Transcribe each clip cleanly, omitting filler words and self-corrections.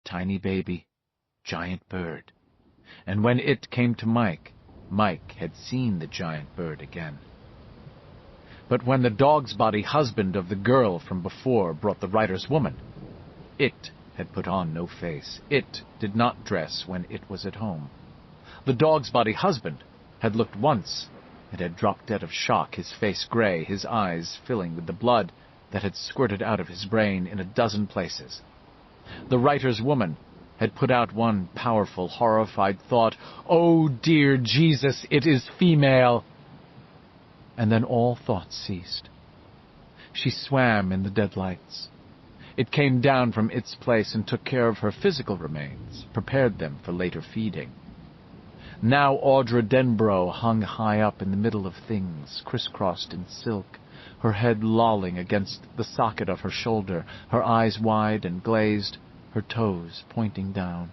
tiny baby, giant bird. And when it came to Mike, Mike had seen the giant bird again. But when the dog's body husband of the girl from before brought the writer's woman, it had put on no face. It did not dress when it was at home. The dog's body husband had looked once and had dropped dead of shock, his face gray, his eyes filling with the blood that had squirted out of his brain in a dozen places. The writer's woman had put out one powerful, horrified thought, "Oh, dear Jesus, it is female!" And then all thoughts ceased. She swam in the dead lights. It came down from its place and took care of her physical remains, prepared them for later feeding. Now Audra Denbrough hung high up in the middle of things, crisscrossed in silk, her head lolling against the socket of her shoulder, her eyes wide and glazed, her toes pointing down.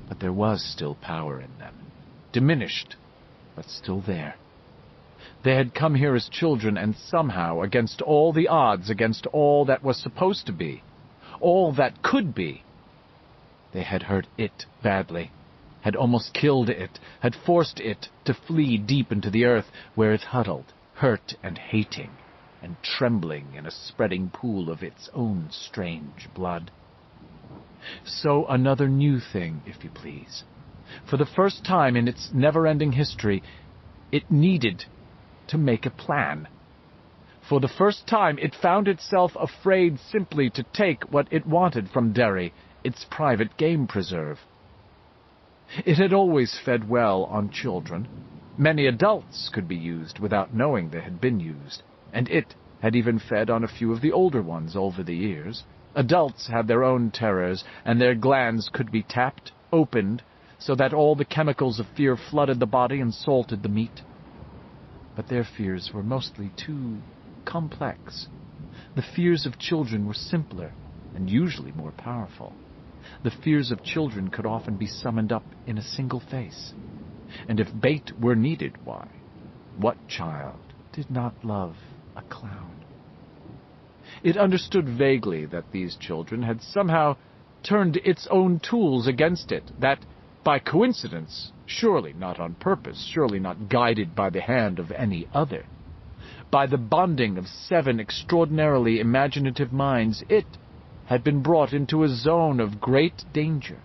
But there was still power in them, diminished, but still there. They had come here as children, and somehow, against all the odds, against all that was supposed to be, all that could be, they had hurt it badly, had almost killed it, had forced it to flee deep into the earth, where it huddled, hurt and hating, and trembling in a spreading pool of its own strange blood. So another new thing, if you please. For the first time in its never-ending history, it needed to make a plan. For the first time, it found itself afraid simply to take what it wanted from Derry, its private game preserve. It had always fed well on children. Many adults could be used without knowing they had been used, and it had even fed on a few of the older ones over the years. Adults had their own terrors, and their glands could be tapped, opened, so that all the chemicals of fear flooded the body and salted the meat. But their fears were mostly too complex. The fears of children were simpler and usually more powerful. The fears of children could often be summoned up in a single face. And if bait were needed, why, what child did not love a clown? It understood vaguely that these children had somehow turned its own tools against it, that, by coincidence, surely not on purpose, surely not guided by the hand of any other, by the bonding of 7 extraordinarily imaginative minds, it had been brought into a zone of great danger.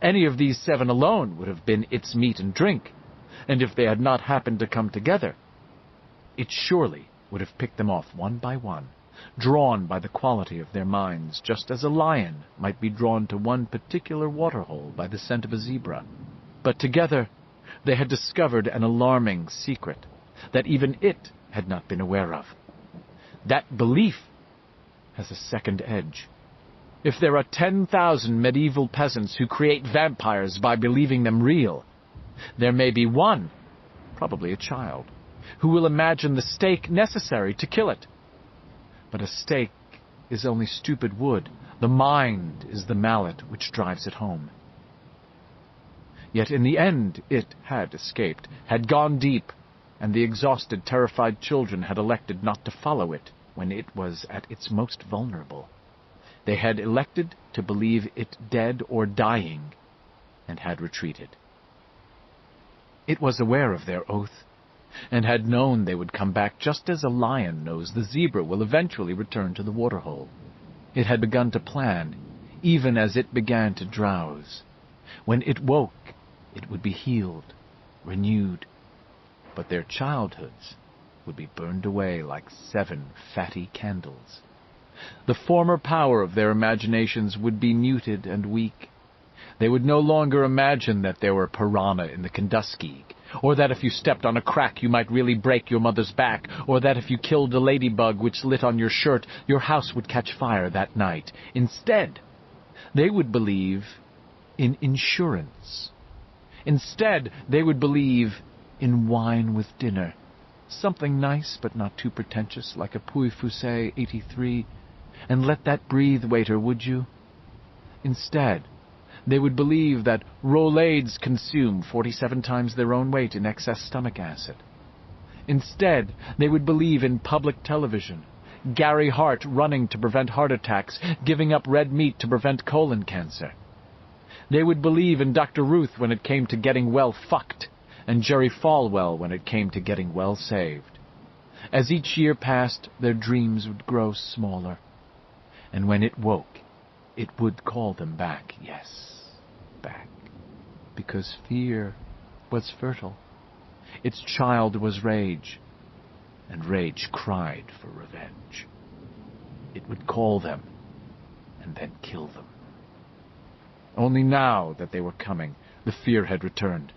Any of these 7 alone would have been its meat and drink, and if they had not happened to come together, it surely would have picked them off one by one, drawn by the quality of their minds, just as a lion might be drawn to one particular waterhole by the scent of a zebra. But together they had discovered an alarming secret that even it had not been aware of. That belief has a second edge. If there are 10,000 medieval peasants who create vampires by believing them real, there may be one, probably a child, who will imagine the stake necessary to kill it. But a stake is only stupid wood. The mind is the mallet which drives it home. Yet in the end it had escaped, had gone deep, and the exhausted, terrified children had elected not to follow it when it was at its most vulnerable. They had elected to believe it dead or dying, and had retreated. It was aware of their oath, and had known they would come back just as a lion knows the zebra will eventually return to the waterhole. It had begun to plan, even as it began to drowse. When it woke, it would be healed, renewed, but their childhoods would be burned away like 7 fatty candles. The former power of their imaginations would be muted and weak. They would no longer imagine that there were piranha in the Kenduskeag, or that if you stepped on a crack you might really break your mother's back, or that if you killed a ladybug which lit on your shirt, your house would catch fire that night. Instead, they would believe in insurance. Instead, they would believe in wine with dinner. Something nice but not too pretentious, like a Puy Fusset 83. And let that breathe, waiter, would you? Instead, they would believe that Rolaids consume 47 times their own weight in excess stomach acid. Instead, they would believe in public television, Gary Hart running to prevent heart attacks, giving up red meat to prevent colon cancer. They would believe in Dr. Ruth when it came to getting well fucked, and Jerry Falwell when it came to getting well saved. As each year passed, their dreams would grow smaller, and when it woke, it would call them back, yes, back, because fear was fertile. Its child was rage, and rage cried for revenge. It would call them, and then kill them. Only now that they were coming, the fear had returned.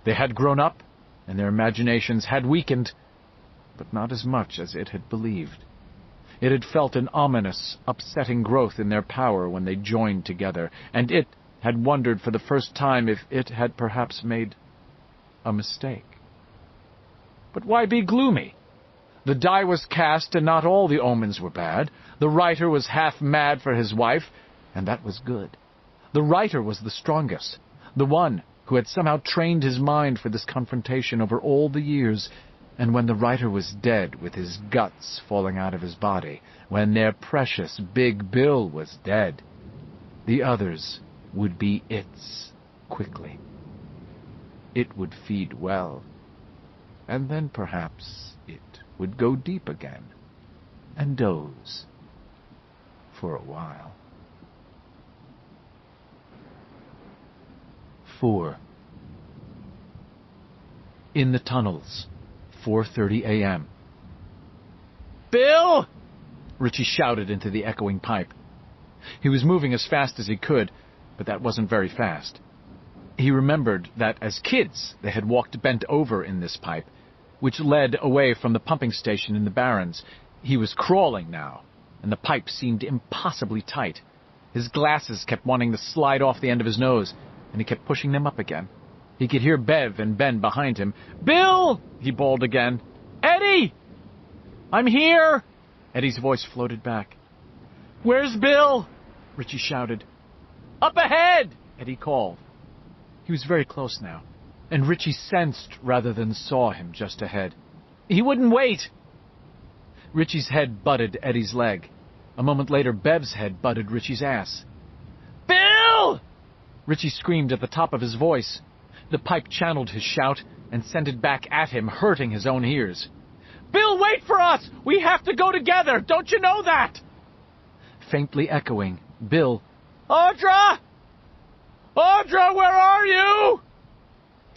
They had grown up, and their imaginations had weakened, but not as much as it had believed. It had felt an ominous, upsetting growth in their power when they joined together, and it had wondered for the first time if it had perhaps made a mistake. But why be gloomy? The die was cast, and not all the omens were bad. The writer was half mad for his wife, and that was good. The writer was the strongest, the one who had somehow trained his mind for this confrontation over all the years, and when the writer was dead with his guts falling out of his body, when their precious Big Bill was dead, the others would be its quickly. It would feed well, and then perhaps it would go deep again and doze for a while. 4. In the tunnels, 4:30 a.m. "Bill!" Richie shouted into the echoing pipe. He was moving as fast as he could, but that wasn't very fast. He remembered that as kids they had walked bent over in this pipe, which led away from the pumping station in the Barrens. He was crawling now, and the pipe seemed impossibly tight. His glasses kept wanting to slide off the end of his nose, and he kept pushing them up again. He could hear Bev and Ben behind him. "Bill!" he bawled again. "Eddie! I'm here!" Eddie's voice floated back. "Where's Bill?" Richie shouted. "Up ahead!" Eddie called. He was very close now, and Richie sensed rather than saw him just ahead. He wouldn't wait. Richie's head butted Eddie's leg. A moment later, Bev's head butted Richie's ass. "Bill!" Richie screamed at the top of his voice. The pipe channeled his shout and sent it back at him, hurting his own ears. "Bill, wait for us! We have to go together! Don't you know that?" Faintly echoing, Bill, "Audra! Audra, where are you?"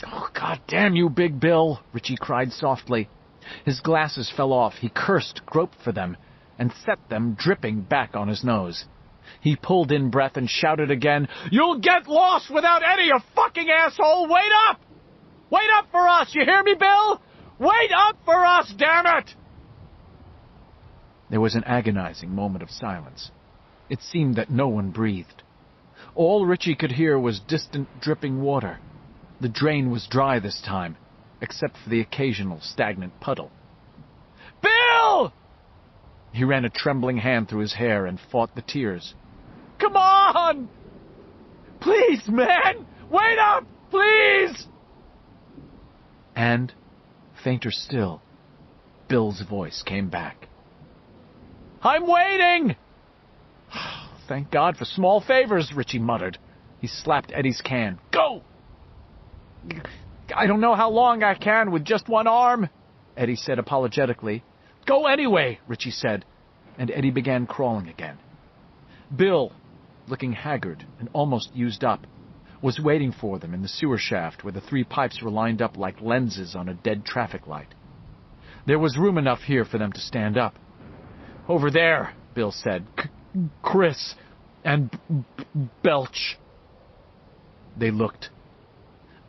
"Oh, God damn you, Big Bill," Richie cried softly. His glasses fell off. He cursed, groped for them, and set them dripping back on his nose. He pulled in breath and shouted again, "You'll get lost without Eddie, you fucking asshole! Wait up! Wait up for us! You hear me, Bill? Wait up for us, damn it!" There was an agonizing moment of silence. It seemed that no one breathed. All Richie could hear was distant dripping water. The drain was dry this time, except for the occasional stagnant puddle. "Bill!" He ran a trembling hand through his hair and fought the tears. "Come on! Please, man! Wait up! Please!" And, fainter still, Bill's voice came back. "I'm waiting!" "Thank God for small favors," Richie muttered. He slapped Eddie's can. "Go!" "I don't know how long I can with just one arm," Eddie said apologetically. "Go anyway," Richie said, and Eddie began crawling again. Bill, looking haggard and almost used up, was waiting for them in the sewer shaft where the 3 pipes were lined up like lenses on a dead traffic light. There was room enough here for them to stand up. "Over there," Bill said. "Chris and Belch." They looked.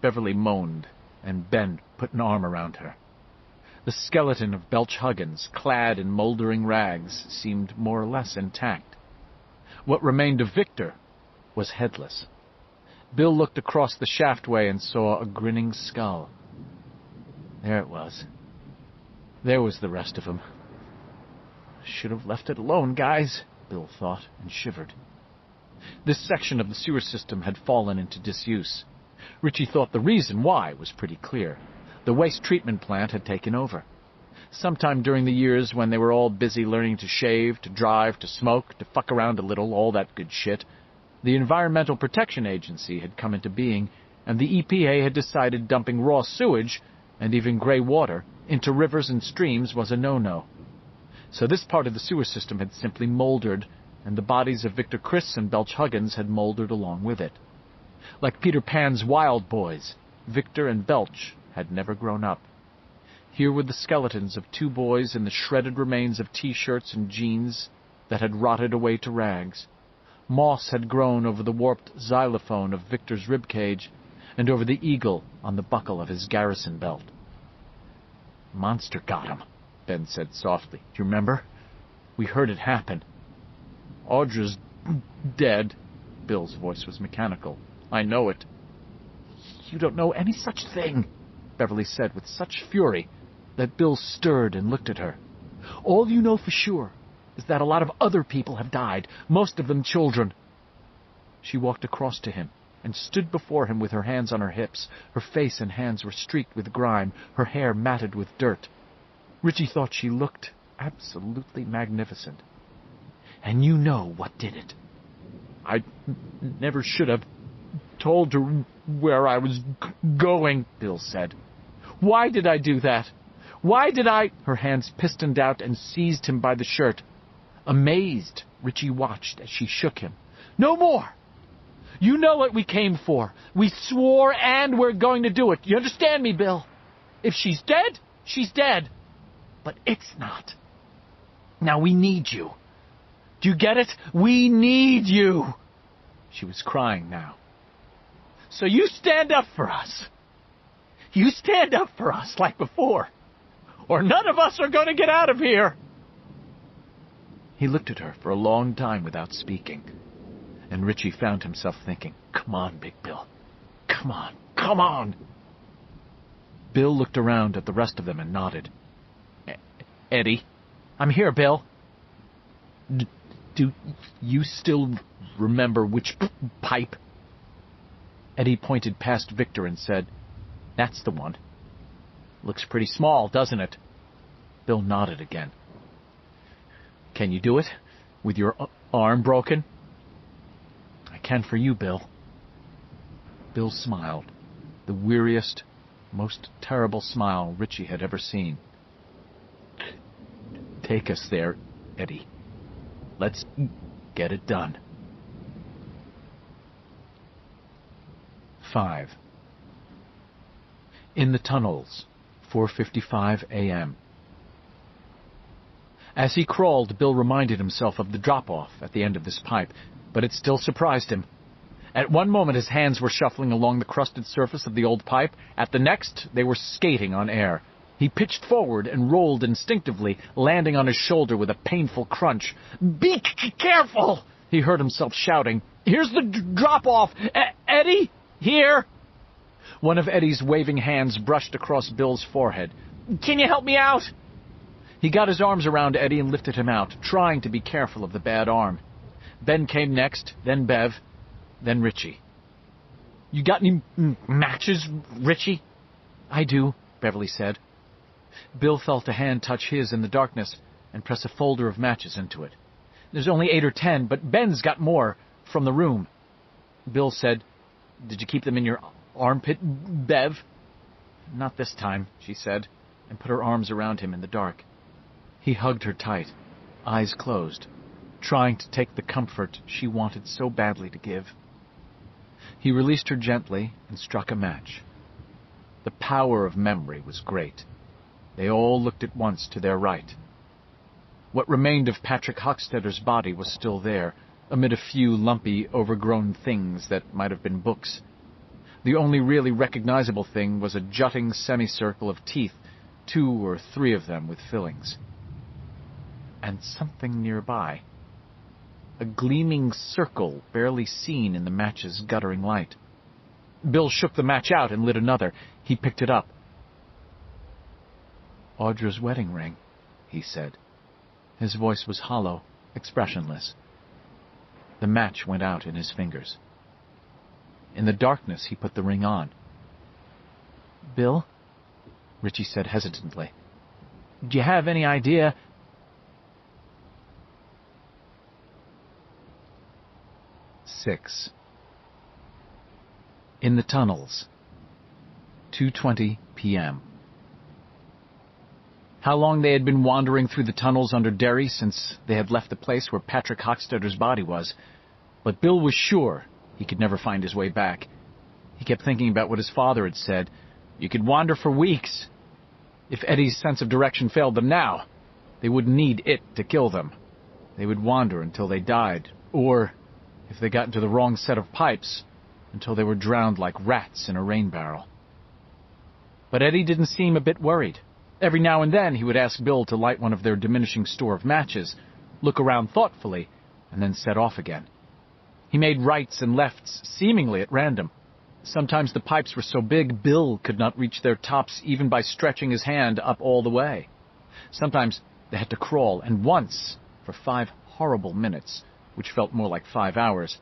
Beverly moaned, and Ben put an arm around her. The skeleton of Belch Huggins, clad in moldering rags, seemed more or less intact. What remained of Victor was headless. Bill looked across the shaftway and saw a grinning skull. There it was. There was the rest of him. "Should have left it alone, guys," Bill thought, and shivered. This section of the sewer system had fallen into disuse. Richie thought the reason why was pretty clear. The waste treatment plant had taken over. Sometime during the years when they were all busy learning to shave, to drive, to smoke, to fuck around a little, all that good shit, the Environmental Protection Agency had come into being, and the EPA had decided dumping raw sewage, and even gray water, into rivers and streams was a no-no. So this part of the sewer system had simply moldered, and the bodies of Victor Criss and Belch Huggins had moldered along with it. Like Peter Pan's wild boys, Victor and Belch had never grown up. Here were the skeletons of two boys and the shredded remains of T-shirts and jeans that had rotted away to rags. Moss had grown over the warped xylophone of Victor's ribcage and over the eagle on the buckle of his garrison belt. "Monster got him," Ben said softly. "Do you remember? We heard it happen." "Audra's dead." Bill's voice was mechanical. "I know it." "You don't know any such thing," Beverly said with such fury that Bill stirred and looked at her. "All you know for sure is that a lot of other people have died, most of them children." She walked across to him and stood before him with her hands on her hips. Her face and hands were streaked with grime, her hair matted with dirt. Richie thought she looked absolutely magnificent. "And you know what did it." "I never should have told her where I was going," Bill said. "Why did I do that? Why did I—" Her hands pistoned out and seized him by the shirt. Amazed, Richie watched as she shook him. "No more! You know what we came for. We swore and we're going to do it. You understand me, Bill? If she's dead, she's dead. But it's not. Now we need you. Do you get it? We need you." She was crying now. "So you stand up for us. You stand up for us like before, or none of us are going to get out of here." He looked at her for a long time without speaking, and Richie found himself thinking, "Come on, Big Bill. Come on, come on." Bill looked around at the rest of them and nodded. "Eddie." "I'm here, Bill." Do you still remember which pipe?" Eddie pointed past Victor and said, "That's the one. Looks pretty small, doesn't it?" Bill nodded again. "Can you do it? With your arm broken?" "I can for you, Bill." Bill smiled, the weariest, most terrible smile Richie had ever seen. "Take us there, Eddie. Let's get it done." 5. In the tunnels, 4:55 a.m. As he crawled, Bill reminded himself of the drop-off at the end of this pipe, but it still surprised him. At one moment his hands were shuffling along the crusted surface of the old pipe, at the next they were skating on air. He pitched forward and rolled instinctively, landing on his shoulder with a painful crunch. "Be careful!" he heard himself shouting. "Here's the drop-off! Eddie! Here!" One of Eddie's waving hands brushed across Bill's forehead. "Can you help me out?" He got his arms around Eddie and lifted him out, trying to be careful of the bad arm. Ben came next, then Bev, then Richie. "You got any matches, Richie?" "I do," Beverly said. Bill felt a hand touch his in the darkness and press a folder of matches into it. "There's only 8 or 10, but Ben's got more from the room." Bill said, "Did you keep them in your armpit, Bev?" "Not this time," she said, and put her arms around him in the dark. He hugged her tight, eyes closed, trying to take the comfort she wanted so badly to give. He released her gently and struck a match. The power of memory was great. They all looked at once to their right. What remained of Patrick Hochstetter's body was still there, amid a few lumpy, overgrown things that might have been books. The only really recognizable thing was a jutting semicircle of teeth, 2 or 3 of them with fillings. And something nearby. A gleaming circle barely seen in the match's guttering light. Bill shook the match out and lit another. He picked it up. "Audra's wedding ring," he said. His voice was hollow, expressionless. The match went out in his fingers. In the darkness, he put the ring on. "Bill?" Richie said hesitantly. Do you have any idea? "6. In the tunnels. 2:20 p.m. How long they had been wandering through the tunnels under Derry since they had left the place where Patrick Hochstetter's body was. But Bill was sure he could never find his way back. He kept thinking about what his father had said. You could wander for weeks. If Eddie's sense of direction failed them now, they wouldn't need it to kill them. They would wander until they died, or, if they got into the wrong set of pipes, until they were drowned like rats in a rain barrel. But Eddie didn't seem a bit worried. Every now and then he would ask Bill to light one of their diminishing store of matches, look around thoughtfully, and then set off again. He made rights and lefts seemingly at random. Sometimes the pipes were so big Bill could not reach their tops even by stretching his hand up all the way. Sometimes they had to crawl, and once, for 5 horrible minutes, which felt more like 5 hours,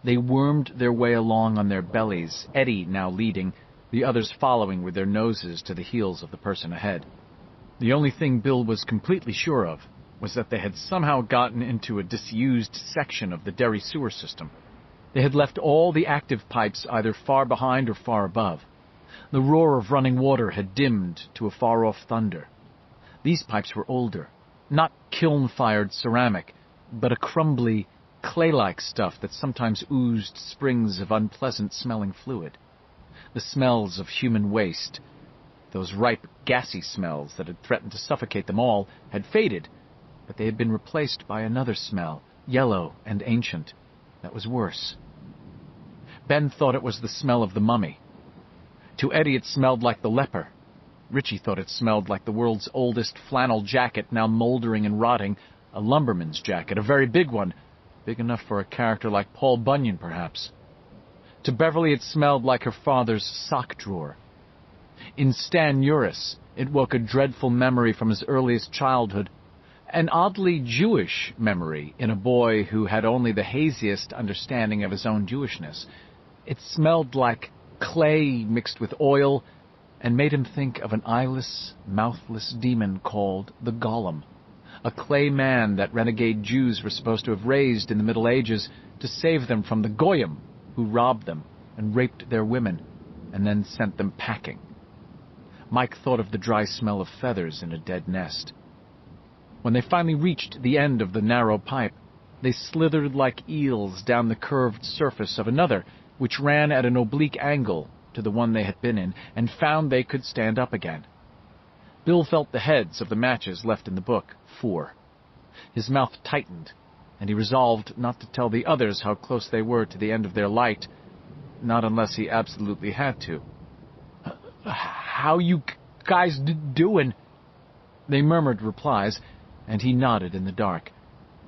they wormed their way along on their bellies, Eddie now leading, the others following with their noses to the heels of the person ahead. The only thing Bill was completely sure of was that they had somehow gotten into a disused section of the Derry sewer system. They had left all the active pipes either far behind or far above. The roar of running water had dimmed to a far-off thunder. These pipes were older, not kiln-fired ceramic, but a crumbly, clay-like stuff that sometimes oozed springs of unpleasant-smelling fluid. The smells of human waste, those ripe, gassy smells that had threatened to suffocate them all, had faded, but they had been replaced by another smell, yellow and ancient, that was worse. Ben thought it was the smell of the mummy. To Eddie it smelled like the leper. Richie thought it smelled like the world's oldest flannel jacket now moldering and rotting, a lumberman's jacket, a very big one, big enough for a character like Paul Bunyan, perhaps. To Beverly it smelled like her father's sock drawer. In Stan Uris it woke a dreadful memory from his earliest childhood, an oddly Jewish memory in a boy who had only the haziest understanding of his own Jewishness. It smelled like clay mixed with oil and made him think of an eyeless, mouthless demon called the Golem, a clay man that renegade Jews were supposed to have raised in the Middle Ages to save them from the Goyim, who robbed them and raped their women and then sent them packing. Mike thought of the dry smell of feathers in a dead nest. When they finally reached the end of the narrow pipe, they slithered like eels down the curved surface of another, which ran at an oblique angle to the one they had been in, and found they could stand up again. Bill felt the heads of the matches left in the book, 4. His mouth tightened, and he resolved not to tell the others how close they were to the end of their light, not unless he absolutely had to. "How you guys doing?" They murmured replies, and he nodded in the dark.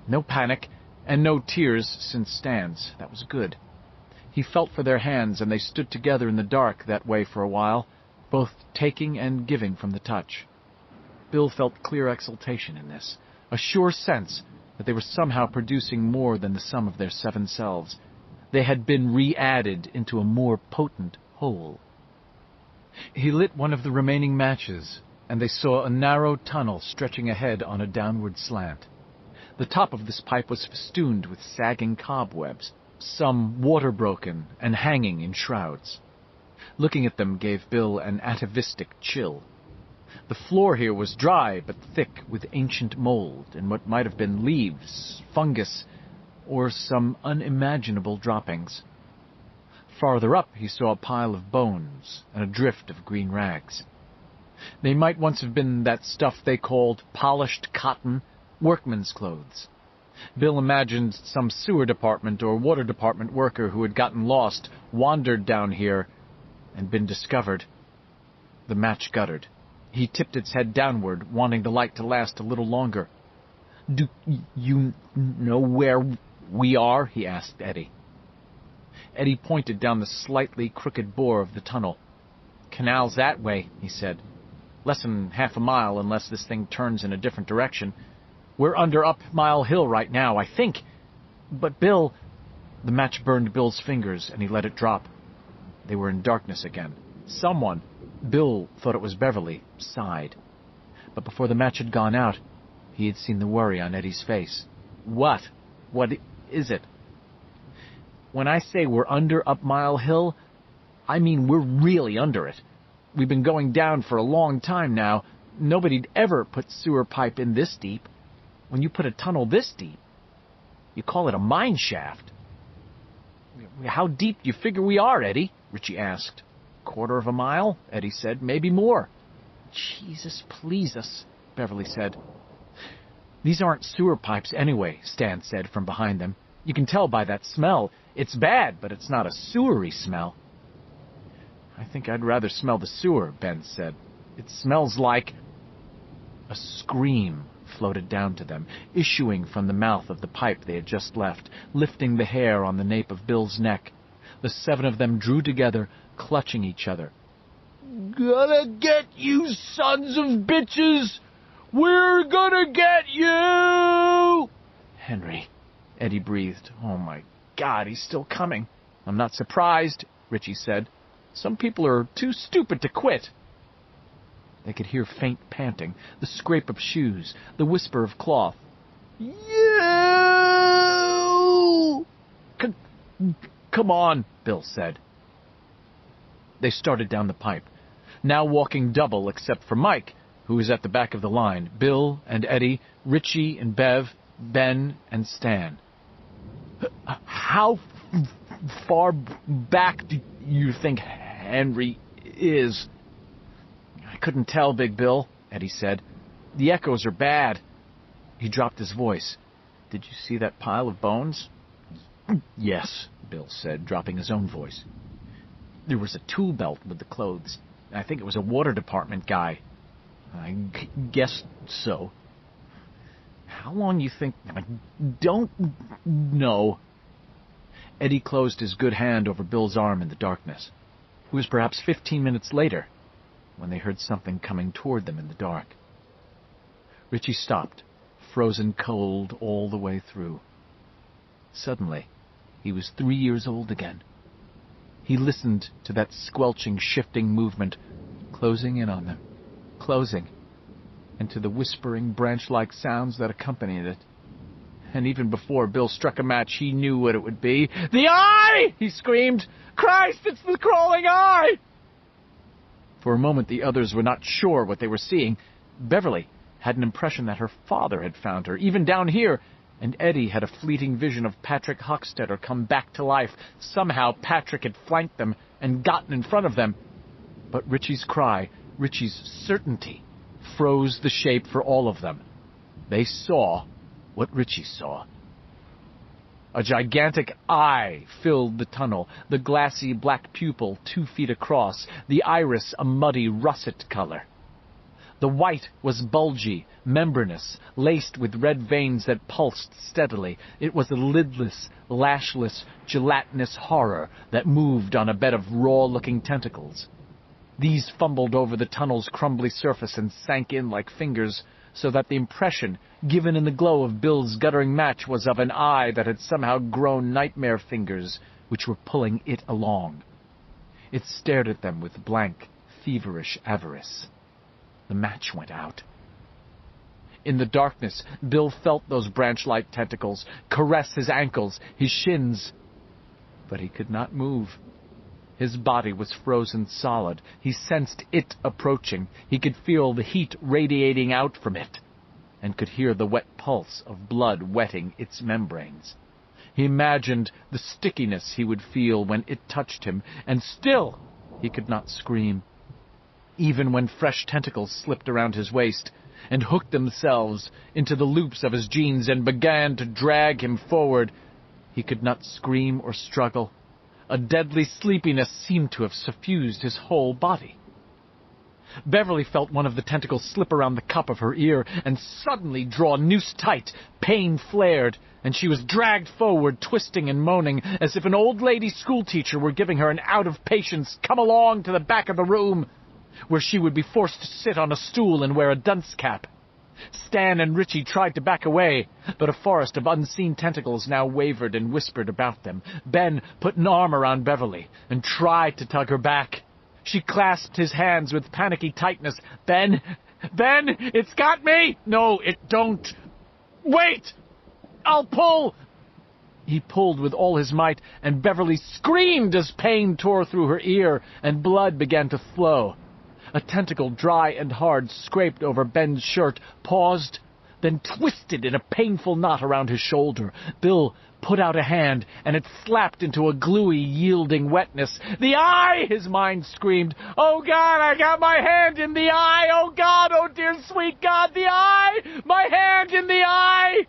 No panic, and no tears since Stan's. That was good. He felt for their hands, and they stood together in the dark that way for a while, both taking and giving from the touch. Bill felt clear exultation in this, a sure sense that they were somehow producing more than the sum of their 7 selves. They had been re-added into a more potent whole. He lit one of the remaining matches, and they saw a narrow tunnel stretching ahead on a downward slant. The top of this pipe was festooned with sagging cobwebs, some water-broken and hanging in shrouds. Looking at them gave Bill an atavistic chill. The floor here was dry but thick with ancient mold and what might have been leaves, fungus, or some unimaginable droppings. Farther up he saw a pile of bones and a drift of green rags. They might once have been that stuff they called polished cotton, workman's clothes. Bill imagined some sewer department or water department worker who had gotten lost, wandered down here, and been discovered. The match guttered. He tipped its head downward, wanting the light to last a little longer. "Do you know where we are?" he asked Eddie. Eddie pointed down the slightly crooked bore of the tunnel. "Canal's that way," he said. "Less than half a mile unless this thing turns in a different direction. We're under Up Mile Hill right now, I think. But Bill—" The match burned Bill's fingers, and he let it drop. They were in darkness again. Someone, Bill thought it was Beverly, sighed. but before the match had gone out, he had seen the worry on Eddie's face. "What? What is it?" "When I say we're under Up Mile Hill, I mean we're really under it. We've been going down for a long time now. Nobody'd ever put sewer pipe in this deep. When you put a tunnel this deep, you call it a mine shaft." "How deep do you figure we are, Eddie?" Richie asked. "Quarter of a mile," Eddie said. "Maybe more." "Jesus, please us," Beverly said. "These aren't sewer pipes anyway," Stan said from behind them. "You can tell by that smell. It's bad, but it's not a sewery smell." "I think I'd rather smell the sewer," Ben said. "It smells like—" A scream floated down to them, issuing from the mouth of the pipe they had just left, lifting the hair on the nape of Bill's neck. The 7 of them drew together, clutching each other. "Gonna get you, sons of bitches! We're gonna get you!" "Henry," Eddie breathed. "Oh, my God, he's still coming." "I'm not surprised," Richie said. "Some people are too stupid to quit." They could hear faint panting, the scrape of shoes, the whisper of cloth. "You! Come on," Bill said. They started down the pipe, now walking double except for Mike, who was at the back of the line, Bill and Eddie, Richie and Bev, Ben and Stan. "How far back do you think Henry is?" "I couldn't tell, Big Bill," Eddie said. "The echoes are bad." He dropped his voice. "Did you see that pile of bones?" "Yes," Bill said, dropping his own voice. "There was a tool belt with the clothes. I think it was a water department guy." "I guess so." "How long you think—" "I don't know." Eddie closed his good hand over Bill's arm in the darkness. It was perhaps 15 minutes later when they heard something coming toward them in the dark. Richie stopped, frozen cold all the way through. Suddenly, he was 3 years old again. He listened to that squelching, shifting movement, closing in on them, closing, and to the whispering, branch-like sounds that accompanied it. And even before Bill struck a match, he knew what it would be. "The eye!" he screamed. "Christ, it's the crawling eye!" For a moment, the others were not sure what they were seeing. Beverly had an impression that her father had found her, even down here, and Eddie had a fleeting vision of Patrick Hochstetter come back to life. Somehow Patrick had flanked them and gotten in front of them. But Richie's cry, Richie's certainty, froze the shape for all of them. They saw what Richie saw. A gigantic eye filled the tunnel, the glassy black pupil 2 feet across, the iris a muddy russet color. The white was bulgy, membranous, laced with red veins that pulsed steadily. It was a lidless, lashless, gelatinous horror that moved on a bed of raw-looking tentacles. These fumbled over the tunnel's crumbly surface and sank in like fingers, so that the impression given in the glow of Bill's guttering match was of an eye that had somehow grown nightmare fingers which were pulling it along. It stared at them with blank, feverish avarice. The match went out. In the darkness, Bill felt those branch-like tentacles caress his ankles, his shins. But he could not move. His body was frozen solid. He sensed it approaching. He could feel the heat radiating out from it, and could hear the wet pulse of blood wetting its membranes. He imagined the stickiness he would feel when it touched him, and still he could not scream. Even when fresh tentacles slipped around his waist and hooked themselves into the loops of his jeans and began to drag him forward, he could not scream or struggle. A deadly sleepiness seemed to have suffused his whole body. Beverly felt one of the tentacles slip around the cup of her ear and suddenly draw noose tight. Pain flared, and she was dragged forward, twisting and moaning, as if an old lady schoolteacher were giving her an out-of-patience come-along to the back of the room, where she would be forced to sit on a stool and wear a dunce cap. Stan and Richie tried to back away, but a forest of unseen tentacles now wavered and whispered about them. Ben put an arm around Beverly and tried to tug her back. She clasped his hands with panicky tightness. "Ben, Ben, it's got me! No, it don't. Wait! I'll pull! He pulled with all his might, and Beverly screamed as pain tore through her ear, and blood began to flow. A tentacle, dry and hard, scraped over Ben's shirt, paused, then twisted in a painful knot around his shoulder. Bill put out a hand, and it slapped into a gluey, yielding wetness. "The eye!" his mind screamed. "Oh, God, I got my hand in the eye! Oh, God, oh, dear sweet God, the eye! My hand in the eye!"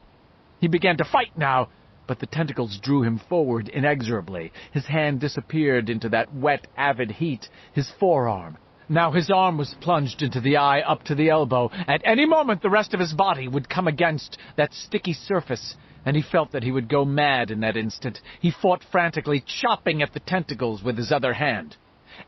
He began to fight now, but the tentacles drew him forward inexorably. His hand disappeared into that wet, avid heat. His forearm. Now his arm was plunged into the eye up to the elbow. At any moment the rest of his body would come against that sticky surface, and he felt that he would go mad in that instant. He fought frantically, chopping at the tentacles with his other hand.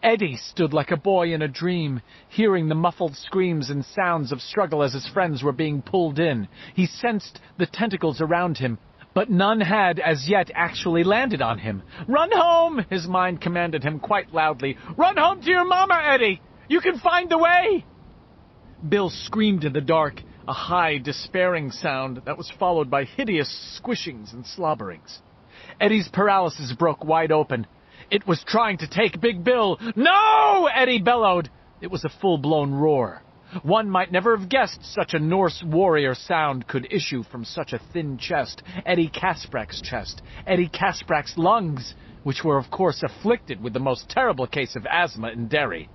Eddie stood like a boy in a dream, hearing the muffled screams and sounds of struggle as his friends were being pulled in. He sensed the tentacles around him, but none had as yet actually landed on him. "Run home!" his mind commanded him quite loudly. "Run home to your mama, Eddie! You can find the way!" Bill screamed in the dark, a high, despairing sound that was followed by hideous squishings and slobberings. Eddie's paralysis broke wide open. It was trying to take Big Bill. "No!" Eddie bellowed. It was a full-blown roar. One might never have guessed such a Norse warrior sound could issue from such a thin chest. Eddie Kasprak's chest. Eddie Kasprak's lungs, which were of course afflicted with the most terrible case of asthma in Derry.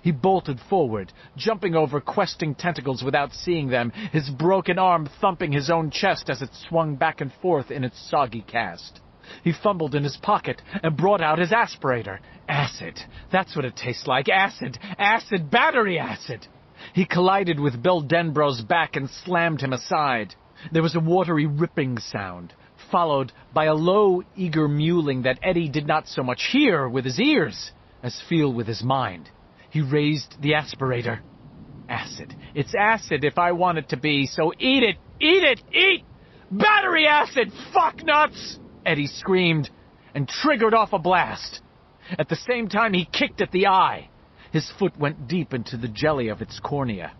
He bolted forward, jumping over questing tentacles without seeing them, his broken arm thumping his own chest as it swung back and forth in its soggy cast. He fumbled in his pocket and brought out his aspirator. Acid. That's what it tastes like. Acid. Acid. Battery acid. He collided with Bill Denbrough's back and slammed him aside. There was a watery ripping sound, followed by a low, eager mewling that Eddie did not so much hear with his ears as feel with his mind. He raised the aspirator. Acid. It's acid if I want it to be, so eat it! Eat it! Eat! Battery acid! Fuck nuts! Eddie screamed and triggered off a blast. At the same time, he kicked at the eye. His foot went deep into the jelly of its cornea.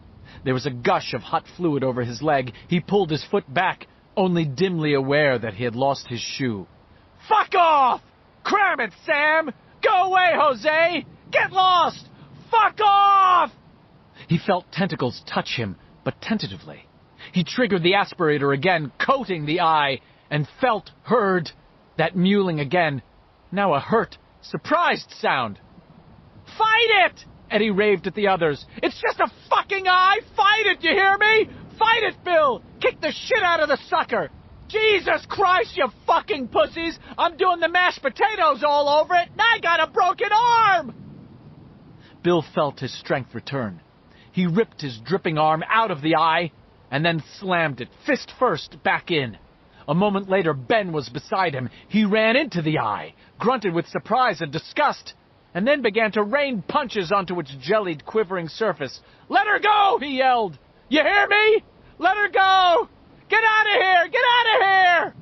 There was a gush of hot fluid over his leg. He pulled his foot back, only dimly aware that he had lost his shoe. "Fuck off! Cram it, Sam! Go away, Jose! Get lost! Fuck off!" He felt tentacles touch him, but tentatively. He triggered the aspirator again, coating the eye, and heard that mewling again, now a hurt, surprised sound. "Fight it!" Eddie raved at the others. "It's just a fucking eye! Fight it, you hear me? Fight it, Bill! Kick the shit out of the sucker! Jesus Christ, you fucking pussies! I'm doing the mashed potatoes all over it, and I got a broken arm!" Bill felt his strength return. He ripped his dripping arm out of the eye, and then slammed it, fist first, back in. A moment later, Ben was beside him. He ran into the eye, grunted with surprise and disgust, and then began to rain punches onto its jellied, quivering surface. "Let her go!" he yelled. "You hear me? Let her go! Get out of here! Get out of here!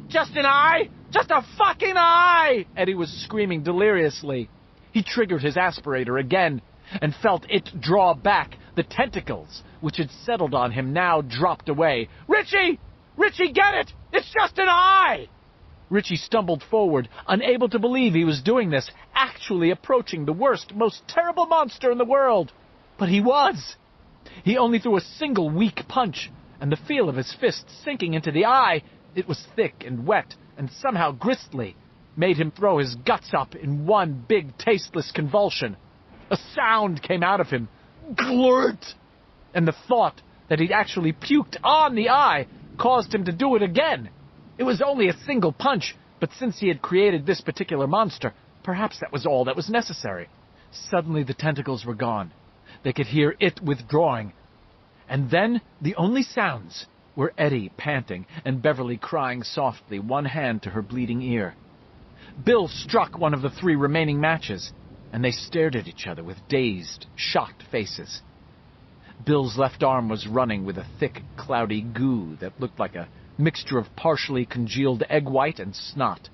Just an eye! Just a fucking eye!" Eddie was screaming deliriously. He triggered his aspirator again and felt it draw back. The tentacles, which had settled on him, now dropped away. "Richie! Richie, get it! It's just an eye!" Richie stumbled forward, unable to believe he was doing this, actually approaching the worst, most terrible monster in the world. But he was. He only threw a single weak punch, and the feel of his fist sinking into the eye, it was thick and wet and somehow gristly, made him throw his guts up in one big tasteless convulsion. A sound came out of him. Glurt! And the thought that he'd actually puked on the eye caused him to do it again. It was only a single punch, but since he had created this particular monster, perhaps that was all that was necessary. Suddenly the tentacles were gone. They could hear it withdrawing. And then the only sounds were Eddie panting and Beverly crying softly, one hand to her bleeding ear. Bill struck one of the 3 remaining matches, and they stared at each other with dazed, shocked faces. Bill's left arm was running with a thick, cloudy goo that looked like a mixture of partially congealed egg white and snot.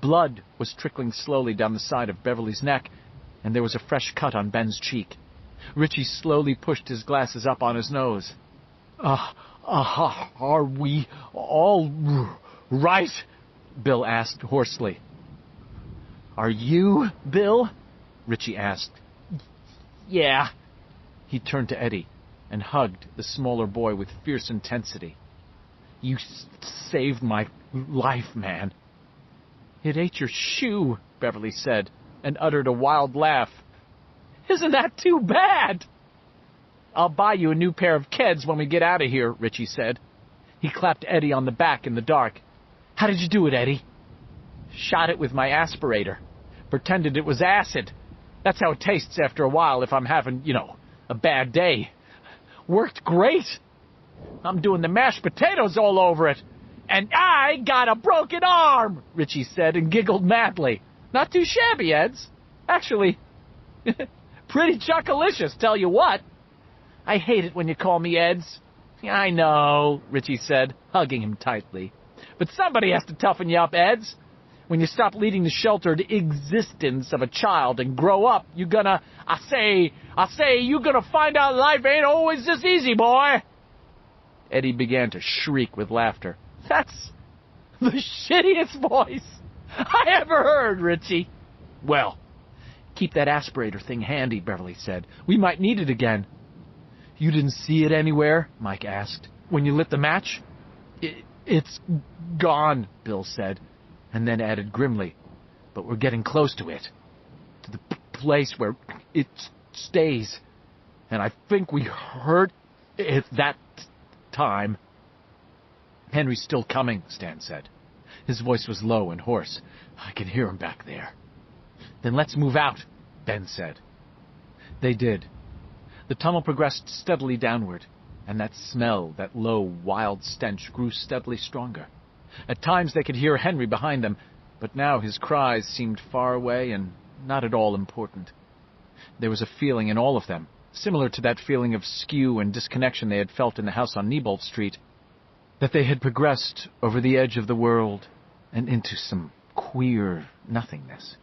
Blood was trickling slowly down the side of Beverly's neck, and there was a fresh cut on Ben's cheek. Richie slowly pushed his glasses up on his nose. Are we all right? Bill asked hoarsely. Are you, Bill? Richie asked. Yeah. He turned to Eddie and hugged the smaller boy with fierce intensity. You saved my life, man. It ate your shoe, Beverly said, and uttered a wild laugh. Isn't that too bad? I'll buy you a new pair of Keds when we get out of here, Richie said. He clapped Eddie on the back in the dark. How did you do it, Eddie? Shot it with my aspirator. Pretended it was acid. That's how it tastes after a while if I'm having, a bad day. Worked great. I'm doing the mashed potatoes all over it. And I got a broken arm, Richie said and giggled madly. Not too shabby, Eds. Actually, pretty chuckalicious, tell you what. I hate it when you call me Eds. I know, Richie said, hugging him tightly. But somebody has to toughen you up, Eds. When you stop leading the sheltered existence of a child and grow up, you're gonna, I say, you're gonna find out life ain't always this easy, boy. Eddie began to shriek with laughter. That's the shittiest voice I ever heard, Richie. Well, keep that aspirator thing handy, Beverly said. We might need it again. You didn't see it anywhere? Mike asked. When you lit the match? It's gone, Bill said, and then added grimly. But we're getting close to it. To the place where it stays. And I think we heard it that time. Henry's still coming, Stan said. His voice was low and hoarse. I can hear him back there. Then let's move out, Ben said. They did. The tunnel progressed steadily downward, and that smell, that low, wild stench, grew steadily stronger. At times they could hear Henry behind them, but now his cries seemed far away and not at all important. There was a feeling in all of them, similar to that feeling of skew and disconnection they had felt in the house on Neibolt Street, that they had progressed over the edge of the world and into some queer nothingness.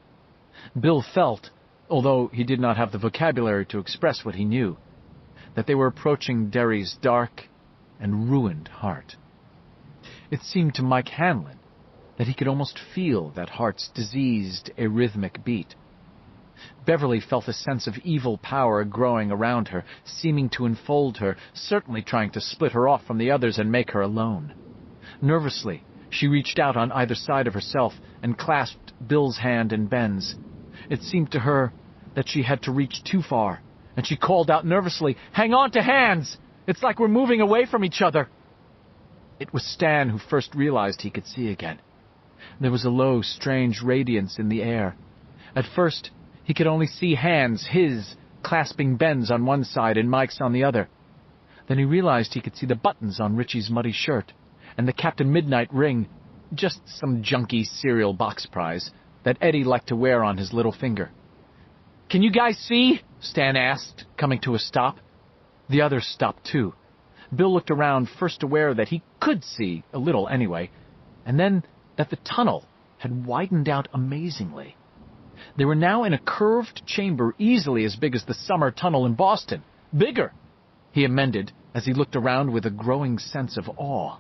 Bill felt, although he did not have the vocabulary to express what he knew, that they were approaching Derry's dark and ruined heart. It seemed to Mike Hanlon that he could almost feel that heart's diseased, arrhythmic beat. Beverly felt a sense of evil power growing around her, seeming to enfold her, certainly trying to split her off from the others and make her alone. Nervously, she reached out on either side of herself and clasped Bill's hand in Ben's. It seemed to her that she had to reach too far, and she called out nervously, "Hang on to hands! It's like we're moving away from each other." It was Stan who first realized he could see again. There was a low, strange radiance in the air. At first, he could only see hands, his, clasping Ben's on one side and Mike's on the other. Then he realized he could see the buttons on Richie's muddy shirt, and the Captain Midnight ring, just some junky cereal box prize, that Eddie liked to wear on his little finger. "Can you guys see?" Stan asked, coming to a stop. The others stopped too. Bill looked around, first aware that he could see, a little anyway, and then that the tunnel had widened out amazingly. They were now in a curved chamber easily as big as the summer tunnel in Boston. Bigger, he amended as he looked around with a growing sense of awe.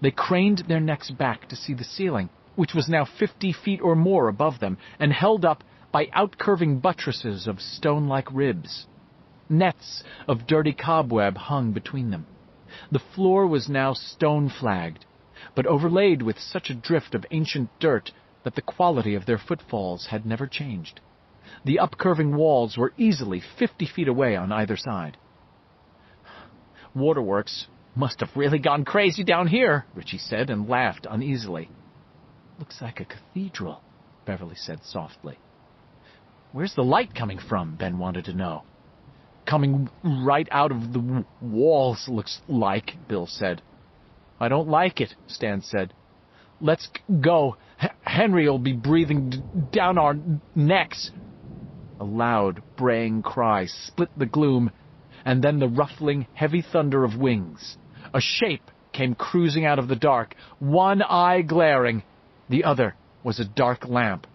They craned their necks back to see the ceiling, which was now 50 feet or more above them, and held up by outcurving buttresses of stone-like ribs. Nets of dirty cobweb hung between them. The floor was now stone-flagged, but overlaid with such a drift of ancient dirt that the quality of their footfalls had never changed. The upcurving walls were easily 50 feet away on either side. "Waterworks must have really gone crazy down here," Richie said, and laughed uneasily. "Looks like a cathedral," Beverly said softly. "Where's the light coming from?" Ben wanted to know. "Coming right out of the walls, looks like," Bill said. "I don't like it," Stan said. "Let's go. Henry'll be breathing down our necks." A loud, braying cry split the gloom, and then the ruffling, heavy thunder of wings. A shape came cruising out of the dark, one eye glaring. The other was a dark lamp.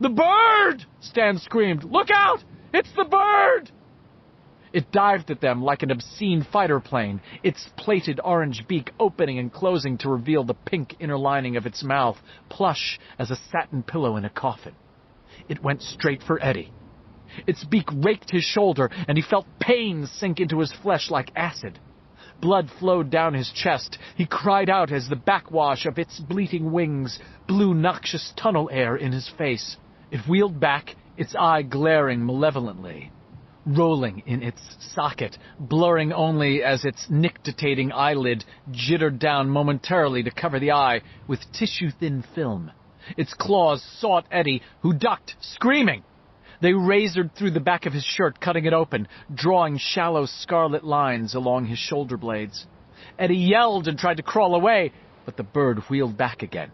"The bird!" Stan screamed. "Look out! It's the bird!" It dived at them like an obscene fighter plane, its plated orange beak opening and closing to reveal the pink inner lining of its mouth, plush as a satin pillow in a coffin. It went straight for Eddie. Its beak raked his shoulder, and he felt pain sink into his flesh like acid. Blood flowed down his chest. He cried out as the backwash of its bleating wings blew noxious tunnel air in his face. It wheeled back, its eye glaring malevolently, rolling in its socket, blurring only as its nictitating eyelid jittered down momentarily to cover the eye with tissue-thin film. Its claws sought Eddie, who ducked, screaming. They razored through the back of his shirt, cutting it open, drawing shallow scarlet lines along his shoulder blades. Eddie yelled and tried to crawl away, but the bird wheeled back again.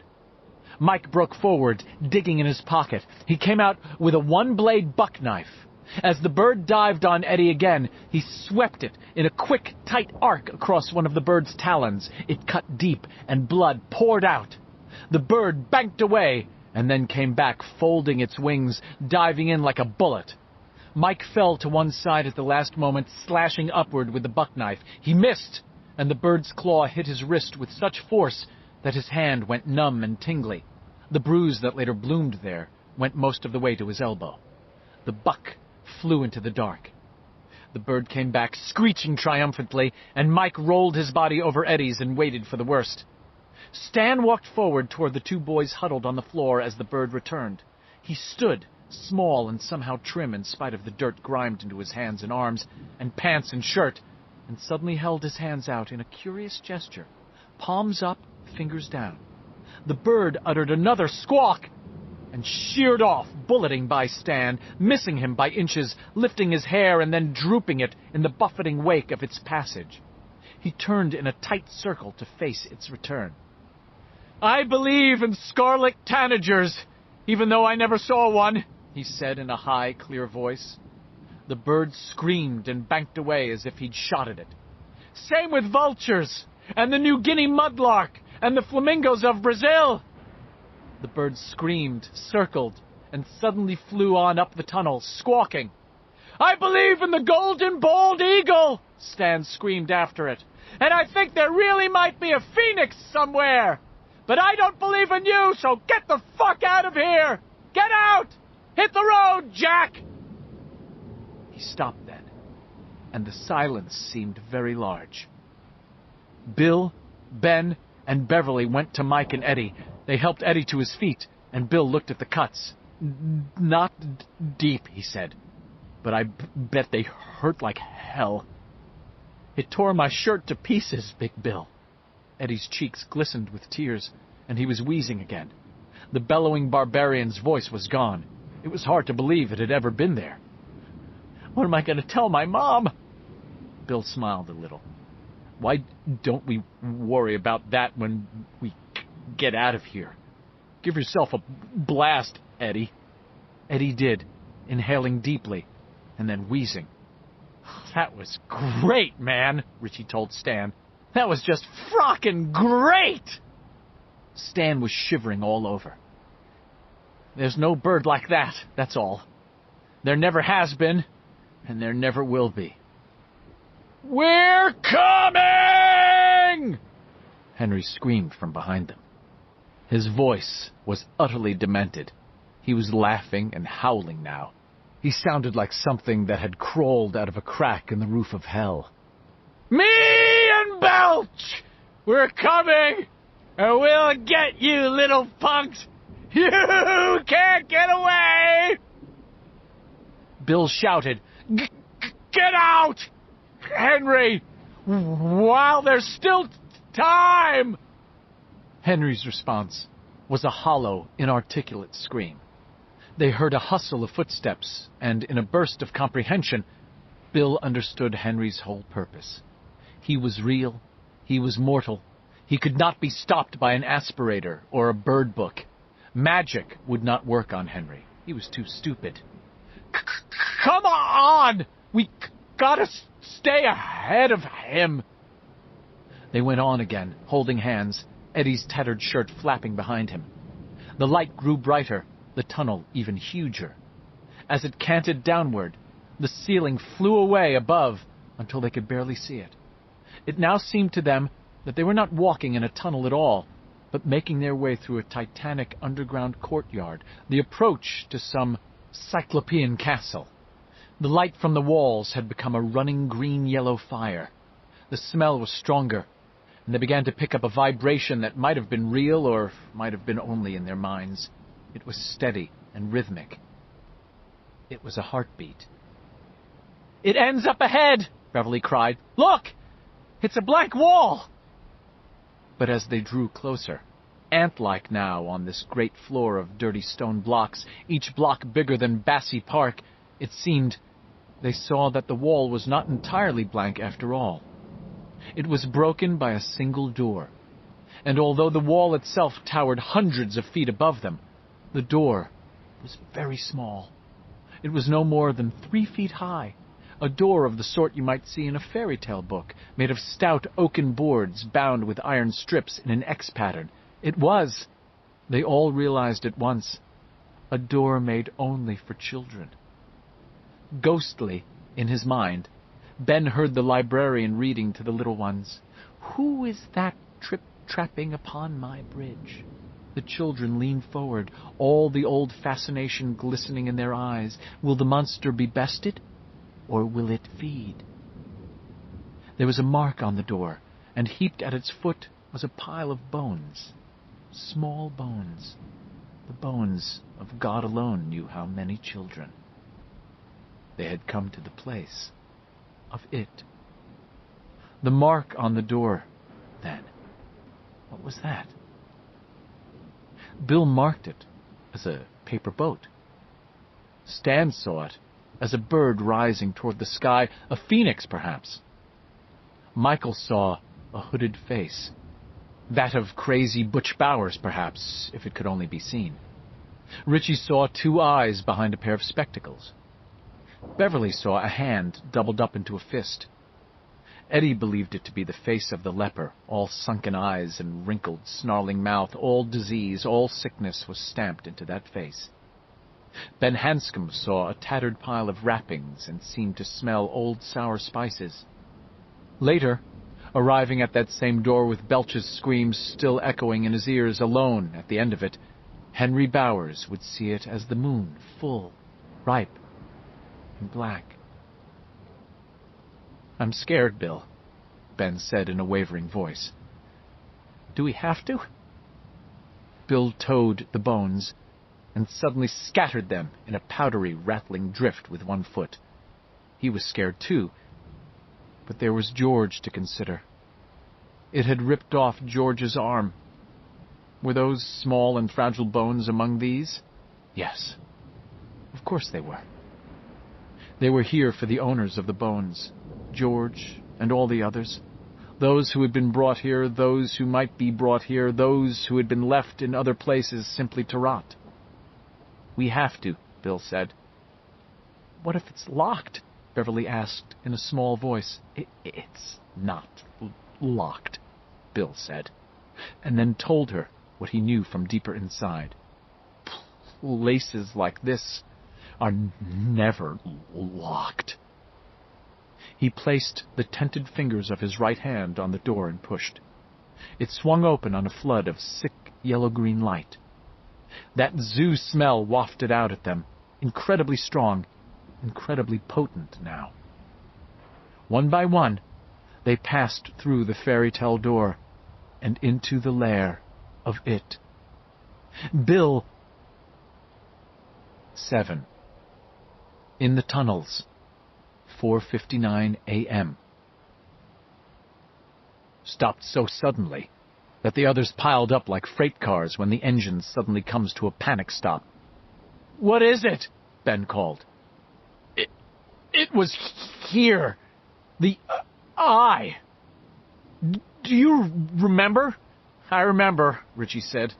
Mike broke forward, digging in his pocket. He came out with a one-blade buck knife. As the bird dived on Eddie again, he swept it in a quick, tight arc across one of the bird's talons. It cut deep, and blood poured out. The bird banked away, and then came back, folding its wings, diving in like a bullet. Mike fell to one side at the last moment, slashing upward with the buck knife. He missed, and the bird's claw hit his wrist with such force that his hand went numb and tingly. The bruise that later bloomed there went most of the way to his elbow. The buck flew into the dark. The bird came back, screeching triumphantly, and Mike rolled his body over Eddie's and waited for the worst. Stan walked forward toward the two boys huddled on the floor as the bird returned. He stood, small and somehow trim in spite of the dirt grimed into his hands and arms and pants and shirt, and suddenly held his hands out in a curious gesture, palms up, fingers down. The bird uttered another squawk and sheared off, bulleting by Stan, missing him by inches, lifting his hair and then drooping it in the buffeting wake of its passage. He turned in a tight circle to face its return. "I believe in scarlet tanagers, even though I never saw one," he said in a high, clear voice. The bird screamed and banked away as if he'd shot at it. "Same with vultures, and the New Guinea mudlark, and the flamingos of Brazil." The bird screamed, circled, and suddenly flew on up the tunnel, squawking. "I believe in the golden bald eagle," Stan screamed after it. "And I think there really might be a phoenix somewhere. But I don't believe in you, so get the fuck out of here! Get out! Hit the road, Jack!" He stopped then, and the silence seemed very large. Bill, Ben, and Beverly went to Mike and Eddie. They helped Eddie to his feet, and Bill looked at the cuts. "Not deep," he said, "but I bet they hurt like hell." "It tore my shirt to pieces, Big Bill." Eddie's cheeks glistened with tears, and he was wheezing again. The bellowing barbarian's voice was gone. It was hard to believe it had ever been there. "What am I going to tell my mom?" Bill smiled a little. "Why don't we worry about that when we get out of here? Give yourself a blast, Eddie." Eddie did, inhaling deeply, and then wheezing. "That was great, man," Richie told Stan. "That was just frockin' great!" Stan was shivering all over. "There's no bird like that, that's all. There never has been, and there never will be." "We're coming!" Henry screamed from behind them. His voice was utterly demented. He was laughing and howling now. He sounded like something that had crawled out of a crack in the roof of hell. "Me and Belch! We're coming! And we'll get you, little punks! You can't get away!" Bill shouted, "Get out! Henry! While there's still time!" Henry's response was a hollow, inarticulate scream. They heard a hustle of footsteps, and in a burst of comprehension, Bill understood Henry's whole purpose. He was real. He was mortal. He could not be stopped by an aspirator or a bird book. Magic would not work on Henry. He was too stupid. "Come on! We gotta stay ahead of him." They went on again, holding hands, Eddie's tattered shirt flapping behind him. The light grew brighter, the tunnel even huger. As it canted downward, The ceiling flew away above until they could barely see it. It now seemed to them that they were not walking in a tunnel at all, but making their way through a titanic underground courtyard, the approach to some cyclopean castle. The light from the walls had become a running green-yellow fire. The smell was stronger, and they began to pick up a vibration that might have been real or might have been only in their minds. It was steady and rhythmic. It was a heartbeat. "It ends up ahead!" Beverly cried. "Look! It's a blank wall!" But as they drew closer, ant-like now on this great floor of dirty stone blocks, each block bigger than Bassey Park, it seemed they saw that the wall was not entirely blank after all. It was broken by a single door, and although the wall itself towered hundreds of feet above them, the door was very small. It was no more than 3 feet high, a door of the sort you might see in a fairy tale book, made of stout oaken boards bound with iron strips in an X pattern. It was, they all realized at once, a door made only for children. Ghostly, in his mind, Ben heard the librarian reading to the little ones, "Who is that trip-trapping upon my bridge?" The children leaned forward, all the old fascination glistening in their eyes. Will the monster be bested, or will it feed? There was a mark on the door, and heaped at its foot was a pile of bones. Small bones. The bones of God alone knew how many children. They had come to the place of it. The mark on the door, then. What was that? Bill marked it as a paper boat. Stan saw it as a bird rising toward the sky, a phoenix perhaps. Michael saw a hooded face. That of crazy Butch Bowers, perhaps, if it could only be seen. Richie saw 2 eyes behind a pair of spectacles. Beverly saw a hand doubled up into a fist. Eddie believed it to be the face of the leper, all sunken eyes and wrinkled, snarling mouth. All disease, all sickness was stamped into that face. Ben Hanscom saw a tattered pile of wrappings and seemed to smell old sour spices. Later, arriving at that same door with Belch's screams still echoing in his ears, alone at the end of it, Henry Bowers would see it as the moon, full, ripe, and black. "I'm scared, Bill," Ben said in a wavering voice. "Do we have to?" Bill toed the bones and suddenly scattered them in a powdery, rattling drift with one foot. He was scared too, but there was George to consider. It had ripped off George's arm. Were those small and fragile bones among these? Yes, of course they were. They were here for the owners of the bones, George and all the others, those who had been brought here, those who might be brought here, those who had been left in other places simply to rot. "We have to," Bill said. "What if it's locked?" Beverly asked in a small voice. It's not locked," Bill said, and then told her what he knew from deeper inside. "Places like this are never locked." He placed the tented fingers of his right hand on the door and pushed. It swung open on a flood of sick yellow-green light. That zoo smell wafted out at them, incredibly strong, incredibly potent now. One by one, they passed through the fairy tale door and into the lair of it. Bill. 7. In the tunnels. 4:59 a.m. Stopped so suddenly that the others piled up like freight cars when the engine suddenly comes to a panic stop. "What is it?" Ben called. It was here. The eye. Do you remember?" "I remember," Richie said.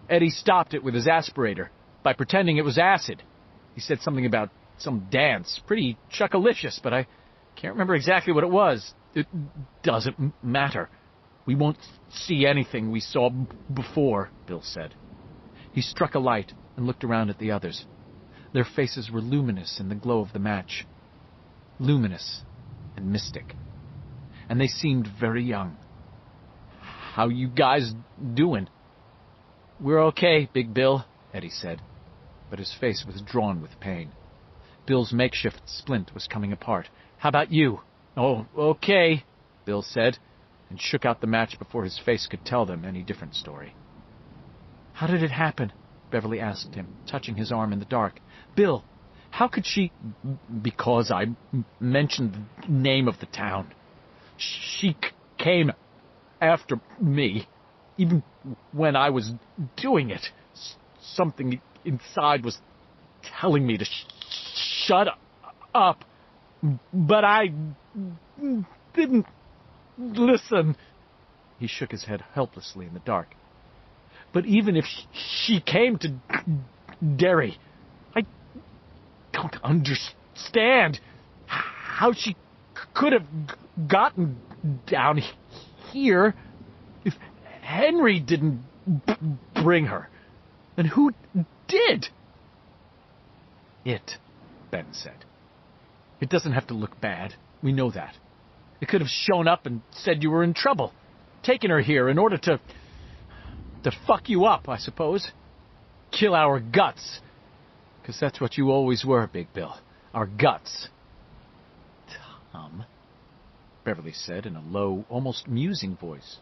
"Eddie stopped it with his aspirator by pretending it was acid. He said something about some dance. Pretty chuckalicious, but I can't remember exactly what it was. It doesn't matter. We won't see anything we saw before," Bill said. He struck a light and looked around at the others. Their faces were luminous in the glow of the match. luminous and mystic, and they seemed very young. "How you guys doing?" "We're okay, Big Bill," Eddie said, but his face was drawn with pain. Bill's makeshift splint was coming apart. "How about you?" "Oh, okay," Bill said, and shook out the match before his face could tell them any different story. "How did it happen?" Beverly asked him, touching his arm in the dark. "Bill, how could she—" "Because I mentioned the name of the town. She came after me, even when I was doing it. Something inside was telling me to shut up, but I didn't listen." He shook his head helplessly in the dark. "But even if she came to Derry, I don't understand how she could have gotten down here if Henry didn't bring her. Then who did?" "It," Ben said. "It doesn't have to look bad. We know that. It could have shown up and said you were in trouble, taken her here in order to fuck you up, I suppose. Kill our guts. Because that's what you always were, Big Bill. Our guts." "Tom," Beverly said in a low, almost musing voice.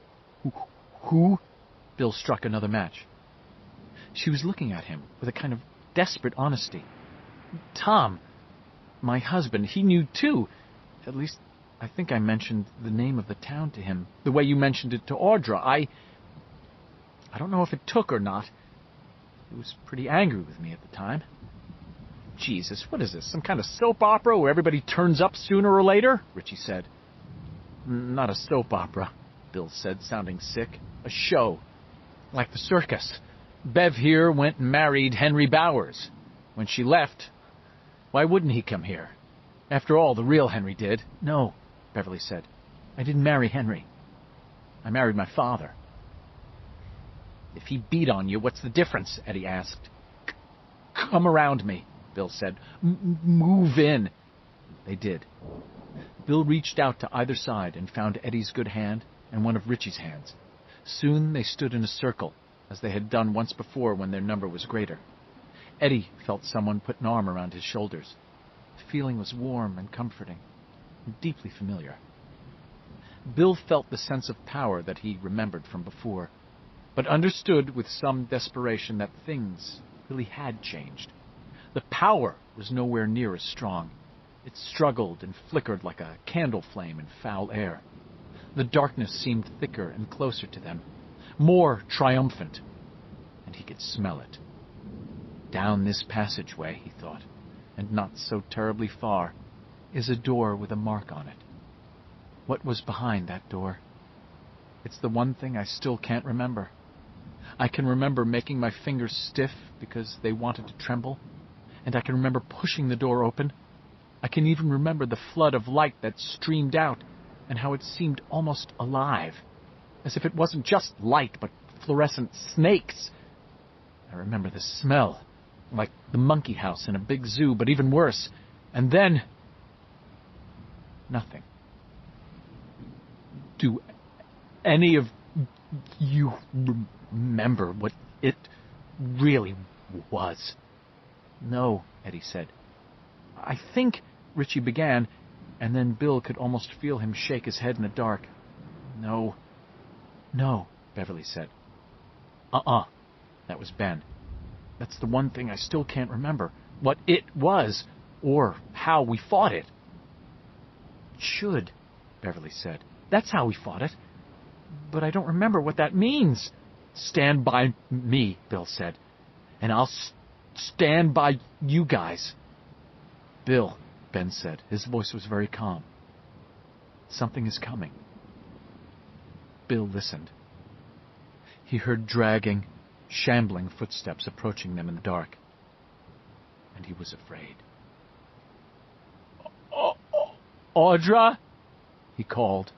Who? Bill struck another match. She was looking at him with a kind of desperate honesty. "Tom, my husband, he knew too. At least, I think I mentioned the name of the town to him, the way you mentioned it to Audra. I don't know if it took or not. He was pretty angry with me at the time." "Jesus, what is this, some kind of soap opera where everybody turns up sooner or later?" Richie said. "Not a soap opera," Bill said, sounding sick. "A show. Like the circus. Bev here went and married Henry Bowers. When she left, why wouldn't he come here? After all, the real Henry did." "No," Beverly said. "I didn't marry Henry. I married my father." "If he beat on you, what's the difference?" Eddie asked. "Come around me," Bill said. "Move in." They did. Bill reached out to either side and found Eddie's good hand and one of Richie's hands. Soon they stood in a circle, as they had done once before when their number was greater. Eddie felt someone put an arm around his shoulders. The feeling was warm and comforting, and deeply familiar. Bill felt the sense of power that he remembered from before, but understood with some desperation that things really had changed. The power was nowhere near as strong. It struggled and flickered like a candle flame in foul air. The darkness seemed thicker and closer to them, more triumphant, and he could smell it. Down this passageway, he thought, and not so terribly far, is a door with a mark on it. What was behind that door? It's the one thing I still can't remember. I can remember making my fingers stiff because they wanted to tremble, and I can remember pushing the door open. I can even remember the flood of light that streamed out, and how it seemed almost alive, as if it wasn't just light, but fluorescent snakes. I remember the smell, like the monkey house in a big zoo, but even worse. And then... nothing. Do any of you remember what it really was? No, Eddie said. I think, Richie began, and then Bill could almost feel him shake his head in the dark. No, Beverly said. That was Ben. That's the one thing I still can't remember. What it was, or how we fought it. It should, Beverly said. That's how we fought it. But I don't remember what that means. Stand by me, Bill said. And I'll stand by you guys. Bill, Ben said. His voice was very calm. Something is coming. Bill listened. He heard dragging, shambling footsteps approaching them in the dark. And he was afraid. Audra? He called,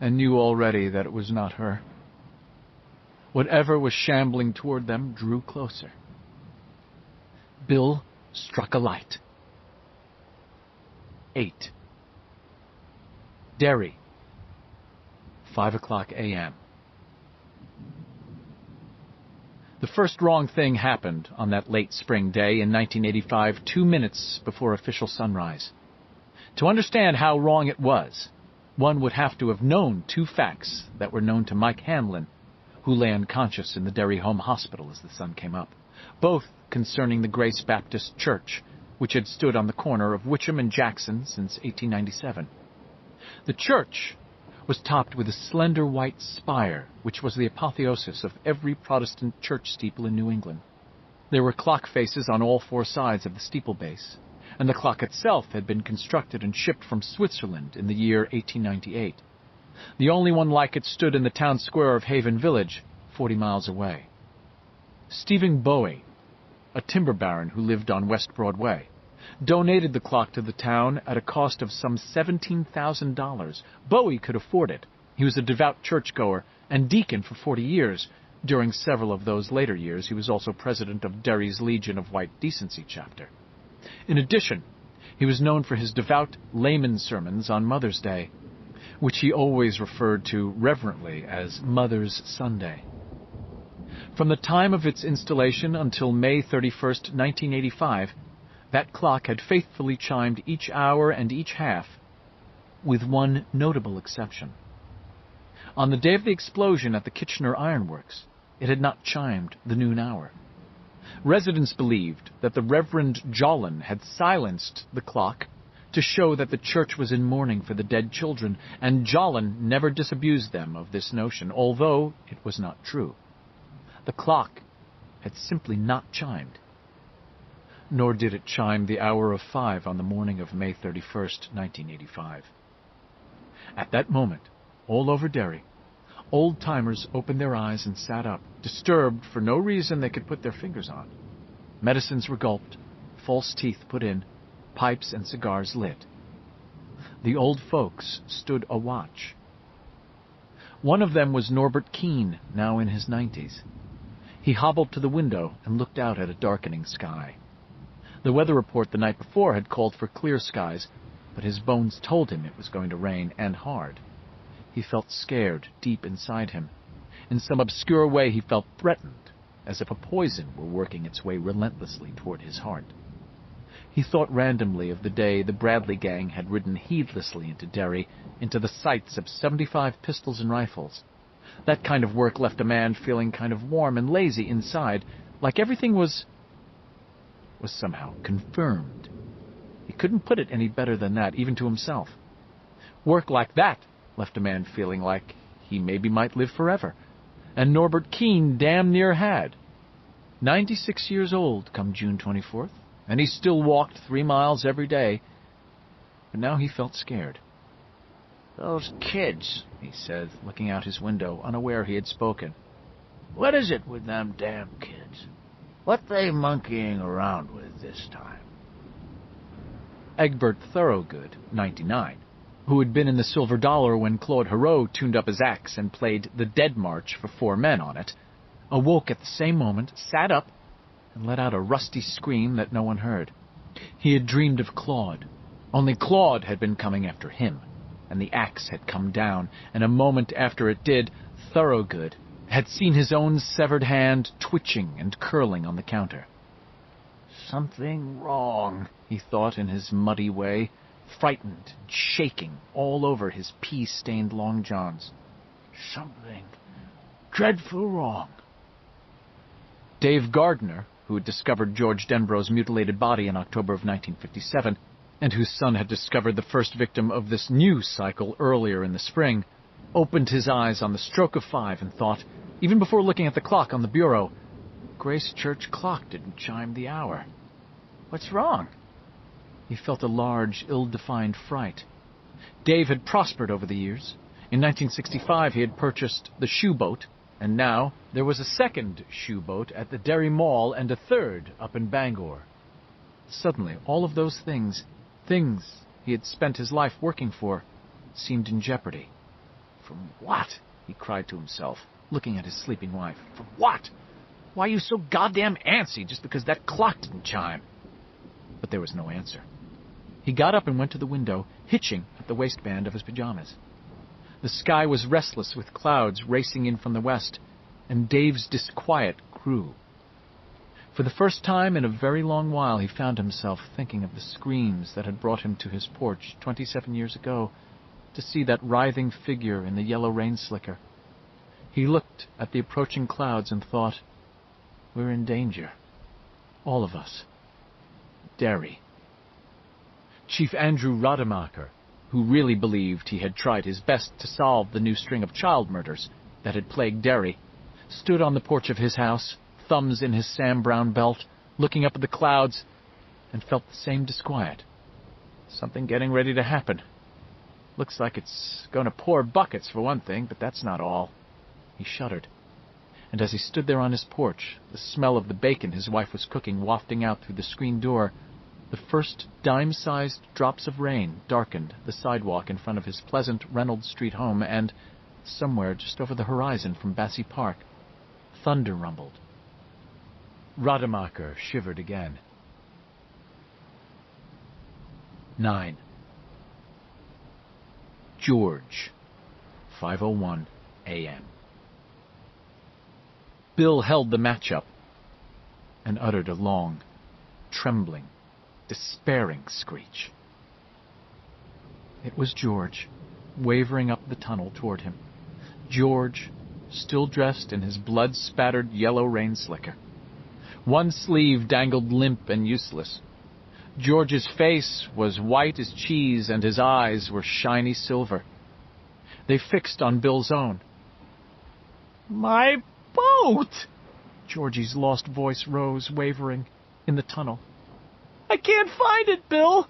and knew already that it was not her. Whatever was shambling toward them drew closer. Bill struck a light. 8. Derry, 5:00 a.m. The first wrong thing happened on that late spring day in 1985, 2 minutes before official sunrise. To understand how wrong it was, one would have to have known 2 facts that were known to Mike Hanlon, who lay unconscious in the Derry Home Hospital as the sun came up, both concerning the Grace Baptist Church, which had stood on the corner of Witcham and Jackson since 1897. The church was topped with a slender white spire, which was the apotheosis of every Protestant church steeple in New England. There were clock faces on all 4 sides of the steeple base, and the clock itself had been constructed and shipped from Switzerland in the year 1898. The only one like it stood in the town square of Haven Village, 40 miles away. Stephen Bowie, a timber baron who lived on West Broadway, donated the clock to the town at a cost of some $17,000. Bowie could afford it. He was a devout churchgoer and deacon for 40 years. During several of those later years, he was also president of Derry's Legion of White Decency chapter. In addition, he was known for his devout layman sermons on Mother's Day, which he always referred to reverently as Mother's Sunday. From the time of its installation until May 31st, 1985, that clock had faithfully chimed each hour and each half, with one notable exception. On the day of the explosion at the Kitchener Ironworks, it had not chimed the noon hour. Residents believed that the Reverend Jollen had silenced the clock to show that the church was in mourning for the dead children, and Jollen never disabused them of this notion, although it was not true. The clock had simply not chimed. Nor did it chime the hour of 5 on the morning of May 31st, 1985. At that moment, all over Derry, old-timers opened their eyes and sat up, disturbed for no reason they could put their fingers on. Medicines were gulped, false teeth put in, pipes and cigars lit. The old folks stood a watch. One of them was Norbert Keene, now in his 90s. He hobbled to the window and looked out at a darkening sky. The weather report the night before had called for clear skies, but his bones told him it was going to rain, and hard. He felt scared deep inside him. In some obscure way he felt threatened, as if a poison were working its way relentlessly toward his heart. He thought randomly of the day the Bradley gang had ridden heedlessly into Derry, into the sights of 75 pistols and rifles. That kind of work left a man feeling kind of warm and lazy inside, like everything was somehow confirmed. He couldn't put it any better than that, even to himself. Work like that left a man feeling like he maybe might live forever. And Norbert Keene damn near had. 96 years old come June 24th, and he still walked 3 miles every day. But now he felt scared. "Those kids," he said, looking out his window, unaware he had spoken. "What is it with them damn kids? What they monkeying around with this time?" Egbert Thorogood, 99, who had been in the Silver Dollar when Claude Hurreau tuned up his axe and played the Dead March for 4 men on it, awoke at the same moment, sat up, and let out a rusty scream that no one heard. He had dreamed of Claude, only Claude had been coming after him, and the axe had come down, and a moment after it did, Thorogood had seen his own severed hand twitching and curling on the counter. "Something wrong," he thought in his muddy way, frightened and shaking all over his pea-stained long johns. "Something dreadful wrong." Dave Gardner, who had discovered George Denbrough's mutilated body in October of 1957, and whose son had discovered the first victim of this new cycle earlier in the spring, opened his eyes on the stroke of 5 and thought, even before looking at the clock on the bureau, Grace Church clock didn't chime the hour. What's wrong? He felt a large, ill-defined fright. Dave had prospered over the years. In 1965 he had purchased the shoe boat, and now there was a second shoe boat at the Derry Mall and a third up in Bangor. Suddenly, all of those things he had spent his life working for, seemed in jeopardy. "From what?" he cried to himself, looking at his sleeping wife. "From what? Why are you so goddamn antsy just because that clock didn't chime?" But there was no answer. He got up and went to the window, hitching at the waistband of his pajamas. The sky was restless with clouds racing in from the west, and Dave's disquiet grew. For the first time in a very long while, he found himself thinking of the screams that had brought him to his porch 27 years ago, to see that writhing figure in the yellow rain slicker. He looked at the approaching clouds and thought, "We're in danger. All of us. Derry." Chief Andrew Rademacher, who really believed he had tried his best to solve the new string of child murders that had plagued Derry, stood on the porch of his house, thumbs in his Sam Brown belt, looking up at the clouds, and felt the same disquiet. Something getting ready to happen. Looks like it's going to pour buckets for one thing, but that's not all. He shuddered. And as he stood there on his porch, the smell of the bacon his wife was cooking wafting out through the screen door, the first dime-sized drops of rain darkened the sidewalk in front of his pleasant Reynolds Street home, and, somewhere just over the horizon from Bassey Park, thunder rumbled. Rademacher shivered again. 9. George, 5:01 a.m. Bill held the match up and uttered a long, trembling, despairing screech. It was George, wavering up the tunnel toward him. George, still dressed in his blood-spattered yellow rain slicker. One sleeve dangled limp and useless. George's face was white as cheese, and his eyes were shiny silver. They fixed on Bill's own. "My boat!" Georgie's lost voice rose, wavering, in the tunnel. "I can't find it, Bill!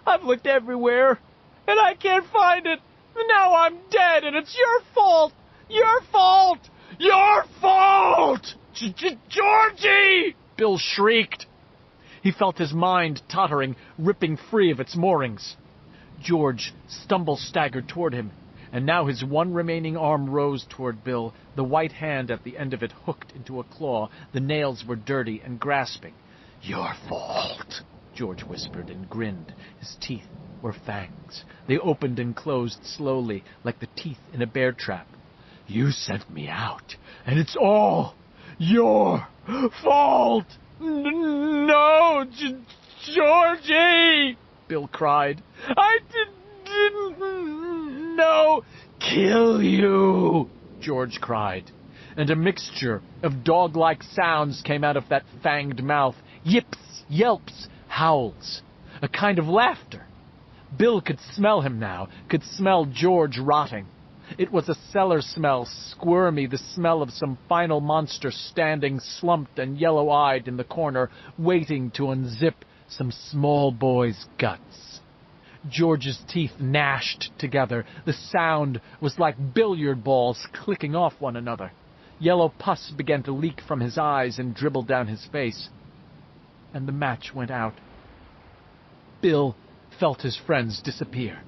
I've looked everywhere, and I can't find it! Now I'm dead, and it's your fault! Your fault! Your fault! Georgie!" Bill shrieked. He felt his mind tottering, ripping free of its moorings. George stumble-staggered toward him, and now his one remaining arm rose toward Bill, the white hand at the end of it hooked into a claw. The nails were dirty and grasping. "Your fault," George whispered and grinned. His teeth were fangs. They opened and closed slowly, like the teeth in a bear trap. "You sent me out, and it's all your fault!" "No, Georgie!" Bill cried. "I didn't know." "Kill you!" George cried, and a mixture of dog-like sounds came out of that fanged mouth. Yips, yelps, howls, a kind of laughter. Bill could smell him now, could smell George rotting. It was a cellar smell, squirmy, the smell of some final monster standing slumped and yellow-eyed in the corner, waiting to unzip some small boy's guts. George's teeth gnashed together. The sound was like billiard balls clicking off one another. Yellow pus began to leak from his eyes and dribble down his face. And the match went out. Bill felt his friends disappear.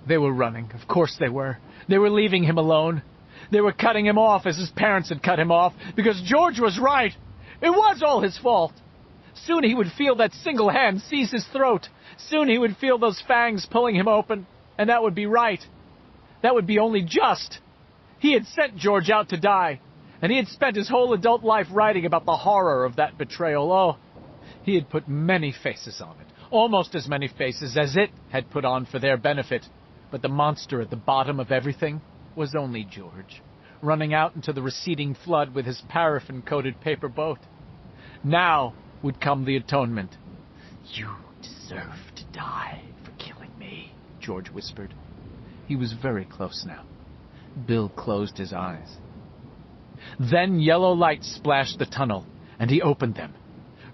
They were running. Of course they were. They were leaving him alone. They were cutting him off as his parents had cut him off, because George was right. It was all his fault. Soon he would feel that single hand seize his throat. Soon he would feel those fangs pulling him open, and that would be right. That would be only just. He had sent George out to die, and he had spent his whole adult life writing about the horror of that betrayal. Oh, he had put many faces on it, almost as many faces as it had put on for their benefit. But the monster at the bottom of everything was only George, running out into the receding flood with his paraffin-coated paper boat. Now would come the atonement. "You deserve to die for killing me," George whispered. He was very close now. Bill closed his eyes. Then yellow light splashed the tunnel, and he opened them.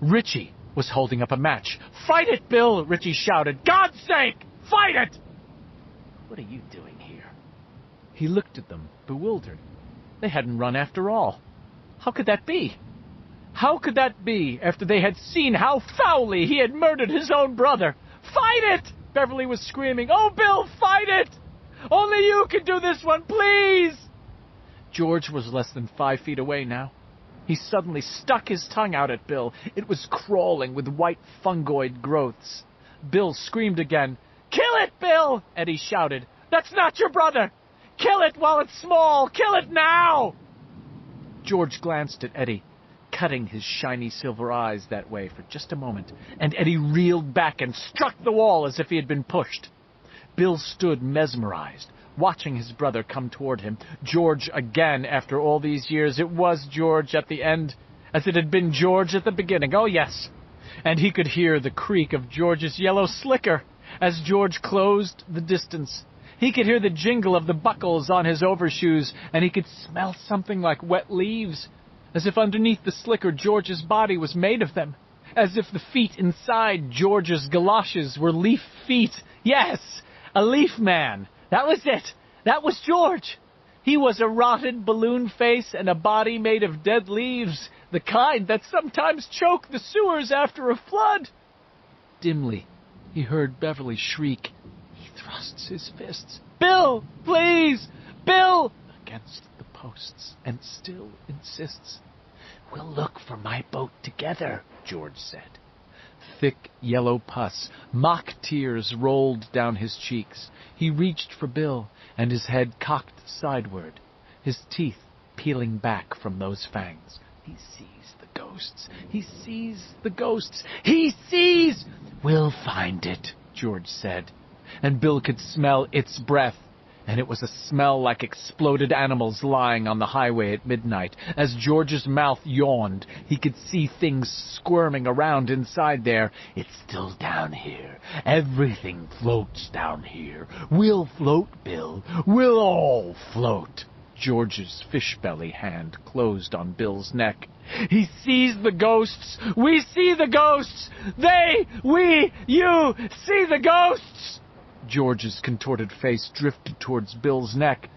Richie was holding up a match. "Fight it, Bill!" Richie shouted. "God's sake, fight it!" "What are you doing here?" He looked at them, bewildered. They hadn't run after all. How could that be? How could that be after they had seen how foully he had murdered his own brother? "Fight it!" Beverly was screaming. "Oh, Bill, fight it! Only you can do this one, please!" George was less than 5 feet away now. He suddenly stuck his tongue out at Bill. It was crawling with white fungoid growths. Bill screamed again. "Kill it, Bill!" Eddie shouted. "That's not your brother! Kill it while it's small! Kill it now!" George glanced at Eddie, cutting his shiny silver eyes that way for just a moment, and Eddie reeled back and struck the wall as if he had been pushed. Bill stood mesmerized, watching his brother come toward him. George again after all these years. It was George at the end, as it had been George at the beginning. Oh, yes. And he could hear the creak of George's yellow slicker as George closed the distance. He could hear the jingle of the buckles on his overshoes, and he could smell something like wet leaves, as if underneath the slicker George's body was made of them, as if the feet inside George's galoshes were leaf feet. Yes, a leaf man. That was it. That was George. He was a rotted balloon face and a body made of dead leaves, the kind that sometimes choke the sewers after a flood. Dimly, he heard Beverly shriek. He thrusts his fists. "Bill, please! Bill!" against the posts, and still insists. "We'll look for my boat together," George said. Thick yellow pus, mock tears rolled down his cheeks. He reached for Bill, and his head cocked sideward, his teeth peeling back from those fangs. He sees the ghosts. He sees the ghosts. He sees! "We'll find it," George said, and Bill could smell its breath, and it was a smell like exploded animals lying on the highway at midnight. As George's mouth yawned, he could see things squirming around inside there. "It's still down here. Everything floats down here. We'll float, Bill. We'll all float." George's fish-belly hand closed on Bill's neck. "He sees the ghosts. We see the ghosts. They, we, you see the ghosts." George's contorted face drifted towards Bill's neck.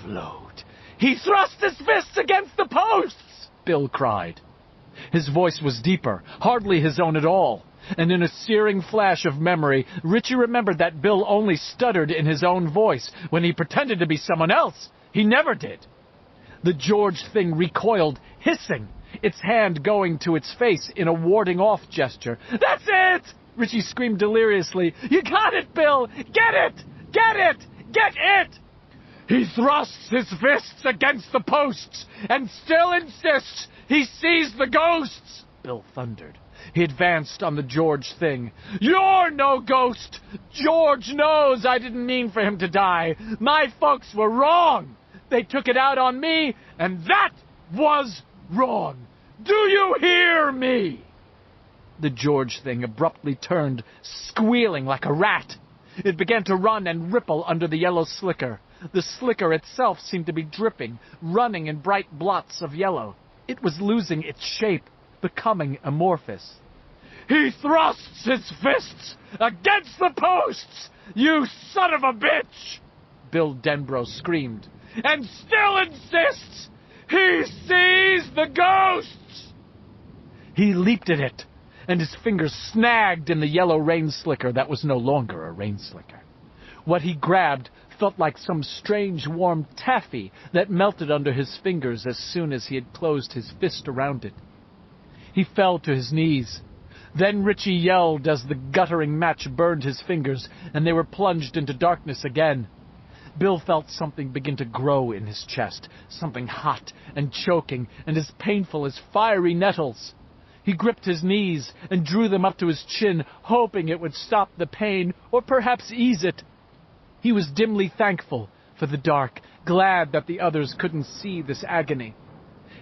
"Float." "He thrust his fists against the posts!" Bill cried. His voice was deeper, hardly his own at all, and in a searing flash of memory, Richie remembered that Bill only stuttered in his own voice when he pretended to be someone else. He never did. The George thing recoiled, hissing, its hand going to its face in a warding-off gesture. "That's it!" Richie screamed deliriously. "You got it, Bill! Get it! Get it! Get it!" "He thrusts his fists against the posts and still insists he sees the ghosts!" Bill thundered. He advanced on the George thing. "You're no ghost! George knows I didn't mean for him to die. My folks were wrong. They took it out on me, and that was wrong. Do you hear me?" The George thing abruptly turned, squealing like a rat. It began to run and ripple under the yellow slicker. The slicker itself seemed to be dripping, running in bright blots of yellow. It was losing its shape, becoming amorphous. "He thrusts his fists against the posts, you son of a bitch!" Bill Denbrough screamed. "And still insists he sees the ghosts!" He leaped at it, and his fingers snagged in the yellow rain slicker that was no longer a rain slicker. What he grabbed felt like some strange warm taffy that melted under his fingers as soon as he had closed his fist around it. He fell to his knees. Then Richie yelled as the guttering match burned his fingers, and they were plunged into darkness again. Bill felt something begin to grow in his chest, something hot and choking and as painful as fiery nettles. He gripped his knees and drew them up to his chin, hoping it would stop the pain or perhaps ease it. He was dimly thankful for the dark, glad that the others couldn't see this agony.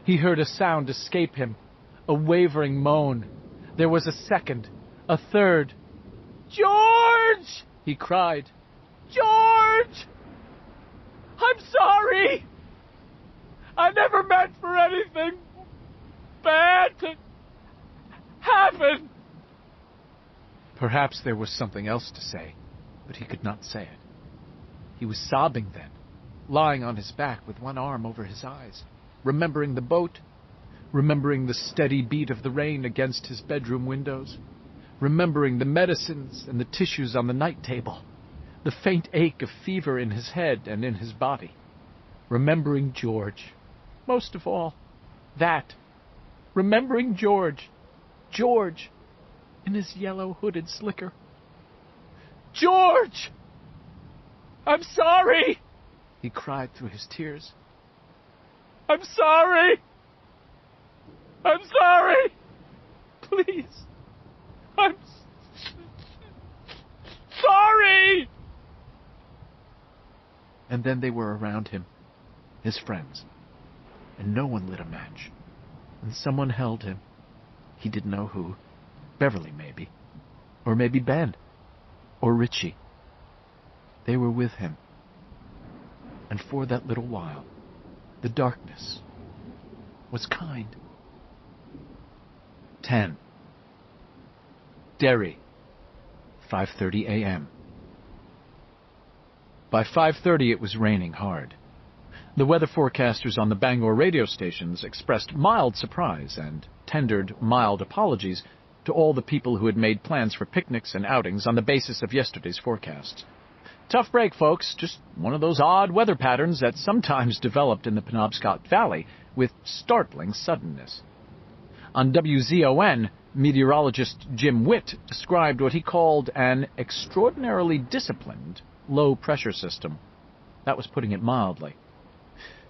He heard a sound escape him, a wavering moan. There was a second, a third. "George!" he cried. "George! I'm sorry! I never meant for anything bad to happen." Perhaps there was something else to say, but he could not say it. He was sobbing then, lying on his back with one arm over his eyes, remembering the boat, remembering the steady beat of the rain against his bedroom windows, remembering the medicines and the tissues on the night table, the faint ache of fever in his head and in his body, remembering George. Most of all, that. Remembering George. George in his yellow hooded slicker. George! I'm sorry! He cried through his tears. I'm sorry! I'm sorry! Please! I'm sorry! And then they were around him, his friends, and no one lit a match. And someone held him. He didn't know who. Beverly, maybe. Or maybe Ben. Or Richie. They were with him. And for that little while, the darkness was kind. 10. Derry, 5:30 a.m. By 5:30 it was raining hard. The weather forecasters on the Bangor radio stations expressed mild surprise and tendered mild apologies to all the people who had made plans for picnics and outings on the basis of yesterday's forecasts. Tough break, folks. Just one of those odd weather patterns that sometimes developed in the Penobscot Valley with startling suddenness. On WZON, meteorologist Jim Witt described what he called an extraordinarily disciplined low-pressure system. That was putting it mildly.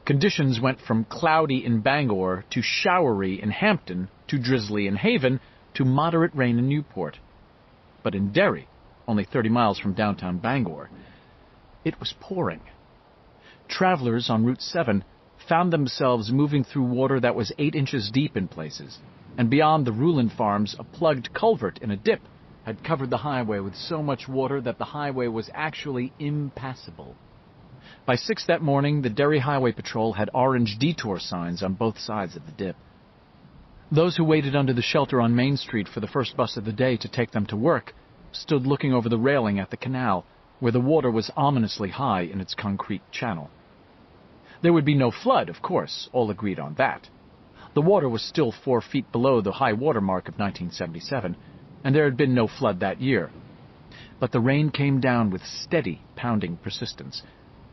Conditions went from cloudy in Bangor to showery in Hampton to drizzly in Haven to moderate rain in Newport. But in Derry, only 30 miles from downtown Bangor, it was pouring. Travelers on Route 7 found themselves moving through water that was 8 inches deep in places, and beyond the Rulin Farms, a plugged culvert in a dip had covered the highway with so much water that the highway was actually impassable. By 6 that morning, the Derry Highway Patrol had orange detour signs on both sides of the dip. Those who waited under the shelter on Main Street for the first bus of the day to take them to work stood looking over the railing at the canal, where the water was ominously high in its concrete channel. There would be no flood, of course, all agreed on that. The water was still 4 feet below the high water mark of 1977, and there had been no flood that year. But the rain came down with steady, pounding persistence,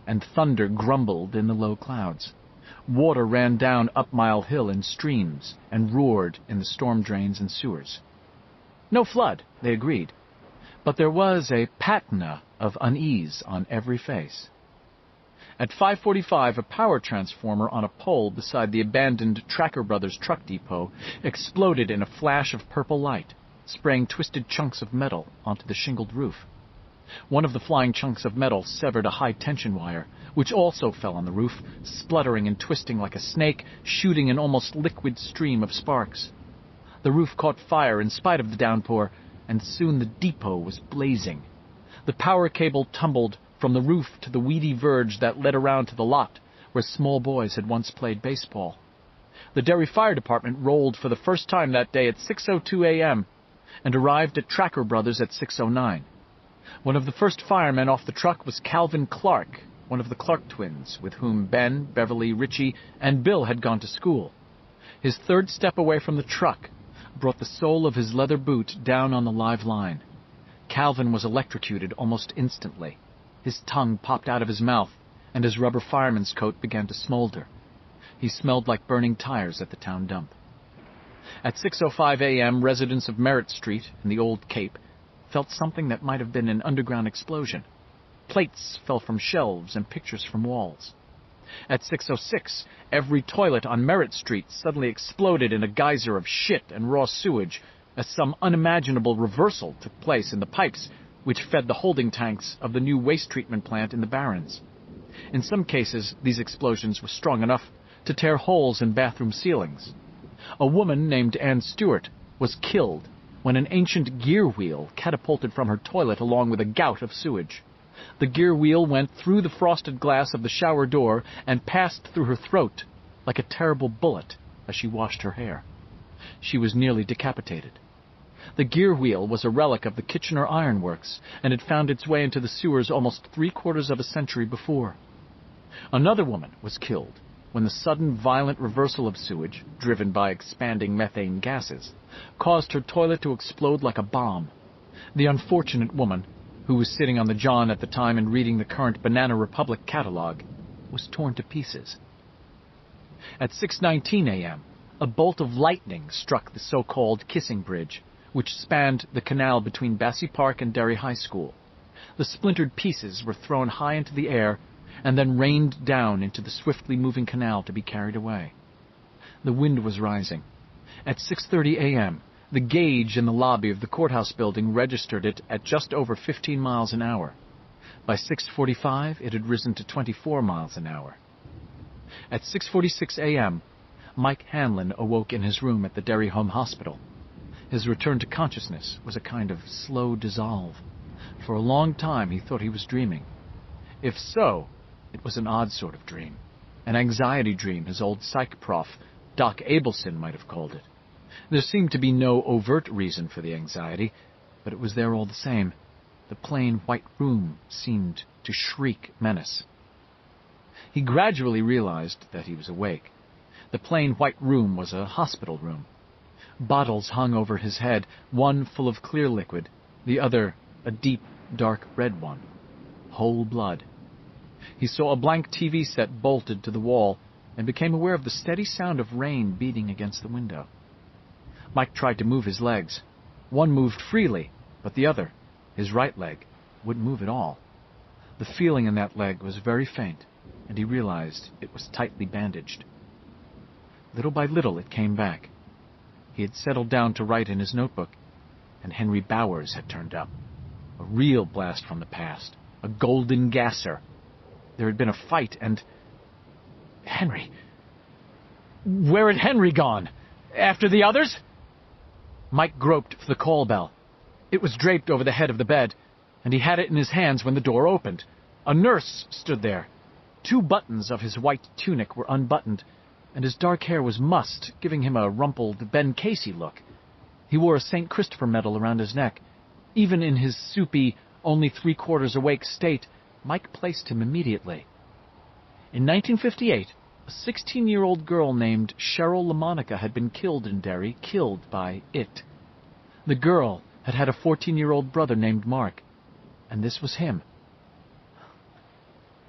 and thunder grumbled in the low clouds. Water ran down Up Mile Hill in streams and roared in the storm drains and sewers. No flood, they agreed, but there was a patina of unease on every face. At 5:45, a power transformer on a pole beside the abandoned Tracker Brothers truck depot exploded in a flash of purple light, spraying twisted chunks of metal onto the shingled roof. One of the flying chunks of metal severed a high-tension wire, which also fell on the roof, spluttering and twisting like a snake, shooting an almost liquid stream of sparks. The roof caught fire in spite of the downpour, and soon the depot was blazing. The power cable tumbled from the roof to the weedy verge that led around to the lot where small boys had once played baseball. The Derry Fire Department rolled for the first time that day at 6:02 a.m. and arrived at Tracker Brothers at 6:09. One of the first firemen off the truck was Calvin Clark, one of the Clark twins, with whom Ben, Beverly, Richie, and Bill had gone to school. His third step away from the truck brought the sole of his leather boot down on the live line. Calvin was electrocuted almost instantly. His tongue popped out of his mouth, and his rubber fireman's coat began to smolder. He smelled like burning tires at the town dump. At 6:05 a.m., residents of Merritt Street in the Old Cape felt something that might have been an underground explosion. Plates fell from shelves and pictures from walls. At 6:06, every toilet on Merritt Street suddenly exploded in a geyser of shit and raw sewage as some unimaginable reversal took place in the pipes which fed the holding tanks of the new waste treatment plant in the Barrens. In some cases, these explosions were strong enough to tear holes in bathroom ceilings. A woman named Ann Stewart was killed when an ancient gear wheel catapulted from her toilet along with a gout of sewage. The gear wheel went through the frosted glass of the shower door and passed through her throat like a terrible bullet as she washed her hair. She was nearly decapitated. The gear wheel was a relic of the Kitchener Iron Works and had found its way into the sewers almost 3/4 of a century before. Another woman was killed when the sudden violent reversal of sewage, driven by expanding methane gases, caused her toilet to explode like a bomb. The unfortunate woman, who was sitting on the john at the time and reading the current Banana Republic catalog, was torn to pieces. At 6:19 a.m., a bolt of lightning struck the so-called Kissing Bridge, which spanned the canal between Bassey Park and Derry High School. The splintered pieces were thrown high into the air and then rained down into the swiftly moving canal to be carried away. The wind was rising. At 6:30 a.m., the gauge in the lobby of the courthouse building registered it at just over 15 miles an hour. By 6:45, it had risen to 24 miles an hour. At 6:46 a.m., Mike Hanlon awoke in his room at the Derry Home Hospital. His return to consciousness was a kind of slow dissolve. For a long time he thought he was dreaming. If so, it was an odd sort of dream. An anxiety dream, his old psych prof, Doc Abelson, might have called it. There seemed to be no overt reason for the anxiety, but it was there all the same. The plain white room seemed to shriek menace. He gradually realized that he was awake. The plain white room was a hospital room. Bottles hung over his head, one full of clear liquid, the other a deep, dark red one. Whole blood. He saw a blank TV set bolted to the wall and became aware of the steady sound of rain beating against the window. Mike tried to move his legs. One moved freely, but the other, his right leg, wouldn't move at all. The feeling in that leg was very faint, and he realized it was tightly bandaged. Little by little it came back. He had settled down to write in his notebook, and Henry Bowers had turned up. A real blast from the past. A golden gasser. There had been a fight, and... Henry! Where had Henry gone? After the others? Mike groped for the call bell. It was draped over the head of the bed, and he had it in his hands when the door opened. A nurse stood there. 2 buttons of his white tunic were unbuttoned, and his dark hair was mussed, giving him a rumpled Ben Casey look. He wore a St. Christopher medal around his neck. Even in his soupy, only 3/4 awake state, Mike placed him immediately. In 1958, a 16-year-old girl named Cheryl LaMonica had been killed in Derry, killed by it. The girl had had a 14-year-old brother named Mark, and this was him.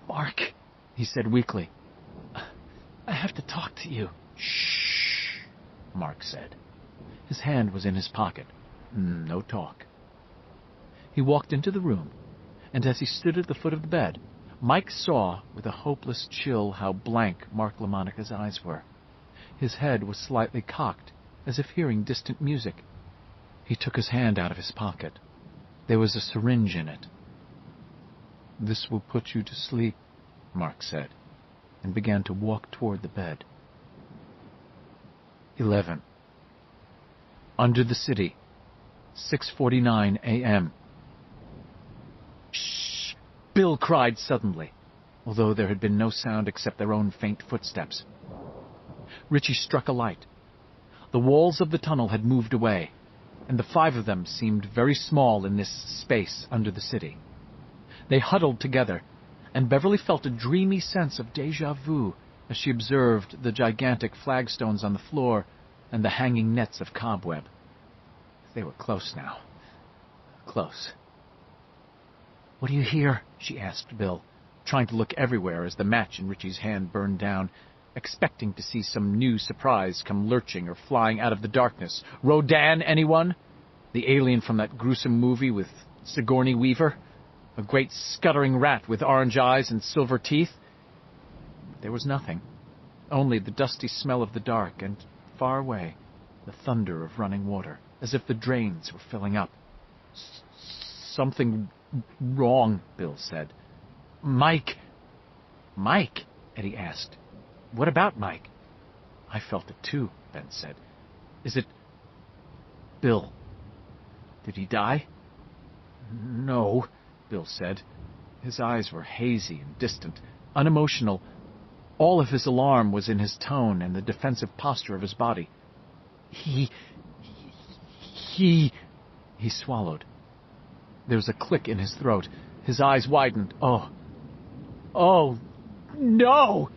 "Mark," he said weakly, "I have to talk to you." "Shh," Mark said. His hand was in his pocket. No talk. He walked into the room, and as he stood at the foot of the bed, Mike saw, with a hopeless chill, how blank Mark LaMonica's eyes were. His head was slightly cocked, as if hearing distant music. He took his hand out of his pocket. There was a syringe in it. "This will put you to sleep," Mark said, and began to walk toward the bed. 11. Under the city, 6:49 a.m. "Shh!" Bill cried suddenly, although there had been no sound except their own faint footsteps. Richie struck a light. The walls of the tunnel had moved away, and the 5 of them seemed very small in this space under the city. They huddled together, and Beverly felt a dreamy sense of déjà vu as she observed the gigantic flagstones on the floor and the hanging nets of cobweb. They were close now. Close. "What do you hear?" she asked Bill, trying to look everywhere as the match in Richie's hand burned down, expecting to see some new surprise come lurching or flying out of the darkness. "Rodan, anyone? The alien from that gruesome movie with Sigourney Weaver? A great scuttering rat with orange eyes and silver teeth?" There was nothing. Only the dusty smell of the dark and, far away, the thunder of running water, as if the drains were filling up. "Something wrong," Bill said. "Mike!" "Mike?" Eddie asked. "What about Mike?" "I felt it too," Ben said. "Is it... Bill? Did he die?" "No," Bill said. His eyes were hazy and distant, unemotional. All of his alarm was in his tone and the defensive posture of his body. He swallowed. There was a click in his throat. His eyes widened. Oh, no!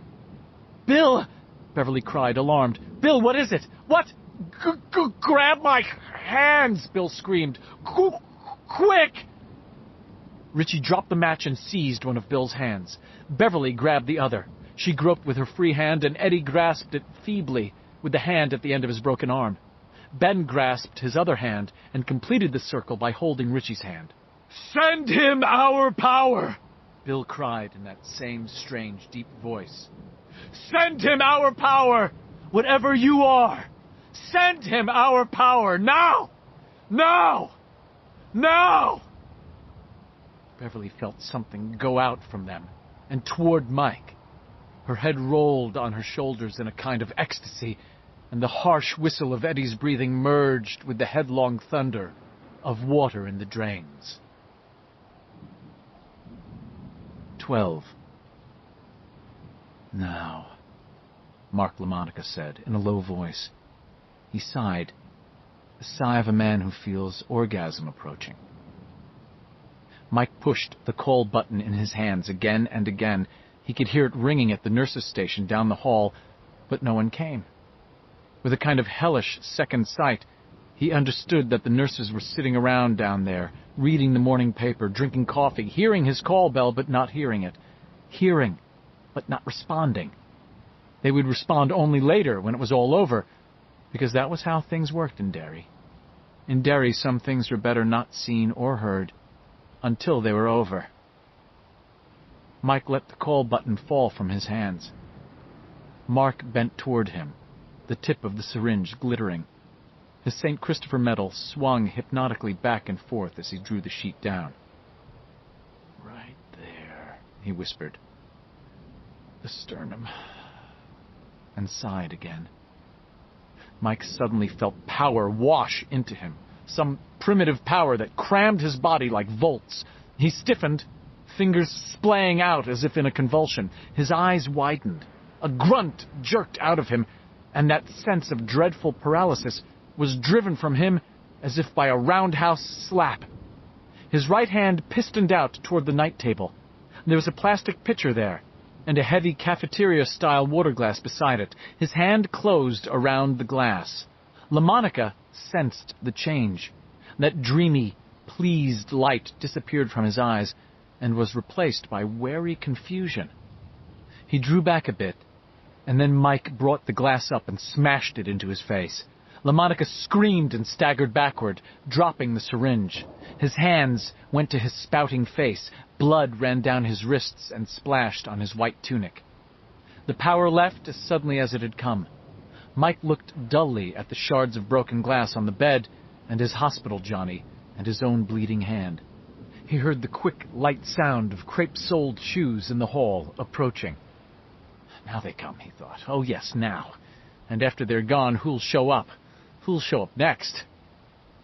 "Bill!" Beverly cried, alarmed. "Bill, what is it? What?" Grab my hands!" Bill screamed. Quick!" Richie dropped the match and seized one of Bill's hands. Beverly grabbed the other. She groped with her free hand, and Eddie grasped it feebly with the hand at the end of his broken arm. Ben grasped his other hand and completed the circle by holding Richie's hand. "Send him our power!" Bill cried in that same strange, deep voice. "Send him our power! Whatever you are! Send him our power! Now! Now! Now!" Beverly felt something go out from them and toward Mike. Her head rolled on her shoulders in a kind of ecstasy, and the harsh whistle of Eddie's breathing merged with the headlong thunder of water in the drains. 12. "Now," Mark LaMonica said in a low voice. He sighed, the sigh of a man who feels orgasm approaching. Mike pushed the call button in his hands again and again. He could hear it ringing at the nurse's station down the hall, but no one came. With a kind of hellish second sight, he understood that the nurses were sitting around down there, reading the morning paper, drinking coffee, hearing his call bell but not hearing it, hearing but not responding. They would respond only later, when it was all over, because that was how things worked in Derry. In Derry, some things were better not seen or heard until they were over. Mike let the call button fall from his hands. Mark bent toward him, the tip of the syringe glittering. His St. Christopher medal swung hypnotically back and forth as he drew the sheet down. "Right there," he whispered. "The sternum," and sighed again. Mike suddenly felt power wash into him, some primitive power that crammed his body like volts. He stiffened, fingers splaying out as if in a convulsion. His eyes widened. A grunt jerked out of him, and that sense of dreadful paralysis was driven from him as if by a roundhouse slap. His right hand pistoned out toward the night table. There was a plastic pitcher there, and a heavy cafeteria-style water glass beside it. His hand closed around the glass. LaMonica sensed the change. That dreamy, pleased light disappeared from his eyes and was replaced by wary confusion. He drew back a bit, and then Mike brought the glass up and smashed it into his face. LaMonica screamed and staggered backward, dropping the syringe. His hands went to his spouting face. Blood ran down his wrists and splashed on his white tunic. The power left as suddenly as it had come. Mike looked dully at the shards of broken glass on the bed and his hospital Johnny and his own bleeding hand. He heard the quick, light sound of crepe-soled shoes in the hall, approaching. "Now they come," he thought. "Oh, yes, now. And after they're gone, who'll show up? Who'll show up next?"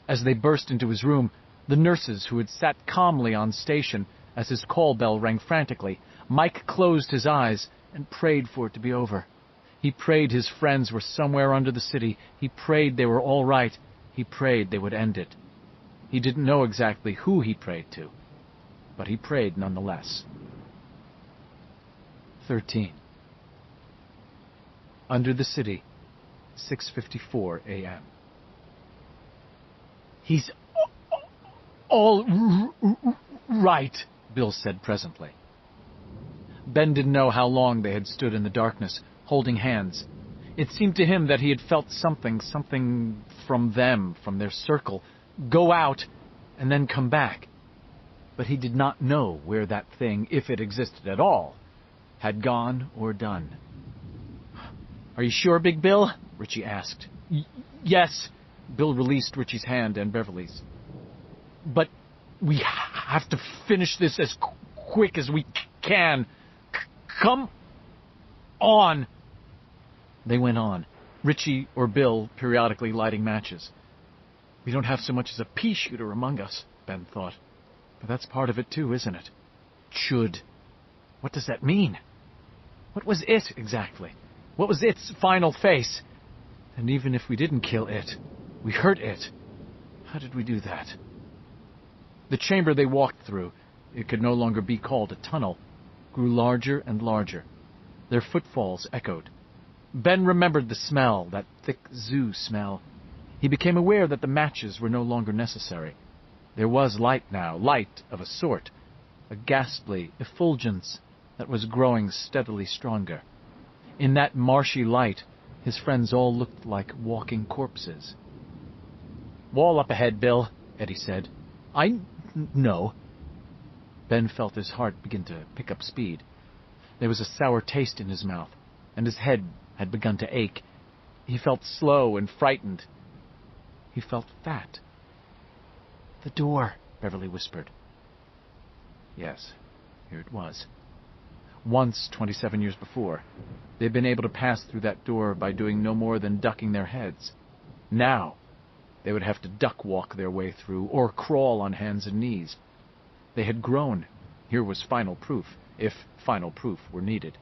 As they burst into his room, the nurses who had sat calmly on station as his call bell rang frantically, Mike closed his eyes and prayed for it to be over. He prayed his friends were somewhere under the city. He prayed they were all right. He prayed they would end it. He didn't know exactly who he prayed to, but he prayed nonetheless. 13. Under the city, 6:54 a.m. "He's all right," Bill said presently. Ben didn't know how long they had stood in the darkness, holding hands. It seemed to him that he had felt something from them, from their circle, go out and then come back. But he did not know where that thing, if it existed at all, had gone or done. "Are you sure, Big Bill?" Richie asked. "Yes." Bill released Richie's hand and Beverly's. "But we have to finish this as quick as we can. Come on." They went on, Richie or Bill periodically lighting matches. "We don't have so much as a pea shooter among us," Ben thought. "But that's part of it too, isn't it? Should. What does that mean? What was it, exactly? What was its final face? And even if we didn't kill it, we hurt it. How did we do that?" The chamber they walked through, it could no longer be called a tunnel, grew larger and larger. Their footfalls echoed. Ben remembered the smell, that thick zoo smell. He became aware that the matches were no longer necessary. There was light now, light of a sort, a ghastly effulgence that was growing steadily stronger. In that marshy light, his friends all looked like walking corpses. "Wall up ahead, Bill," Eddie said. know. Ben felt his heart begin to pick up speed. There was a sour taste in his mouth, and his head had begun to ache. He felt slow and frightened. He felt fat. "The door," Beverly whispered. Yes, here it was. Once, 27 years before, they'd been able to pass through that door by doing no more than ducking their heads. Now, they would have to duck-walk their way through, or crawl on hands and knees. They had grown. Here was final proof, if final proof were needed.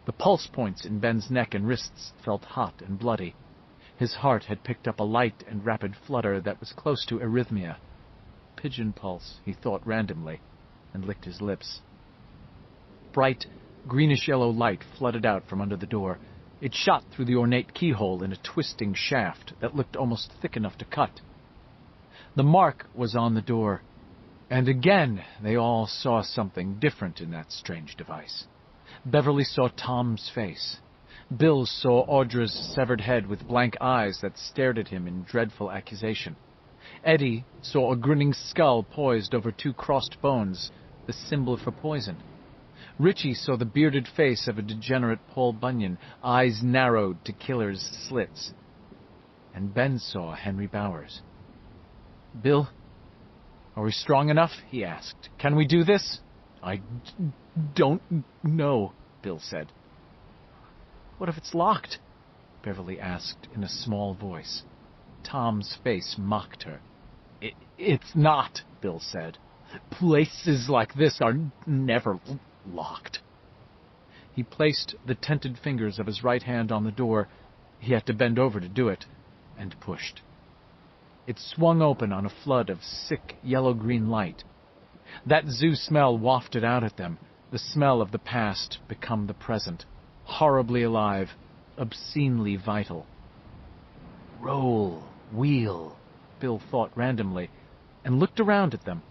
The pulse points in Ben's neck and wrists felt hot and bloody. His heart had picked up a light and rapid flutter that was close to arrhythmia. Pigeon pulse, he thought randomly, and licked his lips. Bright, greenish-yellow light flooded out from under the door. It shot through the ornate keyhole in a twisting shaft that looked almost thick enough to cut. The mark was on the door, and again they all saw something different in that strange device. Beverly saw Tom's face. Bill saw Audra's severed head with blank eyes that stared at him in dreadful accusation. Eddie saw a grinning skull poised over two crossed bones, the symbol for poison. Richie saw the bearded face of a degenerate Paul Bunyan, eyes narrowed to killer's slits. And Ben saw Henry Bowers. "Bill, are we strong enough?" he asked. "Can we do this?" "I don't know," Bill said. "What if it's locked?" Beverly asked in a small voice. Tom's face mocked her. It's not," Bill said. "Places like this are never locked." He placed the tented fingers of his right hand on the door. He had to bend over to do it, and pushed. It swung open on a flood of sick yellow-green light. That zoo smell wafted out at them, the smell of the past become the present, horribly alive, obscenely vital. Roll, wheel, Bill thought randomly, and looked around at them.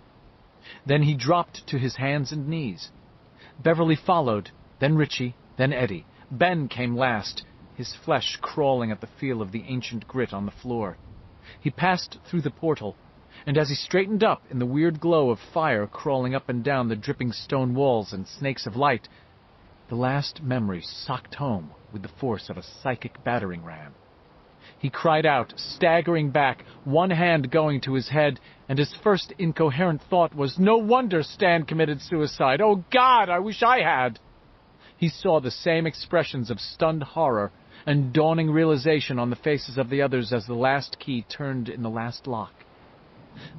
Then he dropped to his hands and knees. Beverly followed, then Richie, then Eddie. Ben came last, his flesh crawling at the feel of the ancient grit on the floor. He passed through the portal, and as he straightened up in the weird glow of fire crawling up and down the dripping stone walls and snakes of light, the last memory socked home with the force of a psychic battering ram. He cried out, staggering back, one hand going to his head, and his first incoherent thought was, "No wonder Stan committed suicide. Oh, God, I wish I had." He saw the same expressions of stunned horror and dawning realization on the faces of the others as the last key turned in the last lock.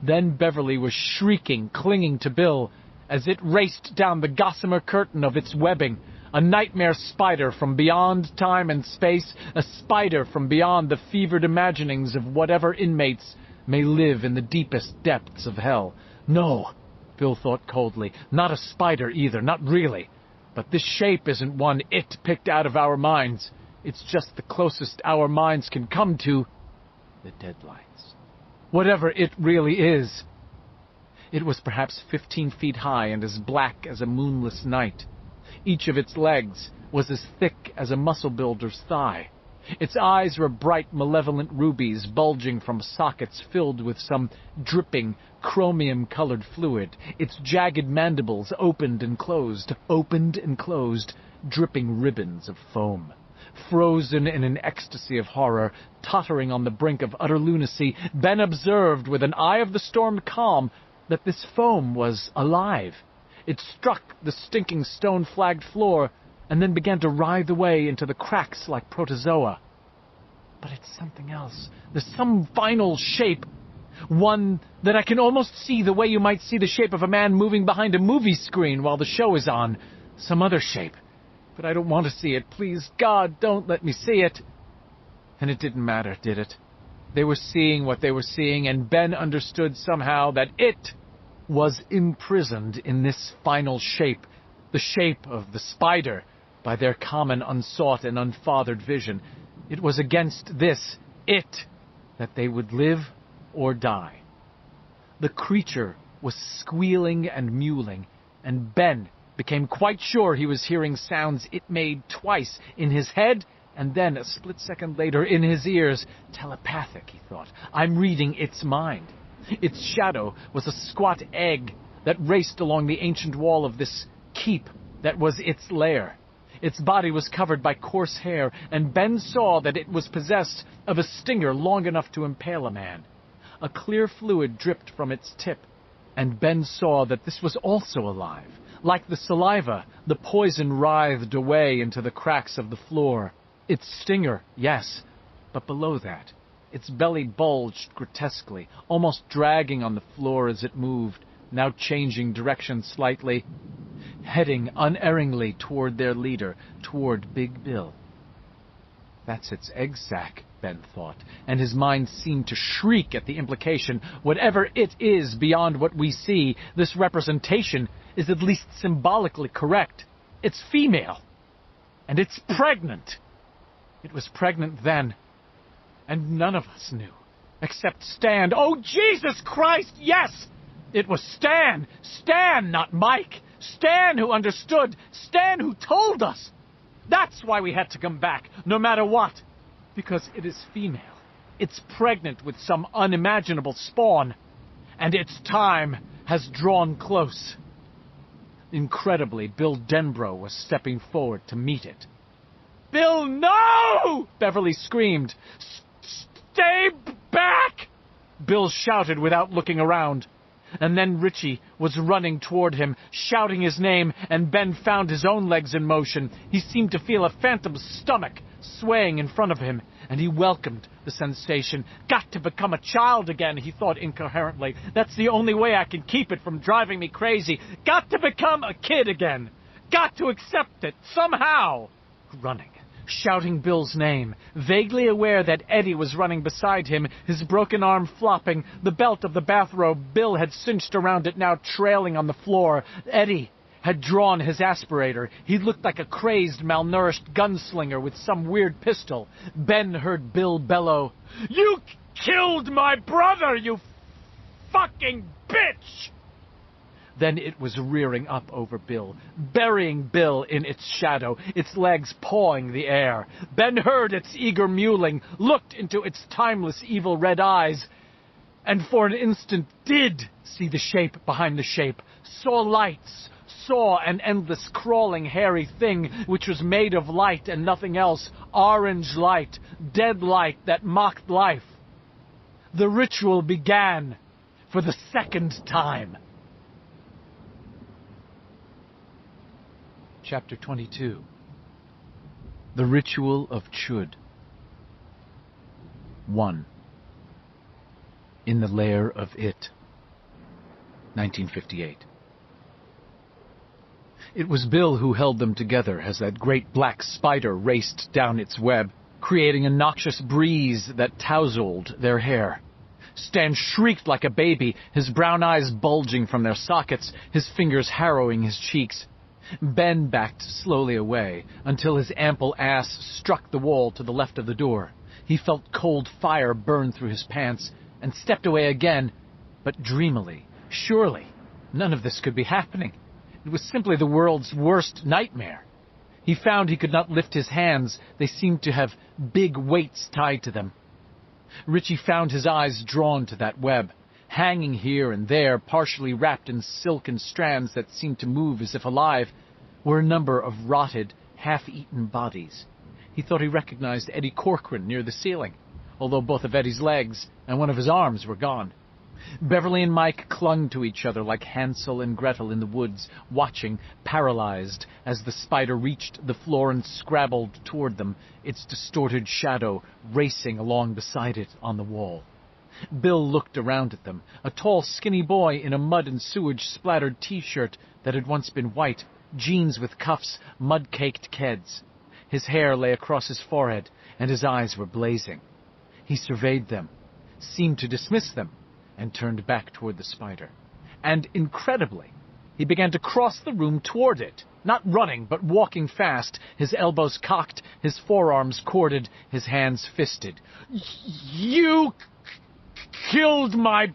Then Beverly was shrieking, clinging to Bill, as it raced down the gossamer curtain of its webbing, a nightmare spider from beyond time and space, a spider from beyond the fevered imaginings of whatever inmates may live in the deepest depths of hell. No, Bill thought coldly, not a spider either, not really. But this shape isn't one it picked out of our minds. It's just the closest our minds can come to the deadlights. Whatever it really is. It was perhaps 15 feet high and as black as a moonless night. Each of its legs was as thick as a muscle builder's thigh. Its eyes were bright, malevolent rubies bulging from sockets filled with some dripping, chromium-colored fluid. Its jagged mandibles opened and closed, dripping ribbons of foam. Frozen in an ecstasy of horror, tottering on the brink of utter lunacy, Ben observed with an eye of the storm calm that this foam was alive. It struck the stinking stone-flagged floor and then began to writhe away into the cracks like protozoa. But it's something else. There's some final shape. One that I can almost see the way you might see the shape of a man moving behind a movie screen while the show is on. Some other shape. But I don't want to see it. Please, God, don't let me see it. And it didn't matter, did it? They were seeing what they were seeing, and Ben understood somehow that it was imprisoned in this final shape, the shape of the spider, by their common unsought and unfathered vision. It was against this, it, that they would live or die. The creature was squealing and mewling, and Ben became quite sure he was hearing sounds it made twice, in his head and then a split second later in his ears. Telepathic, he thought. I'm reading its mind. Its shadow was a squat egg that raced along the ancient wall of this keep that was its lair. Its body was covered by coarse hair, and Ben saw that it was possessed of a stinger long enough to impale a man. A clear fluid dripped from its tip, and Ben saw that this was also alive. Like the saliva, the poison writhed away into the cracks of the floor. Its stinger, yes, but below that, its belly bulged grotesquely, almost dragging on the floor as it moved, now changing direction slightly, heading unerringly toward their leader, toward Big Bill. That's its egg sac, Ben thought, and his mind seemed to shriek at the implication. Whatever it is beyond what we see, this representation is at least symbolically correct. It's female, and it's pregnant. It was pregnant then, and none of us knew, except Stan. Oh, Jesus Christ, yes! It was Stan! Stan, not Mike! Stan who understood! Stan who told us! That's why we had to come back, no matter what. Because it is female. It's pregnant with some unimaginable spawn. And its time has drawn close. Incredibly, Bill Denbrough was stepping forward to meet it. "Bill, no!" Beverly screamed. "Stay back!" Bill shouted without looking around. And then Richie was running toward him, shouting his name, and Ben found his own legs in motion. He seemed to feel a phantom stomach swaying in front of him, and he welcomed the sensation. Got to become a child again, he thought incoherently. That's the only way I can keep it from driving me crazy. Got to become a kid again. Got to accept it, somehow. Running, shouting Bill's name, vaguely aware that Eddie was running beside him, his broken arm flopping, the belt of the bathrobe Bill had cinched around it now trailing on the floor. Eddie had drawn his aspirator. He looked like a crazed, malnourished gunslinger with some weird pistol. Ben heard Bill bellow, "You killed my brother, you fucking bitch!" Then it was rearing up over Bill, burying Bill in its shadow, its legs pawing the air. Ben heard its eager mewling, looked into its timeless evil red eyes, and for an instant did see the shape behind the shape, saw lights, saw an endless crawling hairy thing which was made of light and nothing else, orange light, dead light that mocked life. The ritual began for the second time. Chapter 22. The Ritual of Chud. 1. In the Lair of It. 1958. It was Bill who held them together as that great black spider raced down its web, creating a noxious breeze that tousled their hair. Stan shrieked like a baby, his brown eyes bulging from their sockets, his fingers harrowing his cheeks. Ben backed slowly away until his ample ass struck the wall to the left of the door. He felt cold fire burn through his pants and stepped away again, but dreamily. Surely, none of this could be happening. It was simply the world's worst nightmare. He found he could not lift his hands. They seemed to have big weights tied to them. Richie found his eyes drawn to that web. Hanging here and there, partially wrapped in silken strands that seemed to move as if alive, were a number of rotted, half-eaten bodies. He thought he recognized Eddie Corcoran near the ceiling, although both of Eddie's legs and one of his arms were gone. Beverly and Mike clung to each other like Hansel and Gretel in the woods, watching, paralyzed, as the spider reached the floor and scrabbled toward them, its distorted shadow racing along beside it on the wall. Bill looked around at them, a tall, skinny boy in a mud and sewage-splattered T-shirt that had once been white, jeans with cuffs, mud-caked keds. His hair lay across his forehead, and his eyes were blazing. He surveyed them, seemed to dismiss them, and turned back toward the spider. And, incredibly, he began to cross the room toward it, not running, but walking fast, his elbows cocked, his forearms corded, his hands fisted. "You killed my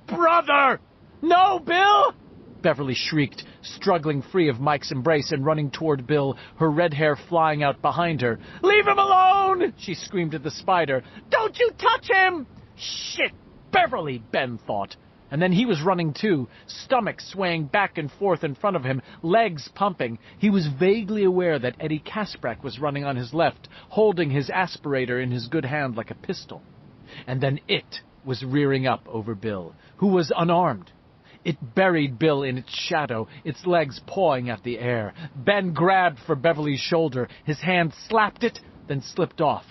brother!" "No, Bill!" Beverly shrieked, struggling free of Mike's embrace and running toward Bill, her red hair flying out behind her. "Leave him alone!" she screamed at the spider. "Don't you touch him!" "Shit! Beverly, Ben thought. And then he was running too, stomach swaying back and forth in front of him, legs pumping. He was vaguely aware that Eddie Kasprak was running on his left, holding his aspirator in his good hand like a pistol. And then it was rearing up over Bill, who was unarmed. It buried Bill in its shadow, its legs pawing at the air. Ben grabbed for Beverly's shoulder. His hand slapped it, then slipped off.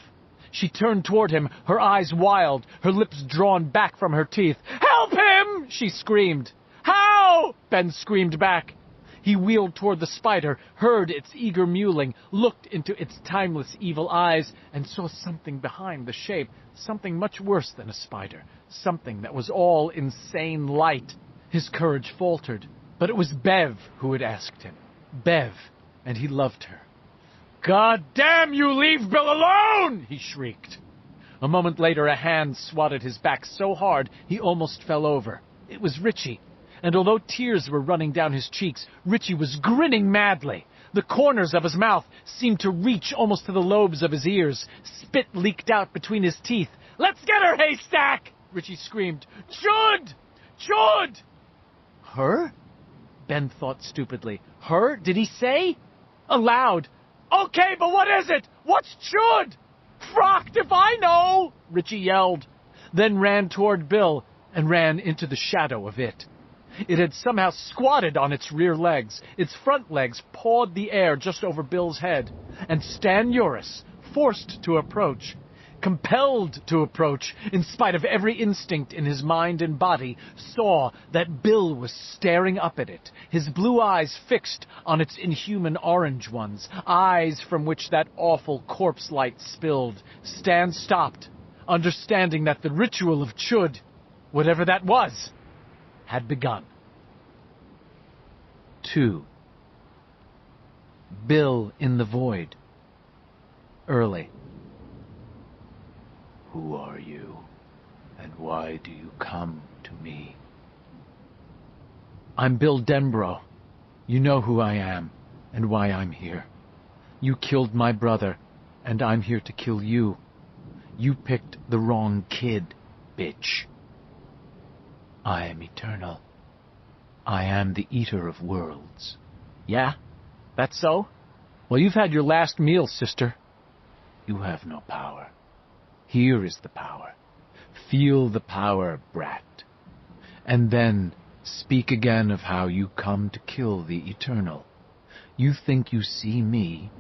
She turned toward him, her eyes wild, her lips drawn back from her teeth. "Help him!" she screamed. "How?" Ben screamed back. He wheeled toward the spider, heard its eager mewling, looked into its timeless evil eyes, and saw something behind the shape, something much worse than a spider, something that was all insane light. His courage faltered, but it was Bev who had asked him. Bev, and he loved her. "God damn you, leave Bill alone!" he shrieked. A moment later, a hand swatted his back so hard he almost fell over. It was Richie, and although tears were running down his cheeks, Richie was grinning madly. The corners of his mouth seemed to reach almost to the lobes of his ears. Spit leaked out between his teeth. "Let's get her, Haystack!" Richie screamed. "Chud! Chud!" Her? Ben thought stupidly. Her? Did he say? Aloud. "Okay, but what is it? What's Chud?" "Frocked if I know!" Richie yelled, then ran toward Bill and ran into the shadow of it. It had somehow squatted on its rear legs. Its front legs pawed the air just over Bill's head. And Stan Uris, forced to approach, compelled to approach, in spite of every instinct in his mind and body, saw that Bill was staring up at it, his blue eyes fixed on its inhuman orange ones, eyes from which that awful corpse light spilled. Stan stopped, understanding that the ritual of Chud, whatever that was, had begun. 2. Bill in the void. Early. "Who are you, and why do you come to me?" "I'm Bill Denbrough. You know who I am, and why I'm here. You killed my brother, and I'm here to kill you. You picked the wrong kid, bitch. I am eternal. I am the eater of worlds." "Yeah? That's so? Well, you've had your last meal, sister." "You have no power. Here is the power. Feel the power, brat. And then speak again of how you come to kill the eternal. You think you see me.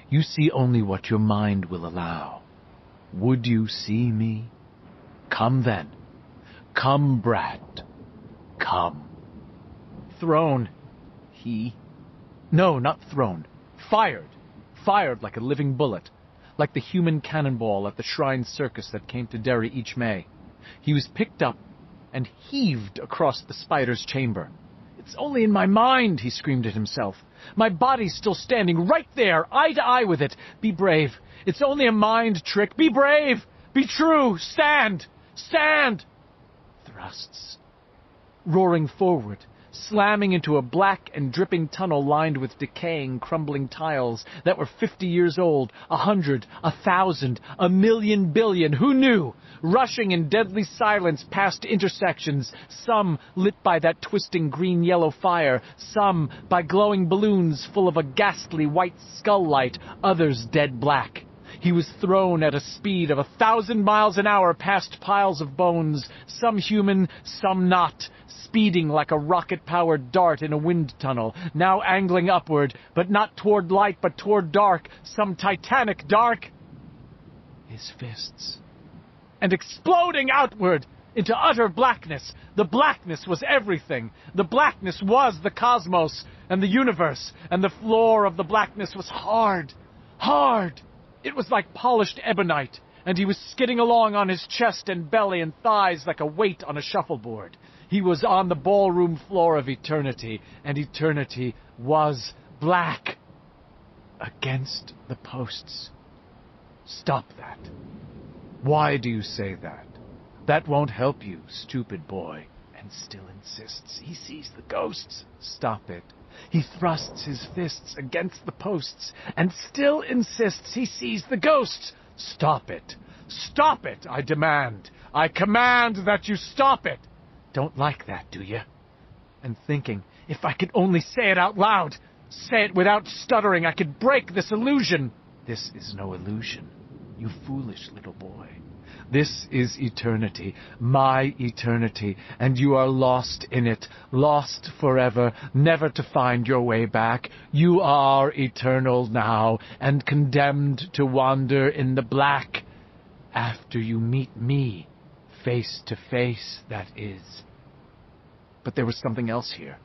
You see only what your mind will allow. Would you see me? Come then. Come, brat. Come." Thrown. He? No, not thrown. Fired. Fired like a living bullet. Like the human cannonball at the Shrine Circus that came to Derry each May. He was picked up and heaved across the spider's chamber. "It's only in my mind," he screamed at himself. "My body's still standing right there, eye to eye with it. Be brave. It's only a mind trick. Be brave. Be true. Stand. Stand." Thrusts. Roaring forward, slamming into a black and dripping tunnel lined with decaying, crumbling tiles that were 50 years old, 100, 1,000, 1,000,000 billion, who knew? Rushing in deadly silence past intersections, some lit by that twisting green-yellow fire, some by glowing balloons full of a ghastly white skull light, others dead black. He was thrown at a speed of 1,000 miles an hour past piles of bones, some human, some not, speeding like a rocket-powered dart in a wind tunnel, now angling upward, but not toward light, but toward dark, some titanic dark. His fists. And exploding outward into utter blackness. The blackness was everything. The blackness was the cosmos and the universe, and the floor of the blackness was hard, hard. It was like polished ebonite, and he was skidding along on his chest and belly and thighs like a weight on a shuffleboard. He was on the ballroom floor of eternity, and eternity was black. Against the posts. Stop that. Why do you say that? That won't help you, stupid boy. And still insists he sees the ghosts. Stop it. He thrusts his fists against the posts and still insists he sees the ghosts. Stop it. Stop it, I demand. I command that you stop it! Don't like that, do you? And thinking, if I could only say it out loud, say it without stuttering, I could break this illusion. This is no illusion, you foolish little boy. This is eternity, my eternity, and you are lost in it, lost forever, never to find your way back. You are eternal now, and condemned to wander in the black. After you meet me, face to face, that is. But there was something else here.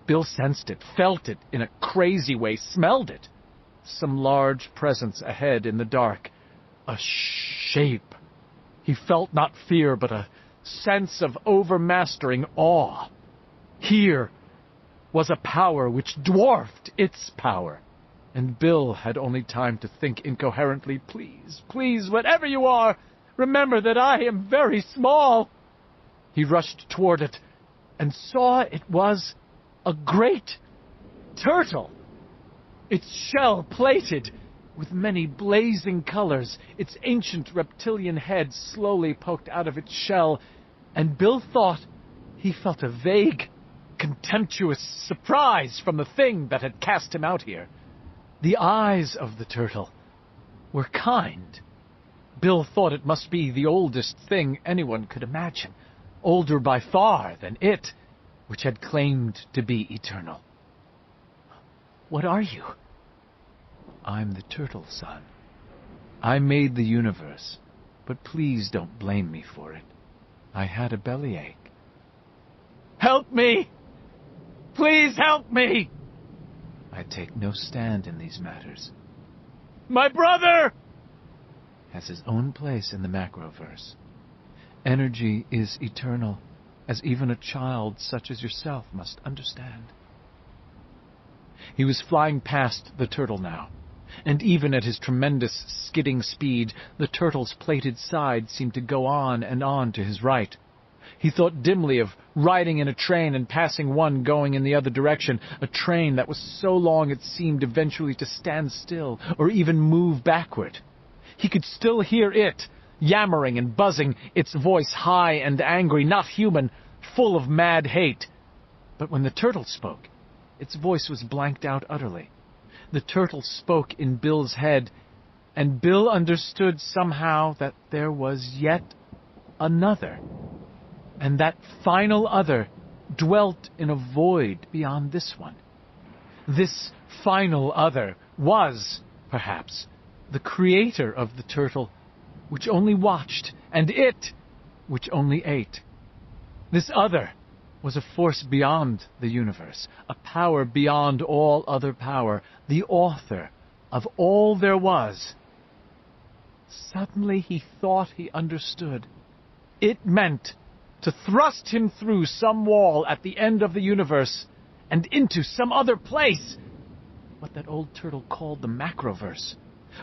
Bill sensed it, felt it in a crazy way, smelled it. Some large presence ahead in the dark. A shape. He felt not fear, but a sense of overmastering awe. Here was a power which dwarfed its power. And Bill had only time to think incoherently, "Please, please, whatever you are, remember that I am very small." He rushed toward it and saw it was a great turtle. Its shell plated with many blazing colors, its ancient reptilian head slowly poked out of its shell, and Bill thought he felt a vague, contemptuous surprise from the thing that had cast him out here. The eyes of the turtle were kind. Bill thought it must be the oldest thing anyone could imagine, older by far than it, which had claimed to be eternal. "What are you?" "I'm the turtle, son. I made the universe, but please don't blame me for it. I had a bellyache." "Help me! Please help me!" "I take no stand in these matters." "My brother!" "Has his own place in the macroverse. Energy is eternal, as even a child such as yourself must understand." He was flying past the turtle now, and even at his tremendous skidding speed, the turtle's plated side seemed to go on and on to his right. He thought dimly of riding in a train and passing one going in the other direction, a train that was so long it seemed eventually to stand still or even move backward. He could still hear it, yammering and buzzing, its voice high and angry, not human, full of mad hate. But when the turtle spoke, its voice was blanked out utterly. The turtle spoke in Bill's head, and Bill understood somehow that there was yet another, and that final other dwelt in a void beyond this one. This final other was, perhaps, the creator of the turtle, which only watched, and it, which only ate. This other was a force beyond the universe, a power beyond all other power, the author of all there was. Suddenly he thought he understood. It meant to thrust him through some wall at the end of the universe and into some other place, what that old turtle called the macroverse,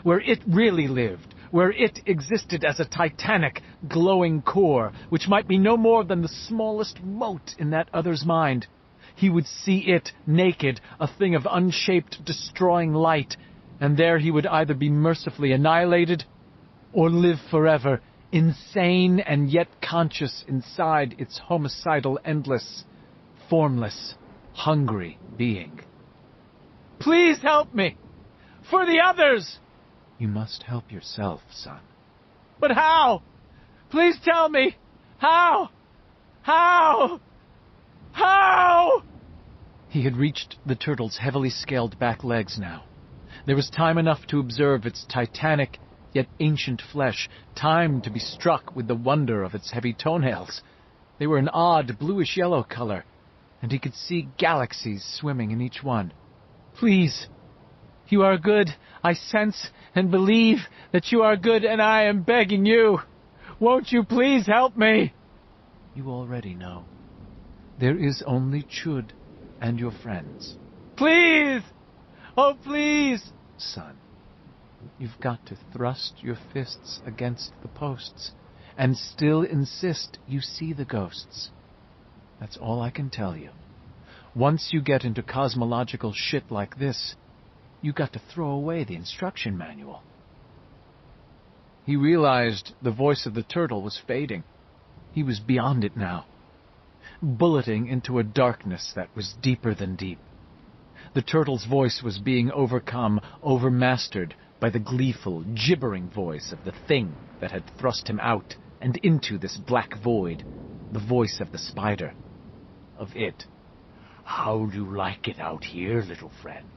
where it really lived, where it existed as a titanic, glowing core, which might be no more than the smallest mote in that other's mind. He would see it naked, a thing of unshaped, destroying light, and there he would either be mercifully annihilated or live forever, insane and yet conscious inside its homicidal, endless, formless, hungry being. "Please help me! For the others!" "You must help yourself, son." "But how? Please tell me! How? How? How?" He had reached the turtle's heavily scaled back legs now. There was time enough to observe its titanic yet ancient flesh, time to be struck with the wonder of its heavy toenails. They were an odd bluish-yellow color, and he could see galaxies swimming in each one. "Please, you are good. I sense and believe that you are good, and I am begging you. Won't you please help me?" "You already know. There is only Chud and your friends." "Please! Oh, please!" "Son, you've got to thrust your fists against the posts and still insist you see the ghosts. That's all I can tell you. Once you get into cosmological shit like this, you got to throw away the instruction manual." He realized the voice of the turtle was fading. He was beyond it now, bulleting into a darkness that was deeper than deep. The turtle's voice was being overcome, overmastered by the gleeful, gibbering voice of the thing that had thrust him out and into this black void, the voice of the spider, of it. "How do you like it out here, little friend?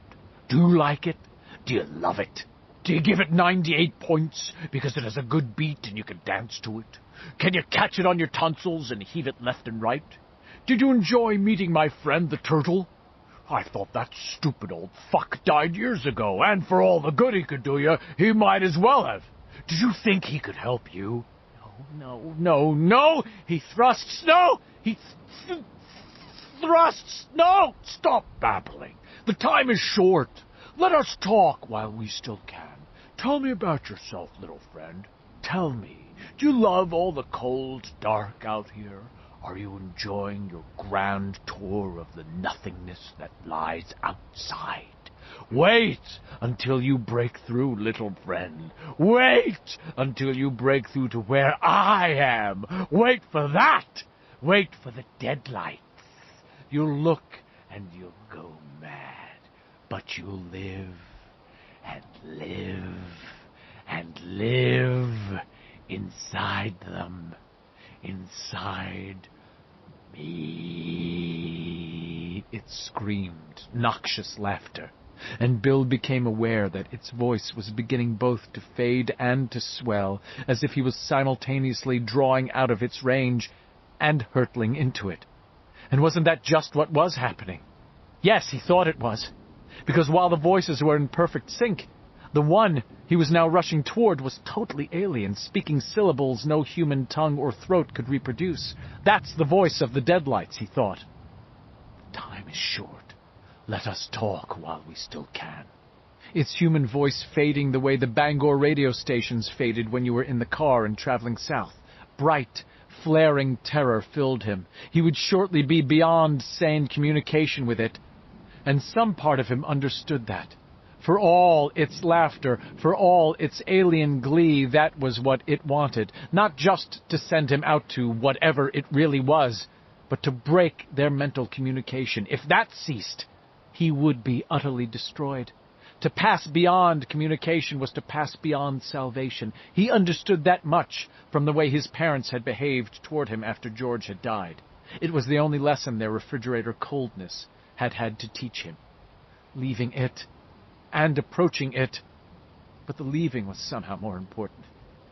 Do you like it? Do you love it? Do you give it 98 points because it has a good beat and you can dance to it? Can you catch it on your tonsils and heave it left and right? Did you enjoy meeting my friend the turtle? I thought that stupid old fuck died years ago, and for all the good he could do you, he might as well have. Did you think he could help you? No! He thrusts. No! He thrusts. No! Stop babbling. The time is short. Let us talk while we still can. Tell me about yourself, little friend. Tell me, do you love all the cold dark out here? Are you enjoying your grand tour of the nothingness that lies outside? Wait until you break through, little friend. Wait until you break through to where I am. Wait for that. Wait for the deadlights. You'll look and you'll go mad, but you'll live and live and live inside them, inside me. It screamed noxious laughter, and Bill became aware that its voice was beginning both to fade and to swell, as if he was simultaneously drawing out of its range and hurtling into it. And wasn't that just what was happening? Yes, he thought it was, because while the voices were in perfect sync, the one he was now rushing toward was totally alien, speaking syllables no human tongue or throat could reproduce. That's the voice of the Deadlights, he thought. Time is short. Let us talk while we still can. Its human voice fading the way the Bangor radio stations faded when you were in the car and traveling south. Bright, flaring terror filled him. He would shortly be beyond sane communication with it. And some part of him understood that. For all its laughter, for all its alien glee, that was what it wanted. Not just to send him out to whatever it really was, but to break their mental communication. If that ceased, he would be utterly destroyed. To pass beyond communication was to pass beyond salvation. He understood that much from the way his parents had behaved toward him after George had died. It was the only lesson their refrigerator coldness had had to teach him. Leaving it and approaching it, but the leaving was somehow more important.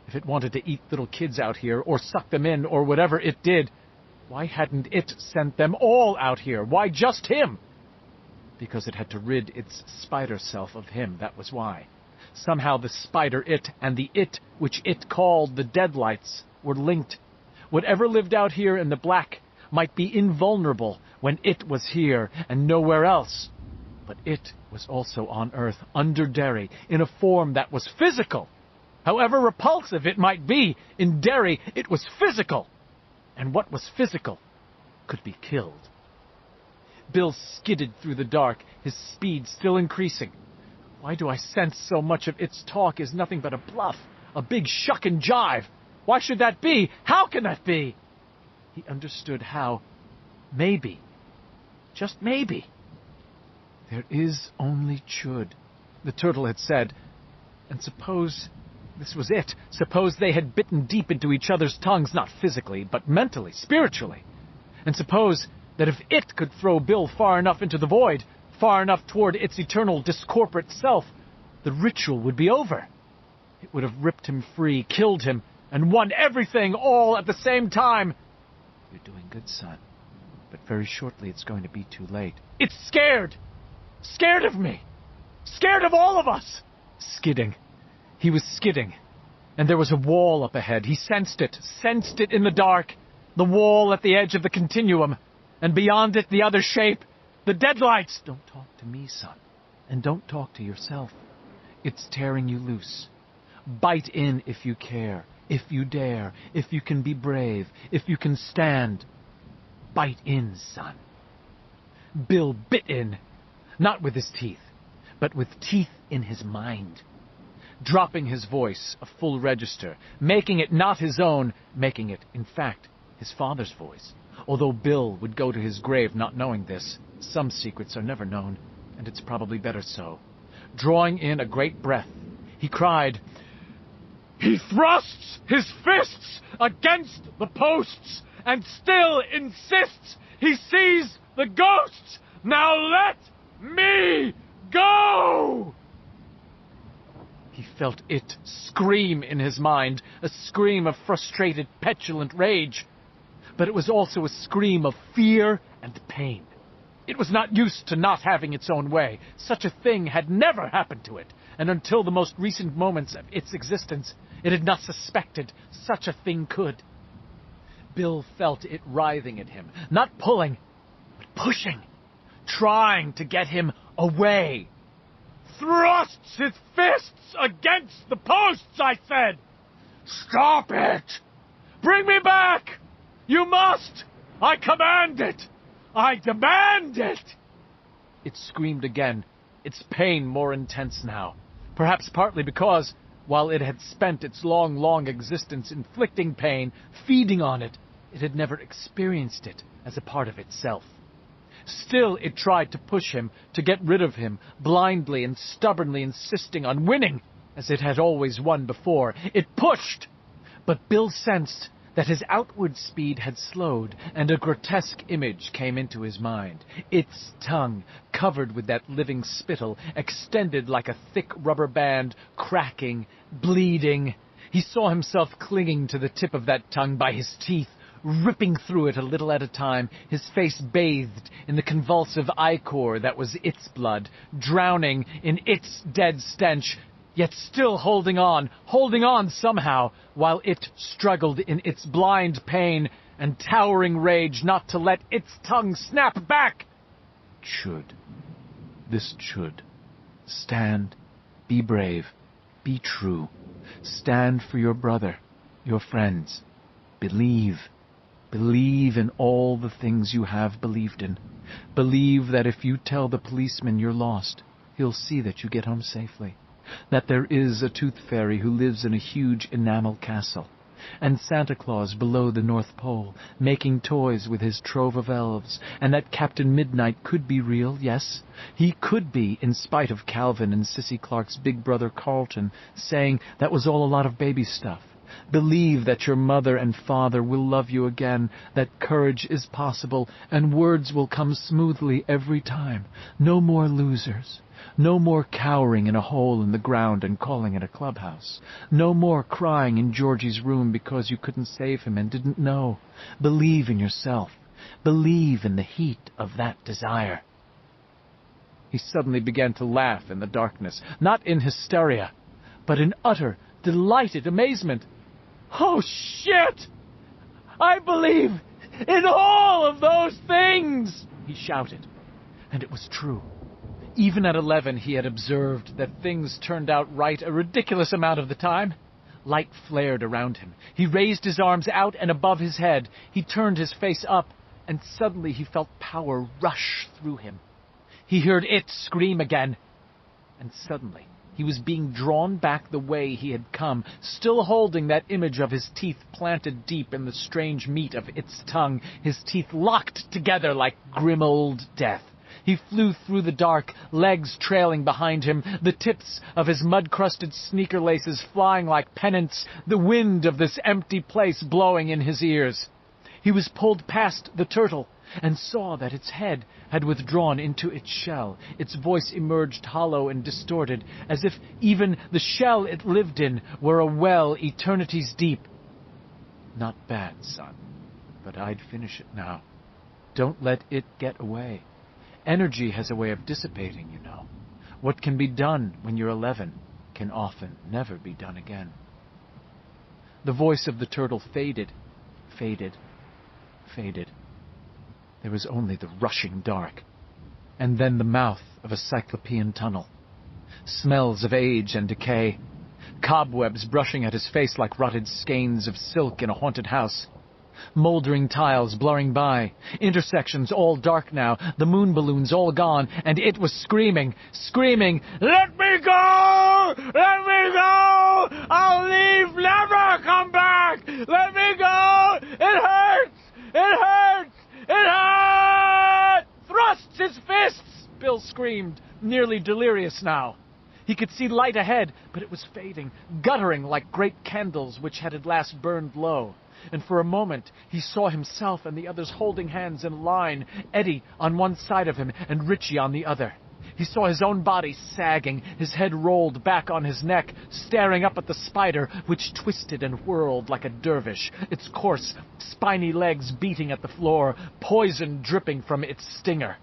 If it wanted to eat little kids out here, or suck them in, or whatever it did, why hadn't it sent them all out here? Why just him? Because it had to rid its spider self of him, that was why. Somehow the spider-it and the it which it called the Deadlights were linked. Whatever lived out here in the black might be invulnerable when it was here and nowhere else. But it was also on Earth, under Derry, in a form that was physical. However repulsive it might be, in Derry it was physical. And what was physical could be killed. Bill skidded through the dark, his speed still increasing. Why do I sense so much of its talk is nothing but a bluff, a big shuck and jive? Why should that be? How can that be? He understood how. Maybe, just maybe. There is only Chud, the turtle had said. And suppose this was it. Suppose they had bitten deep into each other's tongues, not physically, but mentally, spiritually. And suppose that if it could throw Bill far enough into the void, far enough toward its eternal discorporate self, the ritual would be over. It would have ripped him free, killed him, and won everything all at the same time. You're doing good, son. But very shortly it's going to be too late. It's scared! Scared of me! Scared of all of us! Skidding. He was skidding. And there was a wall up ahead. He sensed it in the dark. The wall at the edge of the continuum. And beyond it, the other shape. The Deadlights! Don't talk to me, son. And don't talk to yourself. It's tearing you loose. Bite in if you care, if you dare, if you can be brave, if you can stand. Bite in, son. Bill bit in. Not with his teeth, but with teeth in his mind. Dropping his voice a full register, making it not his own, making it, in fact, his father's voice. Although Bill would go to his grave not knowing this, some secrets are never known, and it's probably better so. Drawing in a great breath, he cried, "He thrusts his fists against the posts and still insists he sees the ghosts! Now let me go!" He felt it scream in his mind, a scream of frustrated, petulant rage. But it was also a scream of fear and pain. It was not used to not having its own way. Such a thing had never happened to it, and until the most recent moments of its existence, it had not suspected such a thing could. Bill felt it writhing at him, not pulling, but pushing, trying to get him away. "Thrusts his fists against the posts, I said! Stop it! Bring me back! You must! I command it! I demand it!" It screamed again, its pain more intense now, perhaps partly because, while it had spent its long existence inflicting pain, feeding on it, it had never experienced it as a part of itself. Still it tried to push him, to get rid of him, blindly and stubbornly insisting on winning, as it had always won before. It pushed! But Bill sensed that his outward speed had slowed, and a grotesque image came into his mind. Its tongue, covered with that living spittle, extended like a thick rubber band, cracking, bleeding. He saw himself clinging to the tip of that tongue by his teeth, ripping through it a little at a time, his face bathed in the convulsive ichor that was its blood, drowning in its dead stench, yet still holding on somehow, while it struggled in its blind pain and towering rage not to let its tongue snap back. This should. Stand, be brave, be true. Stand for your brother, your friends. Believe in all the things you have believed in. Believe that if you tell the policeman you're lost, he'll see that you get home safely. That there is a tooth fairy who lives in a huge enamel castle, and Santa Claus below the North Pole, making toys with his trove of elves, and that Captain Midnight could be real, yes, he could be, in spite of Calvin and Sissy Clark's big brother Carlton saying that was all a lot of baby stuff. Believe that your mother and father will love you again, that courage is possible, and words will come smoothly every time. No more losers. No more cowering in a hole in the ground and calling it a clubhouse. No more crying in Georgie's room because you couldn't save him and didn't know. Believe in yourself. Believe in the heat of that desire. He suddenly began to laugh in the darkness, not in hysteria, but in utter, delighted amazement. "Oh, shit! I believe in all of those things!" he shouted. And it was true. Even at 11, he had observed that things turned out right a ridiculous amount of the time. Light flared around him. He raised his arms out and above his head. He turned his face up, and suddenly he felt power rush through him. He heard it scream again, and suddenly he was being drawn back the way he had come, still holding that image of his teeth planted deep in the strange meat of its tongue, his teeth locked together like grim old death. He flew through the dark, legs trailing behind him, the tips of his mud-crusted sneaker laces flying like pennants, the wind of this empty place blowing in his ears. He was pulled past the turtle, and saw that its head had withdrawn into its shell. Its voice emerged hollow and distorted, as if even the shell it lived in were a well eternities deep. "Not bad, son, but I'd finish it now. Don't let it get away. Energy has a way of dissipating, you know. What can be done when you're 11 can often never be done again." The voice of the turtle faded, faded, faded. There was only the rushing dark, and then the mouth of a cyclopean tunnel. Smells of age and decay. Cobwebs brushing at his face like rotted skeins of silk in a haunted house. Moldering tiles blurring by. Intersections all dark now. The moon balloons all gone, and it was screaming, screaming, "Let me go! Let me go! I'll leave, never come back! Let me go! It hurts! fists! His fists! Bill screamed, nearly delirious now. He could see light ahead, but it was fading, guttering like great candles which had at last burned low. And for a moment he saw himself and the others holding hands in line, Eddie on one side of him and Richie on the other. He saw his own body sagging, his head rolled back on his neck, staring up at the spider, which twisted and whirled like a dervish, its coarse, spiny legs beating at the floor, poison dripping from its stinger.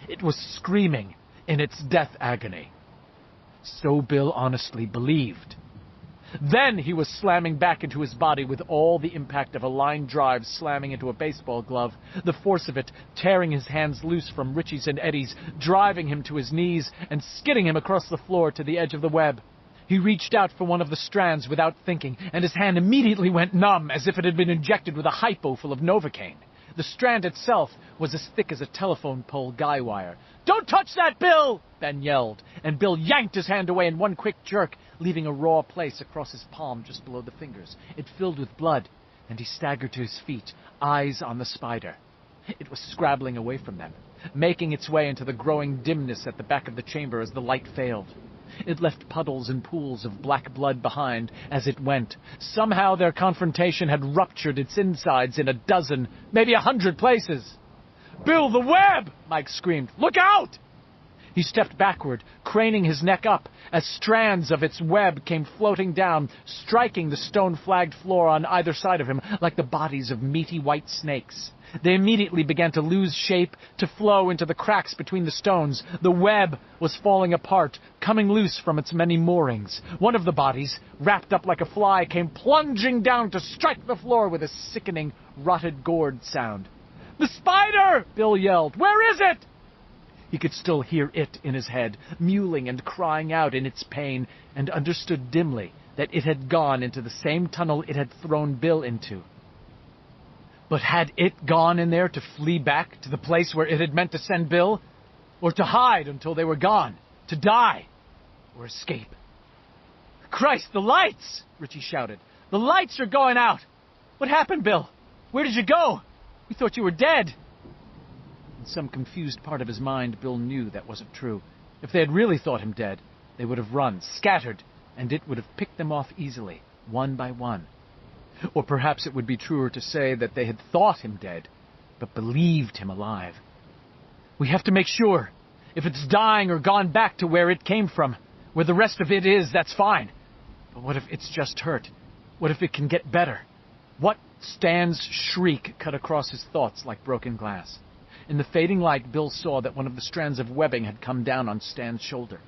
It was screaming in its death agony. So Bill honestly believed. Then he was slamming back into his body with all the impact of a line drive slamming into a baseball glove, the force of it tearing his hands loose from Richie's and Eddie's, driving him to his knees and skidding him across the floor to the edge of the web. He reached out for one of the strands without thinking, and his hand immediately went numb as if it had been injected with a hypo full of Novocaine. The strand itself was as thick as a telephone pole guy wire. "Don't touch that, Bill!" Ben yelled, and Bill yanked his hand away in one quick jerk, leaving a raw place across his palm just below the fingers. It filled with blood, and he staggered to his feet, eyes on the spider. It was scrabbling away from them, making its way into the growing dimness at the back of the chamber as the light failed. It left puddles and pools of black blood behind as it went. Somehow their confrontation had ruptured its insides in a dozen, maybe 100 places. "Bill, the web!" Mike screamed. "Look out!" He stepped backward, craning his neck up, as strands of its web came floating down, striking the stone-flagged floor on either side of him like the bodies of meaty white snakes. They immediately began to lose shape, to flow into the cracks between the stones. The web was falling apart, coming loose from its many moorings. One of the bodies, wrapped up like a fly, came plunging down to strike the floor with a sickening, rotted gourd sound. "The spider!" Bill yelled. "Where is it?" He could still hear it in his head, mewling and crying out in its pain, and understood dimly that it had gone into the same tunnel it had thrown Bill into. But had it gone in there to flee back to the place where it had meant to send Bill? Or to hide until they were gone? To die? Or escape? "Christ, the lights!" Richie shouted. "The lights are going out! What happened, Bill? Where did you go? We thought you were dead." In some confused part of his mind, Bill knew that wasn't true. If they had really thought him dead, they would have run, scattered, and it would have picked them off easily, one by one. Or perhaps it would be truer to say that they had thought him dead, but believed him alive. "We have to make sure. If it's dying or gone back to where it came from, where the rest of it is, that's fine. But what if it's just hurt? What if it can get better?" What? Stan's shriek cut across his thoughts like broken glass. In the fading light, Bill saw that one of the strands of webbing had come down on Stan's shoulder.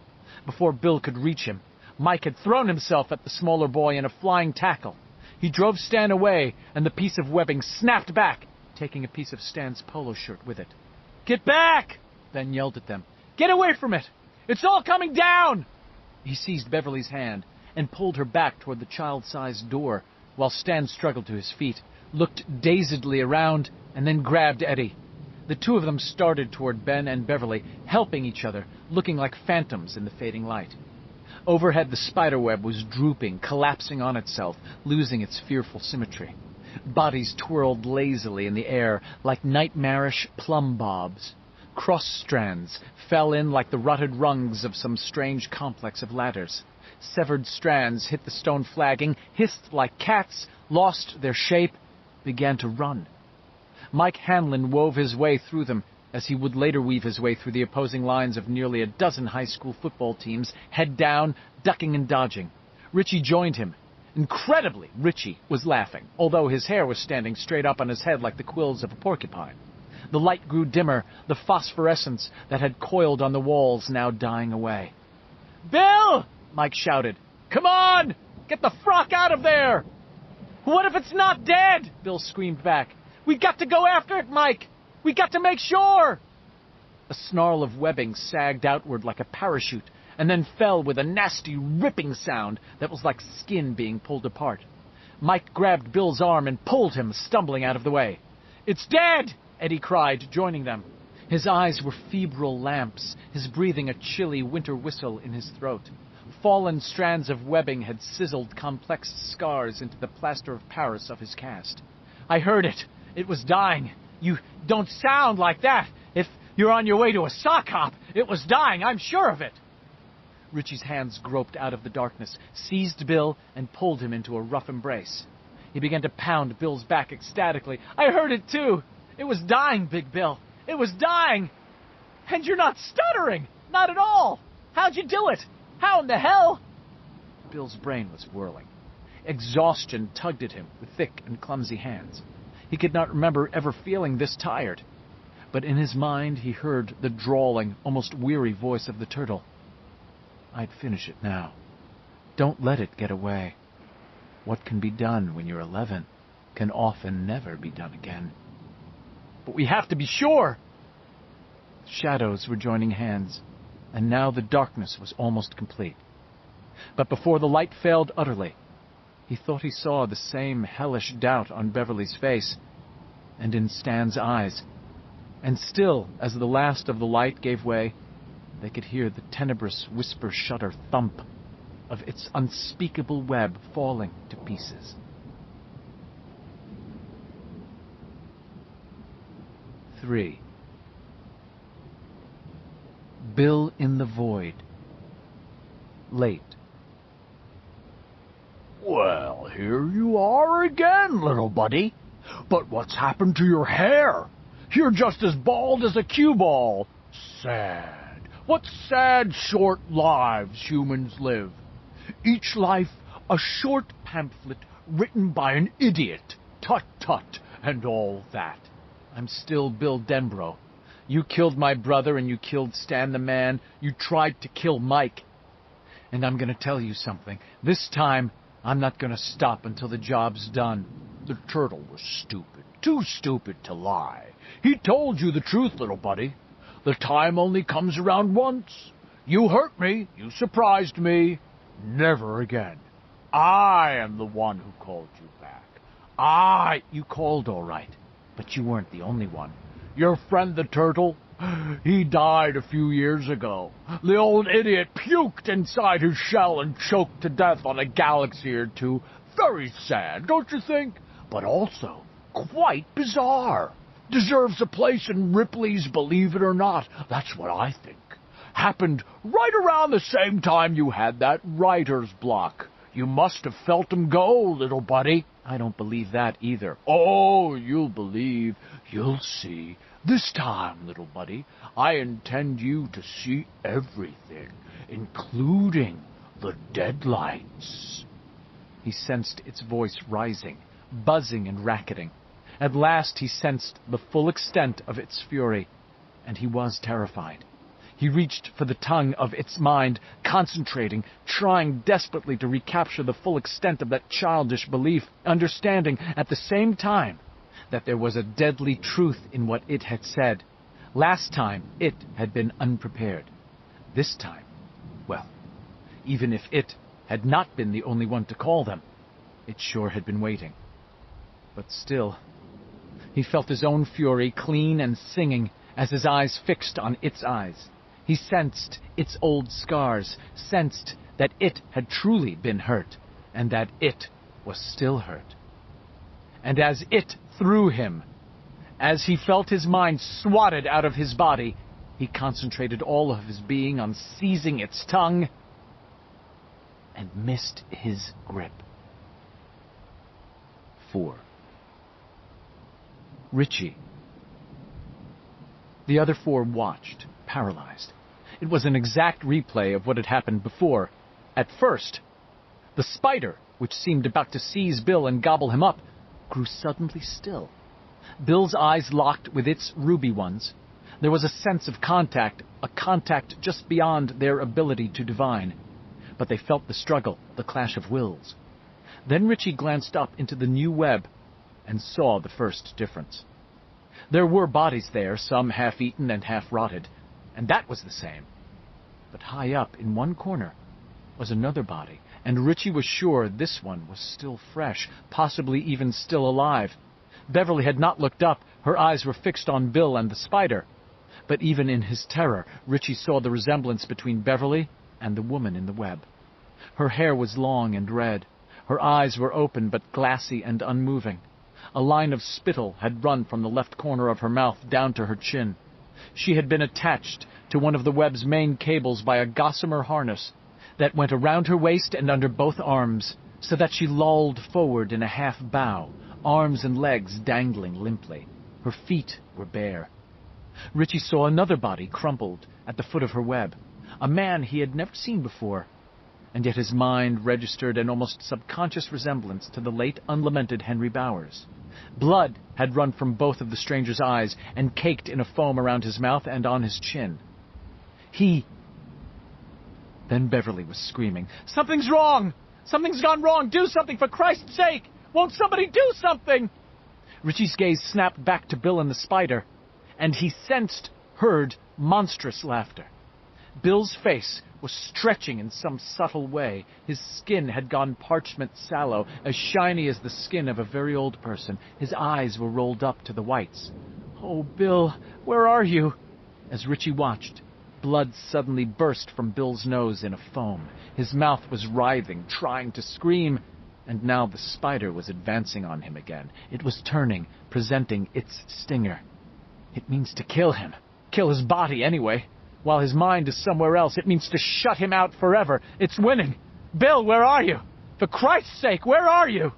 Before Bill could reach him, Mike had thrown himself at the smaller boy in a flying tackle. He drove Stan away, and the piece of webbing snapped back, taking a piece of Stan's polo shirt with it. "Get back!" Ben yelled at them. "Get away from it! It's all coming down!" He seized Beverly's hand and pulled her back toward the child-sized door, while Stan struggled to his feet, looked dazedly around, and then grabbed Eddie. The two of them started toward Ben and Beverly, helping each other, looking like phantoms in the fading light. Overhead, the spiderweb was drooping, collapsing on itself, losing its fearful symmetry. Bodies twirled lazily in the air like nightmarish plumb bobs. Cross strands fell in like the rotted rungs of some strange complex of ladders. Severed strands hit the stone flagging, hissed like cats, lost their shape, began to run. Mike Hanlon wove his way through them, as he would later weave his way through the opposing lines of nearly a dozen high school football teams, head down, ducking and dodging. Richie joined him. Incredibly, Richie was laughing, although his hair was standing straight up on his head like the quills of a porcupine. The light grew dimmer, the phosphorescence that had coiled on the walls now dying away. "Bill!" Mike shouted. "Come on! Get the frock out of there!" "What if it's not dead?" Bill screamed back. "We got to go after it, Mike! We got to make sure!" A snarl of webbing sagged outward like a parachute, and then fell with a nasty ripping sound that was like skin being pulled apart. Mike grabbed Bill's arm and pulled him, stumbling out of the way. "It's dead!" Eddie cried, joining them. His eyes were febrile lamps, his breathing a chilly winter whistle in his throat. Fallen strands of webbing had sizzled complex scars into the plaster of Paris of his cast. "I heard it. It was dying. You don't sound like that. If You're on your way to a sock hop. It was dying, I'm sure of it. Richie's hands groped out of the darkness, seized Bill, and pulled him into a rough embrace. He began to pound Bill's back ecstatically. I heard it too. It was dying, Big Bill. It was dying. And you're not stuttering. Not at all. How'd you do it? How in the hell? Bill's brain was whirling. Exhaustion tugged at him with thick and clumsy hands. He could not remember ever feeling this tired. But in his mind he heard the drawling, almost weary voice of the turtle. I'd finish it now. Don't let it get away. What can be done when you're 11 can often never be done again. But we have to be sure! Shadows were joining hands, and now the darkness was almost complete. But before the light failed utterly, he thought he saw the same hellish doubt on Beverly's face, and in Stan's eyes. And still, as the last of the light gave way, they could hear the tenebrous whisper-shudder thump of its unspeakable web falling to pieces. 3. Bill in the Void. Late. Well, here you are again, little buddy. But what's happened to your hair? You're just as bald as a cue ball. Sad. What sad, short lives humans live. Each life a short pamphlet written by an idiot. Tut, tut, and all that. I'm still Bill Denbrough. You killed my brother and you killed Stan the Man. You tried to kill Mike. And I'm going to tell you something. This time, I'm not going to stop until the job's done. The turtle was stupid. Too stupid to lie. He told you the truth, little buddy. The time only comes around once. You hurt me. You surprised me. Never again. I am the one who called you back. You called all right, but you weren't the only one. Your friend the turtle, he died a few years ago. The old idiot puked inside his shell and choked to death on a galaxy or two. Very sad, don't you think? But also quite bizarre. Deserves a place in Ripley's Believe It or Not. That's what I think. Happened right around the same time you had that writer's block. You must have felt him go, little buddy. I don't believe that either. Oh, you'll believe. You'll see. This time, little buddy, I intend you to see everything, including the deadlights. He sensed its voice rising, buzzing and racketing. At last he sensed the full extent of its fury, and he was terrified. He reached for the tongue of its mind, concentrating, trying desperately to recapture the full extent of that childish belief, understanding at the same time that there was a deadly truth in what it had said. Last time it had been unprepared. This time, well, even if it had not been the only one to call them, it sure had been waiting. But still, he felt his own fury clean and singing as his eyes fixed on its eyes. He sensed its old scars, sensed that it had truly been hurt, and that it was still hurt. And as it threw him, as he felt his mind swatted out of his body, he concentrated all of his being on seizing its tongue and missed his grip. 4. Richie. The other four watched, paralyzed. It was an exact replay of what had happened before. At first, the spider, which seemed about to seize Bill and gobble him up, grew suddenly still. Bill's eyes locked with its ruby ones. There was a sense of contact, a contact just beyond their ability to divine. But they felt the struggle, the clash of wills. Then Richie glanced up into the new web and saw the first difference. There were bodies there, some half-eaten and half-rotted, and that was the same. But high up in one corner was another body, and Richie was sure this one was still fresh, possibly even still alive. Beverly had not looked up. Her eyes were fixed on Bill and the spider. But even in his terror, Richie saw the resemblance between Beverly and the woman in the web. Her hair was long and red. Her eyes were open but glassy and unmoving. A line of spittle had run from the left corner of her mouth down to her chin. She had been attached to one of the web's main cables by a gossamer harness that went around her waist and under both arms, so that she lolled forward in a half bow, arms and legs dangling limply. Her feet were bare. Richie saw another body crumpled at the foot of her web, a man he had never seen before, and yet his mind registered an almost subconscious resemblance to the late unlamented Henry Bowers. Blood had run from both of the stranger's eyes and caked in a foam around his mouth and on his chin. Then Beverly was screaming, "Something's wrong! Something's gone wrong! Do something, for Christ's sake! Won't somebody do something?" Richie's gaze snapped back to Bill and the spider, and he heard monstrous laughter. Bill's face was stretching in some subtle way. His skin had gone parchment sallow, as shiny as the skin of a very old person. His eyes were rolled up to the whites. "Oh, Bill, where are you?" As Richie watched, blood suddenly burst from Bill's nose in a foam. His mouth was writhing, trying to scream, and now the spider was advancing on him again. It was turning, presenting its stinger. It means to kill him. Kill his body, anyway. While his mind is somewhere else, it means to shut him out forever. It's winning. "Bill, where are you? For Christ's sake, where are you?"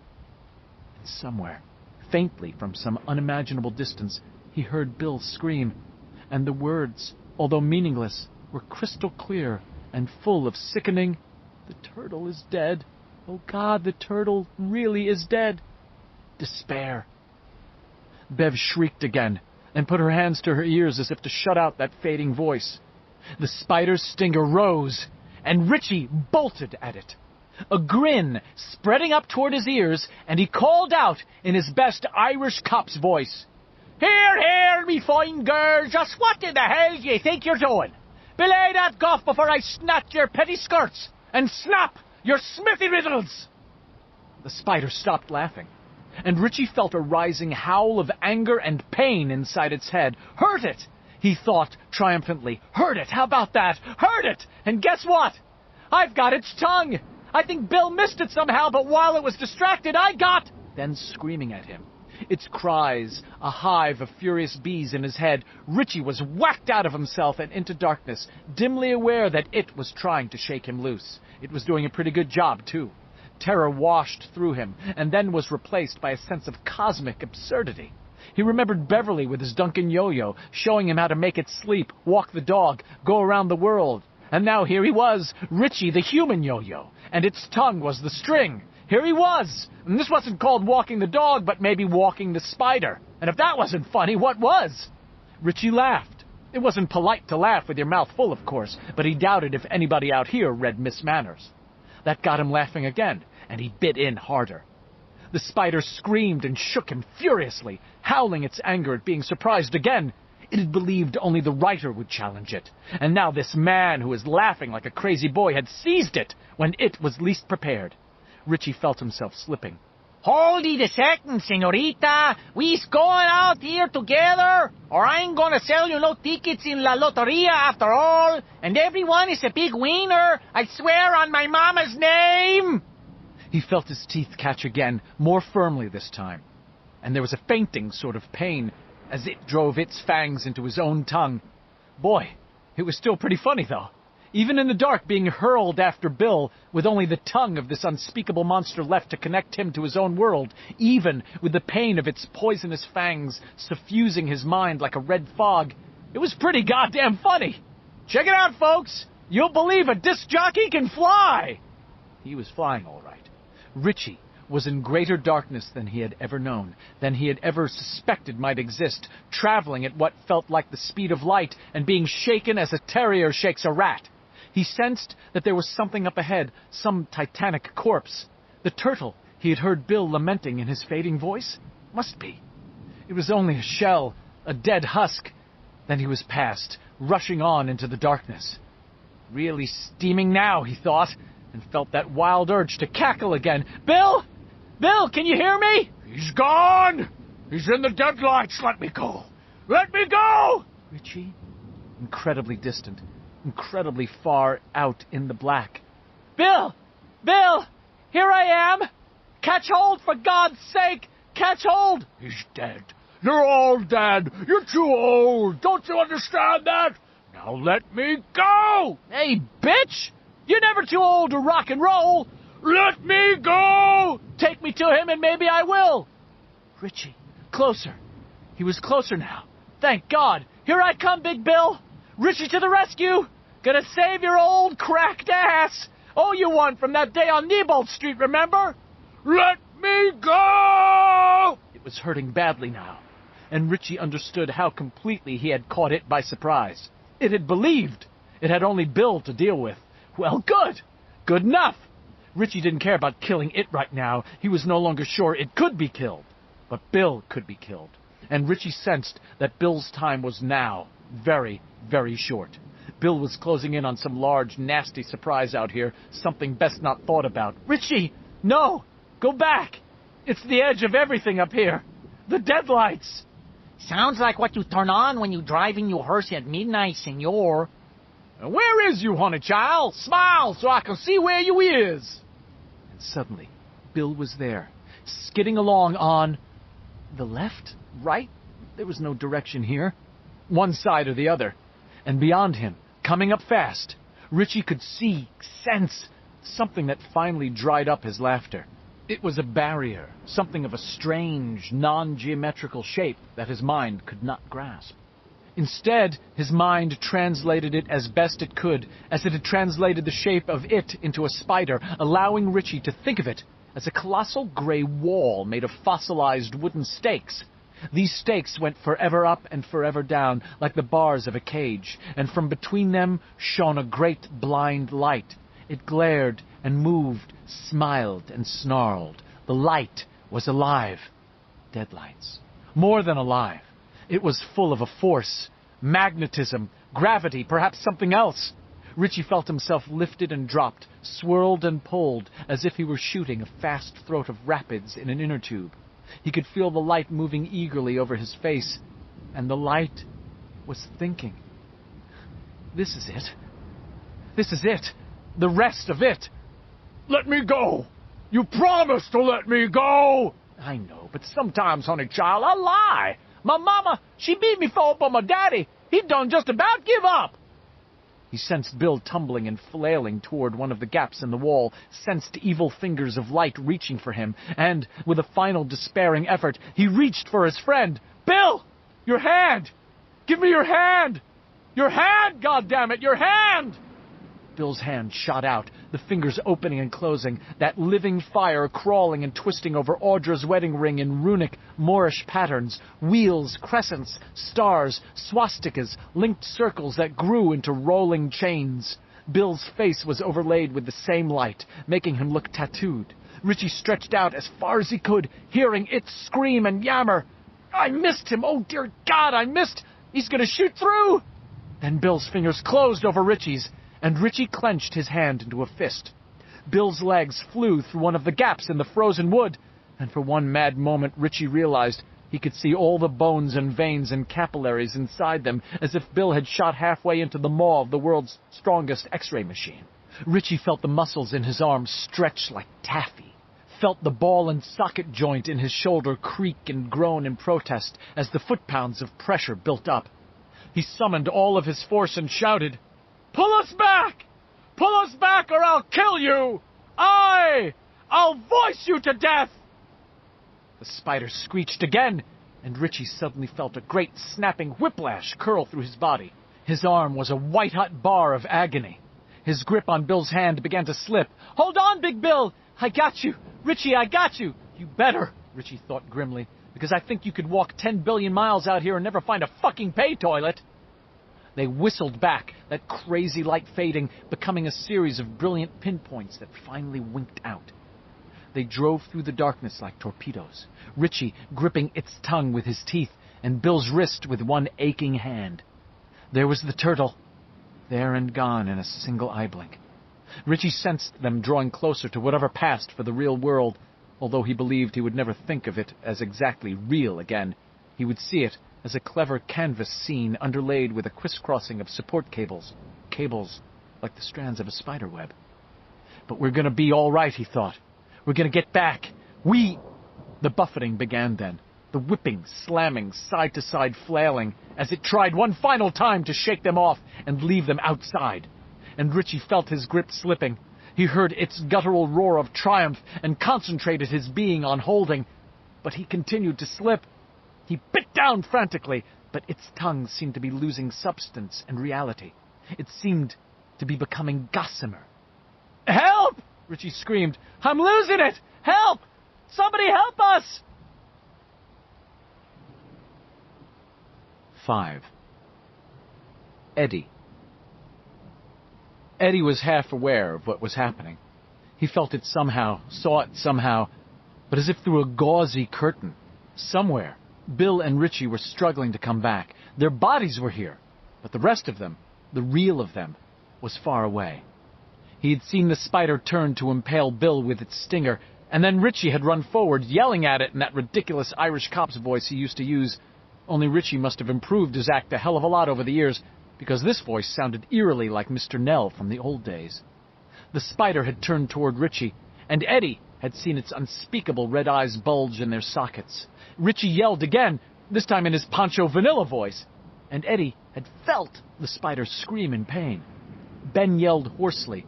And somewhere, faintly from some unimaginable distance, he heard Bill scream, and the words, although meaningless, were crystal clear and full of sickening, "The turtle is dead. Oh God, the turtle really is dead." Despair. Bev shrieked again and put her hands to her ears as if to shut out that fading voice. The spider's stinger rose, and Richie bolted at it. A grin spreading up toward his ears, and he called out in his best Irish cop's voice, "Here, here, me fine girl, just what in the hell do you think you're doing? Belay that guff before I snatch your petty skirts and snap your smithy riddles!" The spider stopped laughing, and Richie felt a rising howl of anger and pain inside its head. "Hurt it!" he thought triumphantly. "Hurt it! How about that? Hurt it! And guess what? I've got its tongue! I think Bill missed it somehow, but while it was distracted, I got—" Then screaming at him, its cries a hive of furious bees in his head, Richie was whacked out of himself and into darkness, dimly aware that it was trying to shake him loose. It was doing a pretty good job, too. Terror washed through him, and then was replaced by a sense of cosmic absurdity. He remembered Beverly with his Duncan yo-yo, showing him how to make it sleep, walk the dog, go around the world. And now here he was, Richie the human yo-yo, and its tongue was the string. Here he was, and this wasn't called walking the dog, but maybe walking the spider. And if that wasn't funny, what was? Richie laughed. It wasn't polite to laugh with your mouth full, of course, but he doubted if anybody out here read Miss Manners. That got him laughing again, and he bit in harder. The spider screamed and shook him furiously, howling its anger at being surprised again. It had believed only the writer would challenge it, and now this man who was laughing like a crazy boy had seized it when it was least prepared. Richie felt himself slipping. "Hold it a second, señorita. We's going out here together, or I ain't gonna sell you no tickets in La Loteria after all, and everyone is a big winner, I swear on my mama's name." He felt his teeth catch again, more firmly this time, and there was a fainting sort of pain as it drove its fangs into his own tongue. Boy, it was still pretty funny, though. Even in the dark, being hurled after Bill, with only the tongue of this unspeakable monster left to connect him to his own world, even with the pain of its poisonous fangs suffusing his mind like a red fog, it was pretty goddamn funny. Check it out, folks! You'll believe a disc jockey can fly! He was flying, all right. Richie was in greater darkness than he had ever known, than he had ever suspected might exist, traveling at what felt like the speed of light and being shaken as a terrier shakes a rat. He sensed that there was something up ahead, some titanic corpse. The turtle he had heard Bill lamenting in his fading voice? Must be. It was only a shell, a dead husk. Then he was past, rushing on into the darkness. Really steaming now, he thought, and felt that wild urge to cackle again. "Bill! Bill, can you hear me?" "He's gone! He's in the deadlights! Let me go! Let me go!" Richie? Incredibly distant, incredibly far out in the black. "Bill! Bill! Here I am! Catch hold, for God's sake! Catch hold!" "He's dead! You're all dead. You're too old. Don't you understand that? Now let me go! Hey, bitch! You're never too old to rock and roll! Let me go! Take me to him and maybe I will! Richie, closer. He was closer now. Thank God. Here I come, Big Bill. Richie to the rescue. Gonna save your old cracked ass. Oh, you won from that day on Neibolt Street, remember? Let me go! It was hurting badly now, and Richie understood how completely he had caught it by surprise. It had believed. It had only Bill to deal with. Well, good. Good enough. Richie didn't care about killing it right now. He was no longer sure it could be killed. But Bill could be killed. And Richie sensed that Bill's time was now very, very short. Bill was closing in on some large, nasty surprise out here, something best not thought about. Richie! No! Go back! It's the edge of everything up here. The deadlights! Sounds like what you turn on when you driving your horse at midnight, senor. Where is you, honey child? Smile so I can see where you is. And suddenly, Bill was there, skidding along on the left, right? There was no direction here. One side or the other. And beyond him, coming up fast, Richie could see, sense, something that finally dried up his laughter. It was a barrier, something of a strange, non-geometrical shape that his mind could not grasp. Instead, his mind translated it as best it could, as it had translated the shape of it into a spider, allowing Richie to think of it as a colossal gray wall made of fossilized wooden stakes. These stakes went forever up and forever down, like the bars of a cage, and from between them shone a great blind light. It glared and moved, smiled and snarled. The light was alive. Deadlights. More than alive. It was full of a force, magnetism, gravity, perhaps something else. Richie felt himself lifted and dropped, swirled and pulled, as if he were shooting a fast throat of rapids in an inner tube. He could feel the light moving eagerly over his face, and the light was thinking. This is it. This is it. The rest of it. Let me go! You promised to let me go! I know, but sometimes, honey child, I lie. My mama, she beat me for up on my daddy. He done just about give up. He sensed Bill tumbling and flailing toward one of the gaps in the wall, sensed evil fingers of light reaching for him, and, with a final despairing effort, he reached for his friend. Bill! Your hand! Give me your hand! Your hand, goddammit, your hand! Bill's hand shot out, the fingers opening and closing, that living fire crawling and twisting over Audra's wedding ring in runic, Moorish patterns, wheels, crescents, stars, swastikas, linked circles that grew into rolling chains. Bill's face was overlaid with the same light, making him look tattooed. Richie stretched out as far as he could, hearing it scream and yammer. I missed him! Oh, dear God, I missed! He's gonna shoot through! Then Bill's fingers closed over Richie's, and Richie clenched his hand into a fist. Bill's legs flew through one of the gaps in the frozen wood, and for one mad moment Richie realized he could see all the bones and veins and capillaries inside them, as if Bill had shot halfway into the maw of the world's strongest X-ray machine. Richie felt the muscles in his arms stretch like taffy, felt the ball and socket joint in his shoulder creak and groan in protest as the foot-pounds of pressure built up. He summoned all of his force and shouted, "Pull us back! Pull us back or I'll kill you! I'll voice you to death!" The spider screeched again, and Richie suddenly felt a great snapping whiplash curl through his body. His arm was a white-hot bar of agony. His grip on Bill's hand began to slip. "Hold on, Big Bill! I got you! Richie, I got you! You better," Richie thought grimly, "because I think you could walk 10 billion miles out here and never find a fucking pay toilet." They whistled back, that crazy light fading, becoming a series of brilliant pinpoints that finally winked out. They drove through the darkness like torpedoes, Richie gripping its tongue with his teeth, and Bill's wrist with one aching hand. There was the turtle, there and gone in a single eye blink. Richie sensed them drawing closer to whatever passed for the real world, although he believed he would never think of it as exactly real again. He would see it as a clever canvas scene underlaid with a crisscrossing of support cables like the strands of a spider web. But we're going to be all right, he thought. We're going to get back. The buffeting began then. the whipping, slamming, side-to-side flailing, as it tried one final time to shake them off and leave them outside. And Richie felt his grip slipping. He heard its guttural roar of triumph and concentrated his being on holding. But he continued to slip. He bit down frantically, but its tongue seemed to be losing substance and reality. It seemed to be becoming gossamer. "Help!" Richie screamed. "I'm losing it! Help! Somebody help us!" 5. Eddie. Eddie was half aware of what was happening. He felt it somehow, saw it somehow, but as if through a gauzy curtain. Somewhere, Bill and Richie were struggling to come back. Their bodies were here, but the rest of them, the real of them, was far away. He had seen the spider turn to impale Bill with its stinger, and then Richie had run forward, yelling at it in that ridiculous Irish cop's voice he used to use. Only Richie must have improved his act a hell of a lot over the years, because this voice sounded eerily like Mr. Nell from the old days. The spider had turned toward Richie, and Eddie had seen its unspeakable red eyes bulge in their sockets. Richie yelled again, this time in his Pancho Vanilla voice, and Eddie had felt the spider scream in pain. Ben yelled hoarsely,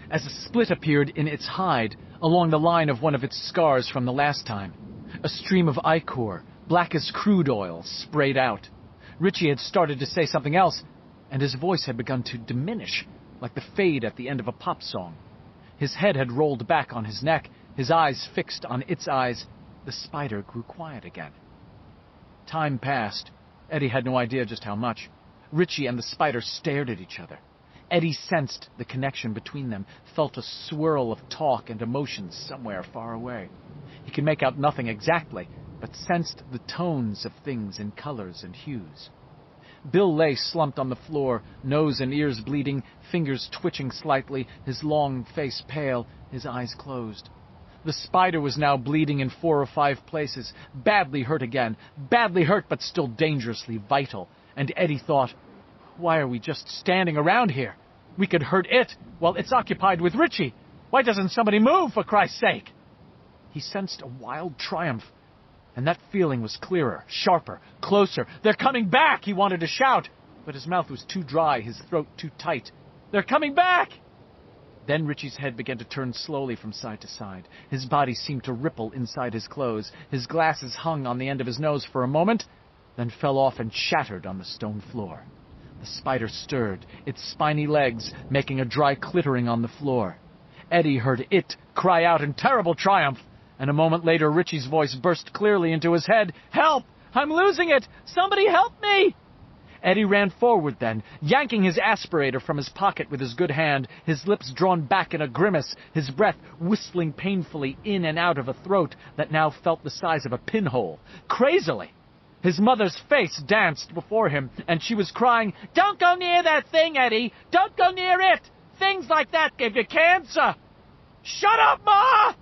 as a split appeared in its hide along the line of one of its scars from the last time. A stream of ichor, black as crude oil, sprayed out. Richie had started to say something else, and his voice had begun to diminish, like the fade at the end of a pop song. His head had rolled back on his neck, his eyes fixed on its eyes. The spider grew quiet again. Time passed. Eddie had no idea just how much. Richie and the spider stared at each other. Eddie sensed the connection between them, felt a swirl of talk and emotions somewhere far away. He could make out nothing exactly, but sensed the tones of things in colors and hues. Bill lay slumped on the floor, nose and ears bleeding, fingers twitching slightly, his long face pale, his eyes closed. The spider was now bleeding in 4 or 5 places, badly hurt again, badly hurt but still dangerously vital. And Eddie thought, why are we just standing around here? We could hurt it while it's occupied with Richie. Why doesn't somebody move, for Christ's sake? He sensed a wild triumph, and that feeling was clearer, sharper, closer. They're coming back, he wanted to shout, but his mouth was too dry, his throat too tight. They're coming back! Then Richie's head began to turn slowly from side to side. His body seemed to ripple inside his clothes. His glasses hung on the end of his nose for a moment, then fell off and shattered on the stone floor. The spider stirred, its spiny legs making a dry clittering on the floor. Eddie heard it cry out in terrible triumph, and a moment later Richie's voice burst clearly into his head. Help! I'm losing it! Somebody help me! Eddie ran forward then, yanking his aspirator from his pocket with his good hand, his lips drawn back in a grimace, his breath whistling painfully in and out of a throat that now felt the size of a pinhole. Crazily! His mother's face danced before him, and she was crying, Don't go near that thing, Eddie! Don't go near it! Things like that give you cancer! Shut up, Ma!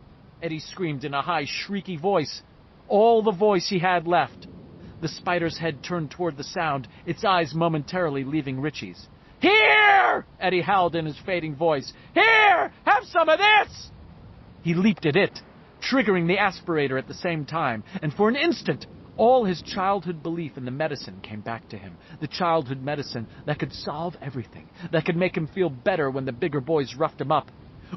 Eddie screamed in a high, shrieky voice, all the voice he had left. The spider's head turned toward the sound, its eyes momentarily leaving Richie's. Here! Eddie howled in his fading voice. Here! Have some of this! He leaped at it, triggering the aspirator at the same time, and for an instant, all his childhood belief in the medicine came back to him. The childhood medicine that could solve everything, that could make him feel better when the bigger boys roughed him up,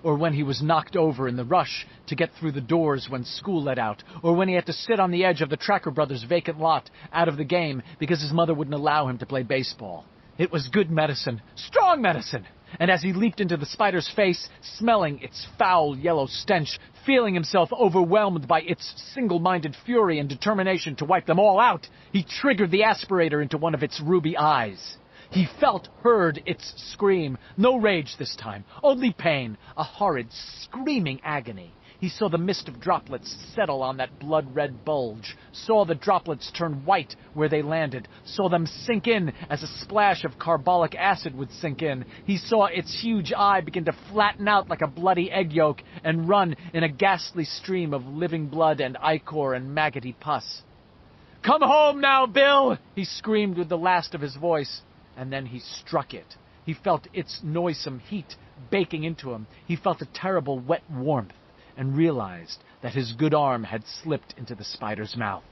or when he was knocked over in the rush to get through the doors when school let out, or when he had to sit on the edge of the Tracker Brothers' vacant lot, out of the game, because his mother wouldn't allow him to play baseball. It was good medicine, strong medicine, and as he leaped into the spider's face, smelling its foul yellow stench, feeling himself overwhelmed by its single-minded fury and determination to wipe them all out, he triggered the aspirator into one of its ruby eyes. He heard its scream. No rage this time, only pain, a horrid, screaming agony. He saw the mist of droplets settle on that blood-red bulge, saw the droplets turn white where they landed, saw them sink in as a splash of carbolic acid would sink in. He saw its huge eye begin to flatten out like a bloody egg yolk and run in a ghastly stream of living blood and ichor and maggoty pus. Come home now, Bill! He screamed with the last of his voice. And then he struck it. He felt its noisome heat baking into him. He felt a terrible wet warmth and realized that his good arm had slipped into the spider's mouth.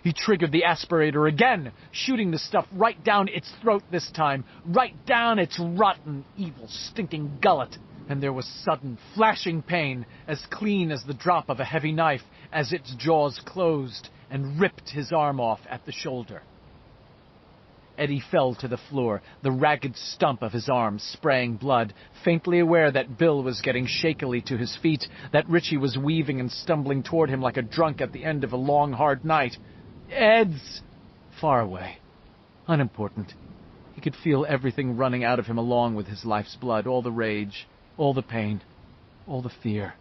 He triggered the aspirator again, shooting the stuff right down its throat this time, right down its rotten, evil, stinking gullet. And there was sudden, flashing pain, as clean as the drop of a heavy knife, as its jaws closed and ripped his arm off at the shoulder. Eddie fell to the floor, the ragged stump of his arm spraying blood, faintly aware that Bill was getting shakily to his feet, that Richie was weaving and stumbling toward him like a drunk at the end of a long, hard night. Ed's! Far away. Unimportant. He could feel everything running out of him along with his life's blood, all the rage, all the pain, all the fear,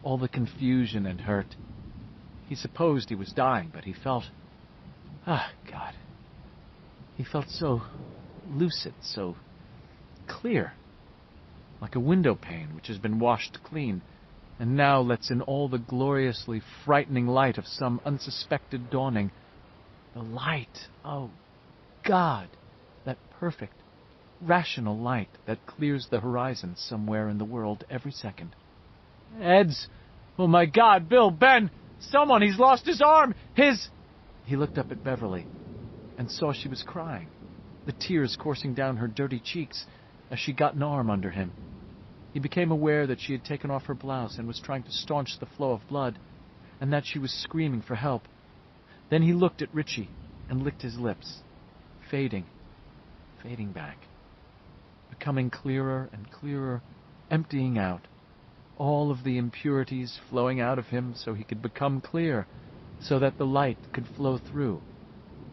all the confusion and hurt. He supposed he was dying, but he felt... God. He felt so lucid, so clear, like a window pane which has been washed clean, and now lets in all the gloriously frightening light of some unsuspected dawning. The light, oh God, that perfect, rational light that clears the horizon somewhere in the world every second. Ed's, oh my God, Bill, Ben, someone, he's lost his arm, He looked up at Beverly and saw she was crying, the tears coursing down her dirty cheeks as she got an arm under him. He became aware that she had taken off her blouse and was trying to staunch the flow of blood, and that she was screaming for help. Then he looked at Richie and licked his lips, fading back, becoming clearer and clearer, emptying out, all of the impurities flowing out of him so he could become clear, so that the light could flow through.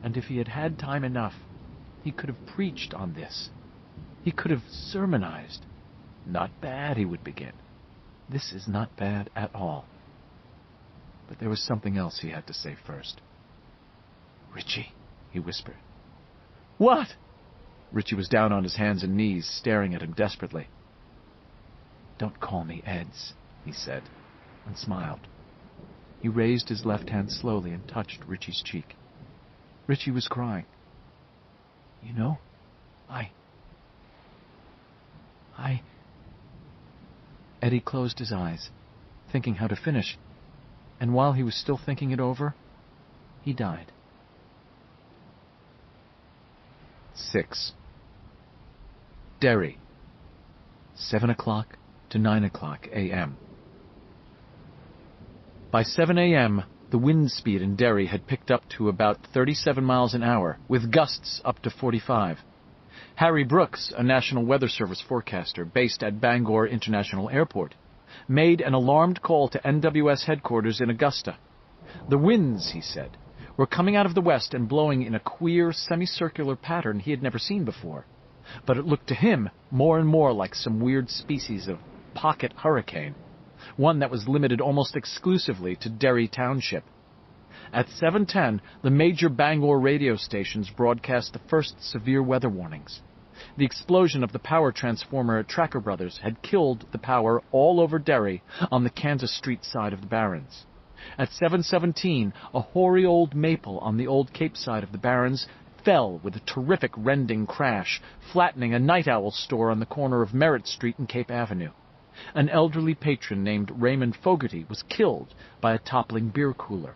And if he had had time enough, he could have preached on this. He could have sermonized. Not bad, he would begin. This is not bad at all. But there was something else he had to say first. Richie, he whispered. What? Richie was down on his hands and knees, staring at him desperately. Don't call me Ed's, he said, and smiled. He raised his left hand slowly and touched Richie's cheek. Richie was crying. You know, Eddie closed his eyes, thinking how to finish, and while he was still thinking it over, he died. 6. Derry, 7 o'clock to 9 o'clock a.m. By 7 a.m., the wind speed in Derry had picked up to about 37 miles an hour, with gusts up to 45. Harry Brooks, a National Weather Service forecaster based at Bangor International Airport, made an alarmed call to NWS headquarters in Augusta. The winds, he said, were coming out of the west and blowing in a queer, semicircular pattern he had never seen before. But it looked to him more and more like some weird species of pocket hurricane, one that was limited almost exclusively to Derry Township. At 7:10, the major Bangor radio stations broadcast the first severe weather warnings. The explosion of the power transformer at Tracker Brothers had killed the power all over Derry on the Kansas Street side of the Barrens. At 7:17, a hoary old maple on the Old Cape side of the Barrens fell with a terrific rending crash, flattening a night owl store on the corner of Merritt Street and Cape Avenue. An elderly patron named Raymond Fogarty was killed by a toppling beer cooler.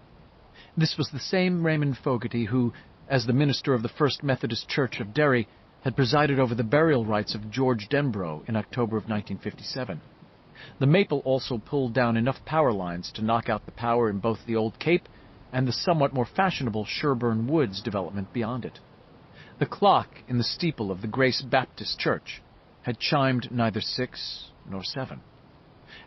This was the same Raymond Fogarty who, as the minister of the First Methodist Church of Derry, had presided over the burial rites of George Denbrough in October of 1957. The maple also pulled down enough power lines to knock out the power in both the Old Cape and the somewhat more fashionable Sherburne Woods development beyond it. The clock in the steeple of the Grace Baptist Church had chimed neither 6 nor 7.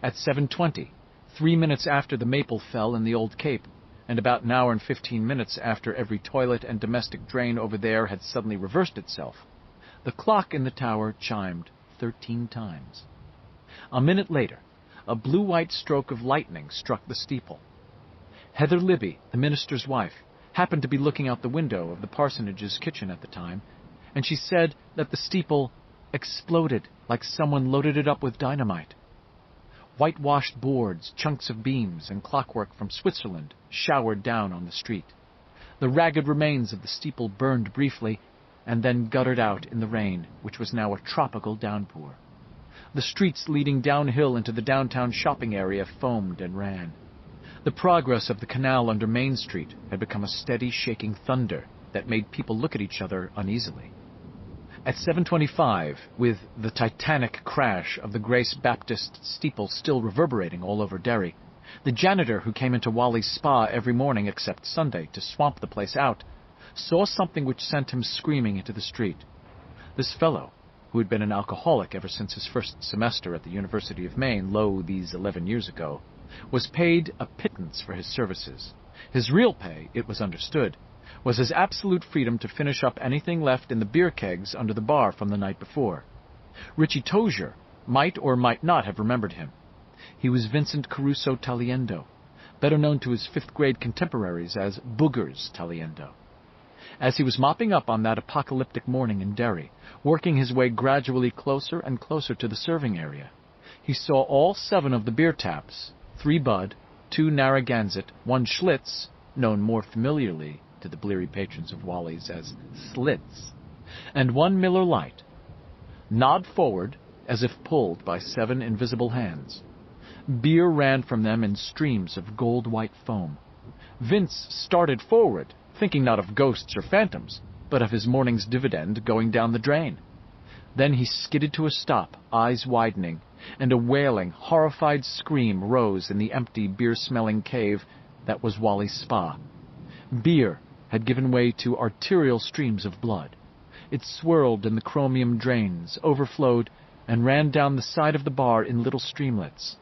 At 7:20, 3 minutes after the maple fell in the Old Cape, and about an hour and 15 minutes after every toilet and domestic drain over there had suddenly reversed itself, the clock in the tower chimed 13 times. A minute later, a blue-white stroke of lightning struck the steeple. Heather Libby, the minister's wife, happened to be looking out the window of the parsonage's kitchen at the time, and she said that the steeple exploded like someone loaded it up with dynamite. Whitewashed boards, chunks of beams, and clockwork from Switzerland showered down on the street. The ragged remains of the steeple burned briefly, and then guttered out in the rain, which was now a tropical downpour. The streets leading downhill into the downtown shopping area foamed and ran. The progress of the canal under Main Street had become a steady shaking thunder that made people look at each other uneasily. At 7:25, with the titanic crash of the Grace Baptist steeple still reverberating all over Derry, the janitor who came into Wally's spa every morning except Sunday to swamp the place out, saw something which sent him screaming into the street. This fellow, who had been an alcoholic ever since his first semester at the University of Maine, these 11 years ago, was paid a pittance for his services. His real pay, it was understood, was his absolute freedom to finish up anything left in the beer kegs under the bar from the night before. Richie Tozier might or might not have remembered him. He was Vincent Caruso Taliendo, better known to his fifth-grade contemporaries as Boogers Taliendo. As he was mopping up on that apocalyptic morning in Derry, working his way gradually closer and closer to the serving area, he saw all 7 of the beer taps, 3 Bud, 2 Narragansett, 1 Schlitz, known more familiarly to the bleary patrons of Wally's as Slits, and 1 Miller Lite, nod forward as if pulled by 7 invisible hands. Beer ran from them in streams of gold-white foam. Vince started forward, thinking not of ghosts or phantoms, but of his morning's dividend going down the drain. Then he skidded to a stop, eyes widening, and a wailing, horrified scream rose in the empty, beer-smelling cave that was Wally's spa. Beer had given way to arterial streams of blood. It swirled in the chromium drains, overflowed, and ran down the side of the bar in little streamlets.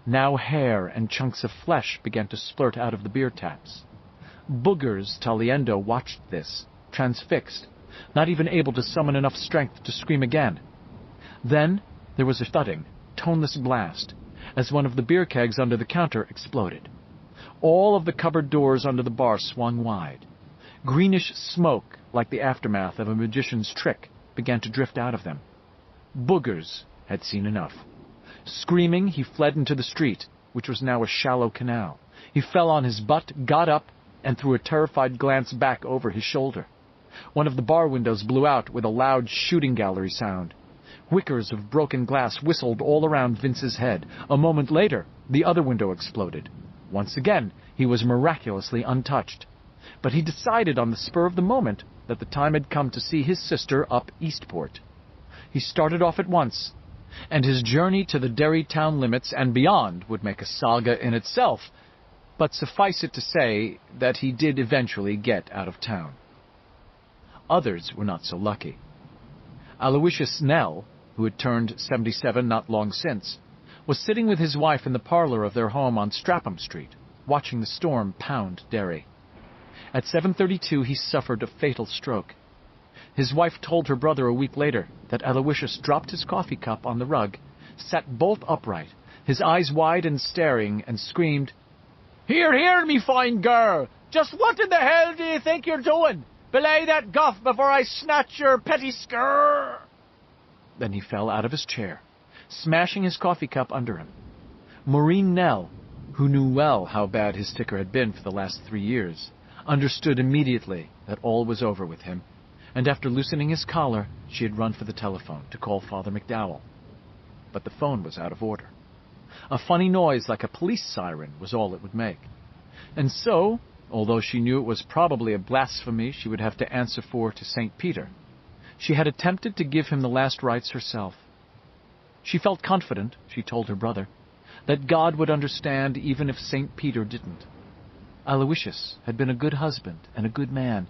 Now hair and chunks of flesh began to splurt out of the beer taps. Boogers Taliendo watched this, transfixed, not even able to summon enough strength to scream again. Then there was a thudding, toneless blast, as one of the beer kegs under the counter exploded. All of the cupboard doors under the bar swung wide. Greenish smoke, like the aftermath of a magician's trick, began to drift out of them. Boogers had seen enough. Screaming, he fled into the street, which was now a shallow canal. He fell on his butt, got up, and threw a terrified glance back over his shoulder. One of the bar windows blew out with a loud shooting gallery sound. Whickers of broken glass whistled all around Vince's head. A moment later, the other window exploded. Once again, he was miraculously untouched. But he decided on the spur of the moment that the time had come to see his sister up Eastport. He started off at once, and his journey to the Derry town limits and beyond would make a saga in itself, but suffice it to say that he did eventually get out of town. Others were not so lucky. Aloysius Snell, who had turned 77 not long since, was sitting with his wife in the parlor of their home on Strapham Street, watching the storm pound Derry. At 7:32 he suffered a fatal stroke. His wife told her brother a week later that Aloysius dropped his coffee cup on the rug, sat bolt upright, his eyes wide and staring, and screamed, Here, here, me fine girl! Just what in the hell do you think you're doing? Belay that guff before I snatch your petty skirt! Then he fell out of his chair, smashing his coffee cup under him. Maureen Nell, who knew well how bad his ticker had been for the last 3 years, understood immediately that all was over with him, and after loosening his collar, she had run for the telephone to call Father McDowell. But the phone was out of order. A funny noise like a police siren was all it would make. And so, although she knew it was probably a blasphemy she would have to answer for to St. Peter, she had attempted to give him the last rites herself. She felt confident, she told her brother, that God would understand even if St. Peter didn't. Aloysius had been a good husband and a good man,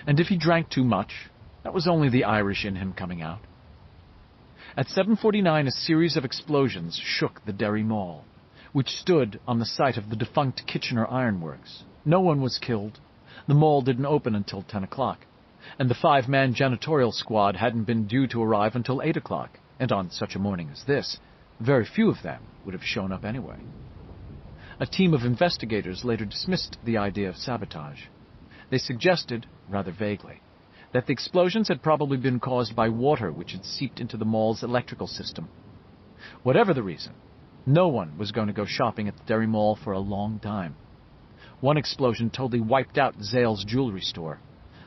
and if he drank too much, that was only the Irish in him coming out. At 7:49, a series of explosions shook the Derry Mall, which stood on the site of the defunct Kitchener Ironworks. No one was killed. The mall didn't open until 10 o'clock, and the 5-man janitorial squad hadn't been due to arrive until 8 o'clock, and on such a morning as this, very few of them would have shown up anyway. A team of investigators later dismissed the idea of sabotage. They suggested, rather vaguely, that the explosions had probably been caused by water which had seeped into the mall's electrical system. Whatever the reason, no one was going to go shopping at the Derry Mall for a long time. One explosion totally wiped out Zale's jewelry store.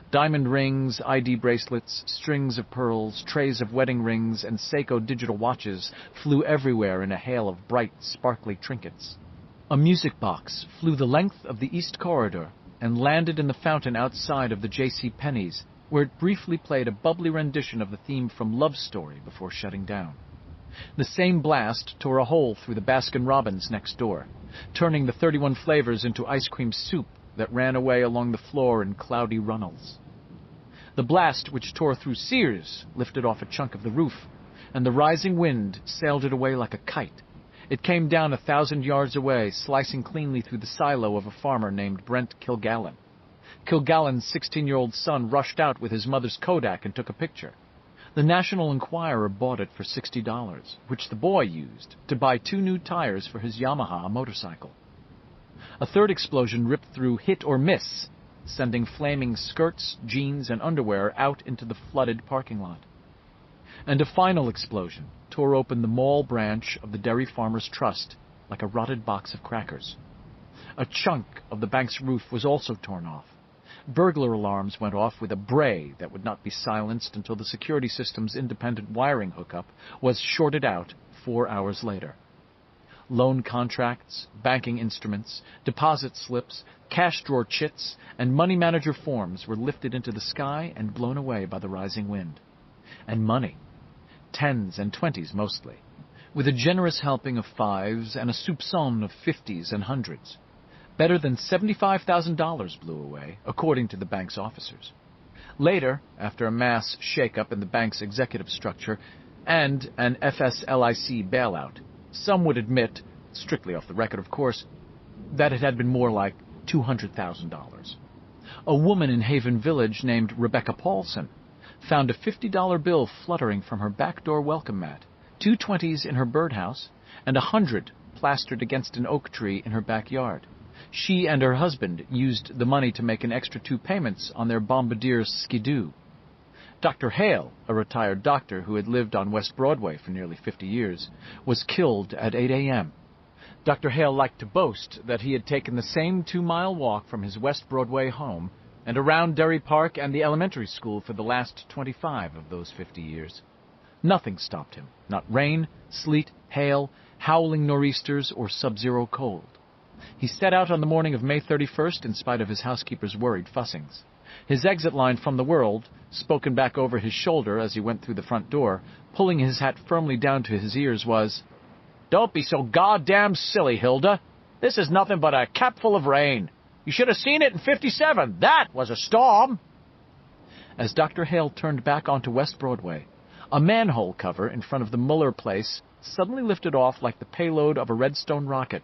Diamond rings, ID bracelets, strings of pearls, trays of wedding rings, and Seiko digital watches flew everywhere in a hail of bright, sparkly trinkets. A music box flew the length of the East Corridor and landed in the fountain outside of the J.C. Penney's, where it briefly played a bubbly rendition of the theme from Love Story before shutting down. The same blast tore a hole through the Baskin-Robbins next door, turning the 31 flavors into ice cream soup that ran away along the floor in cloudy runnels. The blast which tore through Sears lifted off a chunk of the roof, and the rising wind sailed it away like a kite. It came down 1,000 yards away, slicing cleanly through the silo of a farmer named Brent Kilgallen. Kilgallen's 16-year-old son rushed out with his mother's Kodak and took a picture. The National Enquirer bought it for $60, which the boy used to buy 2 new tires for his Yamaha motorcycle. A third explosion ripped through Hit or Miss, sending flaming skirts, jeans, and underwear out into the flooded parking lot. And a final explosion tore open the mall branch of the Dairy Farmers Trust like a rotted box of crackers. A chunk of the bank's roof was also torn off. Burglar alarms went off with a bray that would not be silenced until the security system's independent wiring hookup was shorted out 4 hours later. Loan contracts, banking instruments, deposit slips, cash drawer chits, and money manager forms were lifted into the sky and blown away by the rising wind. And money. 10s and 20s mostly, with a generous helping of 5s and a soupçon of 50s and 100s. Better than $75,000 blew away, according to the bank's officers. Later, after a mass shake-up in the bank's executive structure and an FSLIC bailout, some would admit, strictly off the record of course, that it had been more like $200,000. A woman in Haven Village named Rebecca Paulson found a $50 bill fluttering from her back door welcome mat, 2 20s in her birdhouse, and 100 plastered against an oak tree in her backyard. She and her husband used the money to make an extra 2 payments on their Bombardier Skidoo. Dr. Hale, a retired doctor who had lived on West Broadway for nearly 50 years, was killed at 8 a.m. Dr. Hale liked to boast that he had taken the same 2-mile walk from his West Broadway home and around Derry Park and the elementary school for the last 25 of those 50 years. Nothing stopped him, not rain, sleet, hail, howling nor'easters, or sub-zero cold. He set out on the morning of May 31st in spite of his housekeeper's worried fussings. His exit line from the world, spoken back over his shoulder as he went through the front door, pulling his hat firmly down to his ears, was, "Don't be so goddamn silly, Hilda. This is nothing but a capful of rain. You should have seen it in '57. That was a storm." As Dr. Hale turned back onto West Broadway, a manhole cover in front of the Muller place suddenly lifted off like the payload of a Redstone rocket.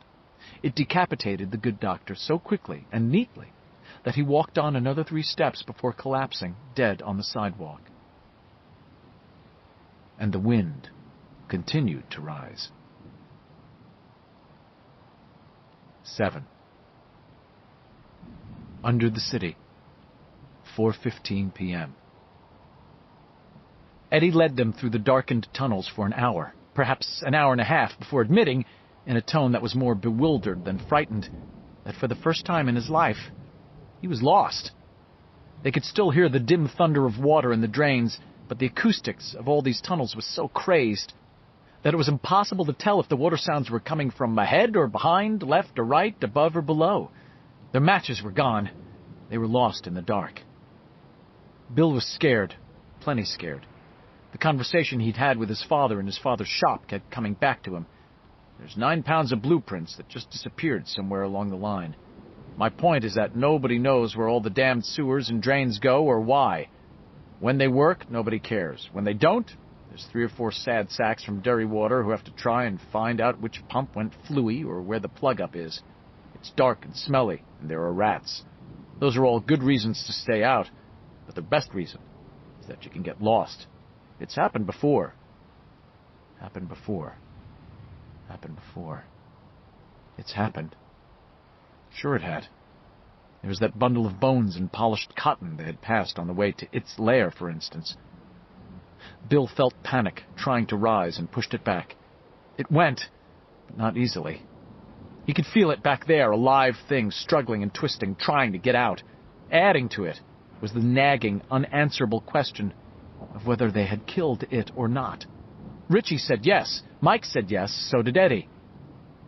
It decapitated the good doctor so quickly and neatly that he walked on another 3 steps before collapsing dead on the sidewalk. And the wind continued to rise. 7. Under the city, 4:15 p.m. Eddie led them through the darkened tunnels for an hour, perhaps an hour and a half, before admitting, in a tone that was more bewildered than frightened, that for the first time in his life, he was lost. They could still hear the dim thunder of water in the drains, but the acoustics of all these tunnels was so crazed that it was impossible to tell if the water sounds were coming from ahead or behind, left or right, above or below. Their matches were gone. They were lost in the dark. Bill was scared, plenty scared. The conversation he'd had with his father in his father's shop kept coming back to him. There's 9 pounds of blueprints that just disappeared somewhere along the line. My point is that nobody knows where all the damned sewers and drains go or why. When they work, nobody cares. When they don't, there's 3 or 4 sad sacks from Derry Water who have to try and find out which pump went fluey or where the plug-up is. It's dark and smelly, and there are rats. Those are all good reasons to stay out, but the best reason is that you can get lost. It's happened before. Happened before. Happened before. It's happened. Sure it had. There was that bundle of bones and polished cotton they had passed on the way to its lair, for instance. Bill felt panic, trying to rise, and pushed it back. It went, but not easily. He could feel it back there, a live thing, struggling and twisting, trying to get out. Adding to it was the nagging, unanswerable question of whether they had killed it or not. Richie said yes. Mike said yes. So did Eddie.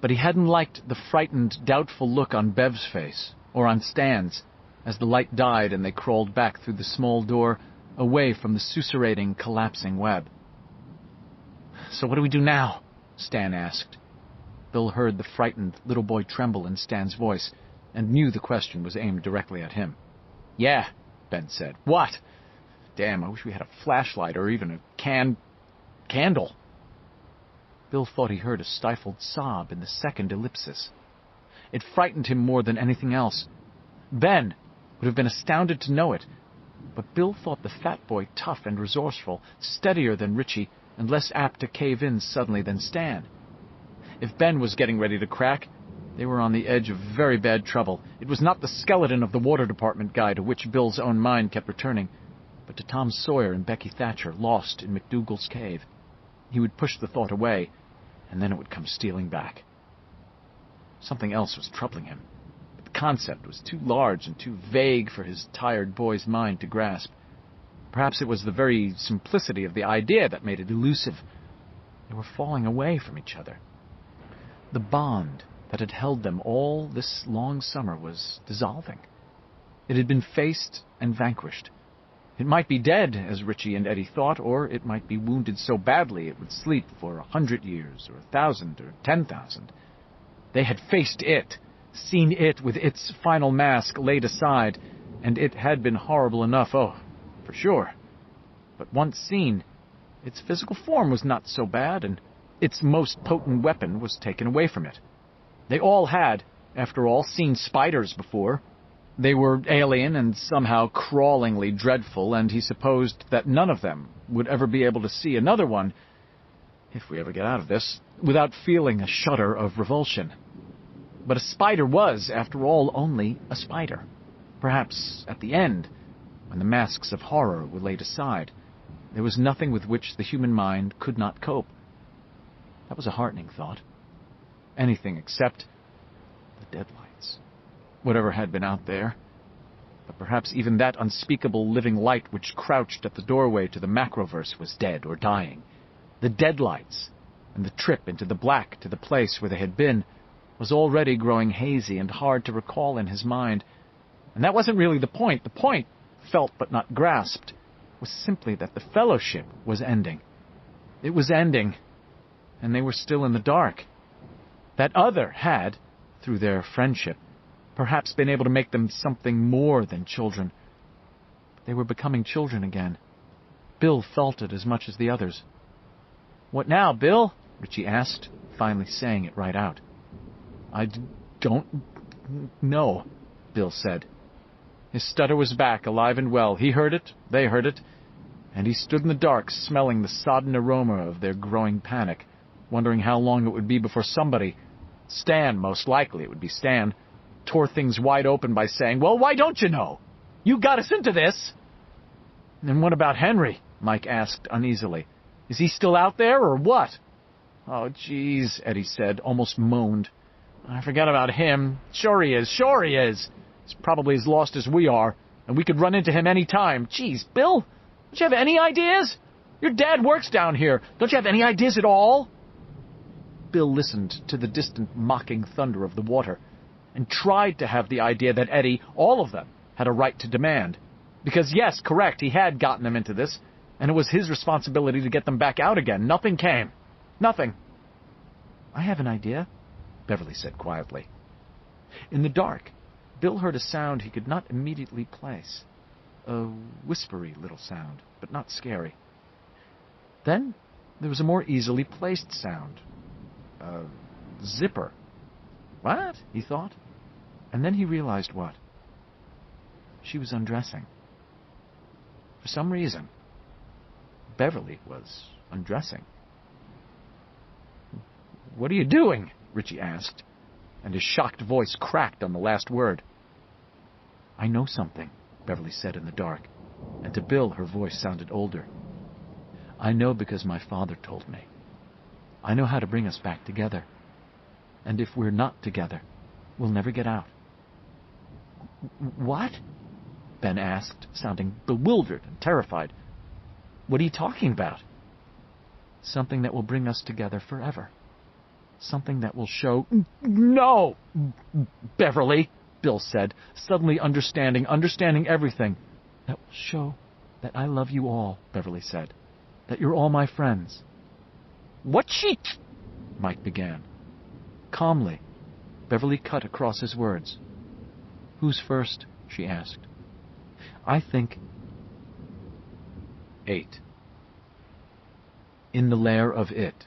But he hadn't liked the frightened, doubtful look on Bev's face, or on Stan's, as the light died and they crawled back through the small door, away from the susurrating, collapsing web. "So what do we do now?" Stan asked. Bill heard the frightened little boy tremble in Stan's voice, and knew the question was aimed directly at him. "Yeah," Ben said. "What? Damn, I wish we had a flashlight or even a candle." Bill thought he heard a stifled sob in the second ellipsis. It frightened him more than anything else. Ben would have been astounded to know it, but Bill thought the fat boy tough and resourceful, steadier than Richie, and less apt to cave in suddenly than Stan. If Ben was getting ready to crack, they were on the edge of very bad trouble. It was not the skeleton of the Water Department guy to which Bill's own mind kept returning, but to Tom Sawyer and Becky Thatcher, lost in McDougal's cave. He would push the thought away, and then it would come stealing back. Something else was troubling him. The concept was too large and too vague for his tired boy's mind to grasp. Perhaps it was the very simplicity of the idea that made it elusive. They were falling away from each other. The bond that had held them all this long summer was dissolving. It had been faced and vanquished. It might be dead, as Richie and Eddie thought, or it might be wounded so badly it would sleep for 100 years, or 1,000, or 10,000. They had faced it, seen it with its final mask laid aside, and it had been horrible enough, oh, for sure. But once seen, its physical form was not so bad, and its most potent weapon was taken away from it. They all had, after all, seen spiders before. They were alien and somehow crawlingly dreadful, and he supposed that none of them would ever be able to see another one, if we ever get out of this, without feeling a shudder of revulsion. But a spider was, after all, only a spider. Perhaps at the end, when the masks of horror were laid aside, there was nothing with which the human mind could not cope. That was a heartening thought. Anything except the deadlights. Whatever had been out there. But perhaps even that unspeakable living light which crouched at the doorway to the macroverse was dead or dying. The deadlights, and the trip into the black to the place where they had been, was already growing hazy and hard to recall in his mind. And that wasn't really the point. The point, felt but not grasped, was simply that the fellowship was ending. It was ending, and they were still in the dark. That other had, through their friendship, perhaps been able to make them something more than children. But they were becoming children again. Bill felt it as much as the others. "What now, Bill?" Richie asked, finally saying it right out. "I don't know," Bill said. His stutter was back, alive and well. He heard it, they heard it, and he stood in the dark, smelling the sodden aroma of their growing panic, wondering how long it would be before somebody, Stan, most likely it would be Stan, tore things wide open by saying, "Well, why don't you know? You got us into this." "And what about Henry?" Mike asked uneasily. "Is he still out there, or what?" "Oh, geez," Eddie said, almost moaned. "I forgot about him. Sure he is, sure he is. He's probably as lost as we are, and we could run into him any time. Geez, Bill, don't you have any ideas? Your dad works down here. Don't you have any ideas at all?" Bill listened to the distant mocking thunder of the water, and tried to have the idea that Eddie, all of them, had a right to demand. Because, yes, correct, he had gotten them into this, and it was his responsibility to get them back out again. Nothing came. Nothing. "I have an idea," Beverly said quietly. In the dark, Bill heard a sound he could not immediately place. A whispery little sound, but not scary. Then there was a more easily placed sound. A zipper. What? He thought. And then he realized what. She was undressing. For some reason, Beverly was undressing. "What are you doing?" Richie asked, and his shocked voice cracked on the last word. "I know something," Beverly said in the dark, and to Bill her voice sounded older. "I know because my father told me. I know how to bring us back together. And if we're not together, we'll never get out." "What?" Ben asked, sounding bewildered and terrified. "What are you talking about?" "Something that will bring us together forever. Something that will show... No! Beverly, Bill said, suddenly understanding everything. That will show that I love you all, Beverly said. That you're all my friends. What Mike began. Calmly, Beverly cut across his words. Who's first? She asked. I think... 8. In the Lair of It.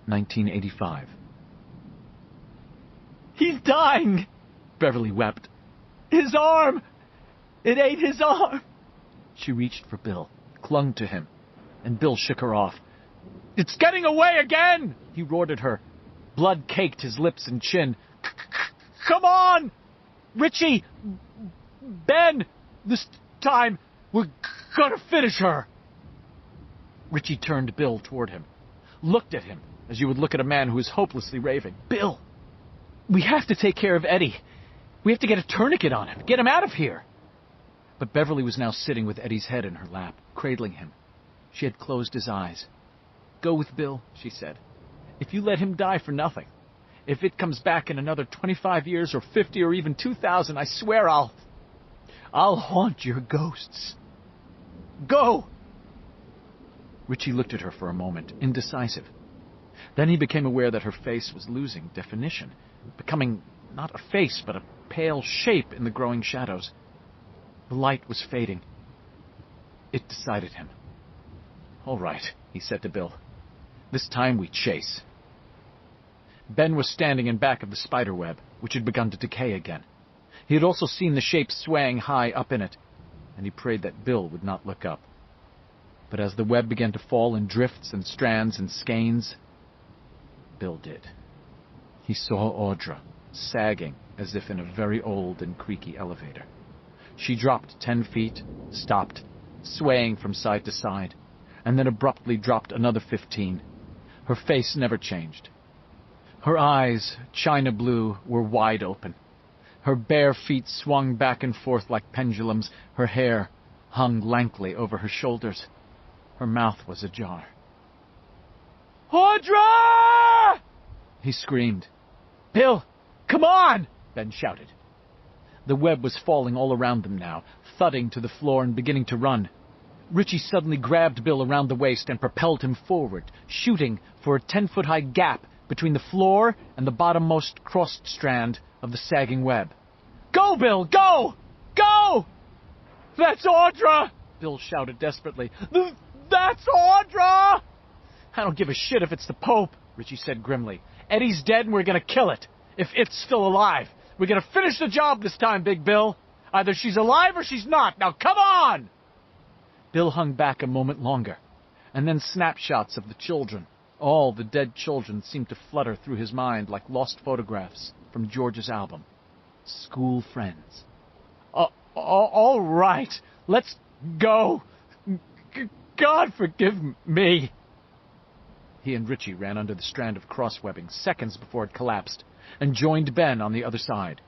1985. He's dying! Beverly wept. His arm! It ate his arm! She reached for Bill, clung to him, and Bill shook her off. It's getting away again! He roared at her. Blood caked his lips and chin. Come on! Richie! Ben! This time, we're gonna finish her! Richie turned Bill toward him, looked at him as you would look at a man who is hopelessly raving. Bill! We have to take care of Eddie. We have to get a tourniquet on him, get him out of here. But Beverly was now sitting with Eddie's head in her lap, cradling him. She had closed his eyes. Go with Bill, she said. If you let him die for nothing, if it comes back in another 25 years or 50 or even 2,000, I swear I'll haunt your ghosts. Go! Richie looked at her for a moment, indecisive. Then he became aware that her face was losing definition, becoming not a face, but a pale shape in the growing shadows. The light was fading. It decided him. All right, he said to Bill. This time we chase. Ben was standing in back of the spider web, which had begun to decay again. He had also seen the shape swaying high up in it, and he prayed that Bill would not look up. But as the web began to fall in drifts and strands and skeins, Bill did. He saw Audra, sagging as if in a very old and creaky elevator. She dropped 10 feet, stopped, swaying from side to side, and then abruptly dropped another 15. Her face never changed. Her eyes, china blue, were wide open. Her bare feet swung back and forth like pendulums. Her hair hung lankly over her shoulders. Her mouth was ajar. Audra! He screamed. Bill, come on! Ben shouted. The web was falling all around them now, thudding to the floor and beginning to run. Richie suddenly grabbed Bill around the waist and propelled him forward, shooting for a 10-foot-high gap between the floor and the bottommost crossed strand of the sagging web. Go, Bill, go! Go! That's Audra! Bill shouted desperately. That's Audra! I don't give a shit if it's the Pope, Richie said grimly. Eddie's dead and we're gonna kill it. If it's still alive. We're gonna finish the job this time, Big Bill. Either she's alive or she's not. Now come on! Bill hung back a moment longer, and then snapshots of the children. All the dead children seemed to flutter through his mind like lost photographs from George's album. School friends. All right, let's go. God forgive me. He and Richie ran under the strand of crosswebbing seconds before it collapsed, and joined Ben on the other side.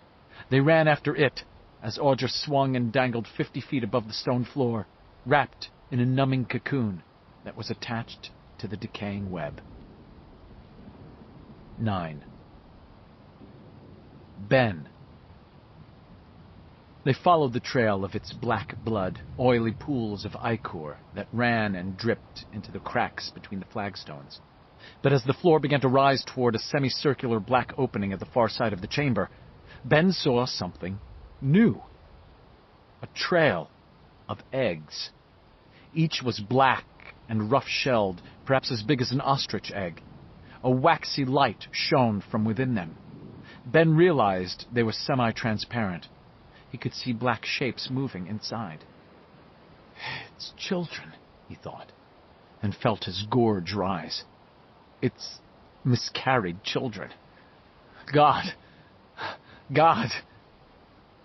They ran after it, as Audra swung and dangled 50 feet above the stone floor, wrapped in a numbing cocoon that was attached to the decaying web. 9. Ben. They followed the trail of its black blood, oily pools of ichor that ran and dripped into the cracks between the flagstones. But as the floor began to rise toward a semicircular black opening at the far side of the chamber, Ben saw something new. A trail of eggs. Each was black and rough-shelled, perhaps as big as an ostrich egg. A waxy light shone from within them. Ben realized they were semi-transparent. He could see black shapes moving inside. It's children, he thought, and felt his gorge rise. It's miscarried children. God!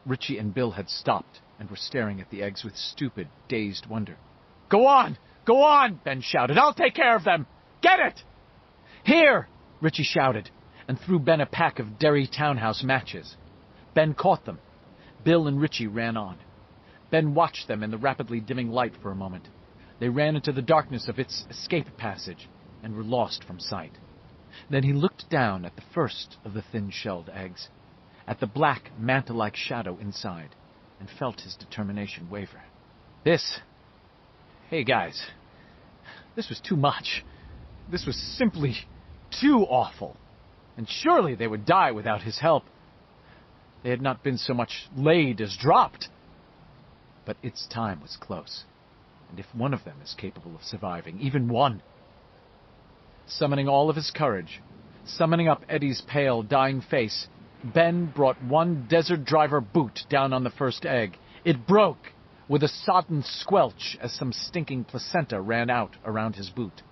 Richie and Bill had stopped and were staring at the eggs with stupid, dazed wonder. Go on! Go on! Ben shouted. I'll take care of them! Get it! Here! Richie shouted, and threw Ben a pack of Derry Townhouse matches. Ben caught them. Bill and Richie ran on. Ben watched them in the rapidly dimming light for a moment. They ran into the darkness of its escape passage and were lost from sight. Then he looked down at the first of the thin-shelled eggs, at the black, mantle-like shadow inside, and felt his determination waver. Hey guys, this was too much. This was simply too awful. And surely they would die without his help. They had not been so much laid as dropped. But its time was close, and if one of them is capable of surviving, even one... Summoning all of his courage, summoning up Eddie's pale, dying face, Ben brought one Desert Driver boot down on the first egg. It broke with a sodden squelch as some stinking placenta ran out around his boot.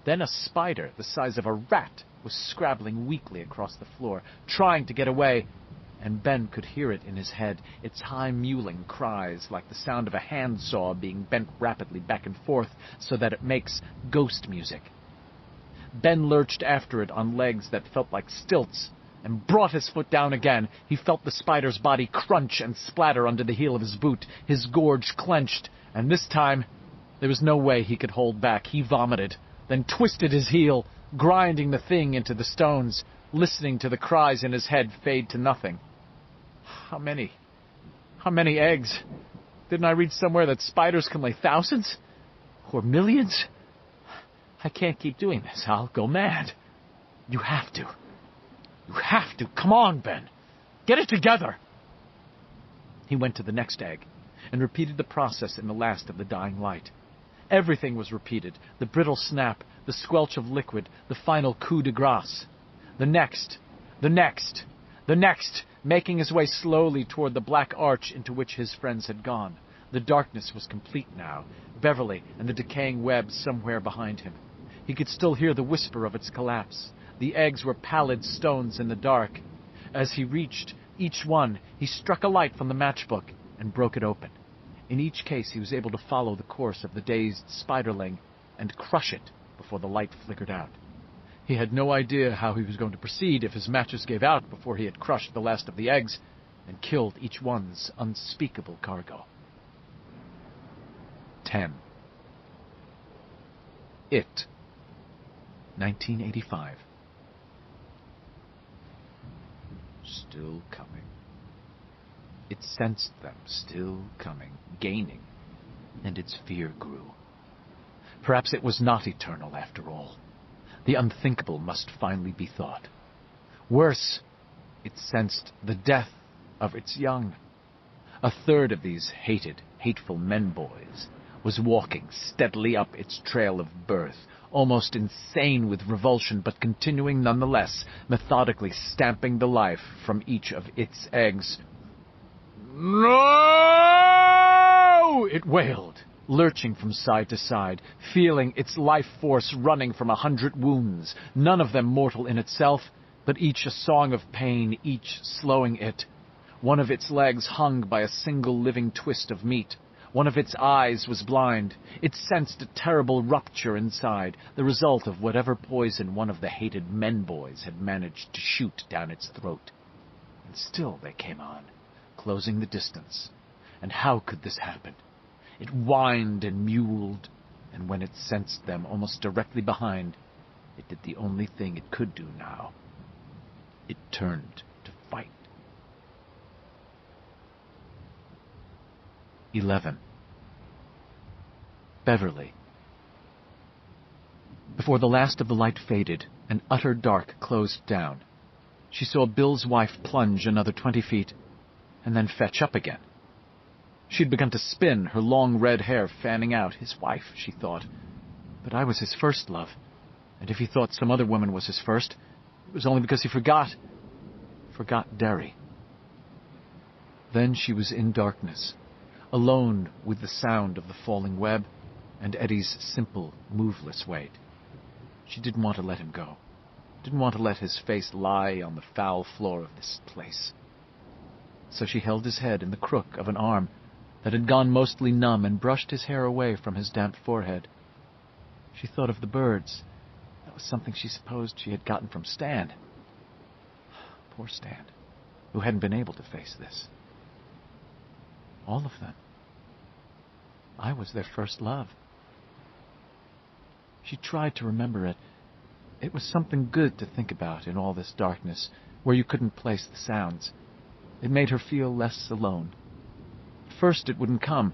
Then a spider the size of a rat was scrabbling weakly across the floor, trying to get away, and Ben could hear it in his head, its high mewling cries like the sound of a handsaw being bent rapidly back and forth so that it makes ghost music. Ben lurched after it on legs that felt like stilts, and brought his foot down again. He felt the spider's body crunch and splatter under the heel of his boot, his gorge clenched, and this time there was no way he could hold back. He vomited, then twisted his heel, grinding the thing into the stones, listening to the cries in his head fade to nothing. How many eggs? Didn't I read somewhere that spiders can lay thousands? Or millions? I can't keep doing this. I'll go mad. You have to. You have to. Come on, Ben. Get it together. He went to the next egg and repeated the process in the last of the dying light. Everything was repeated. The brittle snap, the squelch of liquid, the final coup de grace. The next, making his way slowly toward the black arch into which his friends had gone. The darkness was complete now, Beverly and the decaying web somewhere behind him. He could still hear the whisper of its collapse. The eggs were pallid stones in the dark. As he reached each one, he struck a light from the matchbook and broke it open. In each case, he was able to follow the course of the dazed spiderling and crush it before the light flickered out. He had no idea how he was going to proceed if his matches gave out before he had crushed the last of the eggs and killed each one's unspeakable cargo. 10. It. 1985. Still coming. It sensed them still coming, gaining, and its fear grew. Perhaps it was not eternal after all. The unthinkable must finally be thought. Worse, it sensed the death of its young. A third of these hateful men-boys was walking steadily up its trail of birth, almost insane with revulsion, but continuing nonetheless, methodically stamping the life from each of its eggs. "No!" it wailed, lurching from side to side, feeling its life force running from 100 wounds, none of them mortal in itself, but each a song of pain, each slowing it. One of its legs hung by a single living twist of meat. One of its eyes was blind. It sensed a terrible rupture inside, the result of whatever poison one of the hated men-boys had managed to shoot down its throat. And still they came on, closing the distance. And how could this happen? It whined and mewled, and when it sensed them almost directly behind, it did the only thing it could do now. It turned to fight. 11. Beverly. Before the last of the light faded and utter dark closed down, she saw Bill's wife plunge another 20 feet and then fetch up again. She'd begun to spin, her long red hair fanning out. His wife, she thought. But I was his first love, and if he thought some other woman was his first, it was only because he forgot Derry. Then she was in darkness, alone with the sound of the falling web and Eddie's simple, moveless weight. She didn't want to let him go, didn't want to let his face lie on the foul floor of this place. So she held his head in the crook of an arm that had gone mostly numb and brushed his hair away from his damp forehead. She thought of the birds. That was something she supposed she had gotten from Stan. Poor Stan, who hadn't been able to face this. All of them. I was their first love. She tried to remember it. It was something good to think about in all this darkness, where you couldn't place the sounds. It made her feel less alone. At first it wouldn't come.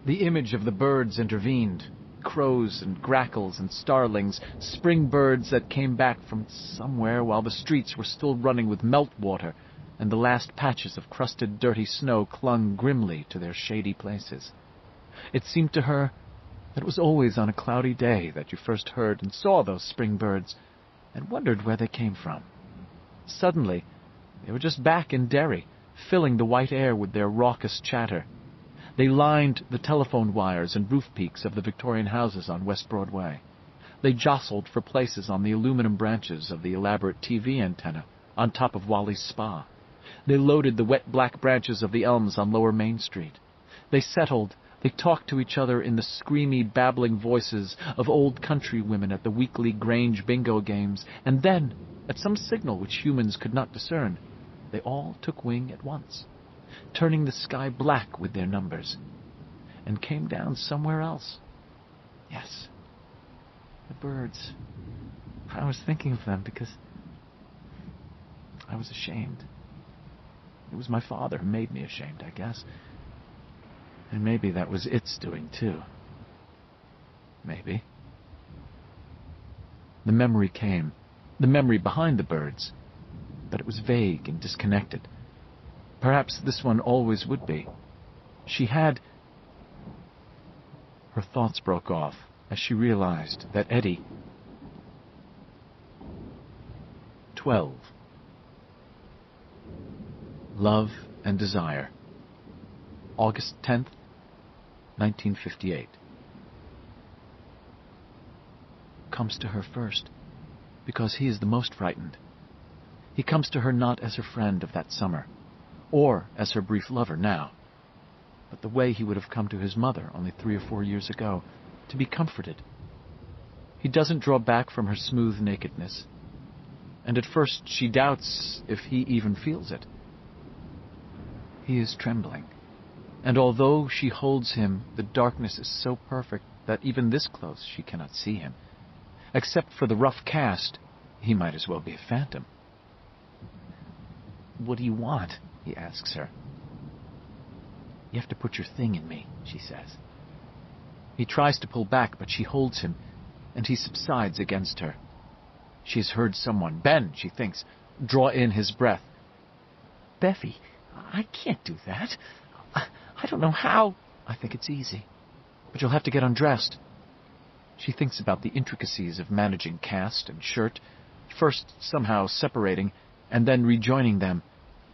The image of the birds intervened. Crows and grackles and starlings, spring birds that came back from somewhere while the streets were still running with meltwater, and the last patches of crusted, dirty snow clung grimly to their shady places. It seemed to her that it was always on a cloudy day that you first heard and saw those spring birds, and wondered where they came from. Suddenly, they were just back in Derry, filling the white air with their raucous chatter. They lined the telephone wires and roof peaks of the Victorian houses on West Broadway. They jostled for places on the aluminum branches of the elaborate TV antenna on top of Wally's Spa. They loaded the wet black branches of the elms on Lower Main Street. They settled. They talked to each other in the screamy, babbling voices of old country women at the weekly Grange bingo games, and then, at some signal which humans could not discern, they all took wing at once, turning the sky black with their numbers, and came down somewhere else. Yes, the birds. I was thinking of them because I was ashamed. It was my father who made me ashamed, I guess. And maybe that was its doing, too. Maybe. The memory came, the memory behind the birds, but it was vague and disconnected. Perhaps this one always would be. She had... Her thoughts broke off as she realized that Eddie... 12. Love and Desire. August 10th, 1958. Comes to her first, because he is the most frightened. He comes to her not as her friend of that summer, or as her brief lover now, but the way he would have come to his mother only 3 or 4 years ago, to be comforted. He doesn't draw back from her smooth nakedness, and at first she doubts if he even feels it. He is trembling, and although she holds him, the darkness is so perfect that even this close she cannot see him. Except for the rough cast, he might as well be a phantom. "What do you want?" he asks her. "You have to put your thing in me," she says. He tries to pull back, but she holds him, and he subsides against her. She has heard someone, Ben, she thinks, draw in his breath. "Beffy, I can't do that. I don't know how." "I think it's easy, but you'll have to get undressed." She thinks about the intricacies of managing cast and shirt, first somehow separating, and then rejoining them,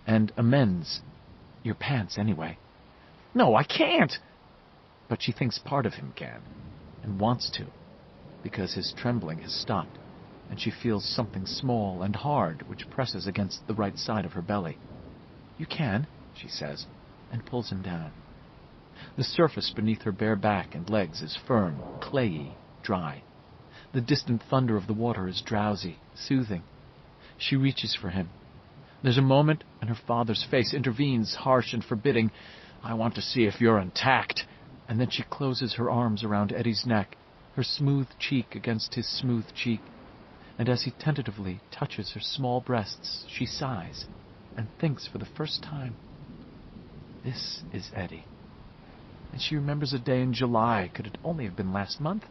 and amends. Your pants, anyway. "No, I can't." But she thinks part of him can, and wants to, because his trembling has stopped, and she feels something small and hard which presses against the right side of her belly. "You can," she says, and pulls him down. The surface beneath her bare back and legs is firm, clayey, dry. The distant thunder of the water is drowsy, soothing. She reaches for him. There's a moment, and her father's face intervenes, harsh and forbidding. "I want to see if you're intact." And then she closes her arms around Eddie's neck, her smooth cheek against his smooth cheek. And as he tentatively touches her small breasts, she sighs, and thinks for the first time, this is Eddie. And she remembers a day in July, could it only have been last month,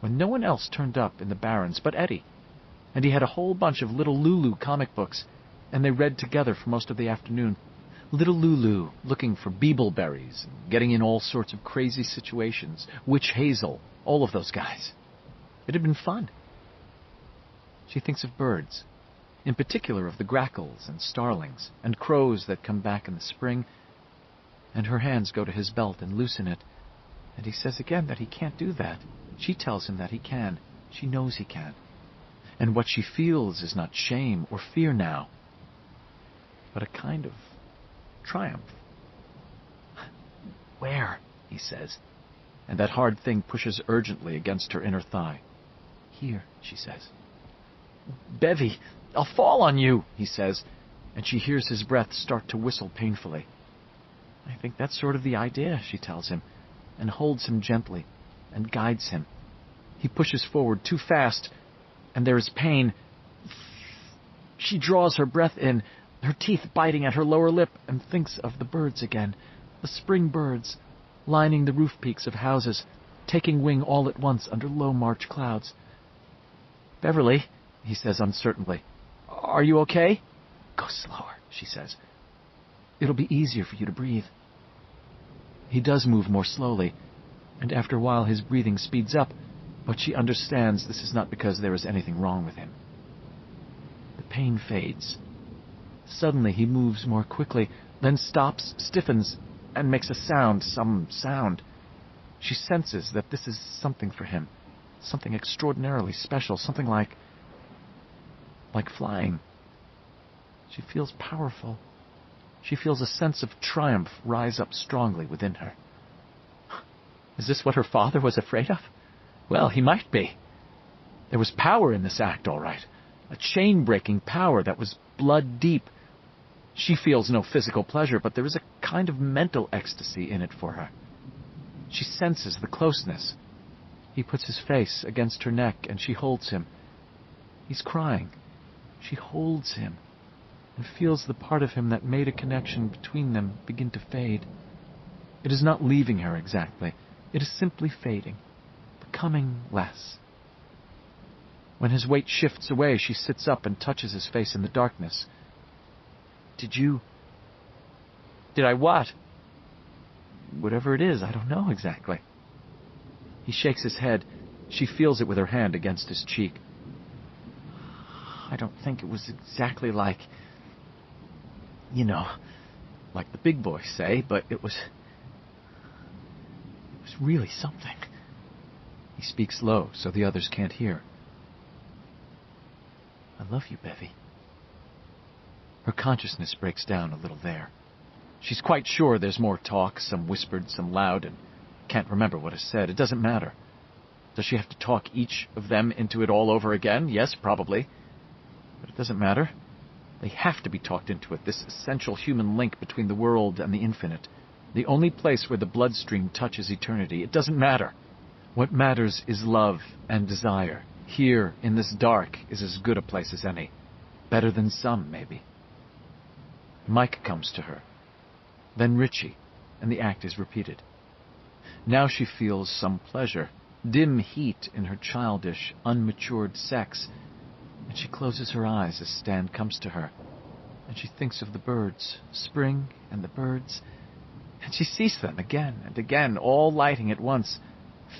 when no one else turned up in the Barrens but Eddie, and he had a whole bunch of Little Lulu comic books, and they read together for most of the afternoon. Little Lulu looking for beebleberries, getting in all sorts of crazy situations, Witch Hazel, all of those guys. It had been fun. She thinks of birds, in particular of the grackles and starlings and crows that come back in the spring, and her hands go to his belt and loosen it, and he says again that he can't do that. She tells him that he can. She knows he can. And what she feels is not shame or fear now, but a kind of triumph. "Where?" he says, and that hard thing pushes urgently against her inner thigh. "Here," she says. "Bevy, I'll fall on you," he says, and she hears his breath start to whistle painfully. "I think that's sort of the idea," she tells him, and holds him gently, and guides him. He pushes forward too fast, and there is pain. She draws her breath in, her teeth biting at her lower lip, and thinks of the birds again, the spring birds, lining the roof peaks of houses, taking wing all at once under low March clouds. "Beverly," he says uncertainly, "are you okay?" "Go slower," she says. "It'll be easier for you to breathe." He does move more slowly, and after a while his breathing speeds up, but she understands this is not because there is anything wrong with him. The pain fades. Suddenly he moves more quickly, then stops, stiffens, and makes a sound, some sound. She senses that this is something for him, something extraordinarily special, something like flying. She feels powerful. She feels a sense of triumph rise up strongly within her. Is this what her father was afraid of? Well, he might be. There was power in this act, all right. A chain-breaking power that was blood-deep. She feels no physical pleasure, but there is a kind of mental ecstasy in it for her. She senses the closeness. He puts his face against her neck, and she holds him. He's crying. She holds him, and feels the part of him that made a connection between them begin to fade. It is not leaving her exactly. It is simply fading, becoming less. When his weight shifts away, she sits up and touches his face in the darkness. Did I what? Whatever it is, I don't know exactly. He shakes his head. She feels it with her hand against his cheek. I don't think it was exactly like the big boys say, but it was really something. He speaks low so the others can't hear. I love you, Bevy. Her consciousness breaks down a little there. She's quite sure there's more talk, some whispered, some loud, and can't remember what is said. It doesn't matter. Does she have to talk each of them into it all over again? Yes, probably. But it doesn't matter. They have to be talked into it, this essential human link between the world and the infinite, the only place where the bloodstream touches eternity. It doesn't matter. What matters is love and desire. Here, in this dark, is as good a place as any. Better than some, maybe. Mike comes to her. Then Richie, and the act is repeated. Now she feels some pleasure, dim heat in her childish, unmatured sex, and she closes her eyes as Stan comes to her, and she thinks of the birds, spring and the birds, and she sees them again and again, all lighting at once,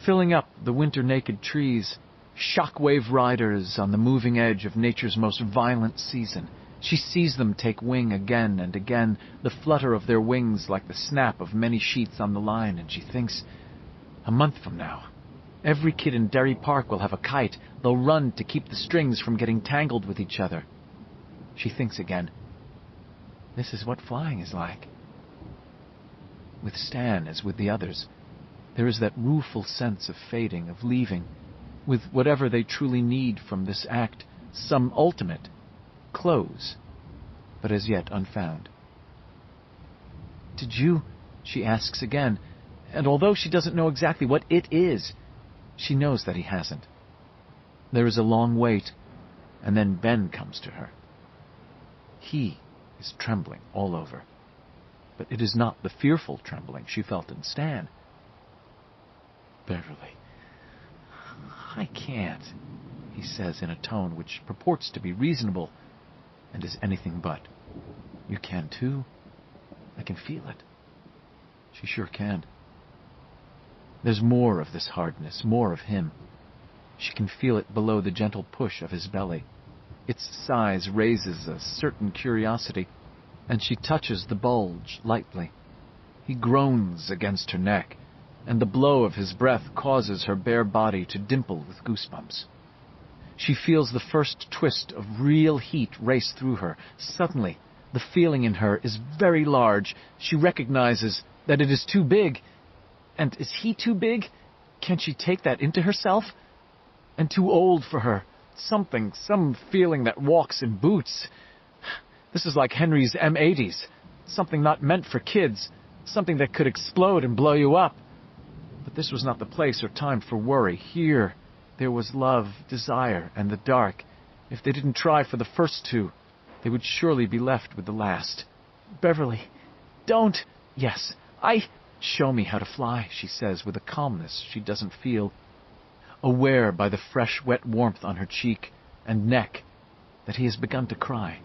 filling up the winter-naked trees, shockwave riders on the moving edge of nature's most violent season. She sees them take wing again and again, the flutter of their wings like the snap of many sheets on the line, and she thinks, a month from now, every kid in Derry Park will have a kite. They'll run to keep the strings from getting tangled with each other. She thinks again, this is what flying is like. With Stan, as with the others, there is that rueful sense of fading, of leaving, with whatever they truly need from this act, some ultimate close, but as yet unfound. Did you? She asks again, and although she doesn't know exactly what it is, she knows that he hasn't. There is a long wait, and then Ben comes to her. He is trembling all over, but it is not the fearful trembling she felt in Stan. Beverly, I can't, he says in a tone which purports to be reasonable, and is anything but. You can too. I can feel it. She sure can. There's more of this hardness, more of him. She can feel it below the gentle push of his belly. Its size raises a certain curiosity, and she touches the bulge lightly. He groans against her neck, and the blow of his breath causes her bare body to dimple with goosebumps. She feels the first twist of real heat race through her. Suddenly, the feeling in her is very large. She recognizes that it is too big. And is he too big? Can she take that into herself? And too old for her. Some feeling that walks in boots. This is like Henry's M80s. Something not meant for kids. Something that could explode and blow you up. But this was not the place or time for worry. Here, there was love, desire, and the dark, if they didn't try for the first two, they would surely be left with the last. Beverly, don't. Yes, I... Show me how to fly, she says with a calmness she doesn't feel, aware by the fresh, wet warmth on her cheek and neck that he has begun to cry.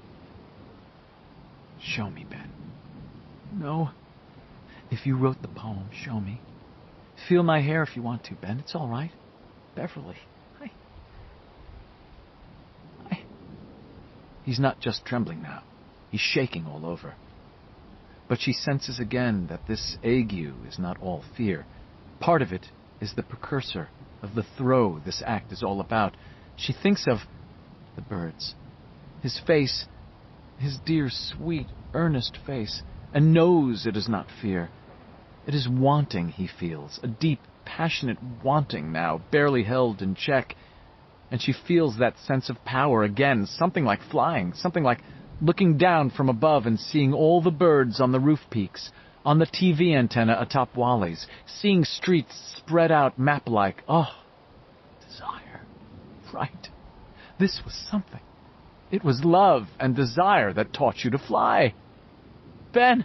Show me, Ben. No. If you wrote the poem, show me. Feel my hair if you want to, Ben. It's all right. Beverly, He's not just trembling now. He's shaking all over. But she senses again that this ague is not all fear. Part of it is the precursor of the throe this act is all about. She thinks of the birds, his face, his dear, sweet, earnest face, and knows it is not fear. It is wanting he feels, a deep, passionate wanting now, barely held in check. And she feels that sense of power again, something like flying, something like looking down from above and seeing all the birds on the roof peaks, on the TV antenna atop Wally's, seeing streets spread out map-like. Oh, desire. Right. This was something. It was love and desire that taught you to fly. Ben!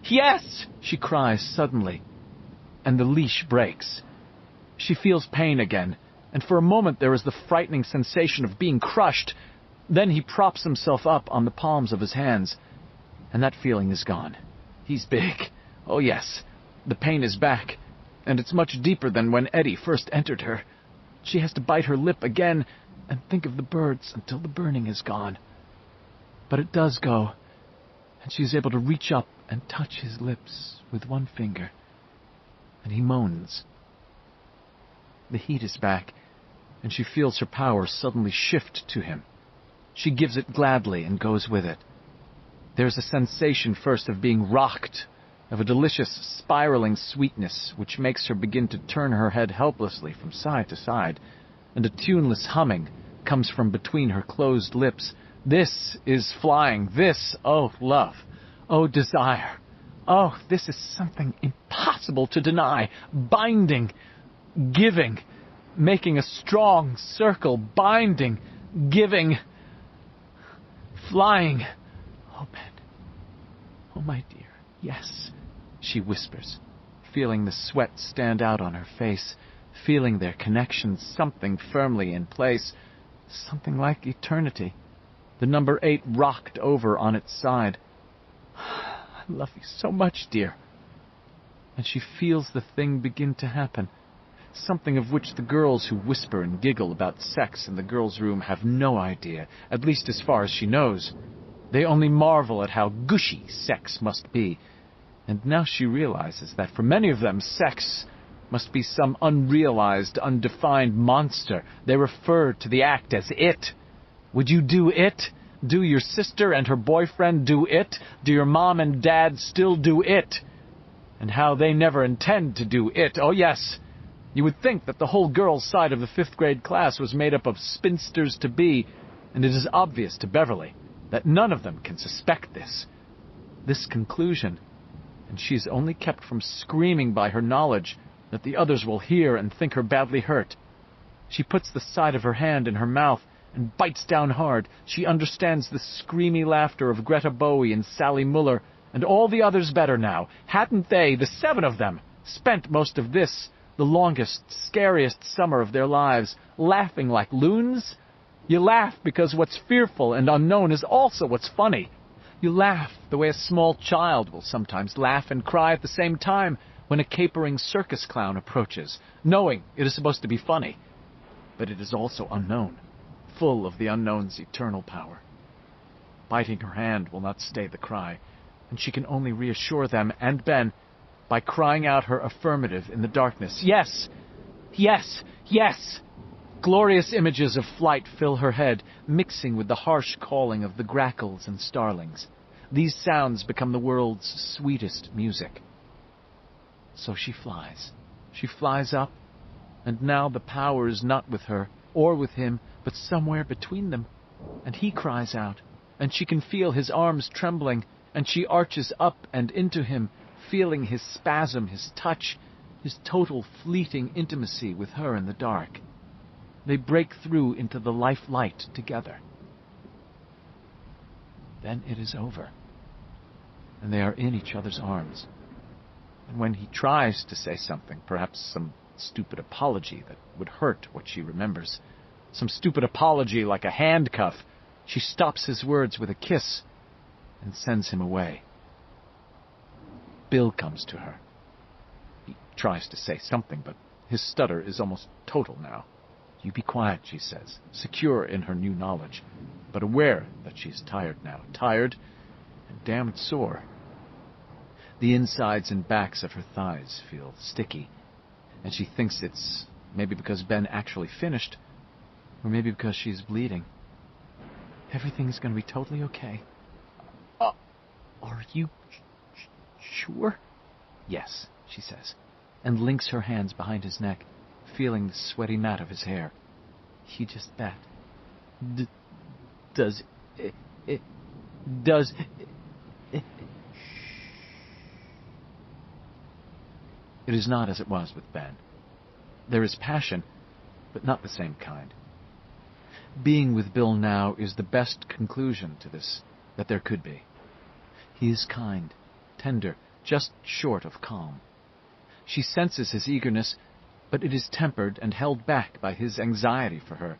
Yes! She cries suddenly, and the leash breaks. She feels pain again, and for a moment there is the frightening sensation of being crushed. Then he props himself up on the palms of his hands, and that feeling is gone. He's big. Oh, yes. The pain is back, and it's much deeper than when Eddie first entered her. She has to bite her lip again and think of the birds until the burning is gone. But it does go, and she is able to reach up and touch his lips with one finger, and he moans. The heat is back, and she feels her power suddenly shift to him. She gives it gladly and goes with it. There's a sensation first of being rocked, of a delicious spiraling sweetness which makes her begin to turn her head helplessly from side to side, and a tuneless humming comes from between her closed lips. This is flying. This, oh, love. Oh, desire. Oh, this is something impossible to deny. Binding. Giving. Making a strong circle. Binding. Giving. Flying. Oh, Ben. Oh, my dear. Yes, she whispers, feeling the sweat stand out on her face, feeling their connection, something firmly in place, something like eternity. The number 8 rocked over on its side. I love you so much, dear. And she feels the thing begin to happen, something of which the girls who whisper and giggle about sex in the girls' room have no idea, at least as far as she knows. They only marvel at how gushy sex must be. And now she realizes that for many of them, sex must be some unrealized, undefined monster. They refer to the act as it. Would you do it? Do your sister and her boyfriend do it? Do your mom and dad still do it? And how they never intend to do it. Oh, yes. You would think that the whole girls' side of the 5th grade class was made up of spinsters-to-be, and it is obvious to Beverly that none of them can suspect this conclusion, and she is only kept from screaming by her knowledge that the others will hear and think her badly hurt. She puts the side of her hand in her mouth and bites down hard. She understands the screamy laughter of Greta Bowie and Sally Muller, and all the others better now. Hadn't they, the 7 of them, spent most of this, the longest, scariest summer of their lives, laughing like loons? You laugh because what's fearful and unknown is also what's funny. You laugh the way a small child will sometimes laugh and cry at the same time when a capering circus clown approaches, knowing it is supposed to be funny. But it is also unknown, full of the unknown's eternal power. Biting her hand will not stay the cry, and she can only reassure them and Ben by crying out her affirmative in the darkness. Yes! Yes! Yes! Glorious images of flight fill her head, mixing with the harsh calling of the grackles and starlings. These sounds become the world's sweetest music. So she flies. She flies up, and now the power is not with her or with him, but somewhere between them. And he cries out, and she can feel his arms trembling, and she arches up and into him, feeling his spasm, his touch, his total fleeting intimacy with her in the dark. They break through into the life light together. Then it is over, and they are in each other's arms. And when he tries to say something, perhaps some stupid apology that would hurt what she remembers, some stupid apology like a handcuff, she stops his words with a kiss and sends him away. Bill comes to her. He tries to say something, but his stutter is almost total now. "You be quiet," she says, secure in her new knowledge, but aware that she's tired now, tired and damned sore. The insides and backs of her thighs feel sticky, and she thinks it's maybe because Ben actually finished, or maybe because she's bleeding. Everything's going to be totally okay. Are you sure? Yes, she says, and links her hands behind his neck, feeling the sweaty mat of his hair. You just bet. Does it... It is not as it was with Ben. There is passion, but not the same kind. Being with Bill now is the best conclusion to this that there could be. He is kind, tender, just short of calm. She senses his eagerness, but it is tempered and held back by his anxiety for her,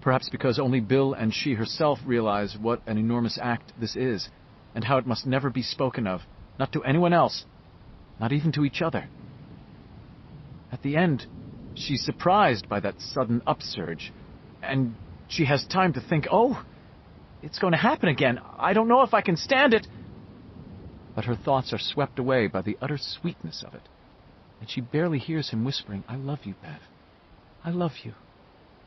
perhaps because only Bill and she herself realize what an enormous act this is, and how it must never be spoken of, not to anyone else, not even to each other. At the end, she's surprised by that sudden upsurge, and she has time to think, "Oh, it's going to happen again. I don't know if I can stand it." But her thoughts are swept away by the utter sweetness of it, and she barely hears him whispering, "I love you, Bev. I love you.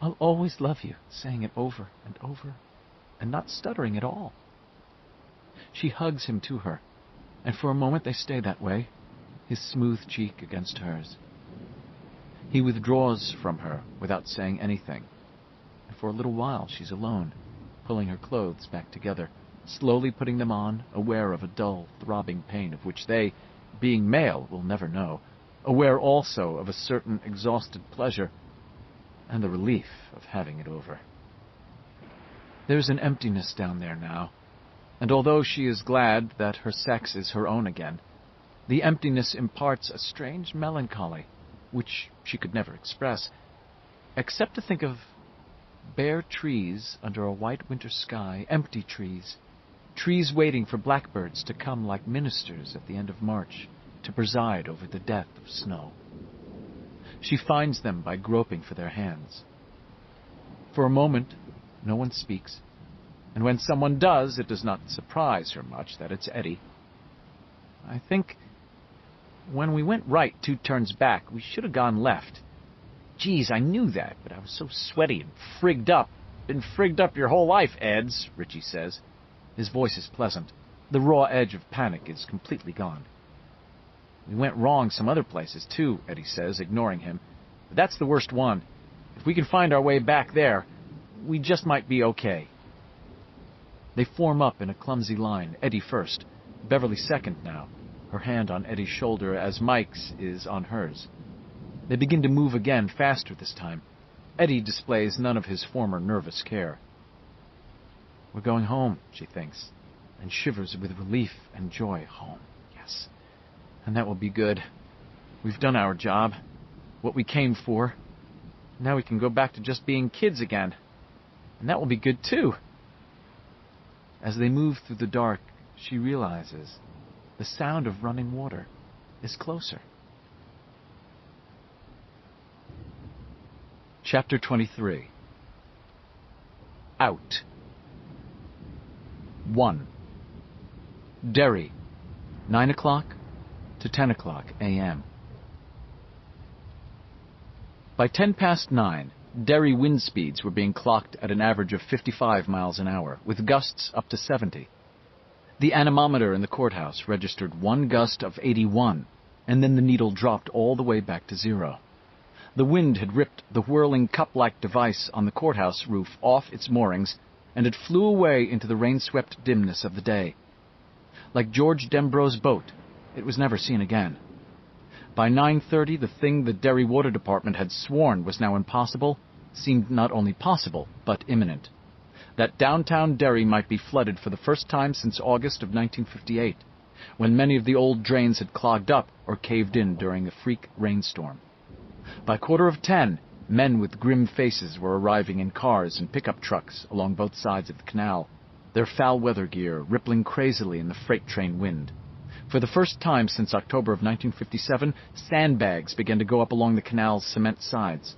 I'll always love you," saying it over and over, and not stuttering at all. She hugs him to her, and for a moment they stay that way, his smooth cheek against hers. He withdraws from her without saying anything, and for a little while she's alone, pulling her clothes back together, slowly putting them on, aware of a dull, throbbing pain of which they, being male, will never know, aware also of a certain exhausted pleasure, and the relief of having it over. There's an emptiness down there now, and although she is glad that her sex is her own again, the emptiness imparts a strange melancholy, which she could never express, except to think of bare trees under a white winter sky, empty trees, trees waiting for blackbirds to come like ministers at the end of March to preside over the death of snow. She finds them by groping for their hands. For a moment, no one speaks, and when someone does, it does not surprise her much that it's Eddie. "I think when we went right 2 turns back, we should have gone left." "Geez, I knew that, but I was so sweaty and frigged up." "Been frigged up your whole life, Eds," Richie says. His voice is pleasant. The raw edge of panic is completely gone. "We went wrong some other places, too," Eddie says, ignoring him. "But that's the worst one. If we can find our way back there, we just might be okay." They form up in a clumsy line, Eddie first, Beverly second now, her hand on Eddie's shoulder as Mike's is on hers. They begin to move again, faster this time. Eddie displays none of his former nervous care. "We're going home," she thinks, and shivers with relief and joy. Home, yes. And that will be good. We've done our job, what we came for. Now we can go back to just being kids again. And that will be good, too. As they move through the dark, she realizes the sound of running water is closer. Chapter 23. Out. 1. Derry, 9 o'clock to 10 o'clock a.m. By 9:10, Derry wind speeds were being clocked at an average of 55 miles an hour, with gusts up to 70. The anemometer in the courthouse registered one gust of 81, and then the needle dropped all the way back to 0. The wind had ripped the whirling cup-like device on the courthouse roof off its moorings, and it flew away into the rain-swept dimness of the day. Like George Dembro's boat, it was never seen again. By 9:30, the thing the Derry Water Department had sworn was now impossible seemed not only possible, but imminent. That downtown Derry might be flooded for the first time since August of 1958, when many of the old drains had clogged up or caved in during a freak rainstorm. By 10:15, men with grim faces were arriving in cars and pickup trucks along both sides of the canal, their foul weather gear rippling crazily in the freight train wind. For the first time since October of 1957, sandbags began to go up along the canal's cement sides.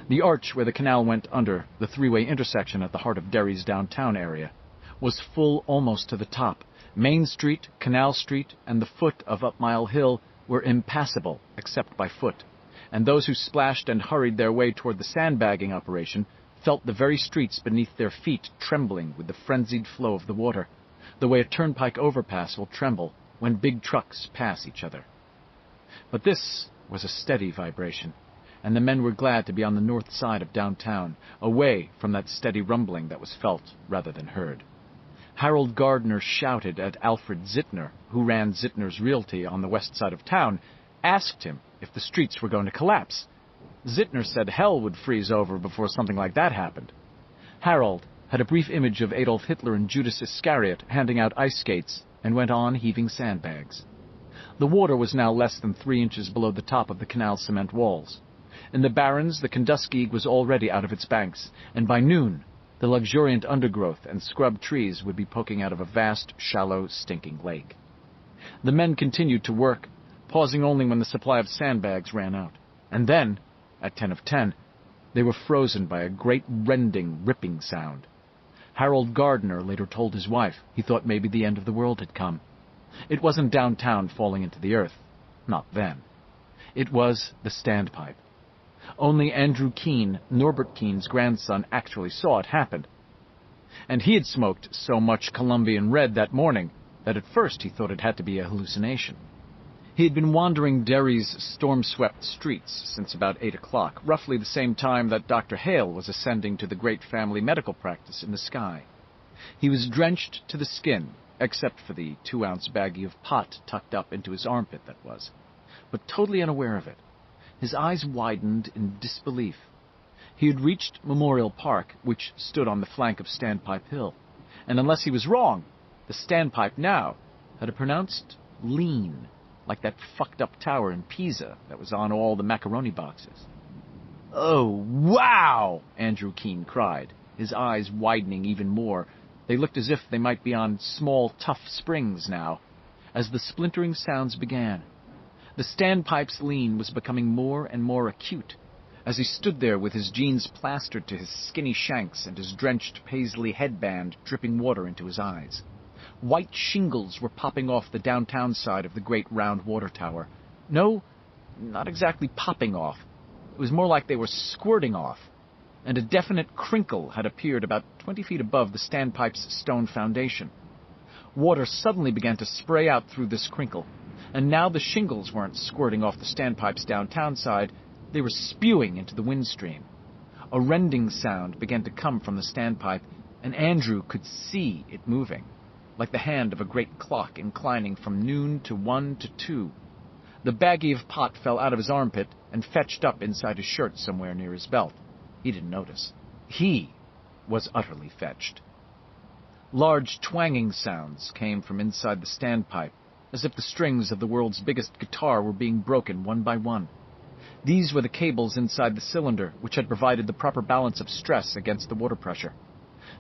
The arch where the canal went under the three-way intersection at the heart of Derry's downtown area was full almost to the top. Main Street, Canal Street, and the foot of Up Mile Hill were impassable except by foot, and those who splashed and hurried their way toward the sandbagging operation felt the very streets beneath their feet trembling with the frenzied flow of the water, the way a turnpike overpass will tremble when big trucks pass each other. But this was a steady vibration, and the men were glad to be on the north side of downtown, away from that steady rumbling that was felt rather than heard. Harold Gardner shouted at Alfred Zittner, who ran Zittner's Realty on the west side of town, asked him if the streets were going to collapse. Zittner said hell would freeze over before something like that happened. Harold had a brief image of Adolf Hitler and Judas Iscariot handing out ice skates and went on heaving sandbags. The water was now less than 3 inches below the top of the canal's cement walls. In the barrens, the Kenduskeag was already out of its banks, and by noon, the luxuriant undergrowth and scrub trees would be poking out of a vast, shallow, stinking lake. The men continued to work, pausing only when the supply of sandbags ran out. And then, at 10:10, they were frozen by a great rending, ripping sound. Harold Gardner later told his wife he thought maybe the end of the world had come. It wasn't downtown falling into the earth. Not then. It was the standpipe. Only Andrew Keene, Norbert Keene's grandson, actually saw it happen. And he had smoked so much Colombian Red that morning that at first he thought it had to be a hallucination. He had been wandering Derry's storm-swept streets since about 8 o'clock, roughly the same time that Dr. Hale was ascending to the great family medical practice in the sky. He was drenched to the skin, except for the 2-ounce baggie of pot tucked up into his armpit that was, but totally unaware of it. His eyes widened in disbelief. He had reached Memorial Park, which stood on the flank of Standpipe Hill, and unless he was wrong, the Standpipe now had a pronounced lean, like that fucked-up tower in Pisa that was on all the macaroni boxes. "Oh, wow!" Andrew Keene cried, his eyes widening even more. They looked as if they might be on small, tough springs now, as the splintering sounds began. The standpipe's lean was becoming more and more acute, as he stood there with his jeans plastered to his skinny shanks and his drenched paisley headband dripping water into his eyes. White shingles were popping off the downtown side of the great round water tower. No, not exactly popping off. It was more like they were squirting off, and a definite crinkle had appeared about 20 feet above the standpipe's stone foundation. Water suddenly began to spray out through this crinkle, and now the shingles weren't squirting off the standpipe's downtown side, they were spewing into the windstream. A rending sound began to come from the standpipe, and Andrew could see it moving, like the hand of a great clock inclining from noon to 1 to 2. The baggie of pot fell out of his armpit and fetched up inside his shirt somewhere near his belt. He didn't notice. He was utterly fetched. Large twanging sounds came from inside the standpipe, as if the strings of the world's biggest guitar were being broken one by one. These were the cables inside the cylinder, which had provided the proper balance of stress against the water pressure.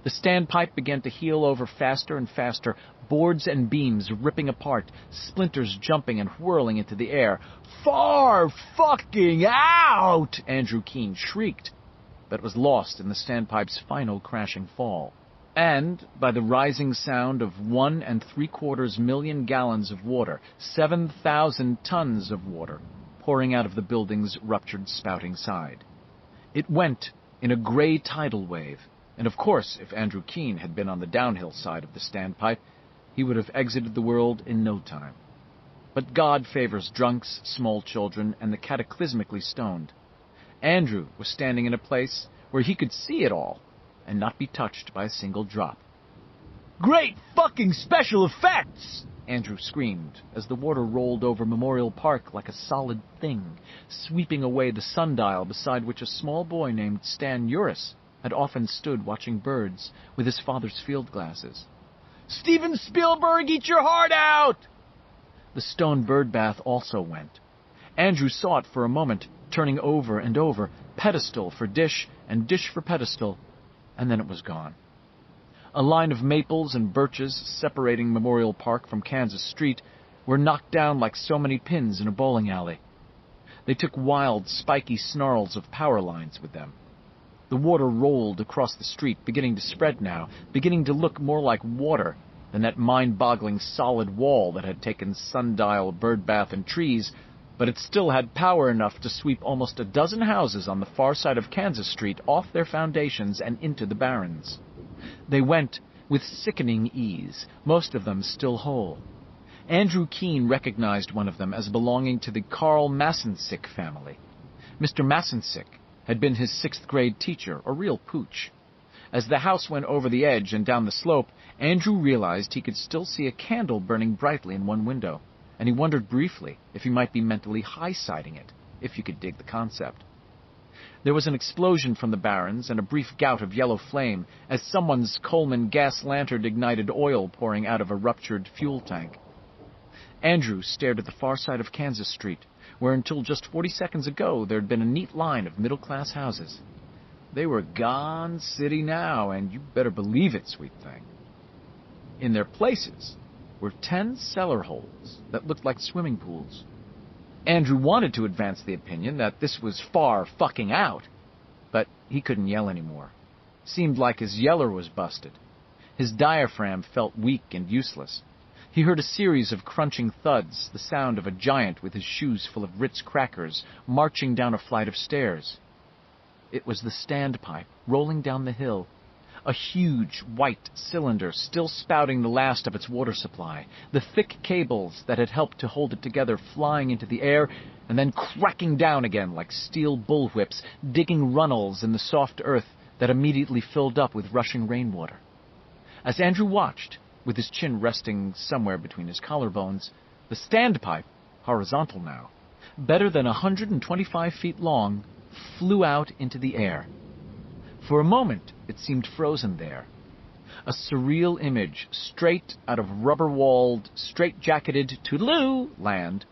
The standpipe began to heel over faster and faster, boards and beams ripping apart, splinters jumping and whirling into the air. "Far fucking out!" Andrew Keene shrieked, but was lost in the standpipe's final crashing fall. And by the rising sound of 1 3/4 million gallons of water, 7,000 tons of water, pouring out of the building's ruptured spouting side. It went in a gray tidal wave, and of course, if Andrew Keene had been on the downhill side of the standpipe, he would have exited the world in no time. But God favors drunks, small children, and the cataclysmically stoned. Andrew was standing in a place where he could see it all, and not be touched by a single drop. "Great fucking special effects!" Andrew screamed, as the water rolled over Memorial Park like a solid thing, sweeping away the sundial beside which a small boy named Stan Uris had often stood watching birds with his father's field glasses. Steven Spielberg, eat your heart out! The stone bird bath also went. Andrew saw it for a moment, turning over and over, pedestal for dish and dish for pedestal, and then it was gone. A line of maples and birches separating Memorial Park from Kansas Street were knocked down like so many pins in a bowling alley. They took wild, spiky snarls of power lines with them. The water rolled across the street, beginning to spread now, beginning to look more like water than that mind-boggling solid wall that had taken sundial, bird bath, and trees, but it still had power enough to sweep almost a dozen houses on the far side of Kansas Street off their foundations and into the barrens. They went with sickening ease, most of them still whole. Andrew Keene recognized one of them as belonging to the Carl Massensick family. Mr. Massensick had been his 6th grade teacher, a real pooch. As the house went over the edge and down the slope, Andrew realized he could still see a candle burning brightly in one window, and he wondered briefly if he might be mentally high-siding it, if you could dig the concept. There was an explosion from the barrens and a brief gout of yellow flame as someone's Coleman gas lantern ignited oil pouring out of a ruptured fuel tank. Andrew stared at the far side of Kansas Street, where until just 40 seconds ago there had been a neat line of middle-class houses. They were gone city now, and you better believe it, sweet thing. In their places were 10 cellar holes that looked like swimming pools. Andrew wanted to advance the opinion that this was far fucking out, but he couldn't yell anymore. Seemed like his yeller was busted. His diaphragm felt weak and useless. He heard a series of crunching thuds, the sound of a giant with his shoes full of Ritz crackers marching down a flight of stairs. It was the standpipe rolling down the hill, a huge white cylinder still spouting the last of its water supply, the thick cables that had helped to hold it together flying into the air and then cracking down again like steel bullwhips, digging runnels in the soft earth that immediately filled up with rushing rainwater. As Andrew watched, with his chin resting somewhere between his collarbones, the standpipe, horizontal now, better than 125 feet long, flew out into the air. For a moment, it seemed frozen there. A surreal image straight out of rubber-walled, straight-jacketed Toodaloo land.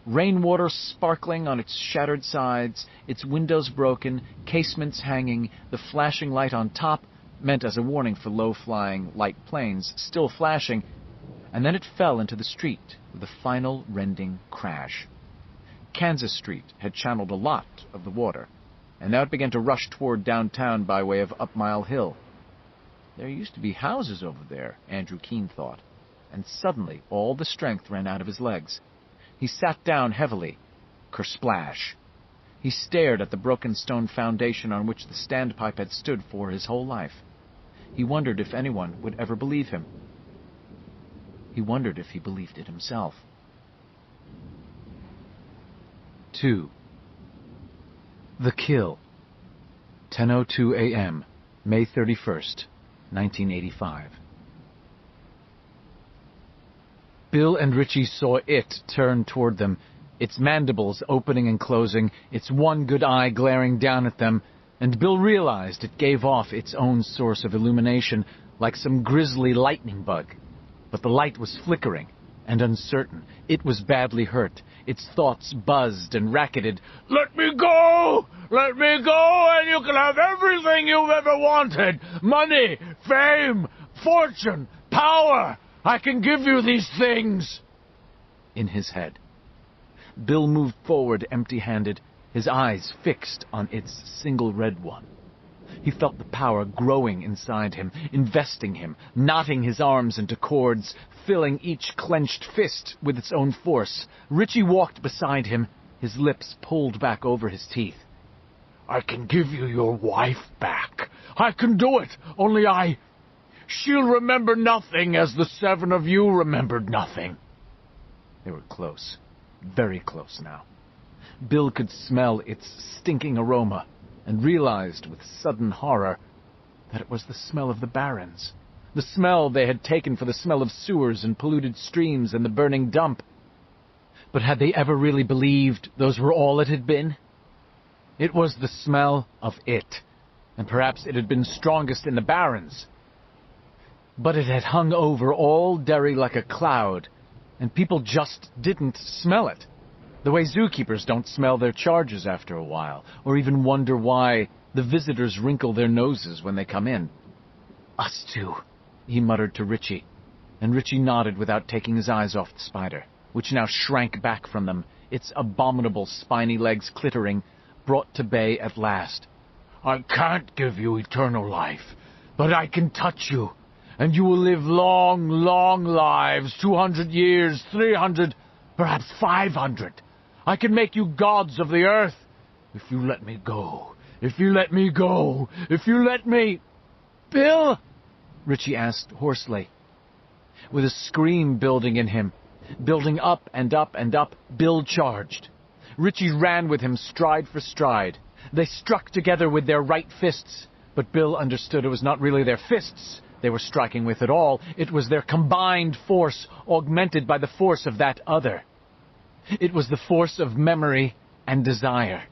Rainwater sparkling on its shattered sides, its windows broken, casements hanging, the flashing light on top, meant as a warning for low-flying, light planes, still flashing, and then it fell into the street with a final rending crash. Kansas Street had channeled a lot of the water, and now it began to rush toward downtown by way of Up Mile Hill. There used to be houses over there, Andrew Keene thought, and suddenly all the strength ran out of his legs. He sat down heavily. Kersplash. He stared at the broken stone foundation on which the standpipe had stood for his whole life. He wondered if anyone would ever believe him. He wondered if he believed it himself. 2. The Kill. 10:02 a.m., May 31st, 1985. Bill and Richie saw it turn toward them, its mandibles opening and closing, its one good eye glaring down at them, and Bill realized it gave off its own source of illumination like some grisly lightning bug. But the light was flickering and uncertain. It was badly hurt. Its thoughts buzzed and racketed. Let me go! Let me go, and you can have everything you've ever wanted. Money, fame, fortune, power. I can give you these things. In his head. Bill moved forward empty-handed, his eyes fixed on its single red one. He felt the power growing inside him, investing him, knotting his arms into cords, filling each clenched fist with its own force. Richie walked beside him, his lips pulled back over his teeth. I can give you your wife back. I can do it, only she'll remember nothing as the 7 of you remembered nothing. They were close, very close now. Bill could smell its stinking aroma and realized with sudden horror that it was the smell of the barrens, the smell they had taken for the smell of sewers and polluted streams and the burning dump. But had they ever really believed those were all it had been? It was the smell of it, and perhaps it had been strongest in the barrens. But it had hung over all Derry like a cloud, and people just didn't smell it, the way zookeepers don't smell their charges after a while, or even wonder why the visitors wrinkle their noses when they come in. "Us two," he muttered to Richie, and Richie nodded without taking his eyes off the spider, which now shrank back from them, its abominable spiny legs clittering, brought to bay at last. "I can't give you eternal life, but I can touch you, and you will live long, long lives, 200 years, 300, perhaps 500. I can make you gods of the earth, if you let me go, if you let me go, if you let me—" "Bill?" Richie asked hoarsely. With a scream building in him, building up and up and up, Bill charged. Richie ran with him stride for stride. They struck together with their right fists, but Bill understood it was not really their fists they were striking with at all. It was their combined force, augmented by the force of that other. It was the force of memory and desire.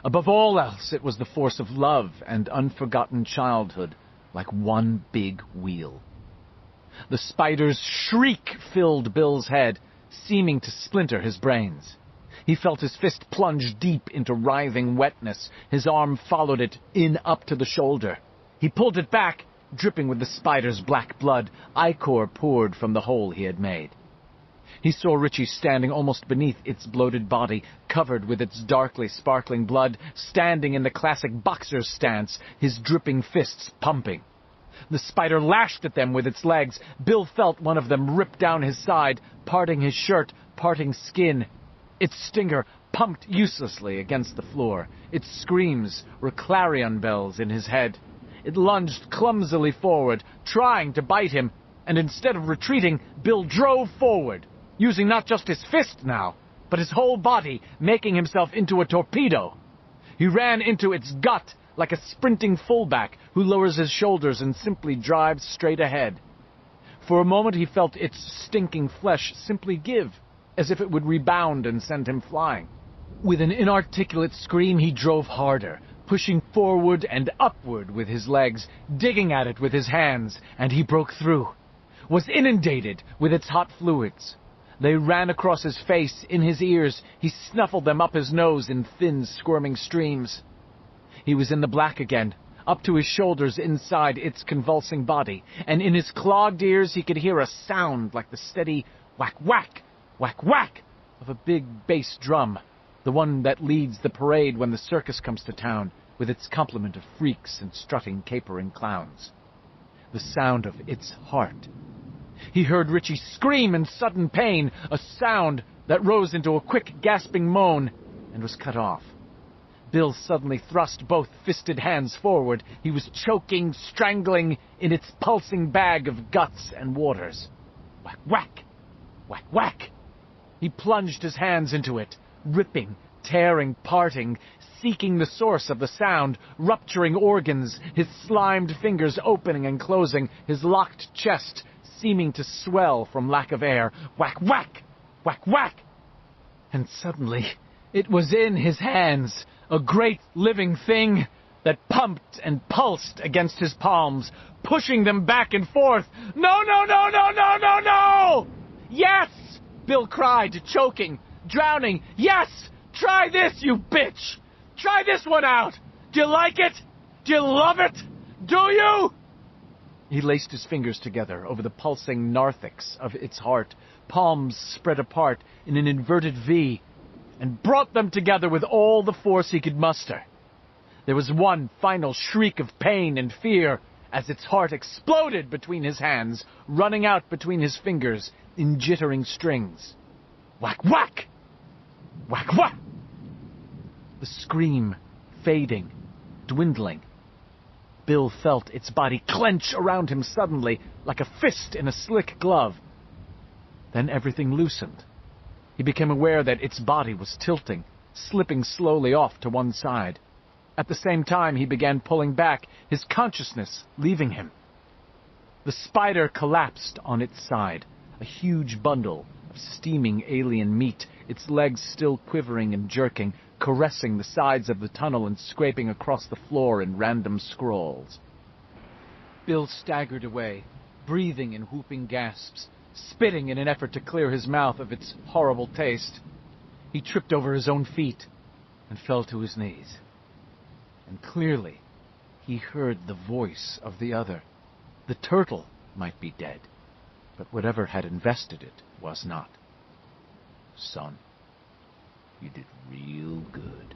Above all else, it was the force of love and unforgotten childhood, like one big wheel. The spider's shriek filled Bill's head, seeming to splinter his brains. He felt his fist plunge deep into writhing wetness. His arm followed it in up to the shoulder. He pulled it back, dripping with the spider's black blood. Ichor poured from the hole he had made. He saw Richie standing almost beneath its bloated body, covered with its darkly sparkling blood, standing in the classic boxer's stance, his dripping fists pumping. The spider lashed at them with its legs. Bill felt one of them rip down his side, parting his shirt, parting skin. Its stinger pumped uselessly against the floor. Its screams were clarion bells in his head. It lunged clumsily forward, trying to bite him, and instead of retreating, Bill drove forward, using not just his fist now, but his whole body, making himself into a torpedo. He ran into its gut like a sprinting fullback who lowers his shoulders and simply drives straight ahead. For a moment he felt its stinking flesh simply give, as if it would rebound and send him flying. With an inarticulate scream he drove harder, pushing forward and upward with his legs, digging at it with his hands, and he broke through, was inundated with its hot fluids. They ran across his face, in his ears. He snuffled them up his nose in thin, squirming streams. He was in the black again, up to his shoulders inside its convulsing body, and in his clogged ears he could hear a sound like the steady whack-whack, whack-whack of a big bass drum, the one that leads the parade when the circus comes to town, with its complement of freaks and strutting, capering clowns. The sound of its heart. He heard Richie scream in sudden pain, a sound that rose into a quick, gasping moan, and was cut off. Bill suddenly thrust both fisted hands forward. He was choking, strangling in its pulsing bag of guts and waters. Whack, whack! Whack, whack! He plunged his hands into it, ripping, tearing, parting, seeking the source of the sound, rupturing organs, his slimed fingers opening and closing, his locked chest seeming to swell from lack of air. Whack, whack! Whack, whack! And suddenly it was in his hands, a great living thing that pumped and pulsed against his palms, pushing them back and forth. "No, no, no, no, no, no, no!" "Yes!" Bill cried, choking, drowning. "Yes! Try this, you bitch! Try this one out! Do you like it? Do you love it? Do you?" He laced his fingers together over the pulsing narthex of its heart, palms spread apart in an inverted V, and brought them together with all the force he could muster. There was one final shriek of pain and fear as its heart exploded between his hands, running out between his fingers in jittering strings. Whack, whack! Whack, whack! The scream fading, dwindling. Bill felt its body clench around him suddenly, like a fist in a slick glove. Then everything loosened. He became aware that its body was tilting, slipping slowly off to one side. At the same time he began pulling back, his consciousness leaving him. The spider collapsed on its side, a huge bundle of steaming alien meat, its legs still quivering and jerking, caressing the sides of the tunnel and scraping across the floor in random scrolls. Bill staggered away, breathing in whooping gasps, spitting in an effort to clear his mouth of its horrible taste. He tripped over his own feet and fell to his knees. And clearly, he heard the voice of the other. The turtle might be dead, but whatever had invested it was not. Son, you did real good.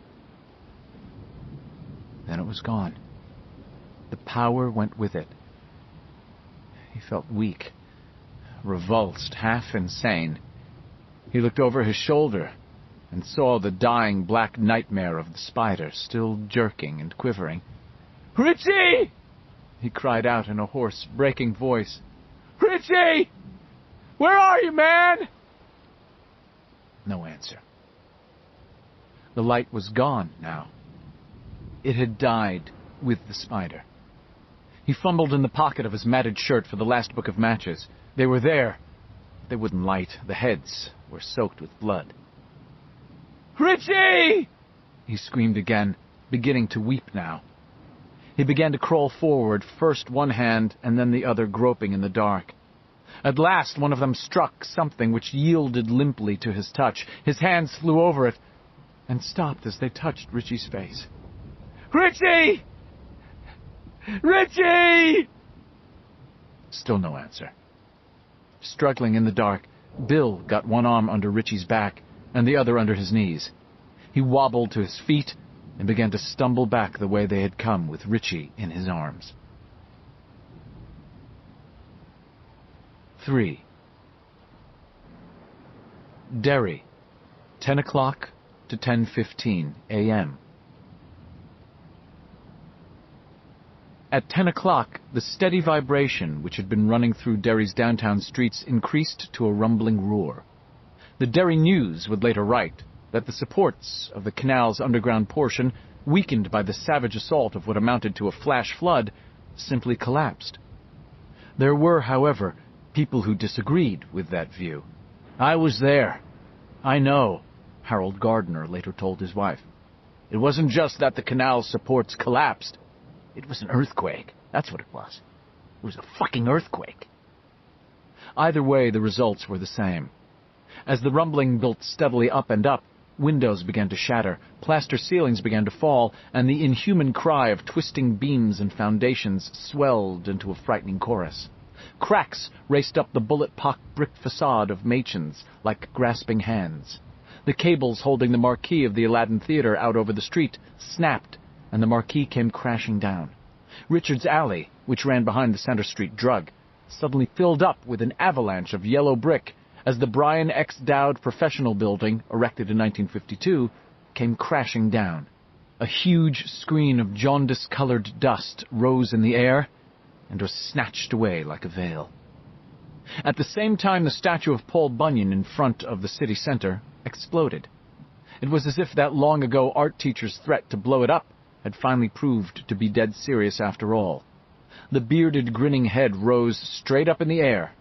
Then it was gone. The power went with it. He felt weak, revulsed, half insane. He looked over his shoulder and saw the dying black nightmare of the spider still jerking and quivering. "Richie!" he cried out in a hoarse, breaking voice. "Richie! Where are you, man?" No answer. The light was gone now. It had died with the spider. He fumbled in the pocket of his matted shirt for the last book of matches. They were there. They wouldn't light. The heads were soaked with blood. "Richie!" he screamed again, beginning to weep now. He began to crawl forward, first one hand and then the other groping in the dark. At last one of them struck something which yielded limply to his touch. His hands flew over it and stopped as they touched Richie's face. "Richie! Richie!" Still no answer. Struggling in the dark, Bill got one arm under Richie's back and the other under his knees. He wobbled to his feet and began to stumble back the way they had come, with Richie in his arms. 3. Derry, 10 o'clock to 10:15 a.m. At 10 o'clock, the steady vibration which had been running through Derry's downtown streets increased to a rumbling roar. The Derry News would later write that the supports of the canal's underground portion, weakened by the savage assault of what amounted to a flash flood, simply collapsed. There were, however, people who disagreed with that view. "I was there. I know," Harold Gardner later told his wife. "It wasn't just that the canal's supports collapsed. It was an earthquake. That's what it was. It was a fucking earthquake." Either way, the results were the same. As the rumbling built steadily up and up, windows began to shatter, plaster ceilings began to fall, and the inhuman cry of twisting beams and foundations swelled into a frightening chorus. Cracks raced up the bullet-pocked brick facade of Machen's like grasping hands. The cables holding the marquee of the Aladdin Theater out over the street snapped, and the marquee came crashing down. Richard's Alley, which ran behind the Center Street Drug, suddenly filled up with an avalanche of yellow brick as the Brian X. Dowd Professional Building, erected in 1952, came crashing down. A huge screen of jaundice-colored dust rose in the air and was snatched away like a veil. At the same time, the statue of Paul Bunyan in front of the city center exploded. It was as if that long-ago art teacher's threat to blow it up had finally proved to be dead serious after all. The bearded, grinning head rose straight up in the air.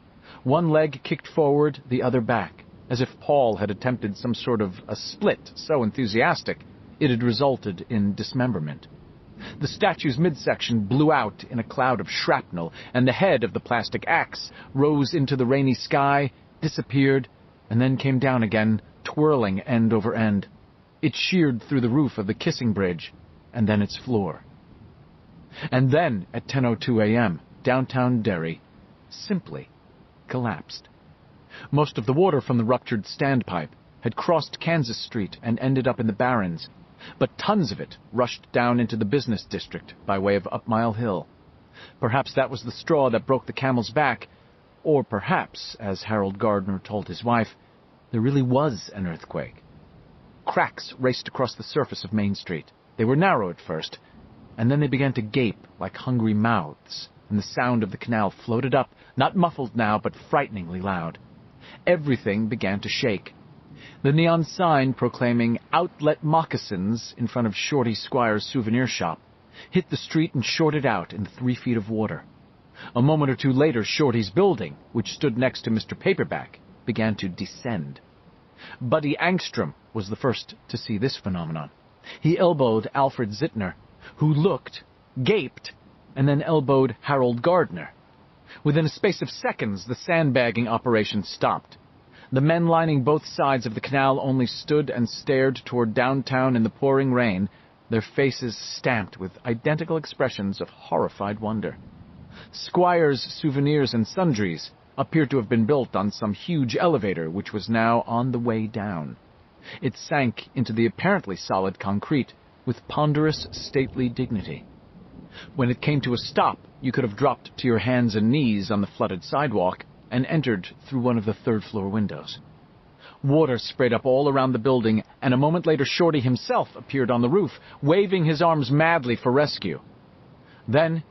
One leg kicked forward, the other back, as if Paul had attempted some sort of a split so enthusiastic it had resulted in dismemberment. The statue's midsection blew out in a cloud of shrapnel, and the head of the plastic axe rose into the rainy sky, disappeared, and then came down again, twirling end over end. It sheared through the roof of the Kissing Bridge, and then its floor. And then, at 10:02 a.m., downtown Derry simply collapsed. Most of the water from the ruptured standpipe had crossed Kansas Street and ended up in the Barrens, but tons of it rushed down into the business district by way of Up Mile Hill. Perhaps that was the straw that broke the camel's back, or perhaps, as Harold Gardner told his wife, there really was an earthquake. Cracks raced across the surface of Main Street. They were narrow at first, and then they began to gape like hungry mouths, and the sound of the canal floated up, not muffled now, but frighteningly loud. Everything began to shake. The neon sign proclaiming Outlet Moccasins in front of Shorty Squire's souvenir shop hit the street and shorted out in 3 feet of water. A moment or two later, Shorty's building, which stood next to Mr. Paperback, began to descend. Buddy Angstrom was the first to see this phenomenon. He elbowed Alfred Zittner, who looked, gaped, and then elbowed Harold Gardner. Within a space of seconds, the sandbagging operation stopped. The men lining both sides of the canal only stood and stared toward downtown in the pouring rain, their faces stamped with identical expressions of horrified wonder. Squire's Souvenirs and Sundries appeared to have been built on some huge elevator which was now on the way down. It sank into the apparently solid concrete with ponderous, stately dignity. When it came to a stop, you could have dropped to your hands and knees on the flooded sidewalk and entered through one of the third-floor windows. Water sprayed up all around the building, and a moment later Shorty himself appeared on the roof, waving his arms madly for rescue. Then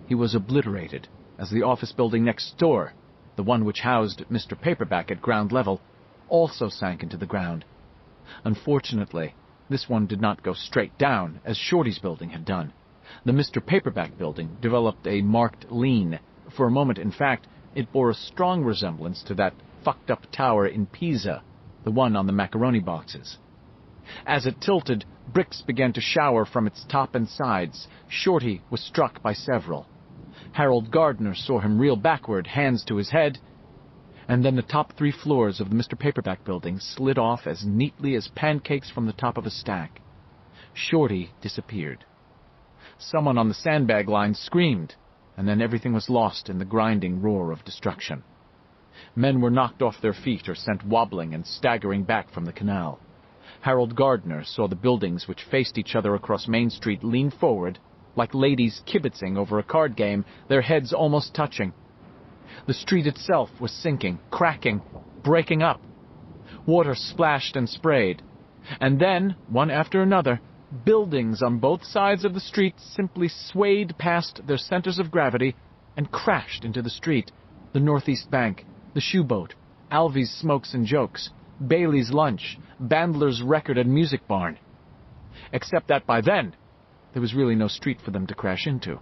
he was obliterated as the office building next door, the one which housed Mr. Paperback at ground level, also sank into the ground. Unfortunately, this one did not go straight down, as Shorty's building had done. The Mr. Paperback building developed a marked lean. For a moment, in fact, it bore a strong resemblance to that fucked-up tower in Pisa, the one on the macaroni boxes. As it tilted, bricks began to shower from its top and sides. Shorty was struck by several. Harold Gardner saw him reel backward, hands to his head, and then the top 3 floors of the Mr. Paperback building slid off as neatly as pancakes from the top of a stack. Shorty disappeared. Someone on the sandbag line screamed, and then everything was lost in the grinding roar of destruction. Men were knocked off their feet or sent wobbling and staggering back from the canal. Harold Gardner saw the buildings which faced each other across Main Street lean forward, like ladies kibitzing over a card game, their heads almost touching. The street itself was sinking, cracking, breaking up. Water splashed and sprayed. And then, one after another, buildings on both sides of the street simply swayed past their centers of gravity and crashed into the street. The Northeast Bank, the Shoe Boat, Alvy's Smokes and Jokes, Bailey's Lunch, Bandler's Record and Music Barn. Except that by then, there was really no street for them to crash into.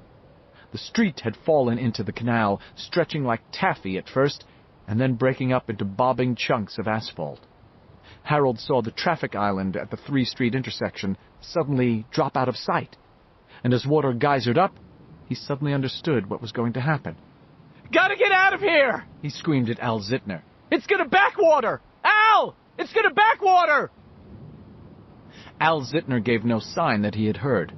The street had fallen into the canal, stretching like taffy at first, and then breaking up into bobbing chunks of asphalt. Harold saw the traffic island at the 3-street intersection suddenly drop out of sight, and as water geysered up, he suddenly understood what was going to happen. "Gotta get out of here!" He screamed at Al Zittner. "It's gonna backwater! Al! It's gonna backwater!" Al Zittner gave no sign that he had heard.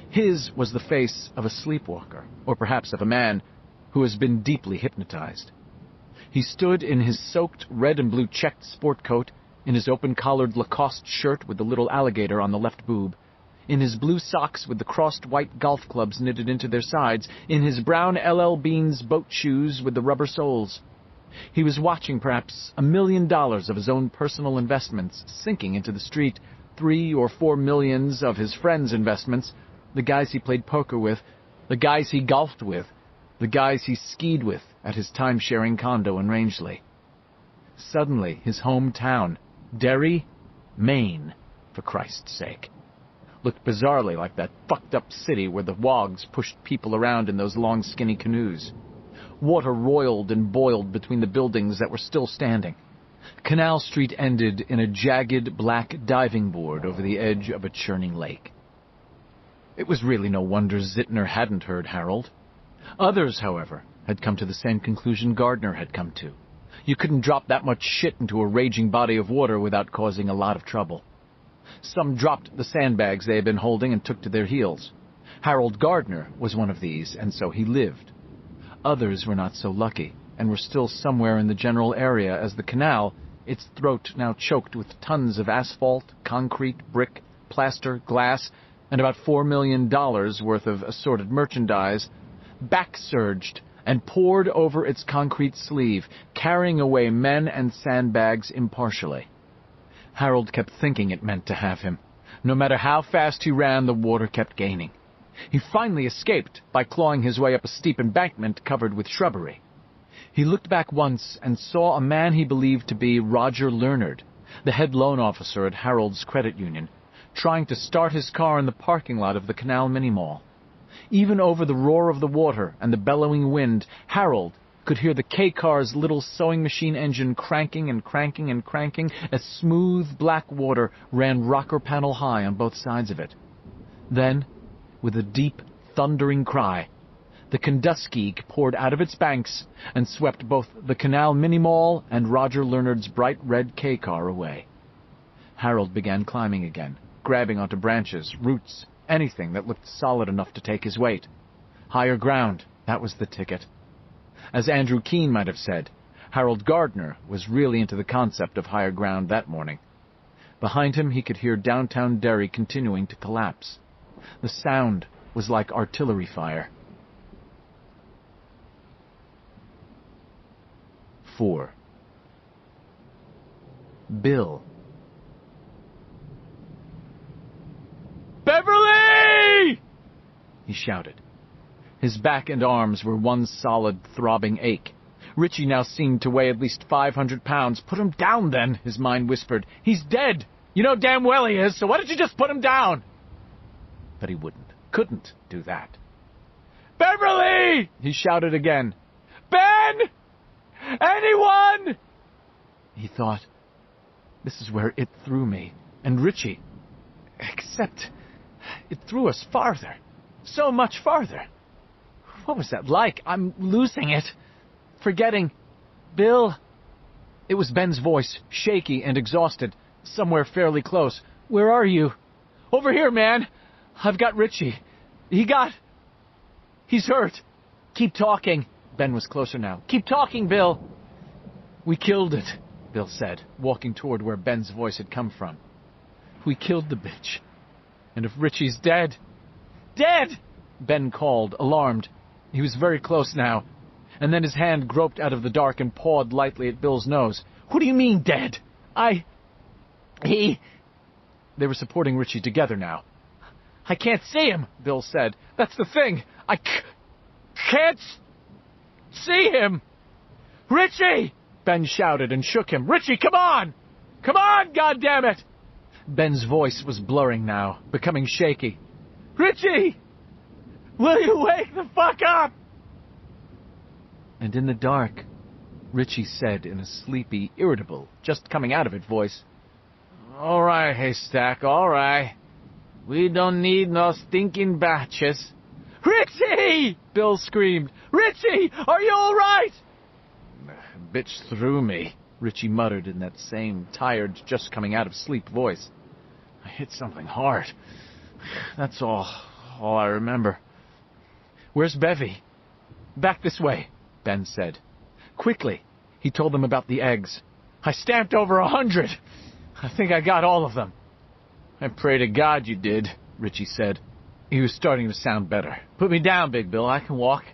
His was the face of a sleepwalker, or perhaps of a man who has been deeply hypnotized. He stood in his soaked red and blue checked sport coat, in his open-collared Lacoste shirt with the little alligator on the left boob, in his blue socks with the crossed white golf clubs knitted into their sides, in his brown L.L. Bean's boat shoes with the rubber soles. He was watching perhaps $1 million of his own personal investments sinking into the street, 3 or 4 millions of his friends' investments, the guys he played poker with, the guys he golfed with, the guys he skied with at his time-sharing condo in Rangeley. Suddenly, his hometown, Derry, Maine, for Christ's sake, looked bizarrely like that fucked-up city where the wogs pushed people around in those long, skinny canoes. Water roiled and boiled between the buildings that were still standing. Canal Street ended in a jagged black diving board over the edge of a churning lake. It was really no wonder Zittner hadn't heard Harold. Others, however, had come to the same conclusion Gardner had come to. You couldn't drop that much shit into a raging body of water without causing a lot of trouble. Some dropped the sandbags they had been holding and took to their heels. Harold Gardner was one of these, and so he lived. Others were not so lucky, and were still somewhere in the general area as the canal, its throat now choked with tons of asphalt, concrete, brick, plaster, glass, and about $4 million worth of assorted merchandise, back-surged and poured over its concrete sleeve, carrying away men and sandbags impartially. Harold kept thinking it meant to have him. No matter how fast he ran, the water kept gaining. He finally escaped by clawing his way up a steep embankment covered with shrubbery. He looked back once and saw a man he believed to be Roger Leonard, the head loan officer at Harold's credit union, trying to start his car in the parking lot of the Canal Mini Mall. Even over the roar of the water and the bellowing wind, Harold could hear the K-car's little sewing machine engine cranking and cranking and cranking as smooth black water ran rocker panel high on both sides of it. Then, with a deep, thundering cry, the Kenduskeag poured out of its banks and swept both the Canal Mini-Mall and Roger Leonard's bright red K-car away. Harold began climbing again, grabbing onto branches, roots, anything that looked solid enough to take his weight. Higher ground, that was the ticket. As Andrew Keene might have said, Harold Gardner was really into the concept of higher ground that morning. Behind him he could hear downtown Derry continuing to collapse. The sound was like artillery fire. 4. Bill. Beverly! He shouted. His back and arms were one solid, throbbing ache. Richie now seemed to weigh at least 500 pounds. Put him down, then, his mind whispered. He's dead. You know damn well he is, so why don't you just put him down? But he wouldn't, couldn't do that. Beverly! He shouted again. Ben! Anyone? He thought, this is where it threw me, and Richie. Except it threw us farther, so much farther. What was that like? I'm losing it. Forgetting. Bill. It was Ben's voice, shaky and exhausted, somewhere fairly close. Where are you? Over here, man. I've got Richie. He's hurt. Keep talking. Ben was closer now. Keep talking, Bill. We killed it, Bill said, walking toward where Ben's voice had come from. We killed the bitch. And if Richie's dead... Dead! Ben called, alarmed. He was very close now. And then his hand groped out of the dark and pawed lightly at Bill's nose. What do you mean, dead? They were supporting Richie together now. I can't see him, Bill said. That's the thing. I can't see him. Richie! Ben shouted and shook him. Richie, come on! Come on, goddammit! Ben's voice was blurring now, becoming shaky. Richie! Will you wake the fuck up? And in the dark, Richie said in a sleepy, irritable, just coming out of it voice, All right, Haystack, all right. We don't need no stinking batches. Richie! Bill screamed. Richie, are you all right? Bitch threw me, Richie muttered in that same tired, just coming out of sleep voice. I hit something hard. That's all I remember. Where's Bevy? Back this way, Ben said. Quickly, he told them about the eggs. I stamped over 100. I think I got all of them. I pray to God you did, Richie said. He was starting to sound better. Put me down, Big Bill. I can walk.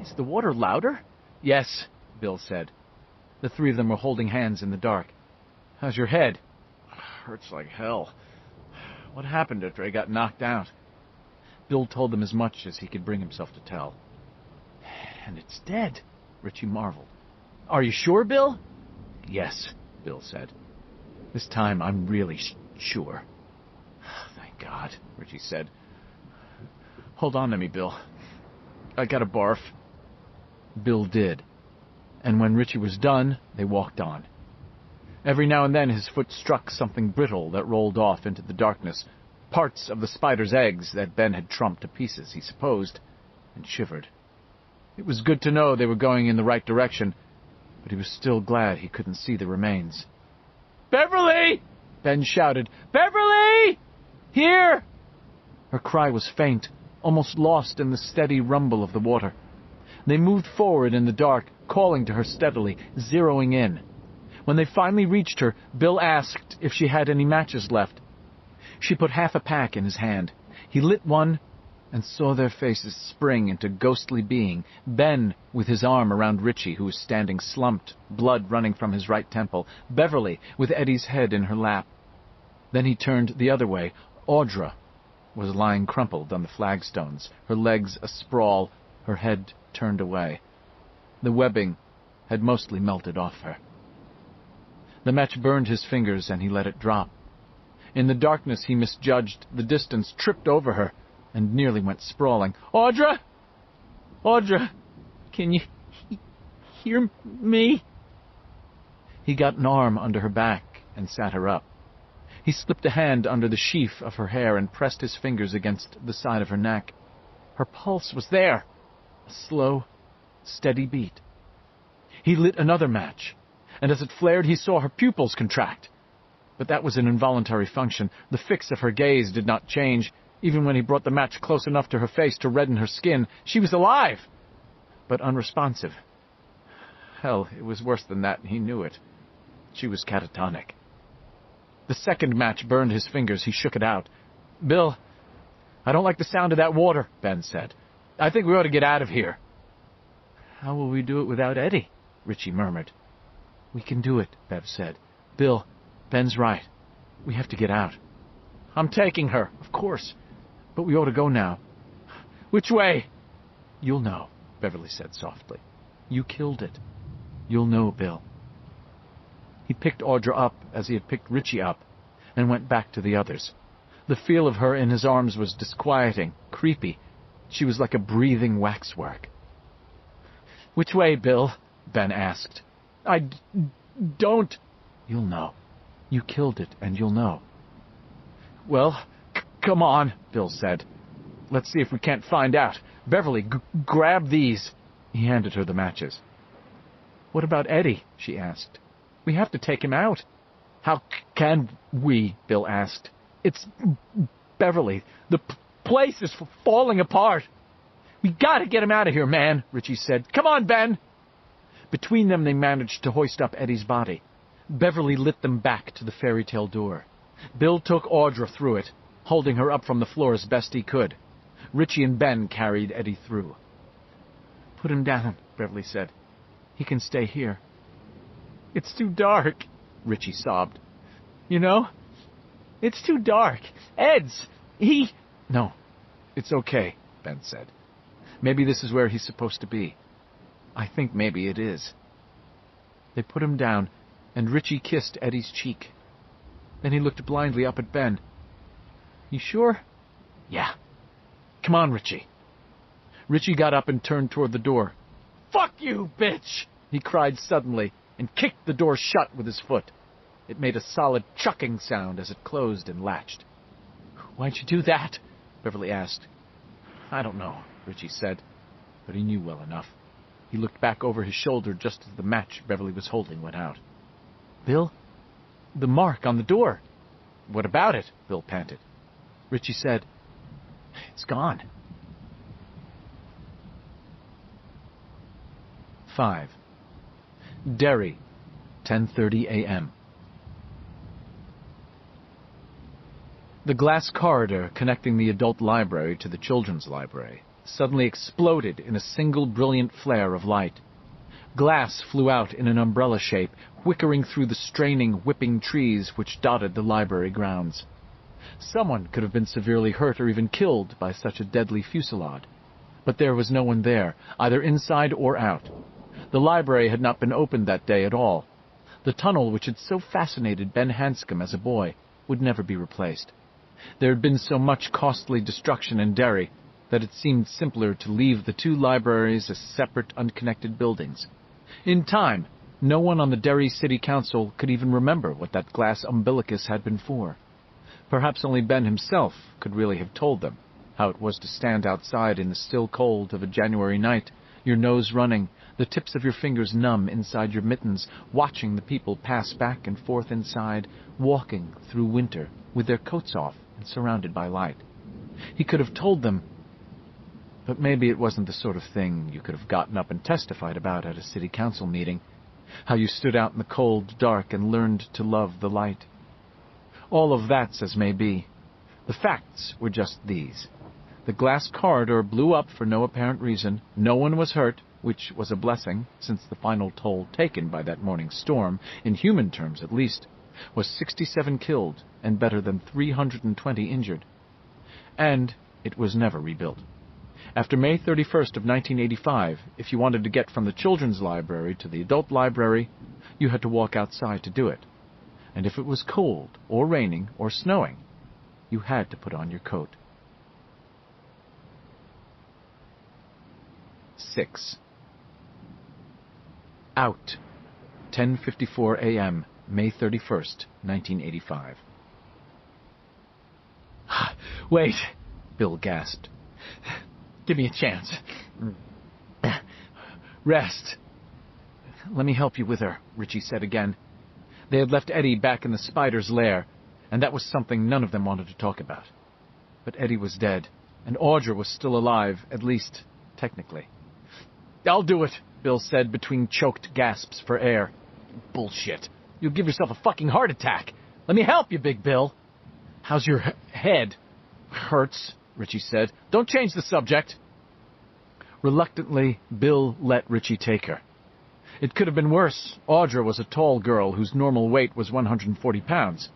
Is the water louder? Yes, Bill said. The three of them were holding hands in the dark. How's your head? Hurts like hell. What happened after I got knocked out? Bill told them as much as he could bring himself to tell. And it's dead, Richie marveled. Are you sure, Bill? Yes, Bill said. This time I'm really sure. Thank God, Richie said. Hold on to me, Bill. I gotta barf. Bill did. And when Richie was done, they walked on. Every now and then his foot struck something brittle that rolled off into the darkness, parts of the spider's eggs that Ben had trumped to pieces, he supposed, and shivered. It was good to know they were going in the right direction, but he was still glad he couldn't see the remains. Beverly! Ben shouted. Beverly! Here! Her cry was faint, almost lost in the steady rumble of the water. They moved forward in the dark, calling to her steadily, zeroing in. When they finally reached her, Bill asked if she had any matches left. She put half a pack in his hand. He lit one and saw their faces spring into ghostly being, Ben with his arm around Richie, who was standing slumped, blood running from his right temple, Beverly with Eddie's head in her lap. Then he turned the other way. Audra was lying crumpled on the flagstones, her legs asprawl, her head turned away. The webbing had mostly melted off her. The match burned his fingers and he let it drop. In the darkness he misjudged the distance, tripped over her, and nearly went sprawling. "Audra? Audra, can you hear me?" He got an arm under her back and sat her up. He slipped a hand under the sheaf of her hair and pressed his fingers against the side of her neck. Her pulse was there, a slow, steady beat. He lit another match, and as it flared he saw her pupils contract. But that was an involuntary function. The fix of her gaze did not change, even when he brought the match close enough to her face to redden her skin. She was alive, but unresponsive. Hell, it was worse than that, and he knew it. She was catatonic. The second match burned his fingers. He shook it out. "Bill, I don't like the sound of that water," Ben said. "I think we ought to get out of here." "How will we do it without Eddie?" Richie murmured. "We can do it," Bev said. "Bill, Ben's right. We have to get out." "I'm taking her, of course. But we ought to go now." "Which way?" "You'll know," Beverly said softly. "You killed it. You'll know, Bill." He picked Audra up as he had picked Richie up, and went back to the others. The feel of her in his arms was disquieting, creepy. She was like a breathing waxwork. "Which way, Bill?" Ben asked. "I don't—" "You'll know. You killed it, and you'll know." "Well, come on," Bill said. "Let's see if we can't find out. Beverly, grab these." He handed her the matches. "What about Eddie?" she asked. "We have to take him out." "How can we?" Bill asked. "It's Beverly. The place is falling apart." "We gotta get him out of here, man," Richie said. "Come on, Ben." Between them they managed to hoist up Eddie's body. Beverly lit them back to the fairy tale door. Bill took Audra through it, holding her up from the floor as best he could. Richie and Ben carried Eddie through. "Put him down," Beverly said. "He can stay here." "It's too dark," Richie sobbed. "You know, it's too dark. He—" "No, it's okay," Ben said. "Maybe this is where he's supposed to be. I think maybe it is." They put him down, and Richie kissed Eddie's cheek. Then he looked blindly up at Ben. "You sure?" "Yeah. Come on, Richie." Richie got up and turned toward the door. "Fuck you, bitch!" he cried suddenly, and kicked the door shut with his foot. It made a solid chucking sound as it closed and latched. "Why'd you do that?" Beverly asked. "I don't know," Richie said, but he knew well enough. He looked back over his shoulder just as the match Beverly was holding went out. "Bill, the mark on the door." "What about it?" Bill panted. Richie said, "It's gone." 5. Derry, 10:30 a.m. The glass corridor connecting the adult library to the children's library suddenly exploded in a single brilliant flare of light. Glass flew out in an umbrella shape, whickering through the straining, whipping trees which dotted the library grounds. Someone could have been severely hurt or even killed by such a deadly fusillade. But there was no one there, either inside or out. The library had not been opened that day at all. The tunnel which had so fascinated Ben Hanscom as a boy would never be replaced. There had been so much costly destruction in Derry that it seemed simpler to leave the two libraries as separate, unconnected buildings. In time, no one on the Derry City Council could even remember what that glass umbilicus had been for. Perhaps only Ben himself could really have told them how it was to stand outside in the still cold of a January night, your nose running, the tips of your fingers numb inside your mittens, watching the people pass back and forth inside, walking through winter with their coats off and surrounded by light. He could have told them, but maybe it wasn't the sort of thing you could have gotten up and testified about at a city council meeting, how you stood out in the cold dark and learned to love the light. All of that's as may be. The facts were just these. The glass corridor blew up for no apparent reason. No one was hurt, which was a blessing, since the final toll taken by that morning's storm, in human terms at least, was 67 killed and better than 320 injured. And it was never rebuilt. After May 31st of 1985, if you wanted to get from the children's library to the adult library, you had to walk outside to do it. And if it was cold, or raining, or snowing, you had to put on your coat. 6. Out. 10:54 a.m., May 31st, 1985. Wait, Bill gasped. Give me a chance. Rest. Let me help you with her, Richie said again. They had left Eddie back in the spider's lair, and that was something none of them wanted to talk about. But Eddie was dead, and Audra was still alive, at least technically. I'll do it, Bill said between choked gasps for air. Bullshit. You'll give yourself a fucking heart attack. Let me help you, Big Bill. How's your head? Hurts, Richie said. Don't change the subject. Reluctantly, Bill let Richie take her. It could have been worse. Audra was a tall girl whose normal weight was 140 pounds,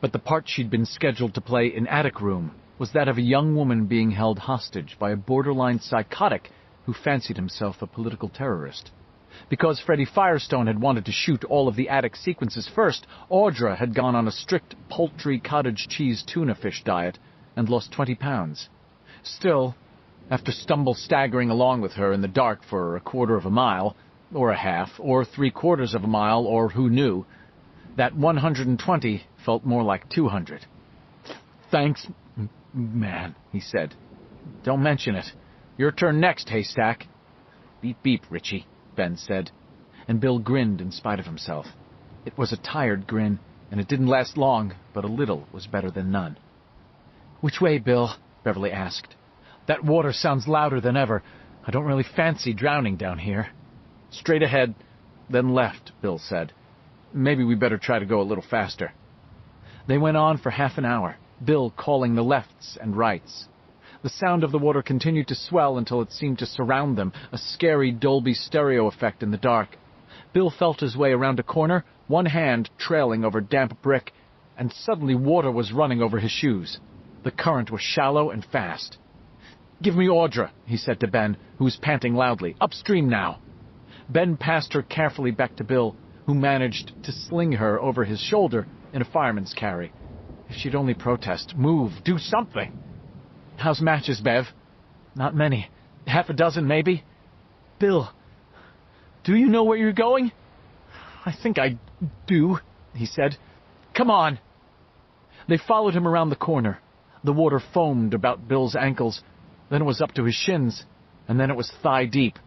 but the part she'd been scheduled to play in Attic Room was that of a young woman being held hostage by a borderline psychotic who fancied himself a political terrorist. Because Freddie Firestone had wanted to shoot all of the Attic sequences first, Audra had gone on a strict poultry cottage cheese tuna fish diet and lost 20 pounds. Still, after Stumble staggering along with her in the dark for a quarter of a mile, or a half, or 3/4 of a mile, or who knew, that 120 felt more like 200. Thanks, man, he said. Don't mention it. Your turn next, Haystack. Beep beep, Richie, Ben said, and Bill grinned in spite of himself. It was a tired grin, and it didn't last long, but a little was better than none. Which way, Bill? Beverly asked. That water sounds louder than ever. I don't really fancy drowning down here. Straight ahead, then left, Bill said. Maybe we better try to go a little faster. They went on for half an hour, Bill calling the lefts and rights. The sound of the water continued to swell until it seemed to surround them, a scary Dolby stereo effect in the dark. Bill felt his way around a corner, one hand trailing over damp brick, and suddenly water was running over his shoes. The current was shallow and fast. "Give me Audra," he said to Ben, who was panting loudly. "Upstream now." Ben passed her carefully back to Bill, who managed to sling her over his shoulder in a fireman's carry. If she'd only protest, move, do something. "How's matches, Bev?" "Not many. Half a dozen, maybe." "Bill, do you know where you're going?" "I think I do," he said. "Come on." They followed him around the corner. The water foamed about Bill's ankles, then it was up to his shins, and then it was thigh-deep.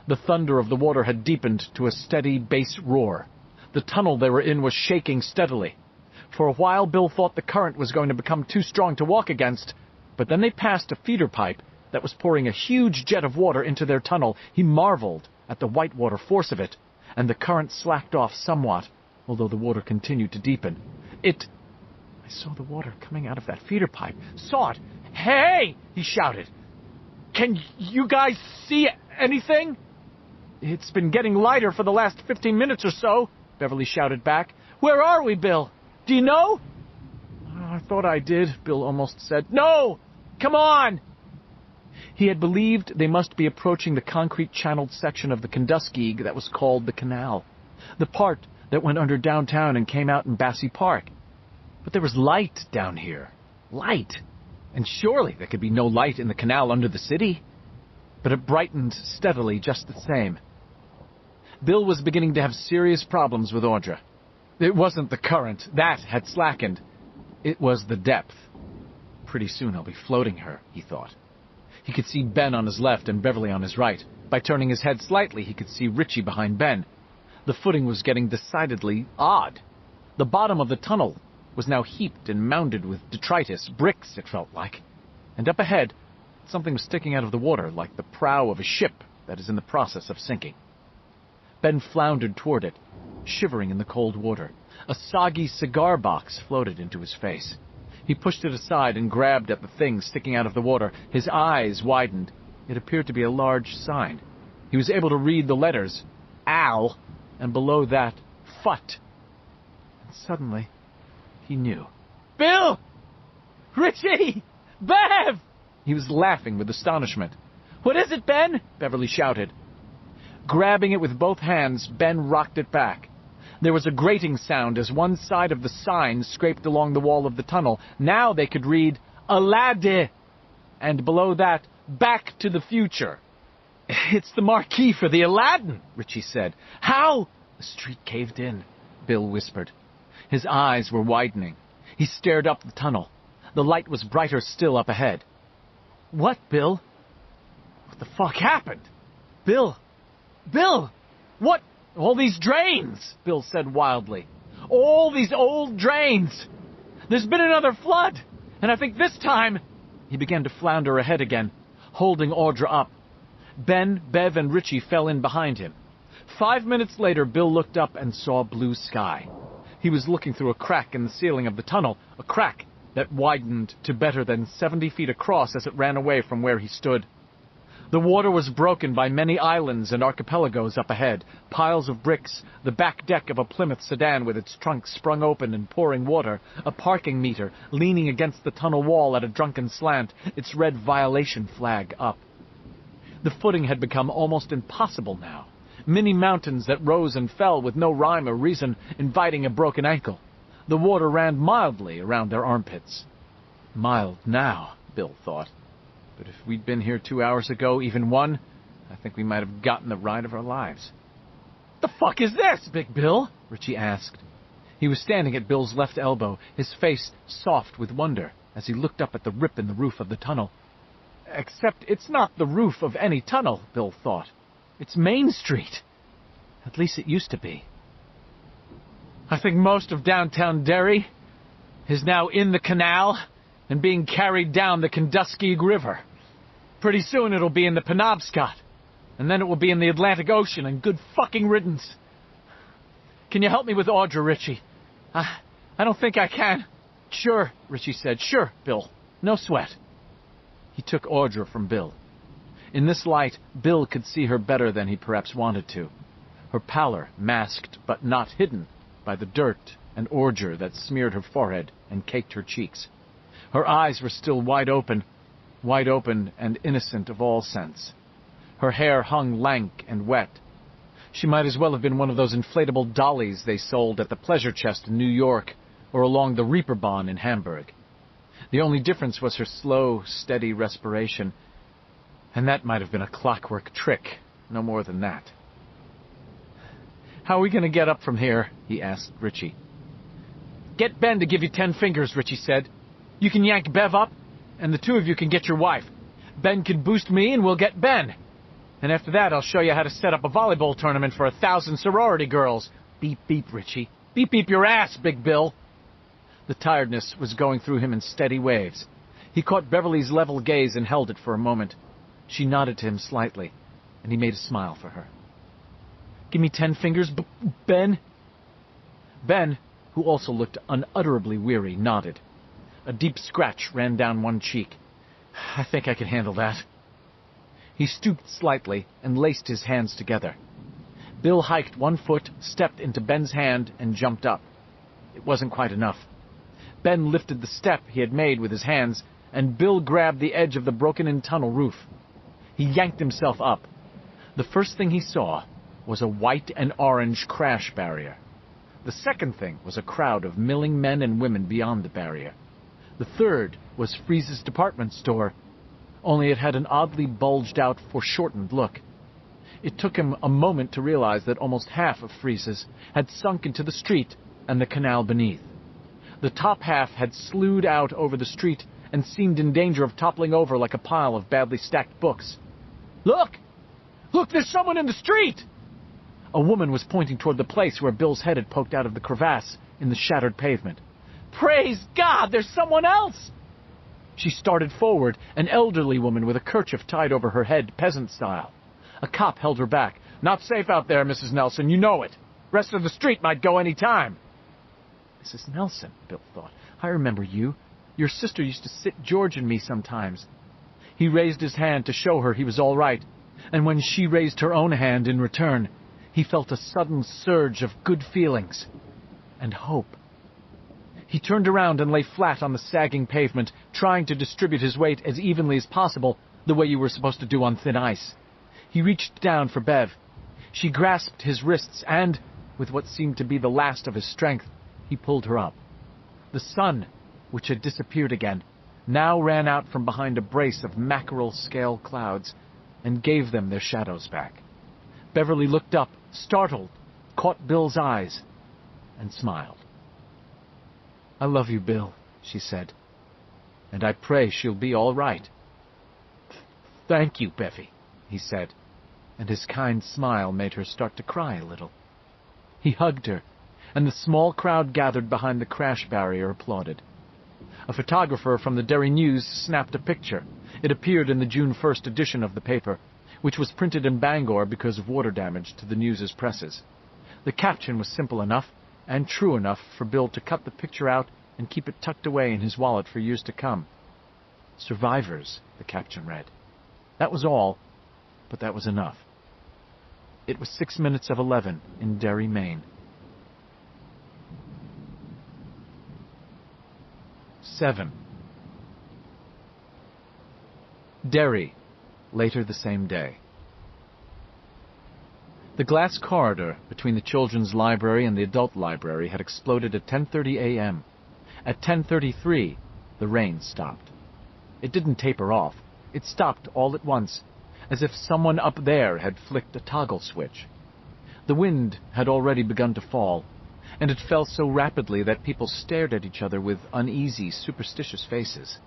The thunder of the water had deepened to a steady bass roar. The tunnel they were in was shaking steadily. For a while, Bill thought the current was going to become too strong to walk against, but then they passed a feeder pipe that was pouring a huge jet of water into their tunnel. He marveled at the whitewater force of it, and the current slacked off somewhat, although the water continued to deepen. I saw the water coming out of that feeder pipe. Saw it. "Hey!" he shouted. "Can you guys see anything?" "It's been getting lighter for the last 15 minutes or so," Beverly shouted back. "Where are we, Bill? Do you know?" "I thought I did," Bill almost said. "No! Come on!" He had believed they must be approaching the concrete-channeled section of the Kenduskeag that was called the Canal, the part that went under downtown and came out in Bassey Park. But there was light down here. Light. And surely there could be no light in the canal under the city. But it brightened steadily just the same. Bill was beginning to have serious problems with Audra. It wasn't the current. That had slackened. It was the depth. Pretty soon I'll be floating her, he thought. He could see Ben on his left and Beverly on his right. By turning his head slightly, he could see Richie behind Ben. The footing was getting decidedly odd. The bottom of the tunnel was now heaped and mounded with detritus, bricks, it felt like. And up ahead, something was sticking out of the water, like the prow of a ship that is in the process of sinking. Ben floundered toward it, shivering in the cold water. A soggy cigar box floated into his face. He pushed it aside and grabbed at the thing sticking out of the water. His eyes widened. It appeared to be a large sign. He was able to read the letters, Al, and below that, Fut. And suddenly, he knew. "Bill! Richie! Bev!" He was laughing with astonishment. "What is it, Ben?" Beverly shouted. Grabbing it with both hands, Ben rocked it back. There was a grating sound as one side of the sign scraped along the wall of the tunnel. Now they could read, Alade, and below that, Back to the Future. It's the marquee for the Aladdin, Richie said. How? The street caved in, Bill whispered. His eyes were widening. He stared up the tunnel. The light was brighter still up ahead. What, Bill? What the fuck happened? Bill! Bill! What? All these drains, Bill said wildly. All these old drains! There's been another flood, and I think this time... He began to flounder ahead again, holding Audra up. Ben, Bev, and Richie fell in behind him. 5 minutes later, Bill looked up and saw blue sky. He was looking through a crack in the ceiling of the tunnel, a crack that widened to better than 70 feet across as it ran away from where he stood. The water was broken by many islands and archipelagos up ahead, piles of bricks, the back deck of a Plymouth sedan with its trunk sprung open and pouring water, a parking meter leaning against the tunnel wall at a drunken slant, its red violation flag up. The footing had become almost impossible now. Many mountains that rose and fell with no rhyme or reason, inviting a broken ankle. The water ran mildly around their armpits. Mild now, Bill thought. But if we'd been here 2 hours ago, even one, I think we might have gotten the ride of our lives. "The fuck is this, Big Bill?" Richie asked. He was standing at Bill's left elbow, his face soft with wonder, as he looked up at the rip in the roof of the tunnel. Except it's not the roof of any tunnel, Bill thought. It's Main Street. At least it used to be. I think most of downtown Derry is now in the canal and being carried down the Kenduskeag River. Pretty soon it'll be in the Penobscot, and then it will be in the Atlantic Ocean, and good fucking riddance. Can you help me with Audra, Richie? I don't think I can. Sure, Richie said. Sure, Bill. No sweat. He took Audra from Bill. In this light, Bill could see her better than he perhaps wanted to. Her pallor masked but not hidden by the dirt and ordure that smeared her forehead and caked her cheeks. Her eyes were still wide open and innocent of all sense. Her hair hung lank and wet. She might as well have been one of those inflatable dollies they sold at the Pleasure Chest in New York or along the Reeperbahn in Hamburg. The only difference was her slow, steady respiration, and that might have been a clockwork trick, no more than that. "How are we going to get up from here?" he asked Richie. "Get Ben to give you 10 fingers," Richie said. "You can yank Bev up, and the two of you can get your wife. Ben can boost me, and we'll get Ben. And after that, I'll show you how to set up a volleyball tournament for 1,000 sorority girls. Beep, beep, Richie. Beep, beep your ass, Big Bill." The tiredness was going through him in steady waves. He caught Beverly's level gaze and held it for a moment. She nodded to him slightly, and he made a smile for her. "Give me 10 fingers, Ben?" Ben, who also looked unutterably weary, nodded. A deep scratch ran down one cheek. "I think I can handle that." He stooped slightly and laced his hands together. Bill hiked one foot, stepped into Ben's hand, and jumped up. It wasn't quite enough. Ben lifted the step he had made with his hands, and Bill grabbed the edge of the broken-in tunnel roof. He yanked himself up. The first thing he saw was a white and orange crash barrier. The second thing was a crowd of milling men and women beyond the barrier. The third was Freeze's department store, only it had an oddly bulged-out, foreshortened look. It took him a moment to realize that almost half of Freeze's had sunk into the street and the canal beneath. The top half had slewed out over the street and seemed in danger of toppling over like a pile of badly stacked books. "Look! Look, there's someone in the street!" A woman was pointing toward the place where Bill's head had poked out of the crevasse in the shattered pavement. "Praise God, there's someone else!" She started forward, an elderly woman with a kerchief tied over her head, peasant style. A cop held her back. "Not safe out there, Mrs. Nelson, you know it. Rest of the street might go any time." Mrs. Nelson, Bill thought. "I remember you. Your sister used to sit George and me sometimes." He raised his hand to show her he was all right, and when she raised her own hand in return, he felt a sudden surge of good feelings and hope. He turned around and lay flat on the sagging pavement, trying to distribute his weight as evenly as possible, the way you were supposed to do on thin ice. He reached down for Bev. She grasped his wrists and, with what seemed to be the last of his strength, he pulled her up. The sun, which had disappeared again, now ran out from behind a brace of mackerel-scale clouds, and gave them their shadows back. Beverly looked up, startled, caught Bill's eyes, and smiled. "I love you, Bill," she said, "and I pray she'll be all right." "Thank you, Bevy," he said, and his kind smile made her start to cry a little. He hugged her, and the small crowd gathered behind the crash barrier applauded. A photographer from the Derry News snapped a picture. It appeared in the June 1st edition of the paper, which was printed in Bangor because of water damage to the News's presses. The caption was simple enough and true enough for Bill to cut the picture out and keep it tucked away in his wallet for years to come. "Survivors," the caption read. That was all, but that was enough. It was 6 minutes of 11 in Derry, Maine. 7. Derry, later the same day. The glass corridor between the children's library and the adult library had exploded at 10:30 a.m. At 10:33, the rain stopped. It didn't taper off. It stopped all at once, as if someone up there had flicked a toggle switch. The wind had already begun to fall, and it fell so rapidly that people stared at each other with uneasy, superstitious faces.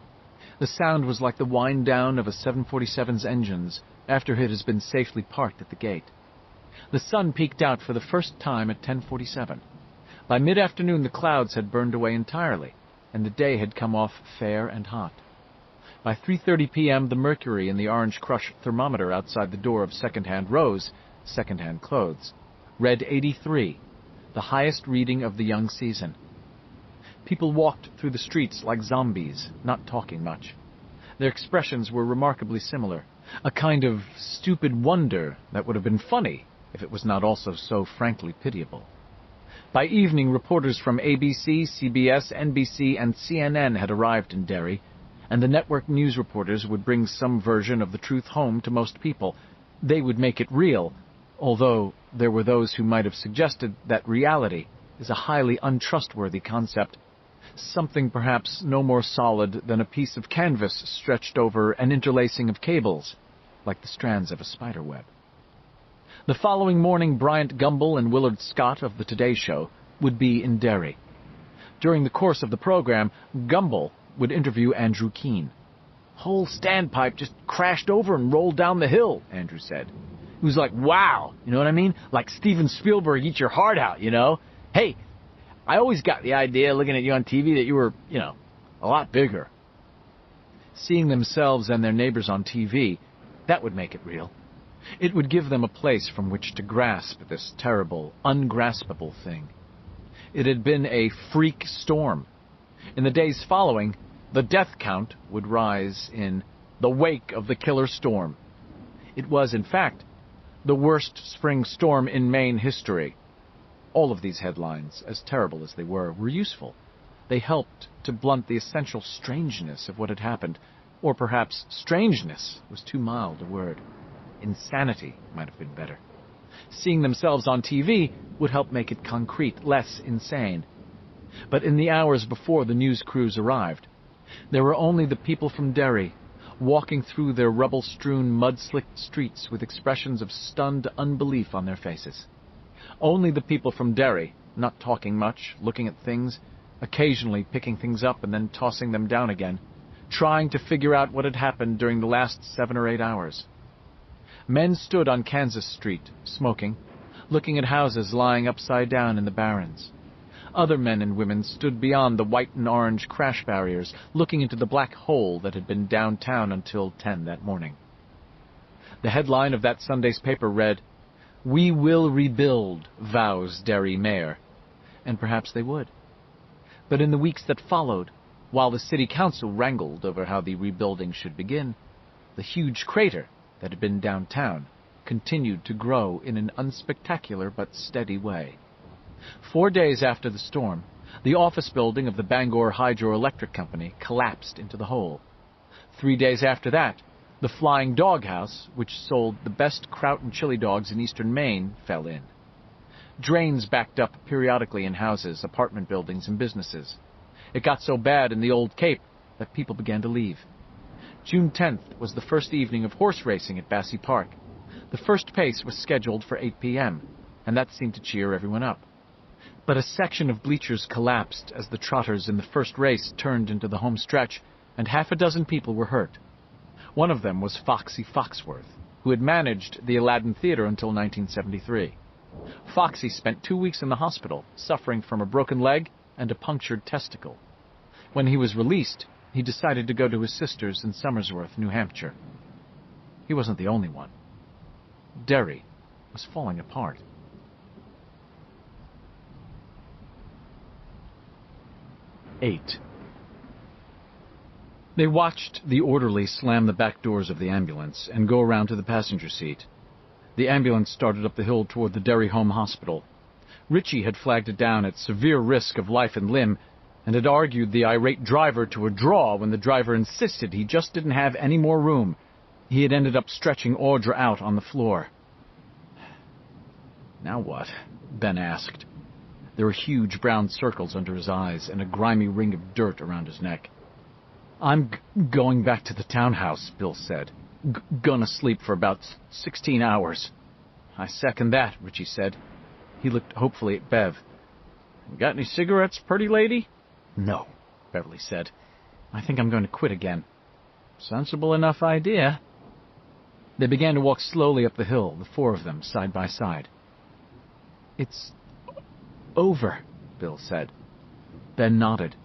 The sound was like the wind-down of a 747's engines after it has been safely parked at the gate. The sun peeked out for the first time at 10:47. By mid-afternoon the clouds had burned away entirely, and the day had come off fair and hot. By 3:30 p.m. the mercury in the Orange Crush thermometer outside the door of Second-Hand Rose, second-hand clothes, read 83, the highest reading of the young season. People walked through the streets like zombies, not talking much. Their expressions were remarkably similar, a kind of stupid wonder that would have been funny if it was not also so frankly pitiable. By evening, reporters from ABC, CBS, NBC, and CNN had arrived in Derry, and the network news reporters would bring some version of the truth home to most people. They would make it real, although there were those who might have suggested that reality is a highly untrustworthy concept, something perhaps no more solid than a piece of canvas stretched over an interlacing of cables, like the strands of a spider web. The following morning, Bryant Gumbel and Willard Scott of the Today Show would be in Derry. During the course of the program, Gumbel would interview Andrew Keene. "Whole standpipe just crashed over and rolled down the hill," Andrew said. It was like, wow, you know what I mean? Like Steven Spielberg, eat your heart out, you know? Hey, I always got the idea, looking at you on TV, that you were, a lot bigger. Seeing themselves and their neighbors on TV, that would make it real. It would give them a place from which to grasp this terrible, ungraspable thing. It had been a freak storm. In the days following, the death count would rise in the wake of the killer storm. It was, in fact, the worst spring storm in Maine history. All of these headlines, as terrible as they were useful. They helped to blunt the essential strangeness of what had happened, or perhaps strangeness was too mild a word. Insanity might have been better. Seeing themselves on TV would help make it concrete, less insane. But in the hours before the news crews arrived, there were only the people from Derry, walking through their rubble-strewn, mud-slicked streets with expressions of stunned unbelief on their faces. Only the people from Derry, not talking much, looking at things, occasionally picking things up and then tossing them down again, trying to figure out what had happened during the last 7 or 8 hours. Men stood on Kansas Street, smoking, looking at houses lying upside down in the barrens. Other men and women stood beyond the white and orange crash barriers, looking into the black hole that had been downtown until 10 that morning. The headline of that Sunday's paper read, "We will rebuild, vows Derry Mayor." And perhaps they would. But in the weeks that followed, while the city council wrangled over how the rebuilding should begin, the huge crater that had been downtown continued to grow in an unspectacular but steady way. 4 days after the storm, the office building of the Bangor Hydroelectric Company collapsed into the hole. 3 days after that, the Flying Dog House, which sold the best kraut and chili dogs in eastern Maine, fell in. Drains backed up periodically in houses, apartment buildings, and businesses. It got so bad in the Old Cape that people began to leave. June 10th was the first evening of horse racing at Bassey Park. The first pace was scheduled for 8 p.m., and that seemed to cheer everyone up. But a section of bleachers collapsed as the trotters in the first race turned into the home stretch, and half a dozen people were hurt. One of them was Foxy Foxworth, who had managed the Aladdin Theater until 1973. Foxy spent 2 weeks in the hospital, suffering from a broken leg and a punctured testicle. When he was released, he decided to go to his sister's in Somersworth, New Hampshire. He wasn't the only one. Derry was falling apart. 8. They watched the orderly slam the back doors of the ambulance and go around to the passenger seat. The ambulance started up the hill toward the Derry Home Hospital. Richie had flagged it down at severe risk of life and limb, and had argued the irate driver to a draw when the driver insisted he just didn't have any more room. He had ended up stretching Audra out on the floor. Now what? Ben asked. There were huge brown circles under his eyes and a grimy ring of dirt around his neck. I'm going back to the townhouse, Bill said. Gonna sleep for about 16 hours. I second that, Richie said. He looked hopefully at Bev. Got any cigarettes, pretty lady? No, Beverly said. I think I'm going to quit again. Sensible enough idea. They began to walk slowly up the hill, the four of them, side by side. It's over, Bill said. Ben nodded.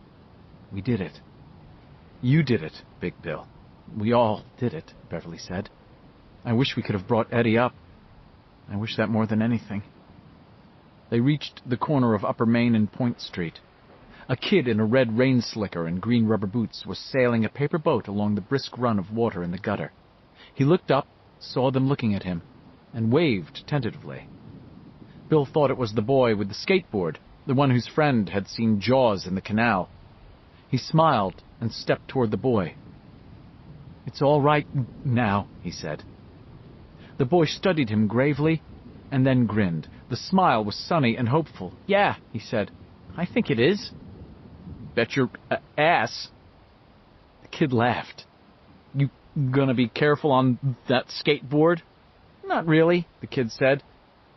We did it. You did it, Big Bill. We all did it, Beverly said. I wish we could have brought Eddie up. I wish that more than anything. They reached the corner of Upper Main and Point Street. A kid in a red rain slicker and green rubber boots was sailing a paper boat along the brisk run of water in the gutter. He looked up, saw them looking at him, and waved tentatively. Bill thought it was the boy with the skateboard, the one whose friend had seen Jaws in the canal. He smiled and stepped toward the boy. It's all right now, he said. The boy studied him gravely and then grinned. The smile was sunny and hopeful. Yeah, he said. I think it is. Bet your ass. The kid laughed. You gonna be careful on that skateboard? Not really, the kid said.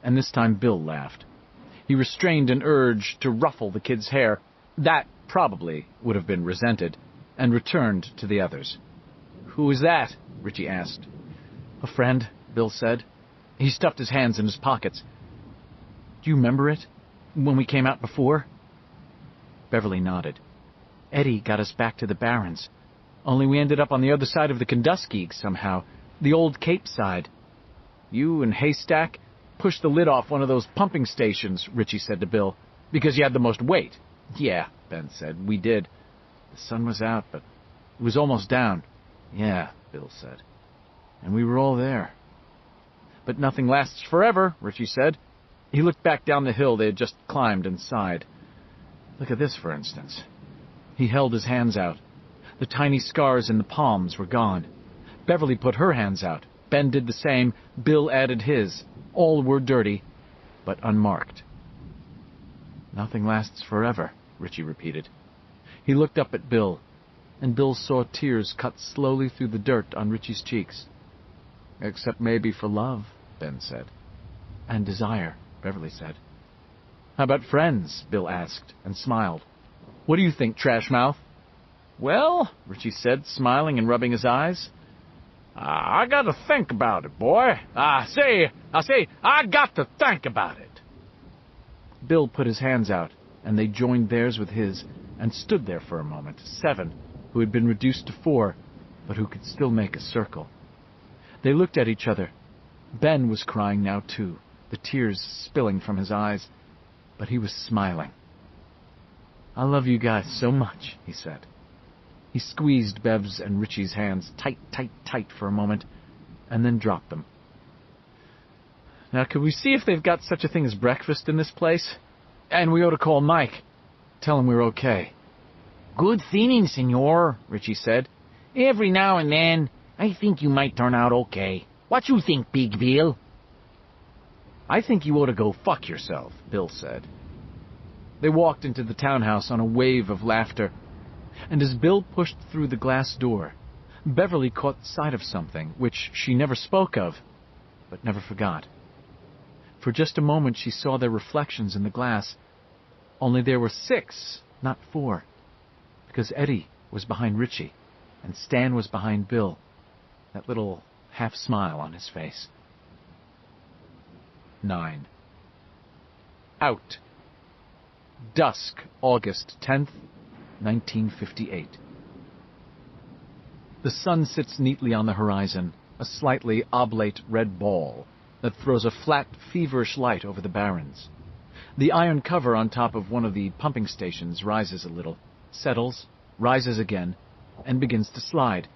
And this time Bill laughed. He restrained an urge to ruffle the kid's hair. That probably would have been resented, and returned to the others. Who is that? Richie asked. A friend, Bill said. He stuffed his hands in his pockets. Do you remember it? When we came out before? Beverly nodded. Eddie got us back to the Barrens. Only we ended up on the other side of the Kenduskeag somehow, the old Cape side. You and Haystack pushed the lid off one of those pumping stations, Richie said to Bill, because you had the most weight. Yeah, Ben said, we did. The sun was out, but it was almost down. Yeah, Bill said. And we were all there. But nothing lasts forever, Richie said. He looked back down the hill they had just climbed and sighed. Look at this, for instance. He held his hands out. The tiny scars in the palms were gone. Beverly put her hands out. Ben did the same. Bill added his. All were dirty, but unmarked. Nothing lasts forever, Richie repeated. He looked up at Bill, and Bill saw tears cut slowly through the dirt on Richie's cheeks. Except maybe for love, Ben said. And desire, Beverly said. How about friends? Bill asked, and smiled. What do you think, Trashmouth? Well, Richie said, smiling and rubbing his eyes. I got to think about it, boy. I got to think about it. Bill put his hands out, and they joined theirs with his, and stood there for a moment, 7, who had been reduced to 4, but who could still make a circle. They looked at each other. Ben was crying now, too, the tears spilling from his eyes, but he was smiling. I love you guys so much, he said. He squeezed Bev's and Richie's hands tight, tight, tight for a moment, and then dropped them. Now, could we see if they've got such a thing as breakfast in this place? And we ought to call Mike. Tell him we're okay. Good thinking, senor, Richie said. Every now and then, I think you might turn out okay. What you think, Big Bill? I think you ought to go fuck yourself, Bill said. They walked into the townhouse on a wave of laughter, and as Bill pushed through the glass door, Beverly caught sight of something which she never spoke of, but never forgot. For just a moment she saw their reflections in the glass, only there were 6, not 4, because Eddie was behind Richie, and Stan was behind Bill, that little half-smile on his face. 9. Out. Dusk, August 10th, 1958. The sun sits neatly on the horizon, a slightly oblate red ball that throws a flat, feverish light over the barrens. The iron cover on top of one of the pumping stations rises a little, settles, rises again, and begins to slide.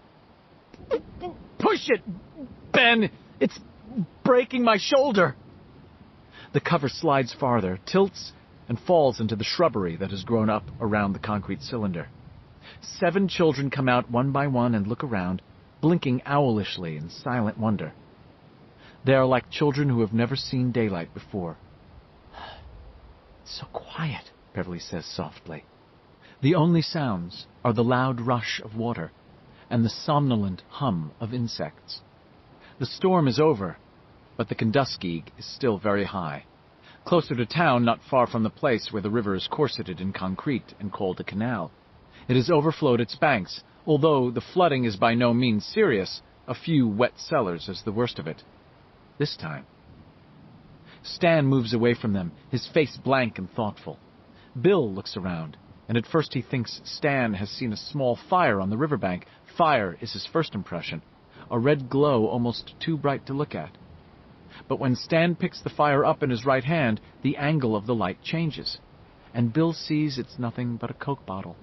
Push it, Ben! It's breaking my shoulder! The cover slides farther, tilts, and falls into the shrubbery that has grown up around the concrete cylinder. 7 children come out one by one and look around, blinking owlishly in silent wonder. They are like children who have never seen daylight before. "It's so quiet," Beverly says softly. The only sounds are the loud rush of water and the somnolent hum of insects. The storm is over, but the Kenduskeag is still very high. Closer to town, not far from the place where the river is corseted in concrete and called a canal, it has overflowed its banks. Although the flooding is by no means serious, a few wet cellars is the worst of it. This time. Stan moves away from them, his face blank and thoughtful. Bill looks around, and at first he thinks Stan has seen a small fire on the riverbank. Fire is his first impression, a red glow almost too bright to look at. But when Stan picks the fire up in his right hand, the angle of the light changes, and Bill sees it's nothing but a Coke bottle,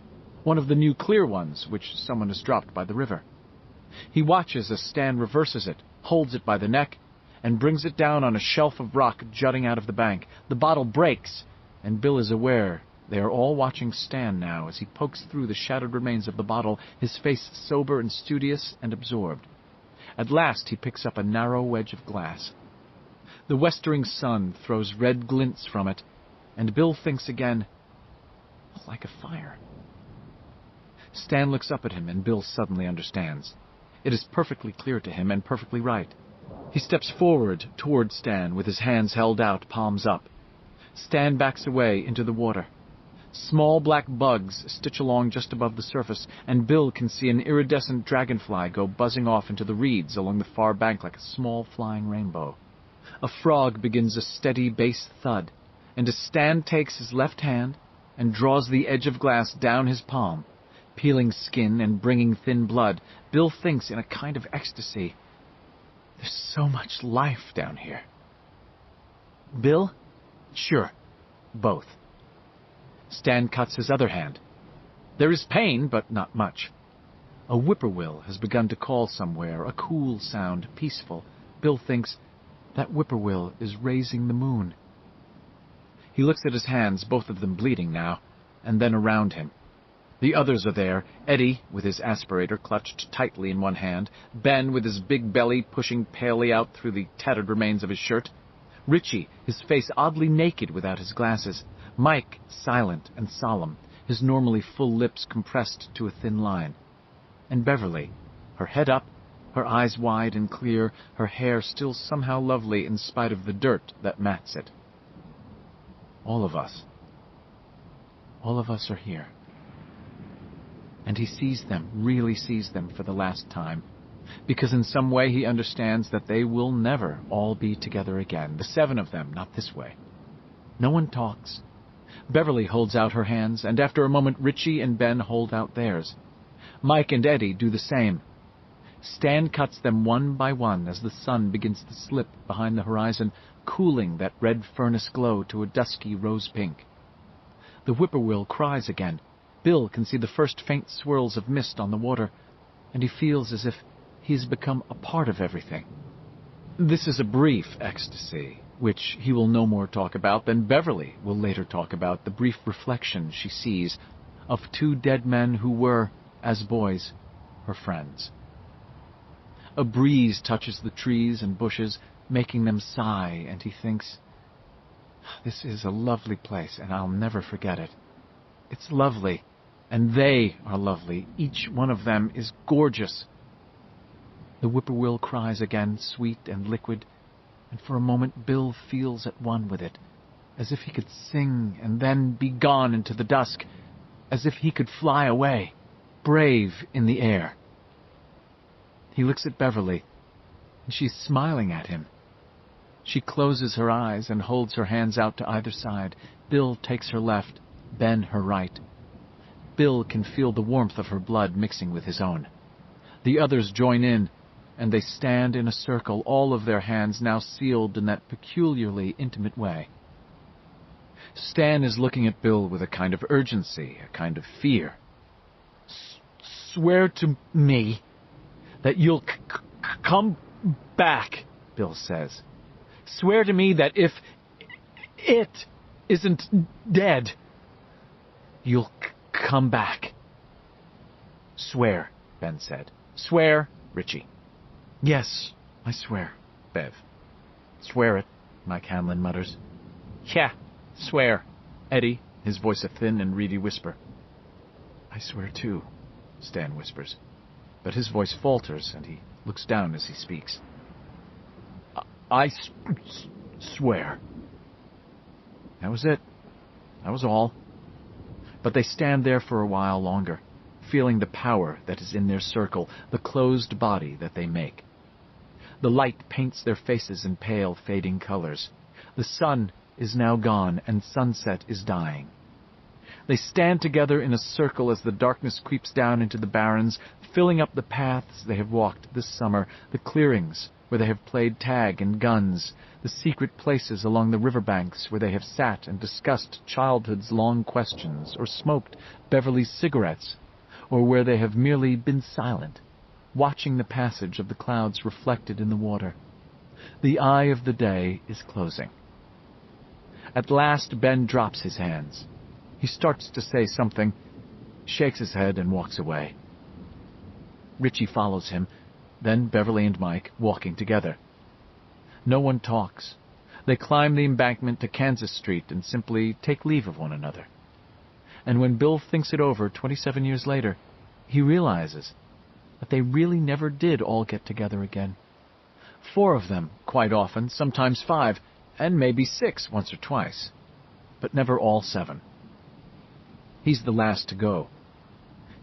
one of the new clear ones which someone has dropped by the river. He watches as Stan reverses it, holds it by the neck, and brings it down on a shelf of rock jutting out of the bank. The bottle breaks, and Bill is aware they are all watching Stan now as he pokes through the shattered remains of the bottle, his face sober and studious and absorbed. At last he picks up a narrow wedge of glass. The westering sun throws red glints from it, and Bill thinks again, like a fire. Stan looks up at him, and Bill suddenly understands. It is perfectly clear to him, and perfectly right. He steps forward toward Stan with his hands held out, palms up. Stan backs away into the water. Small black bugs stitch along just above the surface, and Bill can see an iridescent dragonfly go buzzing off into the reeds along the far bank like a small flying rainbow. A frog begins a steady bass thud, and as Stan takes his left hand and draws the edge of glass down his palm, peeling skin and bringing thin blood, Bill thinks in a kind of ecstasy, "There's so much life down here." "Bill?" "Sure. Both." Stan cuts his other hand. There is pain, but not much. A whippoorwill has begun to call somewhere, a cool sound, peaceful. Bill thinks, that whippoorwill is raising the moon. He looks at his hands, both of them bleeding now, and then around him. The others are there, Eddie with his aspirator clutched tightly in one hand, Ben with his big belly pushing palely out through the tattered remains of his shirt, Richie, his face oddly naked without his glasses, Mike, silent and solemn, his normally full lips compressed to a thin line, and Beverly, her head up, her eyes wide and clear, her hair still somehow lovely in spite of the dirt that mats it. All of us are here. And he sees them, really sees them for the last time, because in some way he understands that they will never all be together again, the 7 of them, not this way. No one talks. Beverly holds out her hands, and after a moment Richie and Ben hold out theirs. Mike and Eddie do the same. Stan cuts them one by one as the sun begins to slip behind the horizon, cooling that red furnace glow to a dusky rose pink. The whippoorwill cries again. Bill can see the first faint swirls of mist on the water, and he feels as if he has become a part of everything. This is a brief ecstasy, which he will no more talk about than Beverly will later talk about the brief reflection she sees of 2 dead men who were, as boys, her friends. A breeze touches the trees and bushes, making them sigh, and he thinks, this is a lovely place, and I'll never forget it. It's lovely, and they are lovely. Each one of them is gorgeous, The whippoorwill cries again, sweet and liquid, and for a moment Bill feels at one with it, as if he could sing and then be gone into the dusk, as if he could fly away, brave in the air. He looks at Beverly, and she's smiling at him. She closes her eyes and holds her hands out to either side. Bill takes her left, Ben her right. Bill can feel the warmth of her blood mixing with his own. The others join in, and they stand in a circle, all of their hands now sealed in that peculiarly intimate way. Stan is looking at Bill with a kind of urgency, a kind of fear. Swear to me that you'll come back, Bill says. Swear to me that if it isn't dead, you'll come back. Swear, Ben said. Swear, Richie. Yes, I swear, Bev. Swear it, Mike Hanlon mutters. Yeah, swear, Eddie, his voice a thin and reedy whisper. I swear too, Stan whispers, but his voice falters and he looks down as he speaks. I swear. That was it. That was all. But they stand there for a while longer, feeling the power that is in their circle, the closed body that they make. The light paints their faces in pale, fading colors. The sun is now gone, and sunset is dying. They stand together in a circle as the darkness creeps down into the barrens, filling up the paths they have walked this summer, the clearings where they have played tag and guns, the secret places along the riverbanks where they have sat and discussed childhood's long questions, or smoked Beverly's cigarettes, or where they have merely been silent, watching the passage of the clouds reflected in the water. The eye of the day is closing. At last Ben drops his hands. He starts to say something, shakes his head, and walks away. Richie follows him, then Beverly and Mike walking together. No one talks. They climb the embankment to Kansas Street and simply take leave of one another. And when Bill thinks it over 27 years later, he realizes that they really never did all get together again. 4 of them, quite often, sometimes 5, and maybe 6 once or twice, but never all 7. He's the last to go.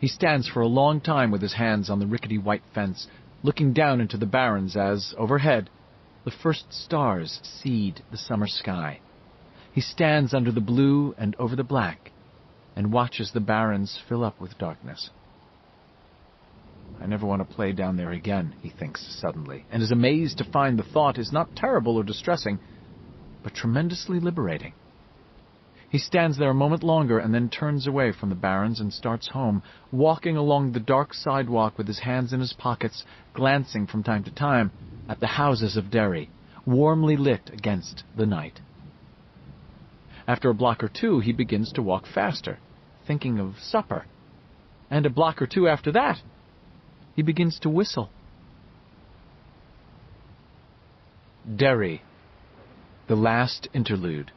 He stands for a long time with his hands on the rickety white fence, looking down into the barrens as, overhead, the first stars seed the summer sky. He stands under the blue and over the black, and watches the barrens fill up with darkness. I never want to play down there again, he thinks suddenly, and is amazed to find the thought is not terrible or distressing, but tremendously liberating. He stands there a moment longer and then turns away from the barrens and starts home, walking along the dark sidewalk with his hands in his pockets, glancing from time to time at the houses of Derry, warmly lit against the night. After a block or 2, he begins to walk faster, thinking of supper. And a block or 2 after that, he begins to whistle. Derry, the last interlude.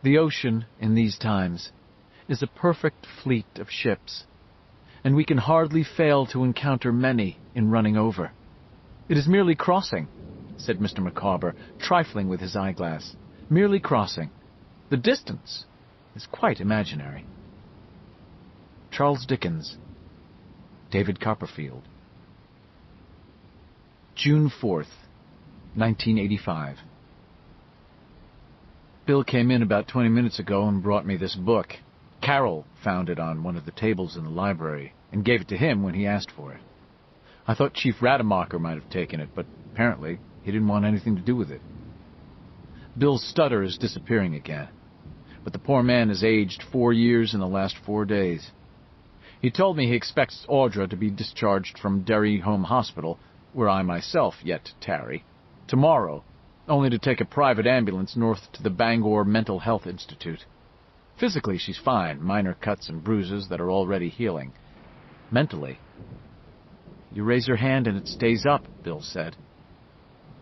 The ocean, in these times, is a perfect fleet of ships, and we can hardly fail to encounter many in running over. It is merely crossing, said Mr. Micawber, trifling with his eyeglass. Merely crossing. The distance is quite imaginary. Charles Dickens, David Copperfield. June 4th, 1985. Bill came in about 20 minutes ago and brought me this book. Carol found it on one of the tables in the library and gave it to him when he asked for it. I thought Chief Rademacher might have taken it, but apparently he didn't want anything to do with it. Bill's stutter is disappearing again, but the poor man has aged 4 years in the last 4 days. He told me he expects Audra to be discharged from Derry Home Hospital, where I myself yet tarry, tomorrow, only to take a private ambulance north to the Bangor Mental Health Institute. Physically, she's fine, minor cuts and bruises that are already healing. Mentally, you raise your hand and it stays up, Bill said.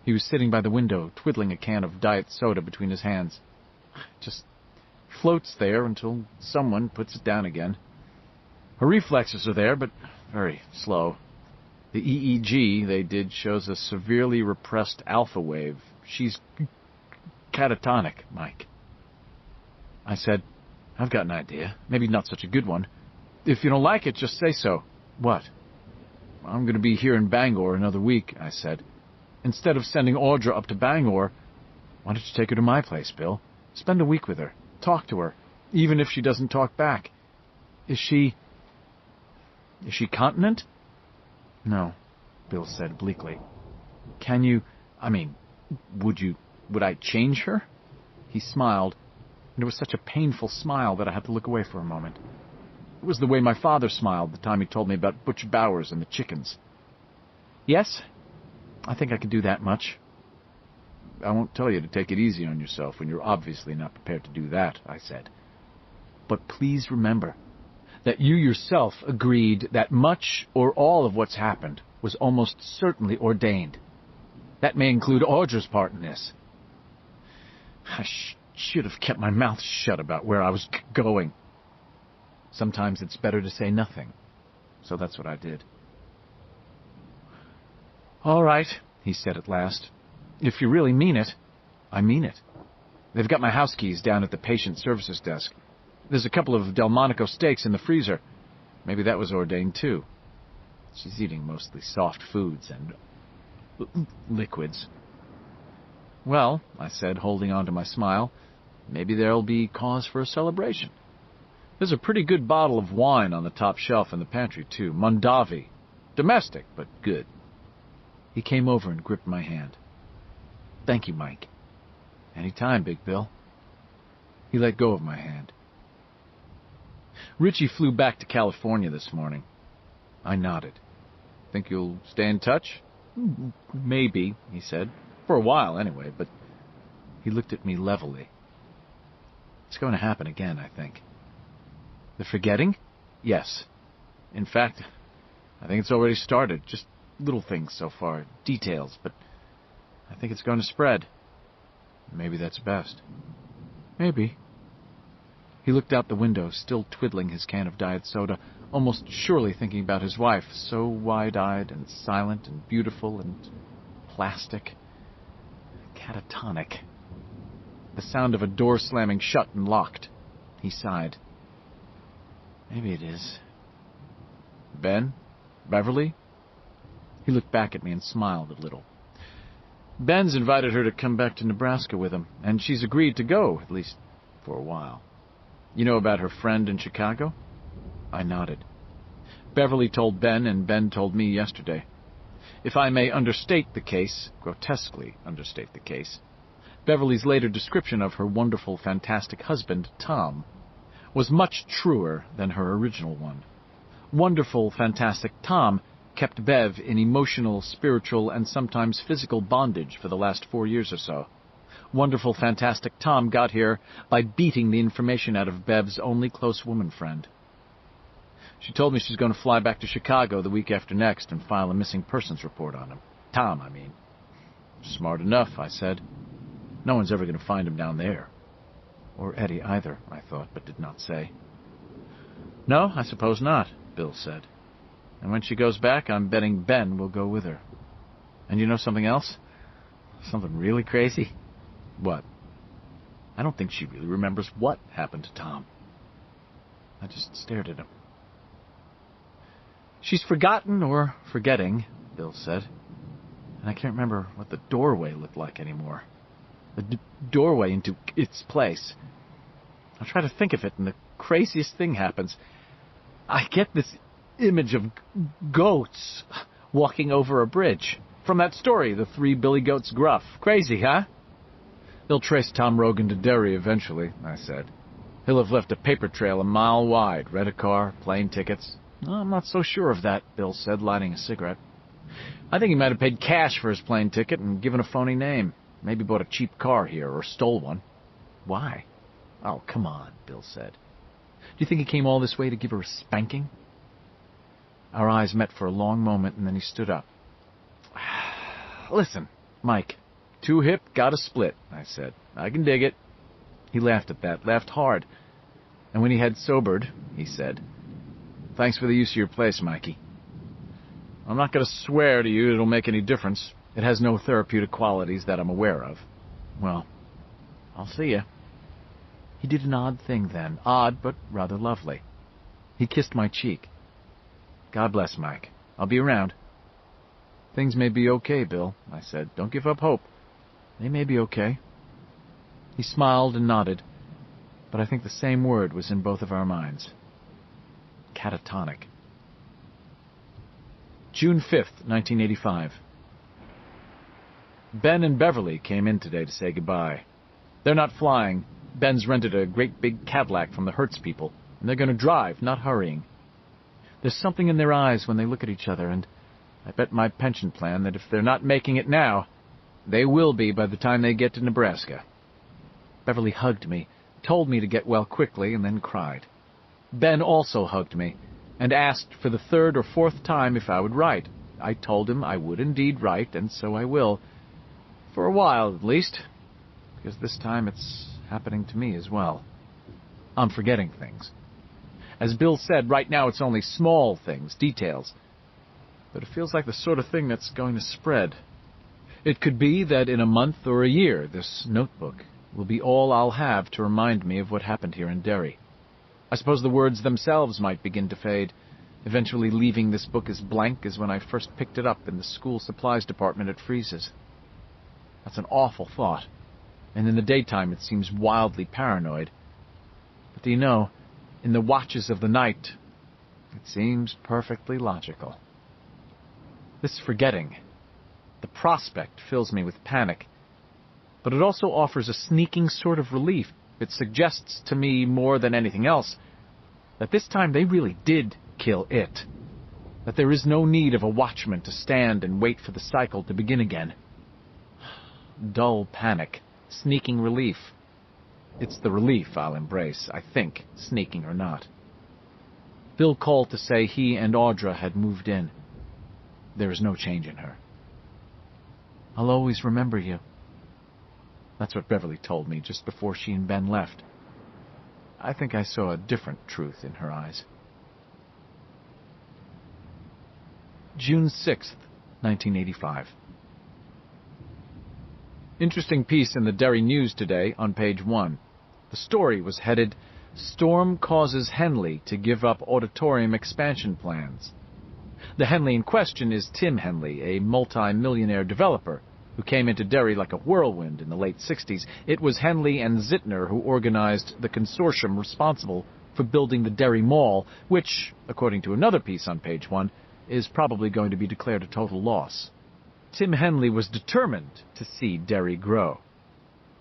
He was sitting by the window, twiddling a can of diet soda between his hands. Just floats there until someone puts it down again. Her reflexes are there, but very slow. The EEG they did shows a severely repressed alpha wave. She's catatonic, Mike. I said, I've got an idea. Maybe not such a good one. If you don't like it, just say so. What? I'm going to be here in Bangor another week, I said. Instead of sending Audra up to Bangor, why don't you take her to my place, Bill? Spend a week with her. Talk to her, even if she doesn't talk back. Is she continent? No, Bill said bleakly. Can you, would I change her? He smiled, and it was such a painful smile that I had to look away for a moment. It was the way my father smiled the time he told me about Butch Bowers and the chickens. Yes, I think I could do that much. I won't tell you to take it easy on yourself when you're obviously not prepared to do that, I said. But please remember that you yourself agreed that much or all of what's happened was almost certainly ordained. That may include Audra's part in this. I should have kept my mouth shut about where I was going. Sometimes it's better to say nothing, so that's what I did. All right, he said at last. If you really mean it, I mean it. They've got my house keys down at the patient services desk. There's a couple of Delmonico steaks in the freezer. Maybe that was ordained, too. She's eating mostly soft foods and liquids. Well, I said, holding on to my smile, maybe there'll be cause for a celebration. There's a pretty good bottle of wine on the top shelf in the pantry, too. Mondavi. Domestic, but good. He came over and gripped my hand. Thank you, Mike. Any time, Big Bill. He let go of my hand. Richie flew back to California this morning. I nodded. Think you'll stay in touch? Maybe, he said. For a while, anyway, but he looked at me levelly. It's going to happen again, I think. The forgetting? Yes. In fact, I think it's already started. Just little things so far, details, but I think it's going to spread. Maybe that's best. Maybe. He looked out the window, still twiddling his can of diet soda, almost surely thinking about his wife, so wide-eyed and silent and beautiful and plastic. Catatonic. The sound of a door slamming shut and locked. He sighed. Maybe it is. Ben? Beverly? He looked back at me and smiled a little. Ben's invited her to come back to Nebraska with him, and she's agreed to go, at least for a while. You know about her friend in Chicago? I nodded. Beverly told Ben, and Ben told me yesterday. If I may understate the case, grotesquely understate the case, Beverly's later description of her wonderful, fantastic husband, Tom, was much truer than her original one. Wonderful, fantastic Tom kept Bev in emotional, spiritual, and sometimes physical bondage for the last 4 years or so. Wonderful, fantastic Tom got here by beating the information out of Bev's only close woman friend. She told me she's going to fly back to Chicago the week after next and file a missing persons report on him. Tom, I mean. Smart enough, I said. No one's ever going to find him down there. Or Eddie either, I thought, but did not say. No, I suppose not, Bill said. And when she goes back, I'm betting Ben will go with her. And you know something else? Something really crazy? What? I don't think she really remembers what happened to Tom. I just stared at him. She's forgotten or forgetting, Bill said. And I can't remember what the doorway looked like anymore. The doorway into its place. I try to think of it, and the craziest thing happens. I get this image of goats walking over a bridge. From that story, The Three Billy Goats Gruff. Crazy, huh? They'll trace Tom Rogan to Derry eventually, I said. He'll have left a paper trail a mile wide, rent a car, plane tickets. I'm not so sure of that, Bill said, lighting a cigarette. I think he might have paid cash for his plane ticket and given a phony name. Maybe bought a cheap car here or stole one. Why? Oh, come on, Bill said. Do you think he came all this way to give her a spanking? Our eyes met for a long moment, and then he stood up. Listen, Mike, too hip, gotta split, I said. I can dig it. He laughed at that, laughed hard. And when he had sobered, he said, Thanks for the use of your place, Mikey. I'm not going to swear to you it'll make any difference. It has no therapeutic qualities that I'm aware of. Well, I'll see you." He did an odd thing then, odd but rather lovely. He kissed my cheek. "God bless, Mike. I'll be around." "Things may be okay, Bill," I said. "Don't give up hope. They may be okay." He smiled and nodded, but I think the same word was in both of our minds. Catatonic. June 5th, 1985. Ben and Beverly came in today to say goodbye. They're not flying. Ben's rented a great big Cadillac from the Hertz people, and they're going to drive, not hurrying. There's something in their eyes when they look at each other, and I bet my pension plan that if they're not making it now, they will be by the time they get to Nebraska. Beverly hugged me, told me to get well quickly, and then cried. Ben also hugged me, and asked for the third or fourth time if I would write. I told him I would indeed write, and so I will. For a while, at least, because this time it's happening to me as well. I'm forgetting things. As Bill said, right now it's only small things, details. But it feels like the sort of thing that's going to spread. It could be that in a month or a year, this notebook will be all I'll have to remind me of what happened here in Derry. I suppose the words themselves might begin to fade, eventually leaving this book as blank as when I first picked it up in the school supplies department at Freeze's. That's an awful thought, and in the daytime it seems wildly paranoid. But do you know, in the watches of the night, it seems perfectly logical. This forgetting, the prospect fills me with panic, but it also offers a sneaking sort of relief. It suggests to me more than anything else that this time they really did kill it, that there is no need of a watchman to stand and wait for the cycle to begin again. Dull panic, sneaking relief. It's the relief I'll embrace, I think, sneaking or not. Bill called to say he and Audra had moved in. There is no change in her. "I'll always remember you." That's what Beverly told me just before she and Ben left. I think I saw a different truth in her eyes. June 6th, 1985. Interesting piece in the Derry News today on page 1. The story was headed, "Storm Causes Henley to Give Up Auditorium Expansion Plans." The Henley in question is Tim Henley, a multi-millionaire developer who came into Derry like a whirlwind in the late 60s. It was Henley and Zittner who organized the consortium responsible for building the Derry Mall, which, according to another piece on page 1, is probably going to be declared a total loss. Tim Henley was determined to see Derry grow.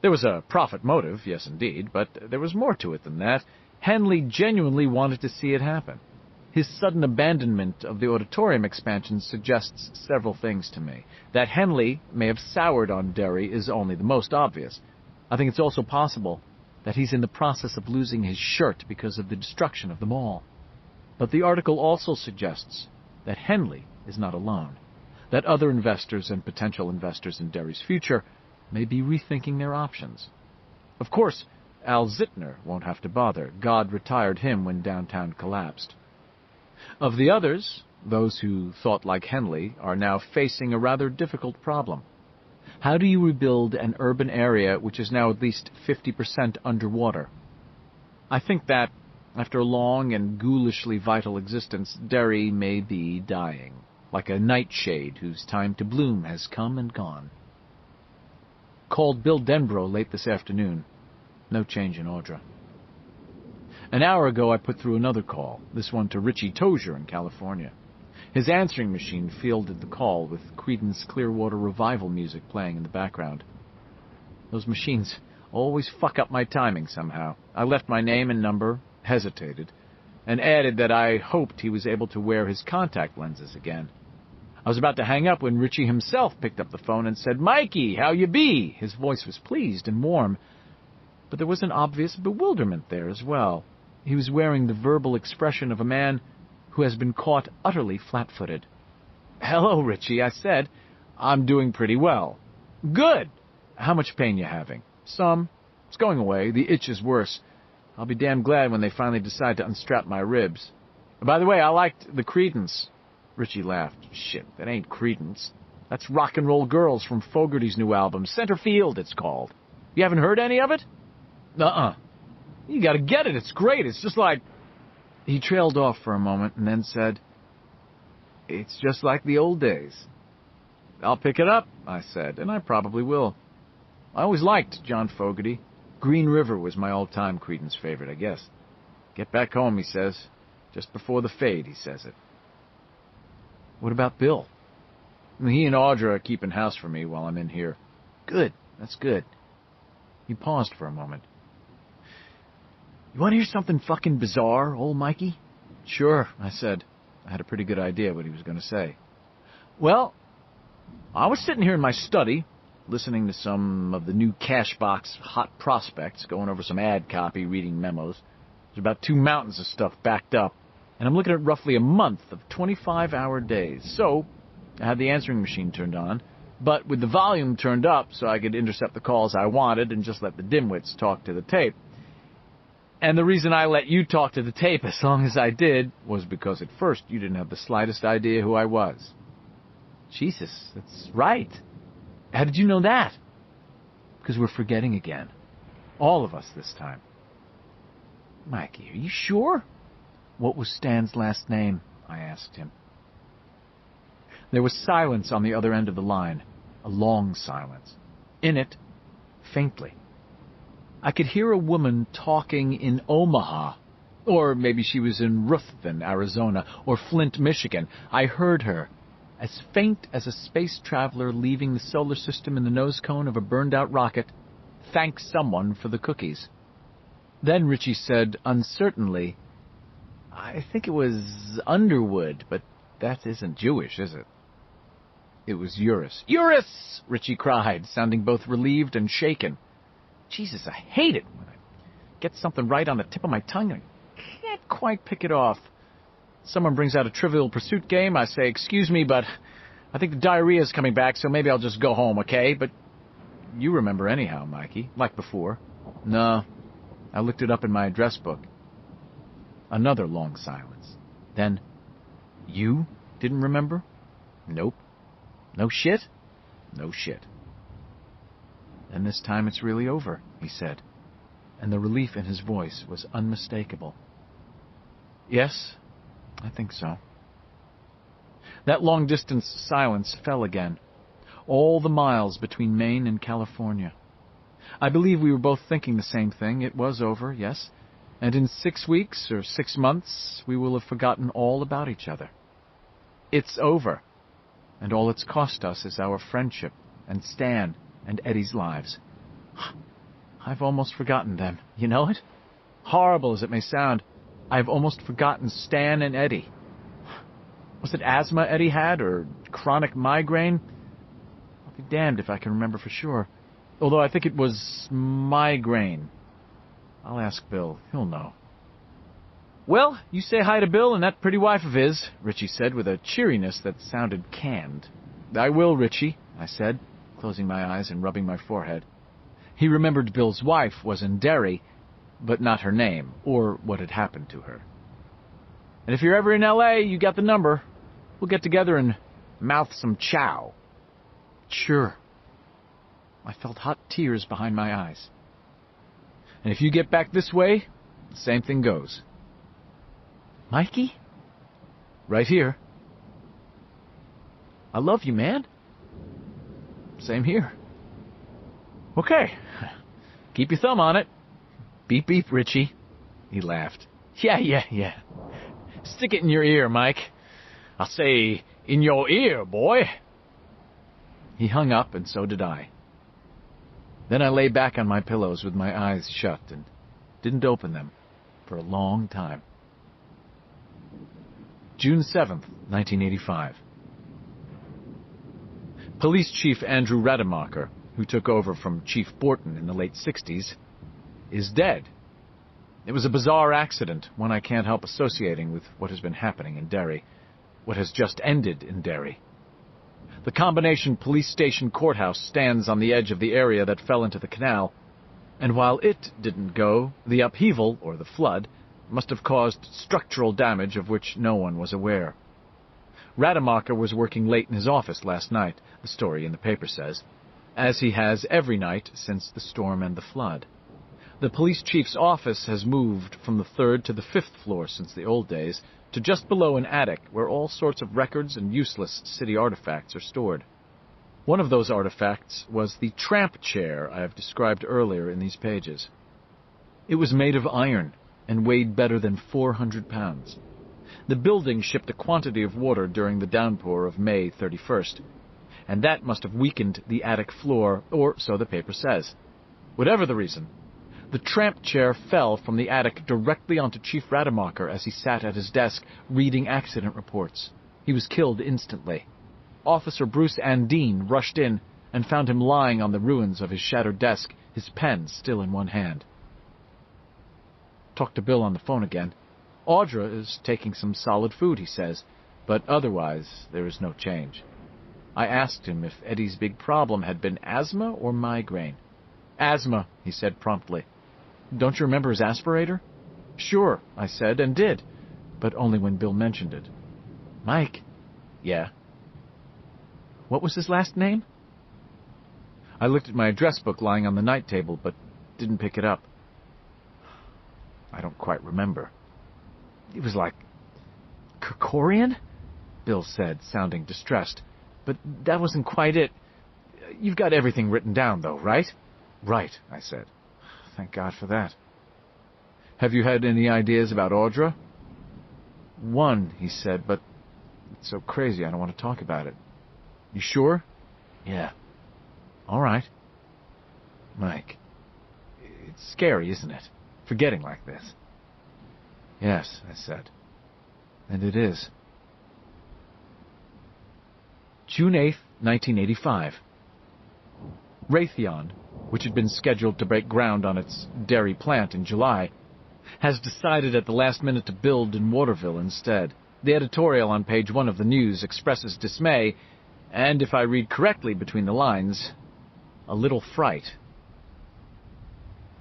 There was a profit motive, yes indeed, but there was more to it than that. Henley genuinely wanted to see it happen. His sudden abandonment of the auditorium expansion suggests several things to me. That Henley may have soured on Derry is only the most obvious. I think it's also possible that he's in the process of losing his shirt because of the destruction of the mall. But the article also suggests that Henley is not alone, that other investors and potential investors in Derry's future may be rethinking their options. Of course, Al Zittner won't have to bother. God retired him when downtown collapsed. Of the others, those who thought like Henley are now facing a rather difficult problem. How do you rebuild an urban area which is now at least 50% underwater? I think that, after a long and ghoulishly vital existence, Derry may be dying, like a nightshade whose time to bloom has come and gone. Called Bill Denbrough late this afternoon. No change in Audra. An hour ago I put through another call, this one to Richie Tozier in California. His answering machine fielded the call with Creedence Clearwater Revival music playing in the background. Those machines always fuck up my timing somehow. I left my name and number, hesitated, and added that I hoped he was able to wear his contact lenses again. I was about to hang up when Richie himself picked up the phone and said, "Mikey, how you be?" His voice was pleased and warm, but there was an obvious bewilderment there as well. He was wearing the verbal expression of a man who has been caught utterly flat-footed. "Hello, Richie," I said. "I'm doing pretty well." "Good. How much pain you having?" "Some. It's going away. The itch is worse. I'll be damn glad when they finally decide to unstrap my ribs. By the way, I liked the Creedence. Richie laughed. Shit, that ain't Creedence. That's Rock and Roll Girls from Fogerty's new album, Center Field, it's called. You haven't heard any of it? Uh-uh. You gotta get it, it's great, it's just like... He trailed off for a moment and then said, "It's just like the old days." "I'll pick it up," I said, and I probably will. I always liked John Fogerty. Green River was my all-time Creedence favorite, I guess. "Get back home," he says. Just before the fade, he says it. What about Bill? He and Audra are keeping house for me while I'm in here. Good, that's good. He paused for a moment. "You want to hear something fucking bizarre, old Mikey?" "Sure," I said. I had a pretty good idea what he was going to say. "Well, I was sitting here in my study, listening to some of the new Cashbox hot prospects, going over some ad copy, reading memos. There's about 2 mountains of stuff backed up, and I'm looking at roughly a month of 25-hour days. So I had the answering machine turned on, but with the volume turned up so I could intercept the calls I wanted and just let the dimwits talk to the tape. And the reason I let you talk to the tape as long as I did was because at first you didn't have the slightest idea who I was." "Jesus, that's right. How did you know that?" "Because we're forgetting again. All of us this time." "Mikey, are you sure?" "What was Stan's last name?" I asked him. There was silence on the other end of the line, a long silence. In it, faintly, I could hear a woman talking in Omaha, or maybe she was in Ruthven, Arizona, or Flint, Michigan. I heard her, as faint as a space traveler leaving the solar system in the nose cone of a burned-out rocket, thank someone for the cookies. Then Richie said, uncertainly, "I think it was Underwood, but that isn't Jewish, is it?" It was Eurus. "Eurus!" Richie cried, sounding both relieved and shaken. Jesus, I hate it when I get something right on the tip of my tongue and I can't quite pick it off. Someone brings out a Trivial Pursuit game, I say, "Excuse me, but I think the diarrhea's coming back, so maybe I'll just go home, okay?" But you remember anyhow, Mikey, like before. No, I looked it up in my address book. Another long silence. Then, "You didn't remember?" "Nope." "No shit?" "No shit." "And this time it's really over," he said, and the relief in his voice was unmistakable. "Yes, I think so." That long-distance silence fell again. All the miles between Maine and California. I believe we were both thinking the same thing. It was over, yes, and in 6 weeks or 6 months we will have forgotten all about each other. It's over, and all it's cost us is our friendship and Stan and Eddie's lives. I've almost forgotten them. You know it? Horrible as it may sound, I've almost forgotten Stan and Eddie. Was it asthma Eddie had, or chronic migraine? I'll be damned if I can remember for sure. Although I think it was migraine. I'll ask Bill. He'll know. "Well, you say hi to Bill and that pretty wife of his," Richie said with a cheeriness that sounded canned. "I will, Richie," I said, closing my eyes and rubbing my forehead. He remembered Bill's wife was in Derry, but not her name, or what had happened to her. "And if you're ever in L.A., you got the number. We'll get together and mouth some chow." "Sure." I felt hot tears behind my eyes. "And if you get back this way, the same thing goes." "Mikey?" "Right here." "I love you, man." "Same here." "Okay. Keep your thumb on it. Beep, beep, Richie." He laughed. Yeah. Stick it in your ear, Mike. I say, in your ear, boy." He hung up, and so did I. Then I lay back on my pillows with my eyes shut and didn't open them for a long time. June 7th, 1985. Police Chief Andrew Rademacher, who took over from Chief Borton in the late 60s, is dead. It was a bizarre accident, one I can't help associating with what has been happening in Derry, what has just ended in Derry. The combination police station courthouse stands on the edge of the area that fell into the canal, and while it didn't go, the upheaval, or the flood, must have caused structural damage of which no one was aware. Rademacher was working late in his office last night, the story in the paper says, as he has every night since the storm and the flood. The police chief's office has moved from the 3rd to the 5th floor since the old days, to just below an attic where all sorts of records and useless city artifacts are stored. One of those artifacts was the tramp chair I have described earlier in these pages. It was made of iron and weighed better than 400 pounds. The building shipped a quantity of water during the downpour of May 31st, and that must have weakened the attic floor, or so the paper says. Whatever the reason, the tramp chair fell from the attic directly onto Chief Rademacher as he sat at his desk reading accident reports. He was killed instantly. Officer Bruce Andine rushed in and found him lying on the ruins of his shattered desk, his pen still in one hand. Talked to Bill on the phone again. Audra is taking some solid food, he says, but otherwise there is no change. I asked him if Eddie's big problem had been asthma or migraine. Asthma, he said promptly. Don't you remember his aspirator? Sure, I said, and did, but only when Bill mentioned it. Mike? Yeah. What was his last name? I looked at my address book lying on the night table, but didn't pick it up. I don't quite remember. It was like Kerkorian? Bill said, sounding distressed. But that wasn't quite it. You've got everything written down, though, right? Right, I said. Thank God for that. Have you had any ideas about Audra? One, he said, but it's so crazy I don't want to talk about it. You sure? Yeah. All right. Mike, it's scary, isn't it? Forgetting like this. Yes, I said. And it is. June 8th, 1985. Raytheon, which had been scheduled to break ground on its dairy plant in July, has decided at the last minute to build in Waterville instead. The editorial on page 1 of the News expresses dismay, and if I read correctly between the lines, a little fright.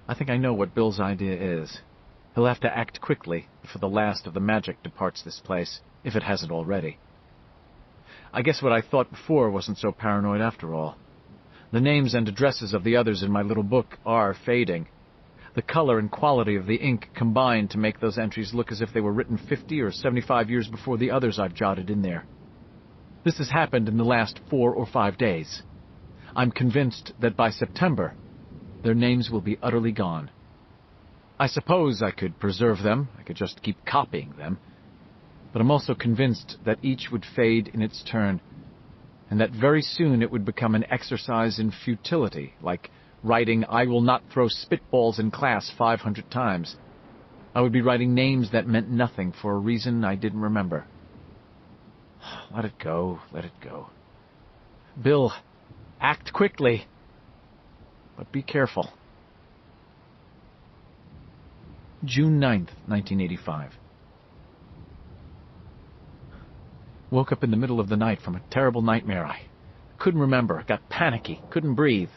I think I know what Bill's idea is. He'll have to act quickly before the last of the magic departs this place, if it hasn't already. I guess what I thought before wasn't so paranoid after all. The names and addresses of the others in my little book are fading. The color and quality of the ink combine to make those entries look as if they were written 50 or 75 years before the others I've jotted in there. This has happened in the last 4 or 5 days. I'm convinced that by September, their names will be utterly gone. I suppose I could preserve them, I could just keep copying them, but I'm also convinced that each would fade in its turn, and that very soon it would become an exercise in futility, like writing "I will not throw spitballs in class" 500 times. I would be writing names that meant nothing for a reason I didn't remember. Let it go, let it go. Bill, act quickly, but be careful. June 9th, 1985. Woke up in the middle of the night from a terrible nightmare. I couldn't remember, got panicky, couldn't breathe.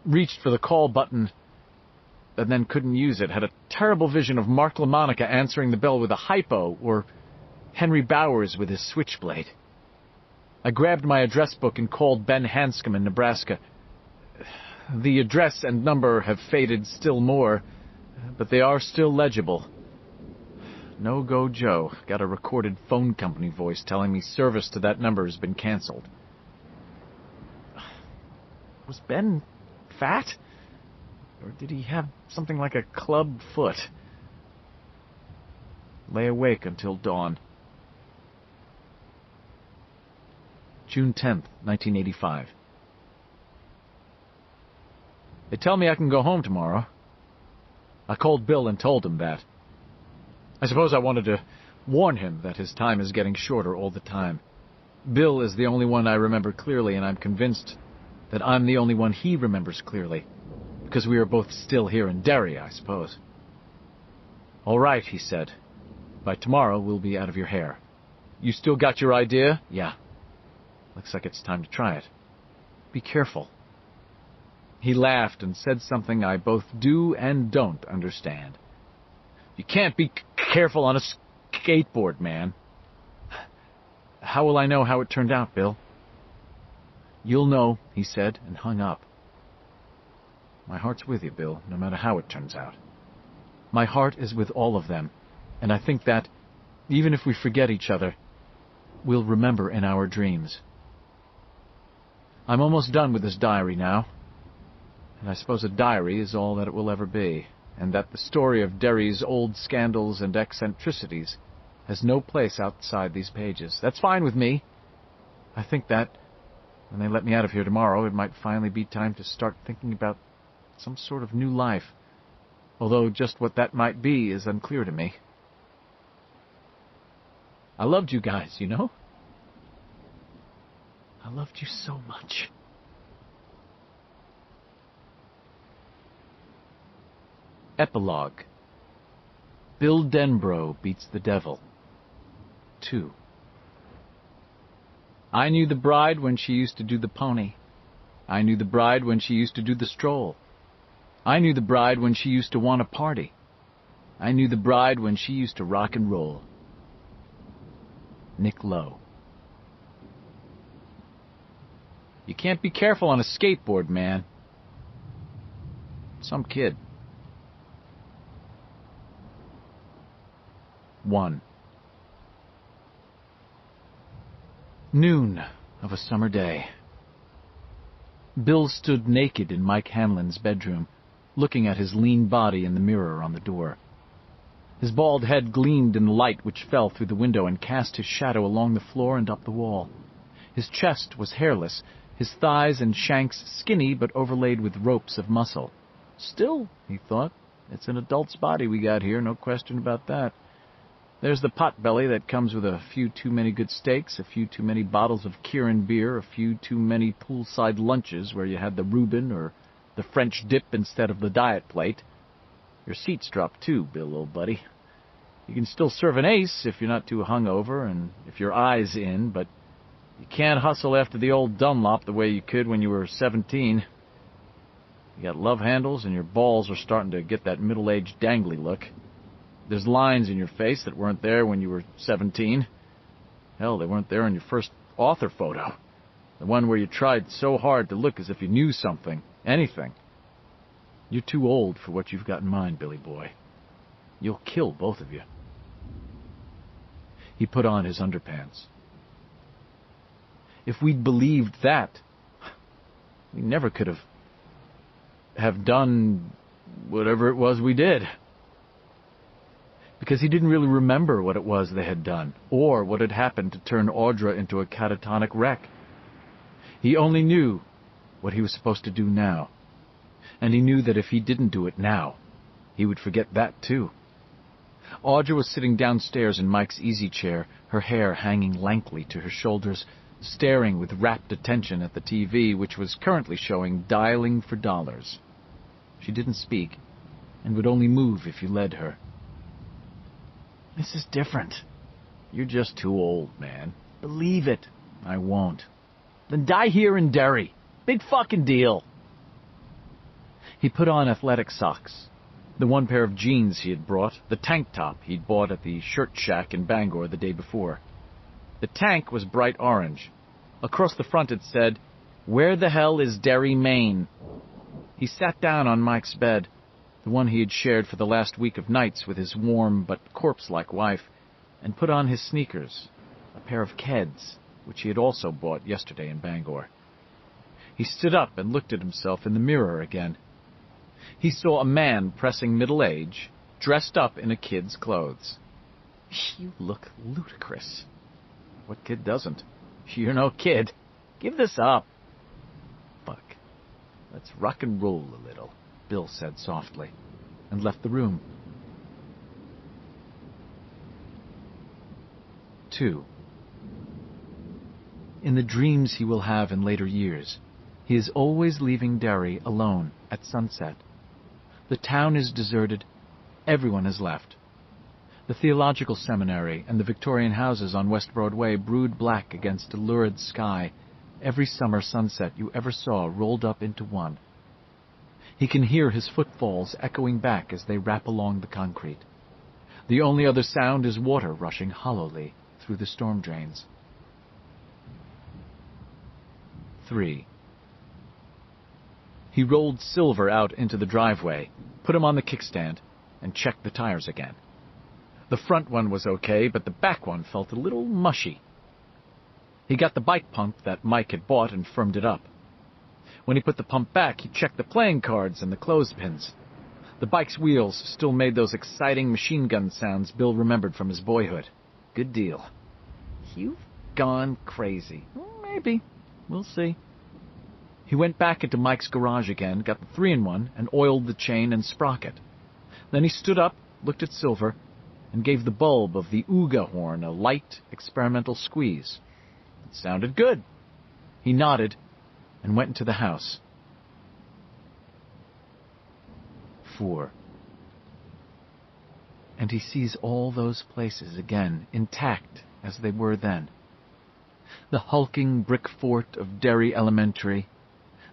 Reached for the call button, and then couldn't use it. Had a terrible vision of Mark LaMonica answering the bell with a hypo, or Henry Bowers with his switchblade. I grabbed my address book and called Ben Hanscom in Nebraska. The address and number have faded still more, but they are still legible. No-Go Joe got a recorded phone company voice telling me service to that number has been canceled. Was Ben fat? Or did he have something like a club foot? Lay awake until dawn. June 10th, 1985. They tell me I can go home tomorrow. I called Bill and told him that. I suppose I wanted to warn him that his time is getting shorter all the time. Bill is the only one I remember clearly, and I'm convinced that I'm the only one he remembers clearly, because we are both still here in Derry, I suppose. All right, he said. By tomorrow, we'll be out of your hair. You still got your idea? Yeah. Looks like it's time to try it. Be careful. He laughed and said something I both do and don't understand. You can't be careful on a skateboard, man. How will I know how it turned out, Bill? You'll know, he said, and hung up. My heart's with you, Bill, no matter how it turns out. My heart is with all of them, and I think that, even if we forget each other, we'll remember in our dreams. I'm almost done with this diary now, and I suppose a diary is all that it will ever be, and that the story of Derry's old scandals and eccentricities has no place outside these pages. That's fine with me. I think that, when they let me out of here tomorrow, it might finally be time to start thinking about some sort of new life, although just what that might be is unclear to me. I loved you guys, you know? I loved you so much. Epilogue. Bill Denbrough Beats the Devil. 2. I knew the bride when she used to do the pony. I knew the bride when she used to do the stroll. I knew the bride when she used to want a party. I knew the bride when she used to rock and roll. Nick Lowe. You can't be careful on a skateboard, man. Some kid. 1. Noon of a summer day. Bill stood naked in Mike Hanlon's bedroom, looking at his lean body in the mirror on the door. His bald head gleamed in the light which fell through the window and cast his shadow along the floor and up the wall. His chest was hairless, his thighs and shanks skinny but overlaid with ropes of muscle. Still, he thought, it's an adult's body we got here, no question about that. There's the potbelly that comes with a few too many good steaks, a few too many bottles of Kirin beer, a few too many poolside lunches where you had the Reuben or the French dip instead of the diet plate. Your seat's dropped too, Bill, old buddy. You can still serve an ace if you're not too hungover and if your eye's in, but you can't hustle after the old Dunlop the way you could when you were 17. You got love handles and your balls are starting to get that middle-aged dangly look. There's lines in your face that weren't there when you were 17. Hell, they weren't there in your first author photo. The one where you tried so hard to look as if you knew something, anything. You're too old for what you've got in mind, Billy boy. You'll kill both of you. He put on his underpants. If we'd believed that, we never could have done whatever it was we did. Because he didn't really remember what it was they had done, or what had happened to turn Audra into a catatonic wreck. He only knew what he was supposed to do now, and he knew that if he didn't do it now, he would forget that too. Audra was sitting downstairs in Mike's easy chair, her hair hanging lankly to her shoulders, staring with rapt attention at the TV, which was currently showing Dialing for Dollars. She didn't speak, and would only move if you led her. This is different. You're just too old, man. Believe it. I won't. Then die here in Derry. Big fucking deal. He put on athletic socks. The one pair of jeans he had brought, the tank top he'd bought at the shirt shack in Bangor the day before. The tank was bright orange. Across the front it said, "Where the hell is Derry, Maine?" He sat down on Mike's bed, the one he had shared for the last week of nights with his warm but corpse-like wife, and put on his sneakers, a pair of Keds, which he had also bought yesterday in Bangor. He stood up and looked at himself in the mirror again. He saw a man pressing middle age, dressed up in a kid's clothes. You look ludicrous. What kid doesn't? You're no kid. Give this up. Fuck. Let's rock and roll a little, Bill said softly, and left the room. 2. In the dreams he will have in later years, he is always leaving Derry alone at sunset. The town is deserted. Everyone has left. The theological seminary and the Victorian houses on West Broadway brood black against a lurid sky, every summer sunset you ever saw rolled up into one. He can hear his footfalls echoing back as they rap along the concrete. The only other sound is water rushing hollowly through the storm drains. 3. He rolled Silver out into the driveway, put him on the kickstand, and checked the tires again. The front one was okay, but the back one felt a little mushy. He got the bike pump that Mike had bought and firmed it up. When he put the pump back, he checked the playing cards and the clothespins. The bike's wheels still made those exciting machine gun sounds Bill remembered from his boyhood. Good deal. You've gone crazy. Maybe. We'll see. He went back into Mike's garage again, got the 3-in-1, and oiled the chain and sprocket. Then he stood up, looked at Silver, and gave the bulb of the Ooga horn a light, experimental squeeze. It sounded good. He nodded and went into the house. 4. And he sees all those places again, intact as they were then. The hulking brick fort of Derry Elementary,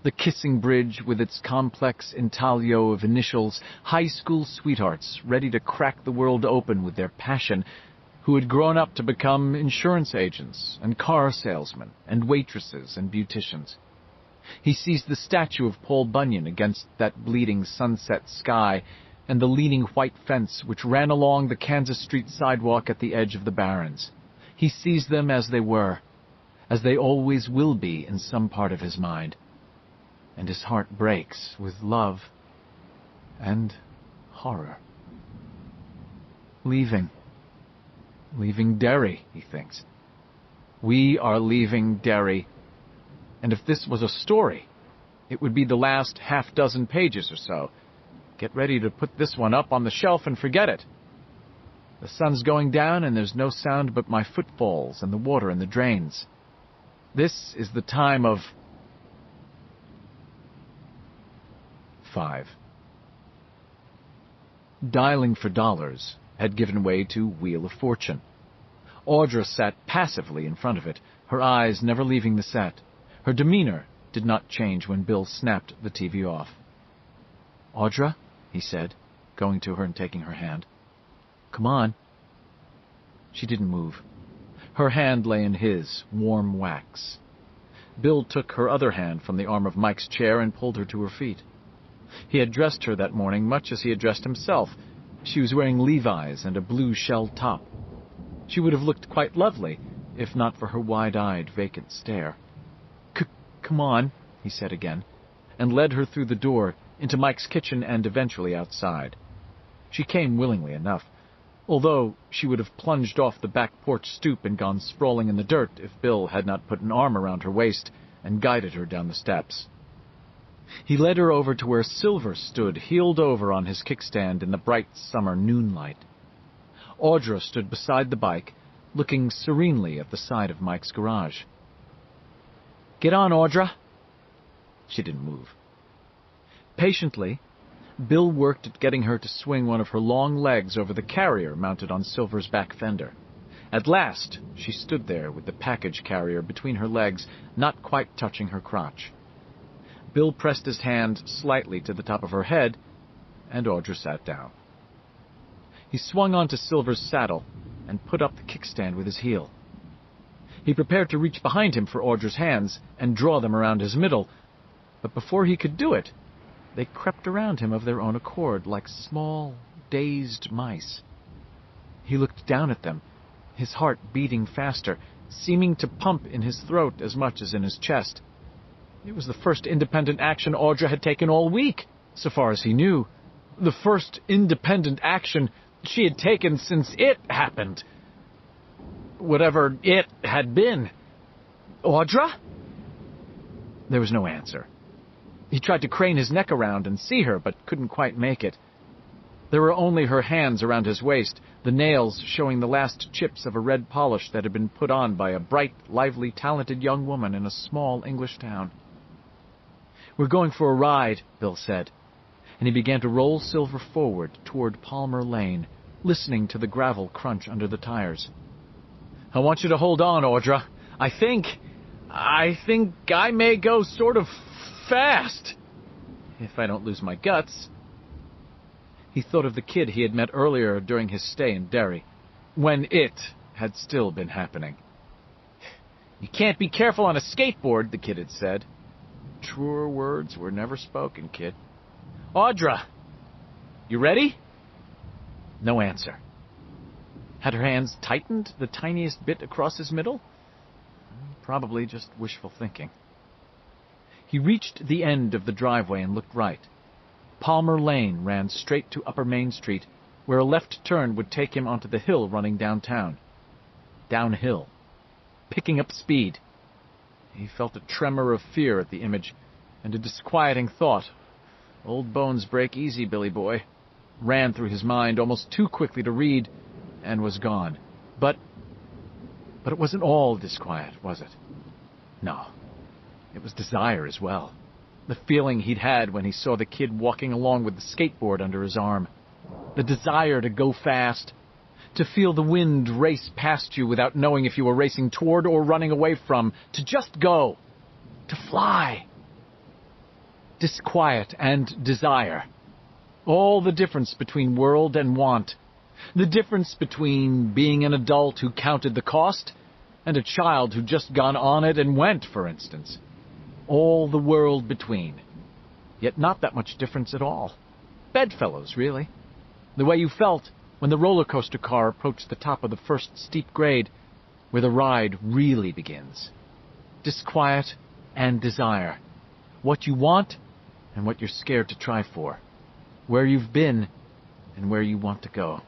the kissing bridge with its complex intaglio of initials, high school sweethearts ready to crack the world open with their passion, who had grown up to become insurance agents and car salesmen and waitresses and beauticians. He sees the statue of Paul Bunyan against that bleeding sunset sky and the leaning white fence which ran along the Kansas Street sidewalk at the edge of the Barrens. He sees them as they were, as they always will be in some part of his mind. And his heart breaks with love and horror. Leaving Derry, he thinks. We are leaving Derry. And if this was a story, it would be the last half-dozen pages or so. Get ready to put this one up on the shelf and forget it. The sun's going down and there's no sound but my footfalls and the water in the drains. This is the time of... 5. Dialing for dollars had given way to Wheel of Fortune. Audra sat passively in front of it, her eyes never leaving the set. Her demeanor did not change when Bill snapped the TV off. "Audra," he said, going to her and taking her hand. "Come on." She didn't move. Her hand lay in his, warm wax. Bill took her other hand from the arm of Mike's chair and pulled her to her feet. He had dressed her that morning much as he had dressed himself. She was wearing Levi's and a blue shell top. She would have looked quite lovely, if not for her wide-eyed, vacant stare. "Come on," he said again, and led her through the door, into Mike's kitchen and eventually outside. She came willingly enough, although she would have plunged off the back porch stoop and gone sprawling in the dirt if Bill had not put an arm around her waist and guided her down the steps. He led her over to where Silver stood heeled over on his kickstand in the bright summer noonlight. Audra stood beside the bike, looking serenely at the side of Mike's garage. "Get on, Audra." She didn't move. Patiently, Bill worked at getting her to swing one of her long legs over the carrier mounted on Silver's back fender. At last, she stood there with the package carrier between her legs, not quite touching her crotch. Bill pressed his hand slightly to the top of her head, and Audra sat down. He swung onto Silver's saddle and put up the kickstand with his heel. He prepared to reach behind him for Audra's hands and draw them around his middle, but before he could do it, they crept around him of their own accord like small, dazed mice. He looked down at them, his heart beating faster, seeming to pump in his throat as much as in his chest. It was the first independent action Audra had taken all week, so far as he knew. The first independent action she had taken since it happened. Whatever it had been. "Audra?" There was no answer. He tried to crane his neck around and see her, but couldn't quite make it. There were only her hands around his waist, the nails showing the last chips of a red polish that had been put on by a bright, lively, talented young woman in a small English town. "We're going for a ride," Bill said, and he began to roll Silver forward toward Palmer Lane, listening to the gravel crunch under the tires. "I want you to hold on, Audra. I think I may go sort of fast, if I don't lose my guts." He thought of the kid he had met earlier during his stay in Derry, when it had still been happening. "You can't be careful on a skateboard," the kid had said. Truer words were never spoken, kid. "Audra, you ready?" No answer. Had her hands tightened the tiniest bit across his middle? Probably just wishful thinking. He reached the end of the driveway and looked right. Palmer Lane ran straight to Upper Main Street, where a left turn would take him onto the hill running downtown. Downhill. Picking up speed. He felt a tremor of fear at the image, and a disquieting thought. "Old bones break easy, Billy boy," ran through his mind almost too quickly to read, and was gone. But it wasn't all disquiet, was it? No. It was desire as well. The feeling he'd had when he saw the kid walking along with the skateboard under his arm. The desire to go fast. To feel the wind race past you without knowing if you were racing toward or running away from. To just go. To fly. Disquiet and desire. All the difference between world and want. The difference between being an adult who counted the cost and a child who'd just gone on it and went, for instance. All the world between. Yet not that much difference at all. Bedfellows, really. The way you felt when the roller coaster car approached the top of the first steep grade, where the ride really begins. Disquiet and desire. What you want and what you're scared to try for. Where you've been and where you want to go.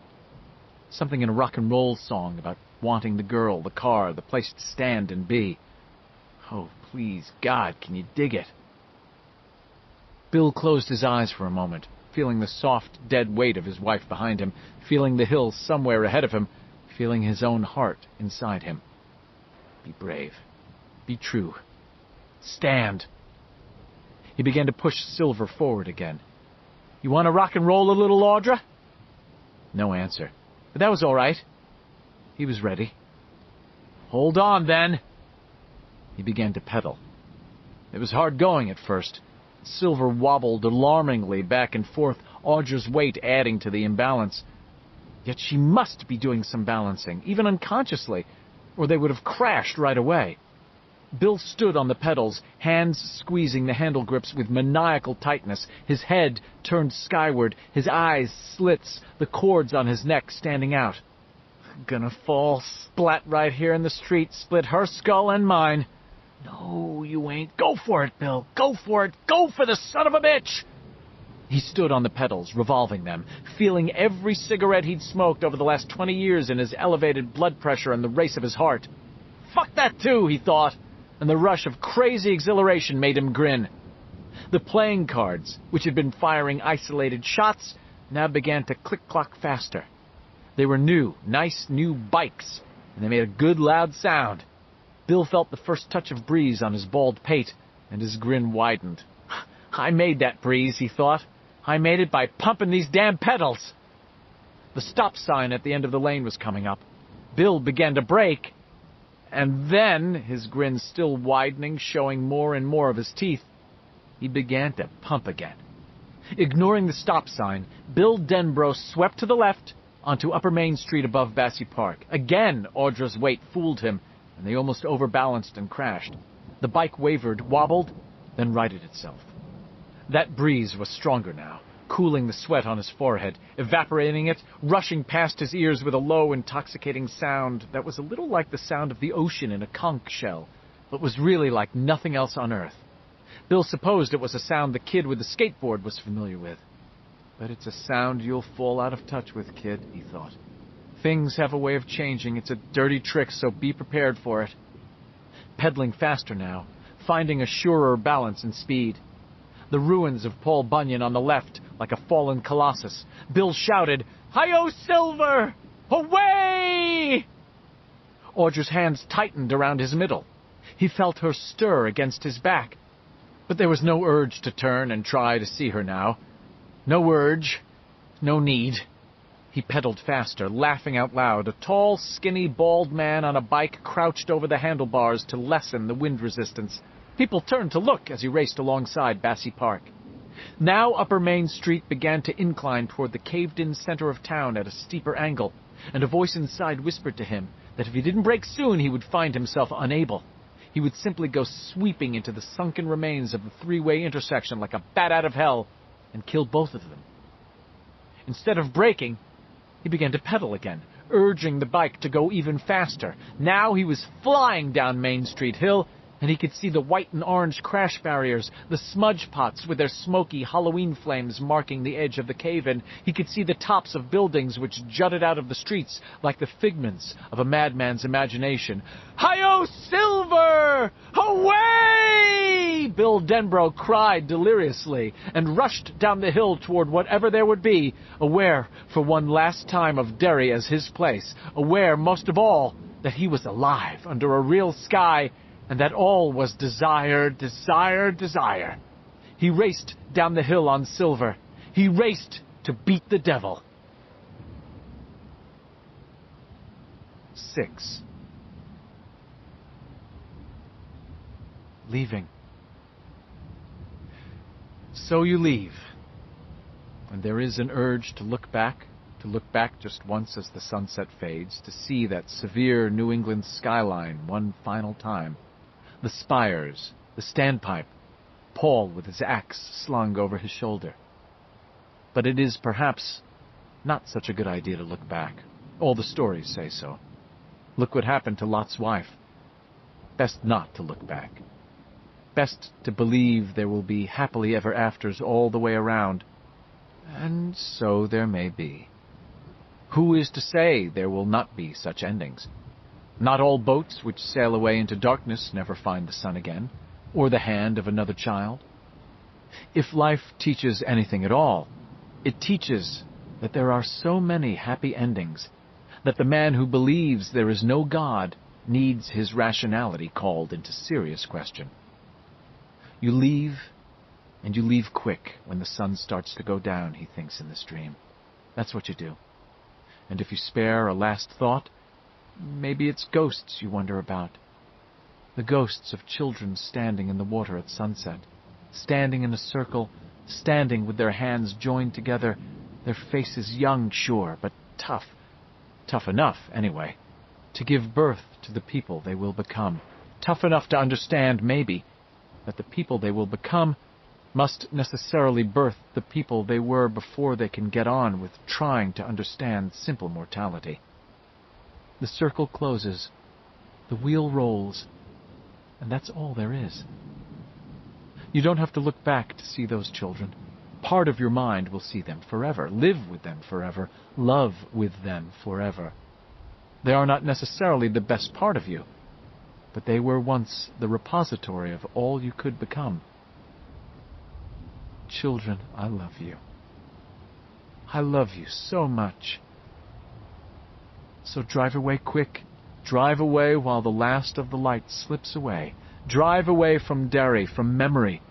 Something in a rock and roll song about wanting the girl, the car, the place to stand and be. Oh, please, God, can you dig it? Bill closed his eyes for a moment, feeling the soft, dead weight of his wife behind him, feeling the hill somewhere ahead of him, feeling his own heart inside him. Be brave. Be true. Stand. He began to push Silver forward again. "You want to rock and roll a little, Audra?" No answer. But that was all right. He was ready. "Hold on, then." He began to pedal. It was hard going at first. Silver wobbled alarmingly back and forth, Audra's weight adding to the imbalance. Yet she must be doing some balancing, even unconsciously, or they would have crashed right away. Bill stood on the pedals, hands squeezing the handle grips with maniacal tightness, his head turned skyward, his eyes slits, the cords on his neck standing out. "Gonna fall splat right here in the street, split her skull and mine." "No, you ain't. Go for it, Bill. Go for it. Go for the son of a bitch!" He stood on the pedals, revolving them, feeling every cigarette he'd smoked over the last 20 years in his elevated blood pressure and the race of his heart. Fuck that too, he thought, and the rush of crazy exhilaration made him grin. The playing cards, which had been firing isolated shots, now began to click-clock faster. They were new, nice new bikes, and they made a good loud sound. Bill felt the first touch of breeze on his bald pate, and his grin widened. "I made that breeze," he thought. "I made it by pumping these damn pedals." The stop sign at the end of the lane was coming up. Bill began to brake, and then, his grin still widening, showing more and more of his teeth, he began to pump again. Ignoring the stop sign, Bill Denbrough swept to the left onto Upper Main Street above Bassey Park. Again, Audra's weight fooled him, and they almost overbalanced and crashed. The bike wavered, wobbled, then righted itself. That breeze was stronger now, cooling the sweat on his forehead, evaporating it, rushing past his ears with a low, intoxicating sound that was a little like the sound of the ocean in a conch shell, but was really like nothing else on earth. Bill supposed it was a sound the kid with the skateboard was familiar with. But it's a sound you'll fall out of touch with, kid, he thought. Things have a way of changing. It's a dirty trick, so be prepared for it. Pedaling faster now, finding a surer balance and speed. The ruins of Paul Bunyan on the left, like a fallen colossus. Bill shouted, "Hi-yo, Silver! Away!" Audra's hands tightened around his middle. He felt her stir against his back. But there was no urge to turn and try to see her now. No urge. No need. He pedaled faster, laughing out loud. A tall, skinny, bald man on a bike crouched over the handlebars to lessen the wind resistance. People turned to look as he raced alongside Bassey Park. Now Upper Main Street began to incline toward the caved-in center of town at a steeper angle, and a voice inside whispered to him that if he didn't brake soon he would find himself unable. he would simply go sweeping into the sunken remains of the three-way intersection like a bat out of hell and kill both of them. Instead of braking, he began to pedal again, urging the bike to go even faster. Now he was flying down Main Street Hill, and he could see the white and orange crash barriers, the smudge pots with their smoky Halloween flames marking the edge of the cave-in. He could see the tops of buildings which jutted out of the streets like the figments of a madman's imagination. "Hi-yo, Silver! Away!" Bill Denbrough cried deliriously and rushed down the hill toward whatever there would be, aware for one last time of Derry as his place, aware most of all that he was alive under a real sky, and that all was desire, desire, desire. He raced down the hill on Silver. He raced to beat the devil. 6. Leaving. So you leave, and there is an urge to look back just once as the sunset fades, to see that severe New England skyline one final time. The spires, the standpipe, Paul with his axe slung over his shoulder. But it is perhaps not such a good idea to look back. All the stories say so. Look what happened to Lot's wife. Best not to look back. Best to believe there will be happily ever afters all the way around. And so there may be. Who is to say there will not be such endings? Not all boats which sail away into darkness never find the sun again, or the hand of another child. If life teaches anything at all, it teaches that there are so many happy endings, that the man who believes there is no God needs his rationality called into serious question. You leave, and you leave quick when the sun starts to go down, he thinks in this dream. That's what you do. And if you spare a last thought, maybe it's ghosts you wonder about. The ghosts of children standing in the water at sunset, standing in a circle, standing with their hands joined together, their faces young, sure, but tough. Tough enough, anyway, to give birth to the people they will become. Tough enough to understand, maybe, that the people they will become must necessarily birth the people they were before they can get on with trying to understand simple mortality. The circle closes, the wheel rolls, and that's all there is. You don't have to look back to see those children. Part of your mind will see them forever, live with them forever, love with them forever. They are not necessarily the best part of you, but they were once the repository of all you could become. Children, I love you. I love you so much. So drive away quick. Drive away while the last of the light slips away. Drive away from Derry, from memory,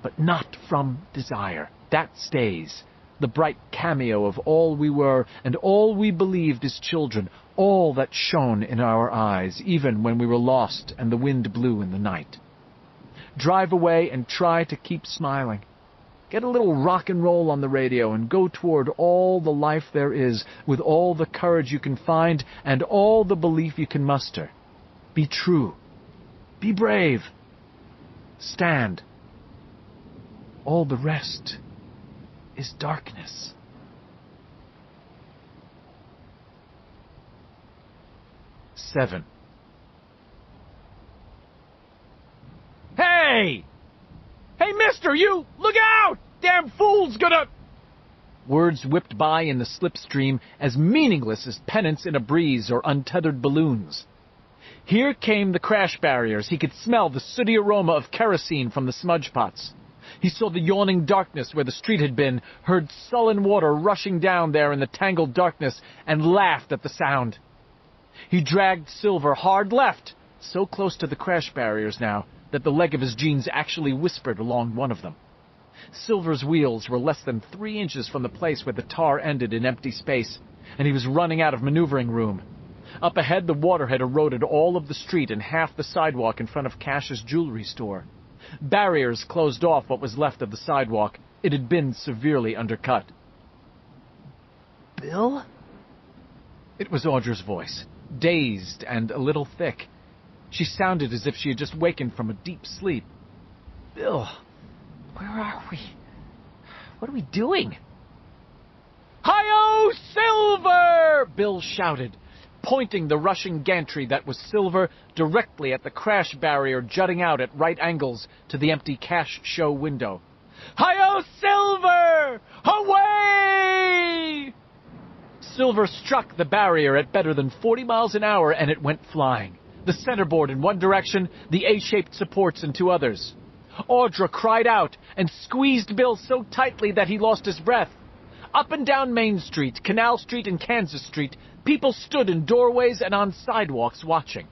but not from desire. That stays. The bright cameo of all we were and all we believed as children, all that shone in our eyes, even when we were lost and the wind blew in the night. Drive away and try to keep smiling. Get a little rock and roll on the radio and go toward all the life there is with all the courage you can find and all the belief you can muster. Be true. Be brave. Stand. All the rest is darkness. Seven. Hey! Hey, mister, you! Look out! Damn fool's gonna... Words whipped by in the slipstream as meaningless as pennants in a breeze or untethered balloons. Here came the crash barriers. He could smell the sooty aroma of kerosene from the smudge pots. He saw the yawning darkness where the street had been, heard sullen water rushing down there in the tangled darkness, and laughed at the sound. He dragged Silver hard left, so close to the crash barriers now that the leg of his jeans actually whispered along one of them. Silver's wheels were less than 3 inches from the place where the tar ended in empty space, and he was running out of maneuvering room. Up ahead, the water had eroded all of the street and half the sidewalk in front of Cash's jewelry store. Barriers closed off what was left of the sidewalk. It had been severely undercut. "Bill?" It was Audra's voice, dazed and a little thick. She sounded as if she had just wakened from a deep sleep. Bill, where are we? What are we doing? "Hi-yo, Silver!" Bill shouted, pointing the rushing gantry that was Silver directly at the crash barrier jutting out at right angles to the empty cash show window. "Hi-yo, Silver! Away!" Silver struck the barrier at better than 40 miles an hour, and it went flying. The centerboard in one direction, the A-shaped supports in two others. Audra cried out and squeezed Bill so tightly that he lost his breath. Up and down Main Street, Canal Street, and Kansas Street, people stood in doorways and on sidewalks watching.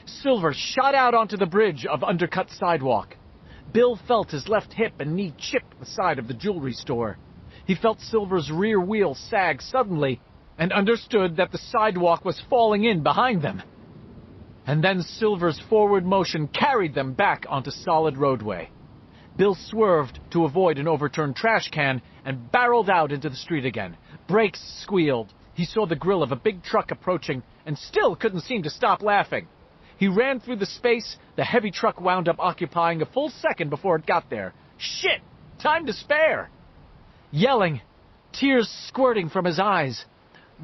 Silver shot out onto the bridge of undercut sidewalk. Bill felt his left hip and knee chip the side of the jewelry store. He felt Silver's rear wheel sag suddenly and understood that the sidewalk was falling in behind them. And then Silver's forward motion carried them back onto solid roadway. Bill swerved to avoid an overturned trash can and barreled out into the street again. Brakes squealed. He saw the grill of a big truck approaching and still couldn't seem to stop laughing. He ran through the space the heavy truck wound up occupying a full second before it got there. Shit! Time to spare! Yelling, tears squirting from his eyes,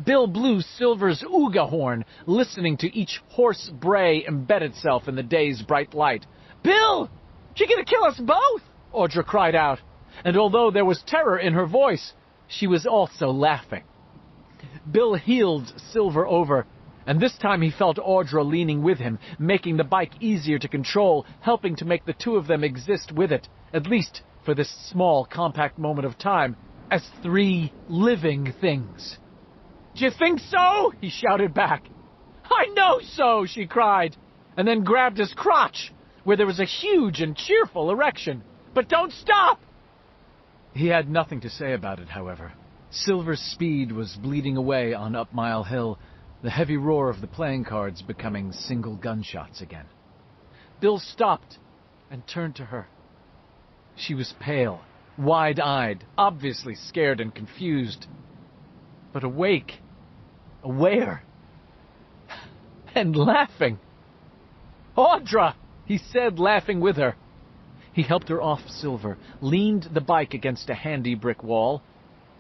Bill blew Silver's ooga horn, listening to each hoarse bray embed itself in the day's bright light. "Bill! You're gonna kill us both!" Audra cried out, and although there was terror in her voice, she was also laughing. Bill heeled Silver over, and this time he felt Audra leaning with him, making the bike easier to control, helping to make the two of them exist with it, at least for this small, compact moment of time, as three living things. "D'you think so?" he shouted back. "I know so," she cried, and then grabbed his crotch, where there was a huge and cheerful erection. "But don't stop!" He had nothing to say about it, however. Silver's speed was bleeding away on Up Mile Hill, the heavy roar of the playing cards becoming single gunshots again. Bill stopped and turned to her. She was pale, wide-eyed, obviously scared and confused, but awake, aware, and laughing. "Audra!" he said, laughing with her. He helped her off Silver, leaned the bike against a handy brick wall,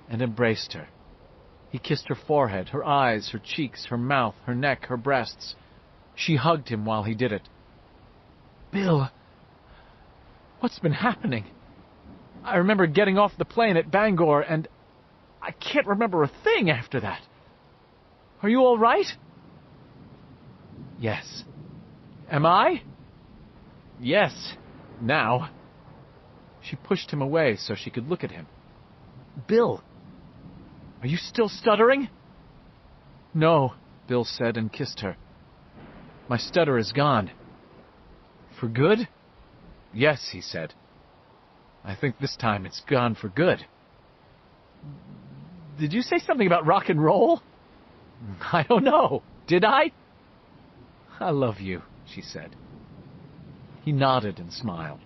and embraced her. He kissed her forehead, her eyes, her cheeks, her mouth, her neck, her breasts. She hugged him while he did it. "Bill, what's been happening? I remember getting off the plane at Bangor, and I can't remember a thing after that. Are you all right?" "Yes." "Am I?" "Yes, now." She pushed him away so she could look at him. "Bill, are you still stuttering?" "No," Bill said and kissed her. "My stutter is gone." "For good?" "Yes," he said. "I think this time it's gone for good." "Did you say something about rock and roll?" "I don't know. Did I?" "I love you," she said. He nodded and smiled.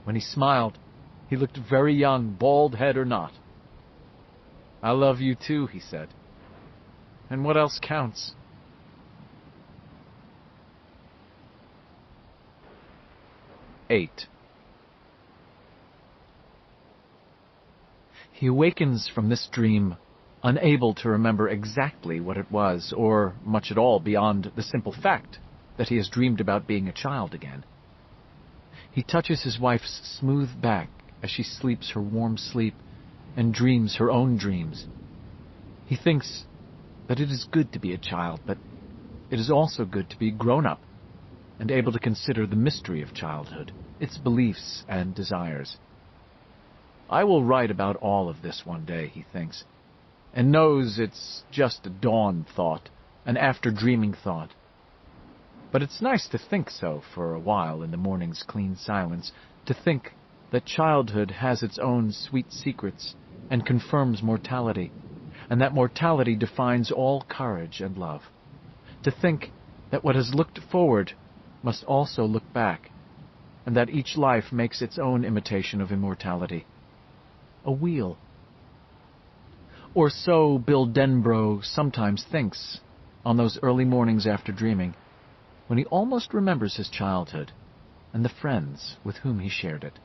When he smiled, he looked very young, bald head or not. "I love you too," he said. "And what else counts?" He awakens from this dream, unable to remember exactly what it was, or much at all beyond the simple fact that he has dreamed about being a child again. He touches his wife's smooth back as she sleeps her warm sleep and dreams her own dreams. He thinks that it is good to be a child, but it is also good to be grown up and able to consider the mystery of childhood, its beliefs and desires. I will write about all of this one day, he thinks, and knows it's just a dawn thought, an after-dreaming thought. But it's nice to think so for a while in the morning's clean silence, to think that childhood has its own sweet secrets and confirms mortality, and that mortality defines all courage and love. To think that what has looked forward must also look back, and that each life makes its own imitation of immortality. A wheel. Or so Bill Denbrough sometimes thinks on those early mornings after dreaming. when he almost remembers his childhood and the friends with whom he shared it.